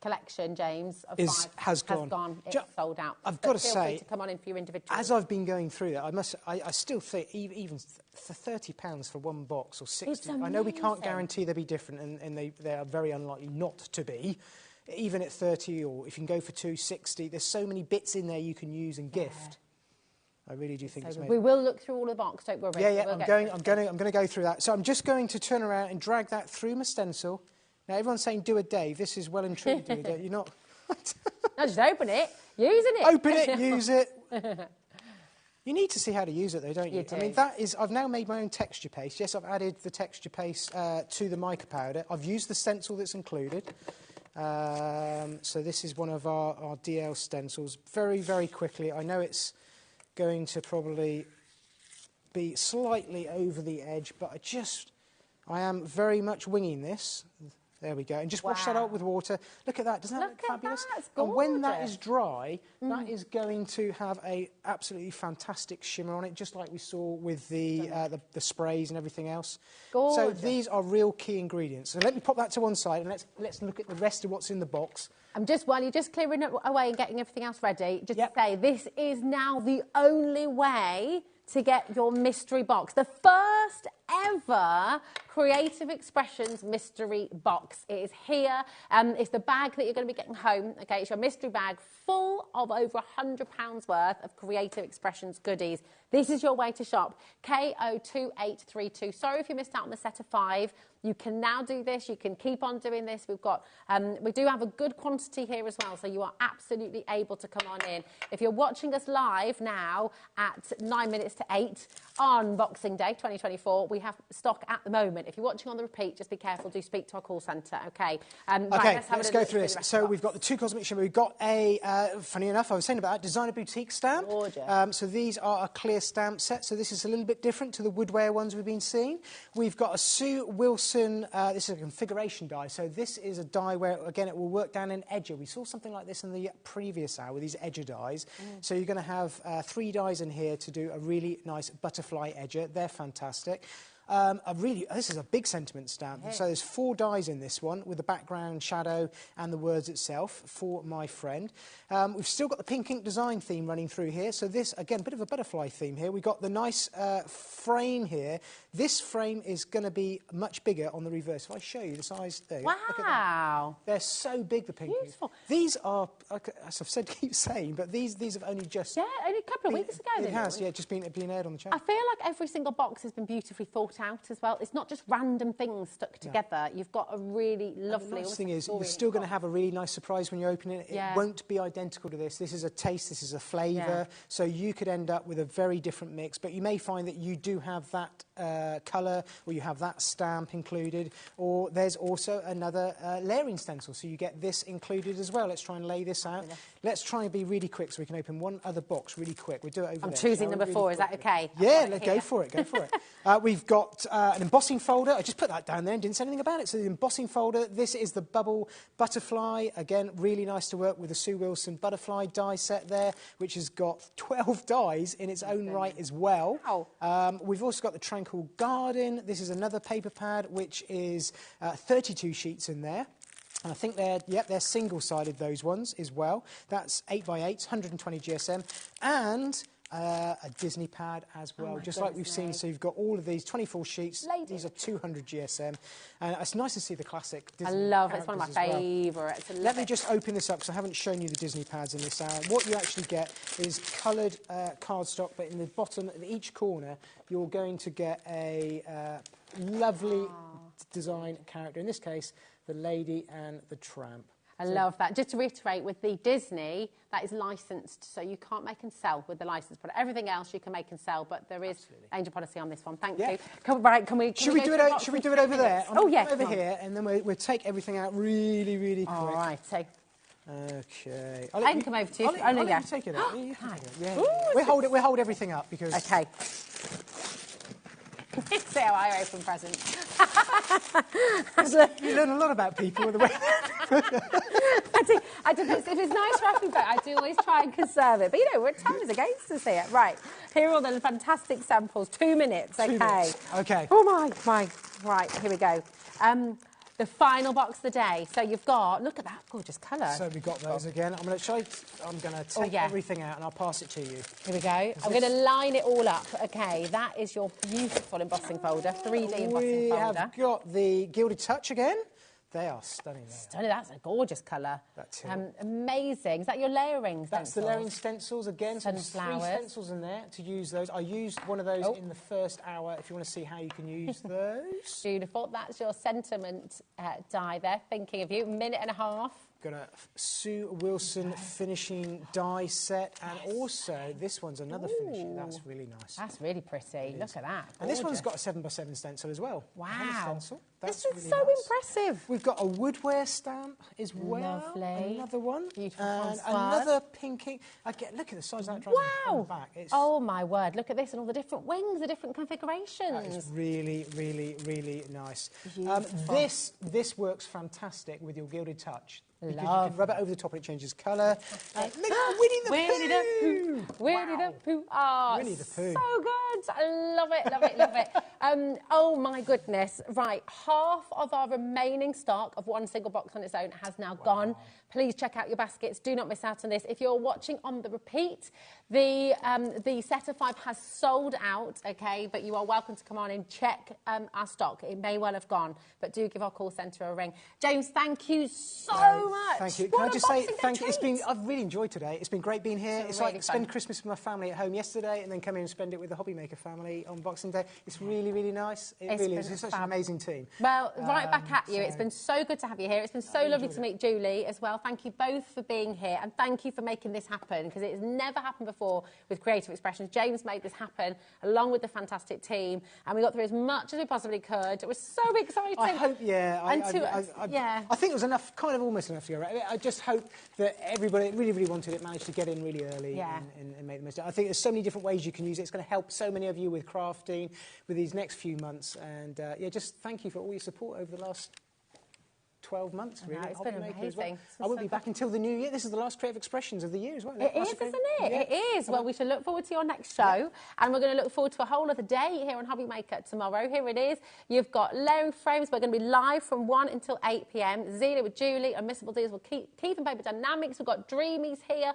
collection, James, of 5 has gone. It's sold out. I've got to say, feel free to come on in for your individual. As I've been going through that, I still think even for £30 for one box or 60, I know we can't guarantee they'll be different, and they are very unlikely not to be. Even at 30, or if you can go for 260, there's so many bits in there you can use and gift. I really do think it's made. We will look through all of the box. Don't worry. Yeah, I'm going to go through that. So I'm just going to turn around and drag that through my stencil. Now, everyone's saying do a Dave. This is well and truly do a Dave. You're not. No, just open it. Using it. Open it, use it. You need to see how to use it, though, don't you? You do. I mean, I've now made my own texture paste. Yes, I've added the texture paste to the mica powder. I've used the stencil that's included. So this is one of our DL stencils. Very, very quickly. I know it's going to probably be slightly over the edge, but I am very much winging this. There we go. And just wash that out with water. Look at that. Doesn't that look fabulous? That. It's and when that is gorgeous. dry, that is going to have a absolutely fantastic shimmer on it, just like we saw with the sprays and everything else. Gorgeous. So these are real key ingredients. So let me pop that to one side and let's look at the rest of what's in the box. While you're just clearing it away and getting everything else ready, just to say, this is now the only way to get your mystery box. The first ever Creative Expressions mystery box. It is here. It's the bag that you're going to be getting home. Okay, it's your mystery bag full of over £100 worth of Creative Expressions goodies. This is your way to shop. KO2832. Sorry if you missed out on the set of 5. You can now do this. You can keep on doing this. We've got, we do have a good quantity here as well, so you are absolutely able to come on in. If you're watching us live now at 9 minutes to 8 on Boxing Day 2024, we have stock at the moment. If you're watching on the repeat, just be careful. Do speak to our call centre, okay? Okay, let's go through this. So we've got the 2 cosmic shimmer. We've got a, funny enough, I was saying about that, designer boutique stamp. Gorgeous. So these are a clear stamp set. So this is a little bit different to the woodware ones we've been seeing. We've got a Sue Wilson, this is a configuration die. So this is a die where, again, it will work down an edger. We saw something like this in the previous hour with these edger dies. So you're going to have 3 dies in here to do a really nice butterfly edger. They're fantastic. This is a big sentiment stamp. So there's 4 dies in this one with the background shadow and the words itself for my friend. We've still got the pink ink design theme running through here. So this, again, a bit of a butterfly theme here. We've got the nice frame here. This frame is going to be much bigger on the reverse. If I show you the size there. Wow. Look at that. They're so big, the pink ink. These are, as I've said, keep saying, but these have only just... Yeah, only a couple of weeks ago. It has, yeah, just been aired on the channel. I feel like every single box has been beautifully thought out as well. It's not just random things stuck together. You've got a really lovely... The nice thing is, you're still going to have a really nice surprise when you open it. Yeah. It won't be identical to this. This is a taste, this is a flavour. So you could end up with a very different mix, but you may find that you do have that colour, or you have that stamp included, or there's also another layering stencil, so you get this included as well. Let's try and lay this out. Let's try and be really quick so we can open one other box really quick. We'll do it over there. I'm choosing number 4, is that okay? Yeah, let's go for it, go for it. We've got an embossing folder. I just put that down there and didn't say anything about it. So the embossing folder, this is the bubble butterfly. Again, really nice to work with the Sue Wilson butterfly die set there, which has got 12 dies in its own right as well. We've also got the Tranquil Garden. This is another paper pad, which is 32 sheets in there. And I think they're single-sided, those ones, as well. That's 8x8, 120 GSM. And a Disney pad as well, just like we've seen. So you've got all of these 24 sheets. These are 200 GSM. And it's nice to see the classic Disney. I love it. It's one of my favourites. Let me just open this up because I haven't shown you the Disney pads in this hour. What you actually get is coloured cardstock, but in the bottom, in each corner, you're going to get a lovely design character. In this case, the Lady and the Tramp. I love that. Just to reiterate, with the Disney, that is licensed, so you can't make and sell with the licensed product. Everything else you can make and sell, but there is angel policy on this one. Thank you. Should we do it over there? Oh, yes. Over here, and then we'll take everything out really, really quick. All right. So. Okay. I can come over to you. I'll let you take it out. We'll hold everything up because... Okay. See how I open presents. You learn a lot about people with the way. I do, if it's nice wrapping paper, I do always try and conserve it. But you know, time is against us here. Right, here are all the fantastic samples. 2 minutes, okay. 2 minutes. Okay. Oh my. Right, here we go. The final box of the day. So you've got, look at that gorgeous colour. So we've got those again. I'm going to take everything out and I'll pass it to you. Here we go. I'm going to line it all up. Okay, that is your beautiful embossing folder, 3D embossing folder. We have got the Gilded Touch again. They are stunning. Stunning. That's a gorgeous colour. That's amazing. Is that your layering stencils? That's the layering stencils again. So there's 3 Sunflowers. stencils in there to use those. I used one of those in the first hour if you want to see how you can use those. Beautiful. That's your sentiment die there. Thinking of you. 1.5 minutes. Got a Sue Wilson finishing die set, and also this one's another finishing. That's really nice. That's really pretty. Look at that. And this one's got a 7x7 stencil as well. Wow. Stencil. That's this is really so nice. impressive. We've got a woodware stamp as well. Lovely. Another one. Beautiful And Françoise. another pinking. Look at the size of that dragon on the Wow. back. It's, Oh, my word. Look at this and all the different wings, the different that configurations. is really, really, really nice. Beautiful. This works fantastic with your Gilded Touch. Because you Love. can rub it over the top and it changes colour. Look at Winnie the Pooh! Winnie the Pooh. Oh, Winnie the Pooh. so good. I love it, love it, love it. Oh, my goodness. Right, half of our remaining stock of one single box on its own has now gone. Please check out your baskets. Do not miss out on this. If you're watching on the repeat, the set of 5 has sold out, okay? But you are welcome to come on and check our stock. It may well have gone, but do give our call centre a ring. James, thank you so much. Thank you. What Can I just say Boxing Day thank you? treat. I've really enjoyed today. It's been great being here. It's really like fun. spend Christmas with my family at home yesterday and then come in and spend it with the HobbyMaker family on Boxing Day. It's really, really nice. It really is. It's such an amazing team. Well, right back at you. It's been so good to have you here. It's been so lovely to meet Julie as well. Thank you both for being here and thank you for making this happen because it's never happened before with Creative Expressions. James made this happen along with the fantastic team and we got through as much as we possibly could. It was so exciting. I hope, yeah. I think it was enough, kind of almost enough to go right. I just hope that everybody really, really wanted it, managed to get in really early and make the most of it. I think there's so many different ways you can use it. It's going to help so many of you with crafting with these next few months. And yeah, just thank you for all your support over the last 12 months, really. It's been amazing. I won't be back until the new year. This is the last Creative Expressions of the year as well. It is, isn't it? Yeah. It is. Well, we should look forward to your next show. And we're going to look forward to a whole other day here on HobbyMaker tomorrow. Here it is. You've got layering frames. We're going to be live from 1 until 8 p.m. Zelia with Julie, Unmissable Deals with Keith and Paper Dynamics. We've got Dreamies here.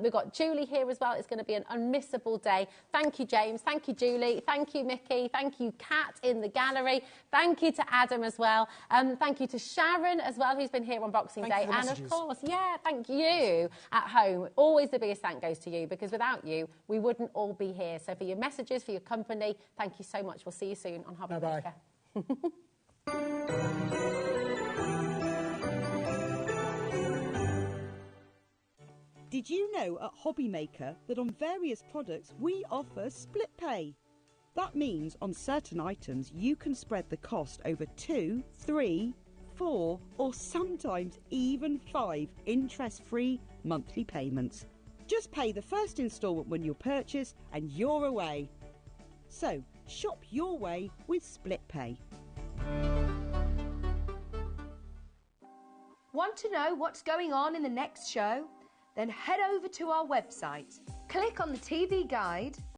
We've got Julie here as well. It's going to be an unmissable day. Thank you, James. Thank you, Julie. Thank you, Mickey. Thank you, Kat in the gallery. Thank you to Adam as well. Thank you to Sharon as well, who's been here on Boxing Day. And of course, thank you at home. Always the biggest thank goes to you because without you, we wouldn't all be here. So for your messages, for your company, thank you so much. We'll see you soon on HobbyMaker. Did you know at HobbyMaker that on various products we offer split pay? That means on certain items you can spread the cost over 2, 3, 4 or sometimes even 5 interest-free monthly payments. Just pay the first instalment when you purchase and you're away. So shop your way with split pay. Want to know what's going on in the next show? Then head over to our website. Click on the TV guide.